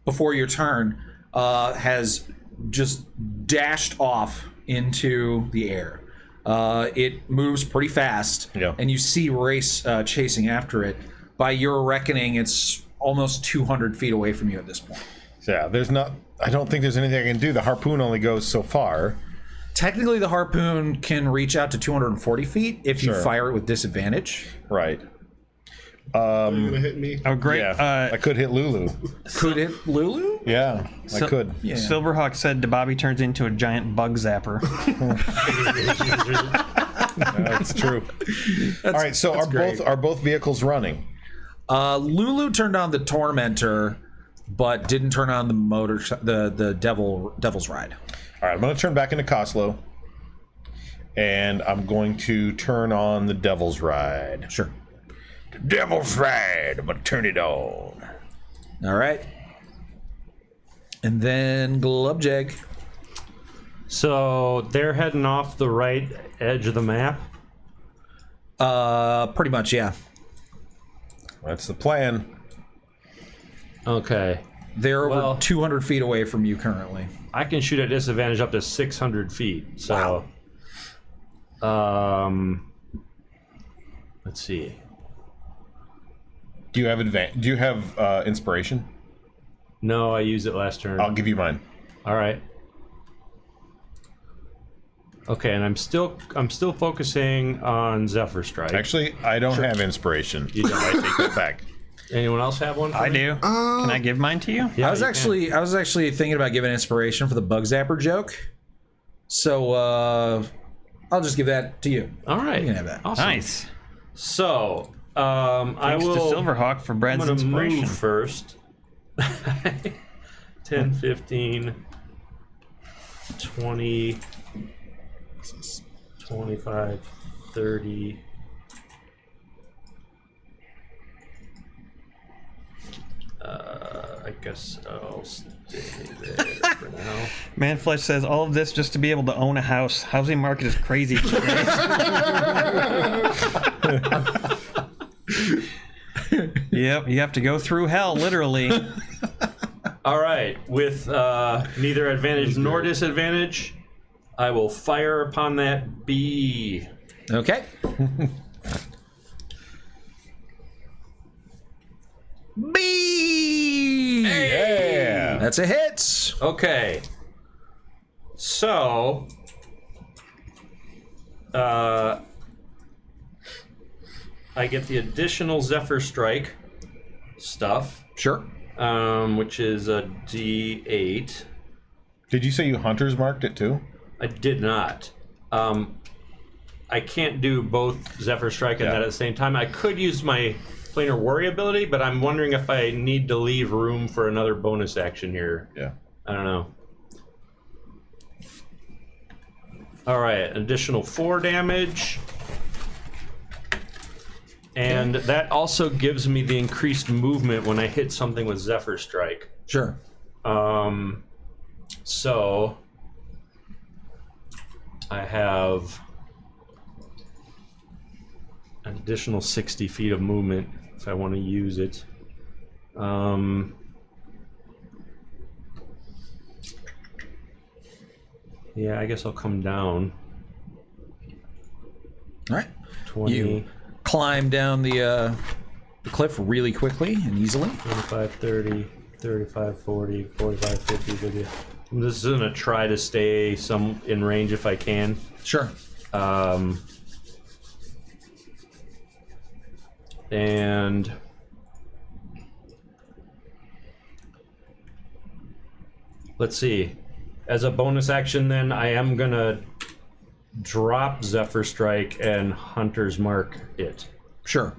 before your turn, has just dashed off into the air. It moves pretty fast, Yeah. and you see Race chasing after it. By your reckoning, it's almost 200 feet away from you at this point. Yeah, I don't think there's anything I can do. The harpoon only goes so far. Technically, the harpoon can reach out to 240 feet if you Sure. fire it with disadvantage. Right. You're gonna hit me. Oh, great. Yeah. I could hit Lulu. Could it Lulu? Yeah, I could. Yeah. Silverhawk said DeBobby turns into a giant bug zapper. That's true. All right, so great. are both vehicles running? Lulu turned on the Tormentor, but didn't turn on the motor, the Devil's Ride. All right, I'm going to turn back into Koslo, and I'm going to turn on the Devil's Ride. Sure. The Devil's Ride, I'm going to turn it on. All right. And then Glubjag. So they're heading off the right edge of the map. Pretty much, yeah. That's the plan. Okay. They're over Well- 200 feet away from you currently. I can shoot at disadvantage up to 600 feet. So, let's see. Do you have inspiration? No, I used it last turn. I'll give you mine. All right. Okay, and I'm still focusing on Zephyr Strike. Actually, I don't have inspiration. You don't. I take that back. Anyone else have one? For I me? do. Can I give mine to you? Yeah, I was actually thinking about giving inspiration for the bug zapper joke. So I'll just give that to you. All right. You can have that. Awesome. Nice. So I Thanks will. to Silverhawk for Brad's I'm gonna inspiration. move first. 10, 15, 20, 25, 30. I guess I'll stay there for now. Manflesh says all of this just to be able to own a house. Housing market is crazy. Yep, you have to go through hell, literally. All right, with neither advantage nor disadvantage, I will fire upon that bee. Okay. B. Yeah. That's a hit. Okay. So, I get the additional Zephyr Strike stuff, Sure. which is a D8. Did you say you hunters marked it too? I did not. I can't do both Zephyr Strike and Yeah. that at the same time. I could use my Planar Worry ability, but I'm wondering if I need to leave room for another bonus action here. Yeah. I don't know. All right, an additional 4 damage. And that also gives me the increased movement when I hit something with Zephyr Strike. Sure. So I have an additional 60 feet of movement if I want to use it. Yeah, I guess I'll come down. All right. 20, You climb down the cliff really quickly and easily. 25, 30, 35, 40, 45, 50, 50. I'm just going to try to stay some in range if I can. Sure. And let's see. As a bonus action, then I am gonna drop Zephyr Strike and Hunter's Mark it. Sure.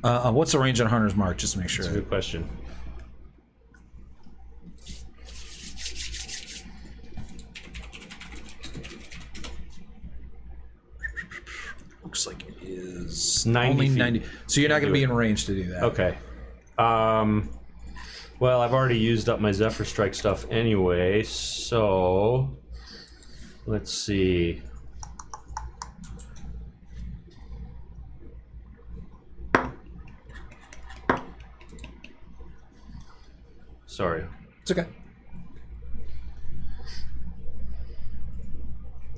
What's the range on Hunter's Mark? Just to make sure. That's a good question. Looks like it is 90 only feet. 90. So you're not going to Do be it. in range to do that. Okay. Well, I've already used up my Zephyr Strike stuff anyway, so let's see. Sorry. It's okay.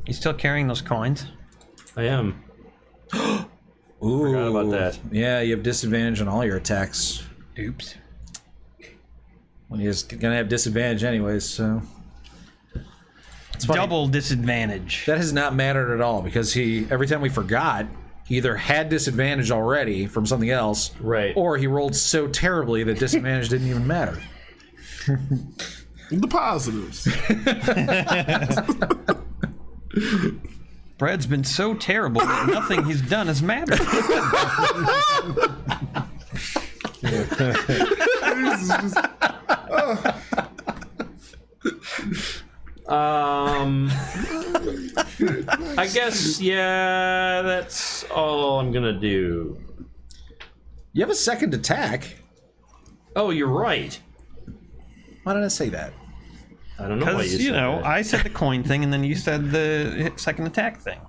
You still carrying those coins? I am. Ooh. Forgot about that. Yeah, you have disadvantage on all your attacks. Oops. Well, you're just going to have disadvantage anyways, so. It's funny. Double disadvantage. That has not mattered at all because every time we forgot, he either had disadvantage already from something else, Right. or he rolled so terribly that disadvantage didn't even matter. The positives. Brad's been so terrible that nothing he's done has mattered. I guess, yeah, that's all I'm gonna do. You have a second attack. Oh, you're right. Why did I say that? I don't know why you Because, said you know, that. I said the coin thing and then you said the second attack thing.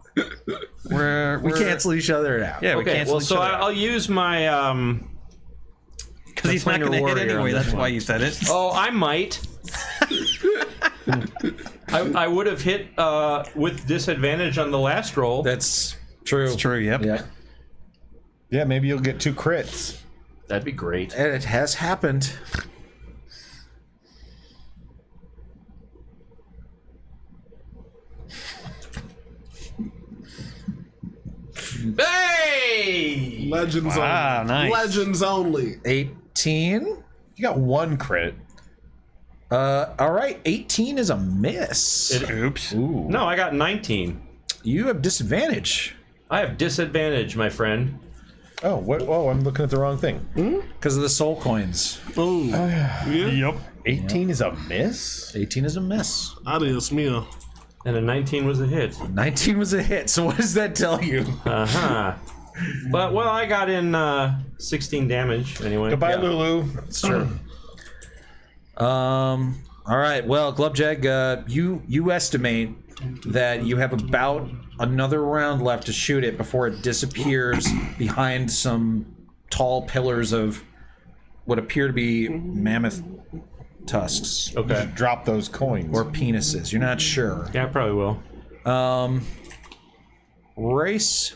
We cancel each other out. Yeah, we Okay, cancel well, each so other I'll use my, because he's not Planar going to hit Warrior on anyway. this That's one. why you said it. Oh, I might. I would have hit with disadvantage on the last roll. That's true. It's true, yep. Yeah. Yeah, maybe you'll get 2 crits. That'd be great. And it has happened. Legends Wow, only. nice. Legends only. 18. You got one crit. All right, 18 is a miss. Oops. Ooh. No, I got 19. You have disadvantage I have disadvantage, my friend. Oh, what? Oh, I'm looking at the wrong thing. because of the soul coins. Oh, yeah. Yep. 18 is a miss? 18 is a miss. Adios mio. And a 19 was a hit. 19 was a hit. So what does that tell you? Uh-huh. But, well, I got in 16 damage anyway. Goodbye, Yeah. Lulu. It's true. All right. Well, Glubjag, you estimate that you have about another round left to shoot it before it disappears behind some tall pillars of what appear to be mammoth tusks Okay. Drop those coins. or penises. You're not sure. Yeah, I probably will. Race,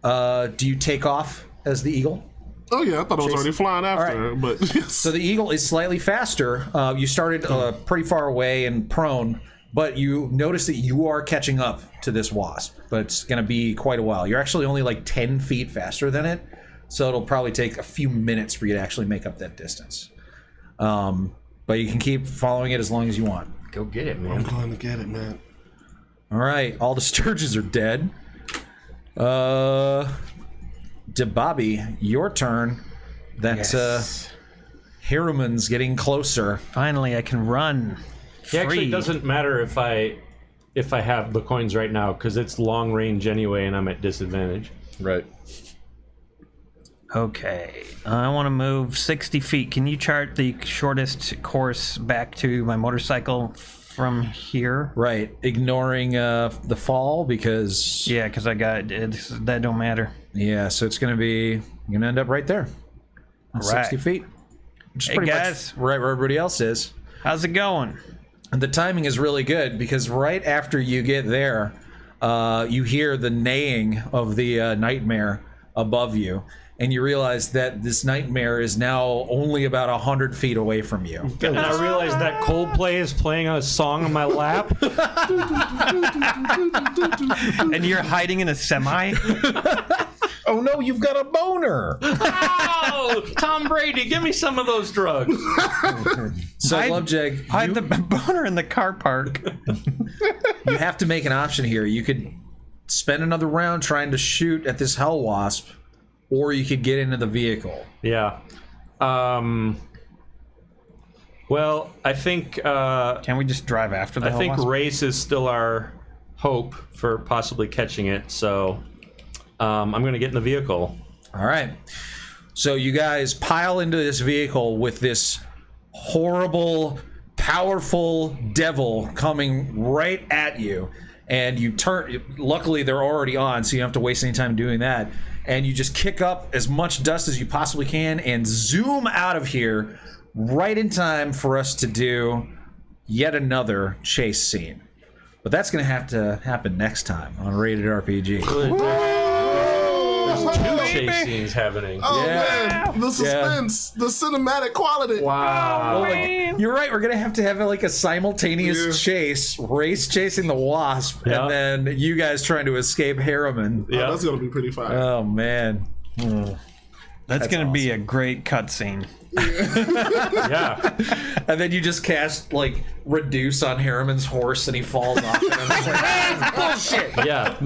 do you take off as the eagle? Oh, yeah, I thought I was already flying after her, but yes. So the eagle is slightly faster. You started pretty far away and prone, but you notice that you are catching up to this wasp, but it's going to be quite a while. You're actually only like 10 feet faster than it, so it'll probably take a few minutes for you to actually make up that distance. But you can keep following it as long as you want. Go get it, I'm man. going to get it, man. All right, all the sturges are dead. Debobby, your turn. That Harriman's getting closer. Finally, I can run. It actually Free. doesn't matter if I have the coins right now, because it's long range anyway, and I'm at disadvantage. Right. Okay. I want to move 60 feet. Can you chart the shortest course back to my motorcycle from here? Right, ignoring the fall because Yeah, because I got that don't matter. yeah, so it's gonna end up right there, on 60 feet, which is Hey, pretty guys. much right where everybody else is. How's it going? And the timing is really good because right after you get there, you hear the neighing of the nightmare above you, and you realize that this nightmare is now only about 100 feet away from you. And I realized that Coldplay is playing a song on my lap. And you're hiding in a semi? Oh no, you've got a boner. Oh, Tom Brady, give me some of those drugs. So, Glubjag, Hide the boner in the car park. you have to make an option here. You could spend another round trying to shoot at this hell wasp, or you could get into the vehicle. Yeah. Well, I think Can we just drive after the I think Hellwasp? race is still our hope for possibly catching it. So I'm going to get in the vehicle. All right. So you guys pile into this vehicle with this horrible, powerful devil coming right at you. And you turn, luckily they're already on, so you don't have to waste any time doing that. And you just kick up as much dust as you possibly can and zoom out of here right in time for us to do yet another chase scene. But that's going to have to happen next time on Rated RPG. There's two chase scenes happening. Oh, Yeah. man. The suspense. The cinematic quality. Wow. You're right. We're gonna have like a simultaneous chase, race chasing the wasp, Yeah. and then you guys trying to escape Harriman. Oh, that's going to be pretty fire. Oh man. That's going to be a great cutscene. Yeah. And then you just cast like reduce on Harriman's horse, and he falls off. And I'm just like, bullshit. Yeah.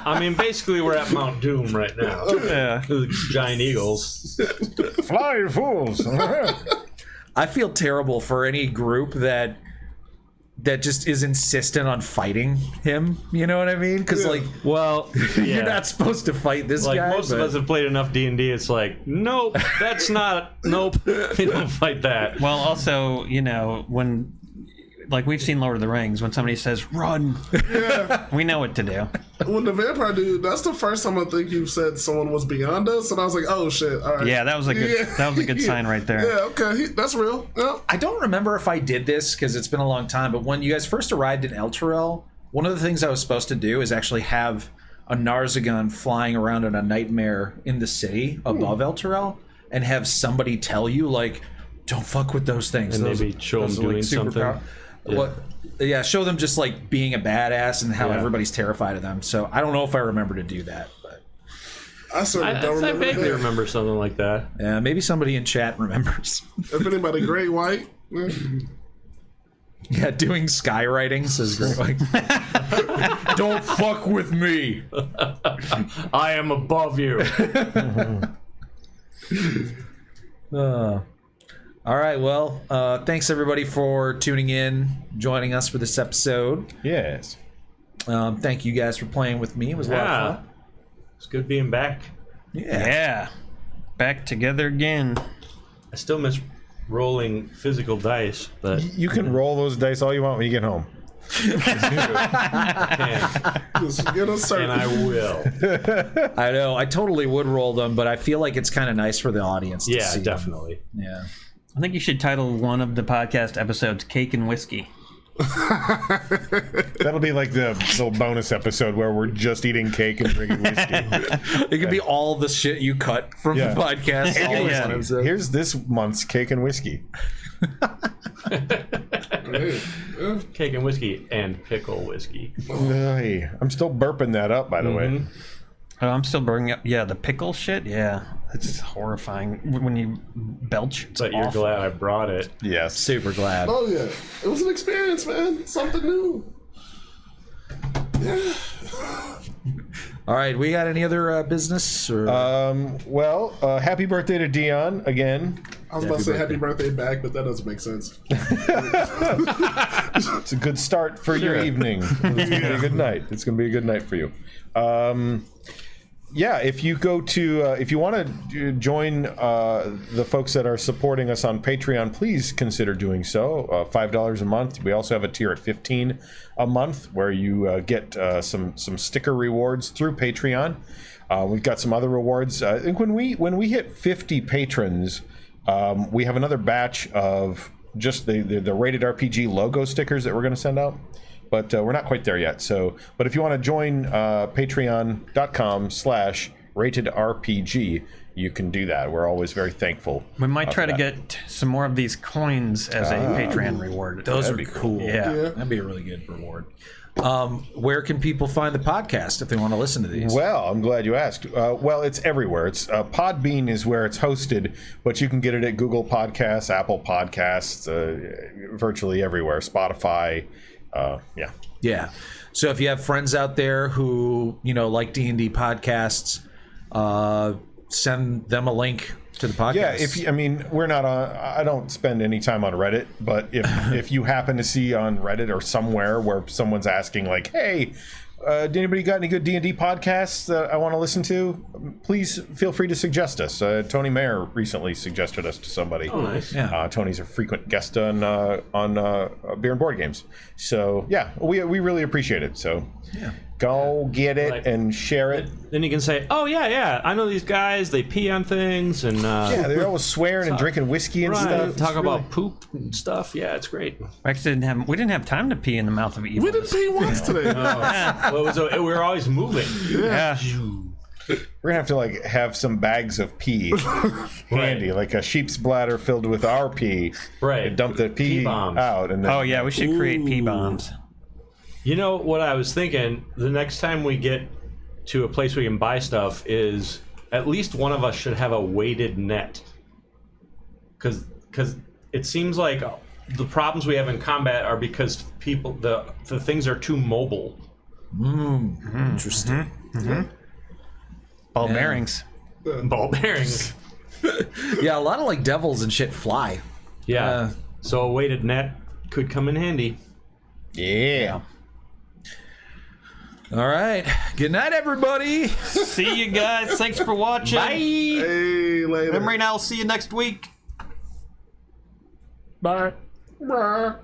I mean, basically, we're at Mount Doom right now. Yeah. The giant eagles. Fly, you fools. I feel terrible for any group that just is insistent on fighting him. You know what I mean? Because like, Well, yeah. you're not supposed to fight this Like guy. most of but- us have played enough D&D, it's like, nope, that's not, nope, we don't fight that. Well, also, you know, when, like, we've seen Lord of the Rings, when somebody says, run, we know what to do. When the vampire dude, that's the first time I think you said someone was beyond us, and I was like, oh shit, all right. Yeah, that was a good sign right there. Yeah, okay, that's real. Yeah. I don't remember if I did this because it's been a long time, but when you guys first arrived in Elturel, one of the things I was supposed to do is actually have a Narzagun flying around in a nightmare in the city above Elturel and have somebody tell you, like, don't fuck with those things. And Those- maybe show those them are, doing super something. What? Yeah, show them just like being a badass and how Yeah. everybody's terrified of them. So I don't know if I remember to do that, but I certainly don't I remember vaguely that. remember something like that. Yeah, maybe somebody in chat remembers. If anybody, Great White. Yeah, doing skywriting says Great White. Don't fuck with me. I am above you. All right, well, thanks everybody for tuning in, joining us for this episode. Yes. Thank you guys for playing with me. It was a lot of fun. It's good being back. Yeah. Back together again. I still miss rolling physical dice, but You can roll those dice all you want when you get home. Just get a and circle. I will. I know. I totally would roll them, but I feel like it's kind of nice for the audience to Yeah, see. definitely. Yeah. I think you should title one of the podcast episodes Cake and Whiskey. That'll be like the little bonus episode where we're just eating cake and drinking whiskey. It could be all the shit you cut from Yeah. the podcast. all in one episode. Here's this month's cake and whiskey. Hey, yeah. Cake and whiskey and pickle whiskey. Hey, I'm still burping that up, by the way. Oh, I'm still bringing up, the pickle shit. Yeah, it's horrifying when you belch. It's But you're awful. glad I brought it. Yes. Super glad. Oh yeah, it was an experience, man. Something new. Yeah. All right, we got any other business? Or... Well, happy birthday to Dion again. I was about to say happy birthday back, but that doesn't make sense. It's a good start for your evening. It's gonna be a good night. It's gonna be a good night for you. Yeah, if you go to if you want to join the folks that are supporting us on Patreon, please consider doing so. $5 a month. We also have a tier at $15 a month where you get some sticker rewards through Patreon. We've got some other rewards. I think when we hit 50 patrons, we have another batch of just the Rated RPG logo stickers that we're going to send out. But we're not quite there yet. But if you want to join patreon.com/ratedrpg, you can do that. We're always very thankful. We might try for to that. get some more of these coins as a Patreon reward. Those would be cool. Yeah. That'd be a really good reward. Where can people find the podcast if they want to listen to these? Well, I'm glad you asked. Well, it's everywhere. It's Podbean is where it's hosted, but you can get it at Google Podcasts, Apple Podcasts, virtually everywhere. Spotify. Yeah. Yeah. So if you have friends out there who, like D&D podcasts, send them a link to the podcast. Yeah, we're not on. I don't spend any time on Reddit, but if you happen to see on Reddit or somewhere where someone's asking like, "Hey, did anybody got any good D&D podcasts that I want to listen to?" Please feel free to suggest us. Tony Mayer recently suggested us to somebody. Oh, nice. Yeah. Tony's a frequent guest on Beer and Board Games. So yeah, we really appreciate it. So go get it Like- and share it. Then you can say, "Oh yeah, I know these guys. They pee on things and Yeah, they're always swearing and drinking whiskey and right, stuff. It's talk really- about poop and stuff. Yeah, it's great." We didn't have time to pee in the mouth of evil. We didn't pee once today. Well, we were always moving. Yeah. We're gonna have to have some bags of pee handy, like a sheep's bladder filled with our pee. Right. And dump the pee bombs. out, and then Oh yeah, we should create pee bombs. You know what I was thinking? The next time we get to a place we can buy stuff is at least one of us should have a weighted net. Because it seems like the problems we have in combat are because the things are too mobile. Interesting. Ball bearings. Ball bearings. Yeah, a lot of devils and shit fly. Yeah. So a weighted net could come in handy. yeah. All right. Good night, everybody. See you guys. Thanks for watching. Bye. Hey, later. Remember, I'll see you next week. Bye. Bruh.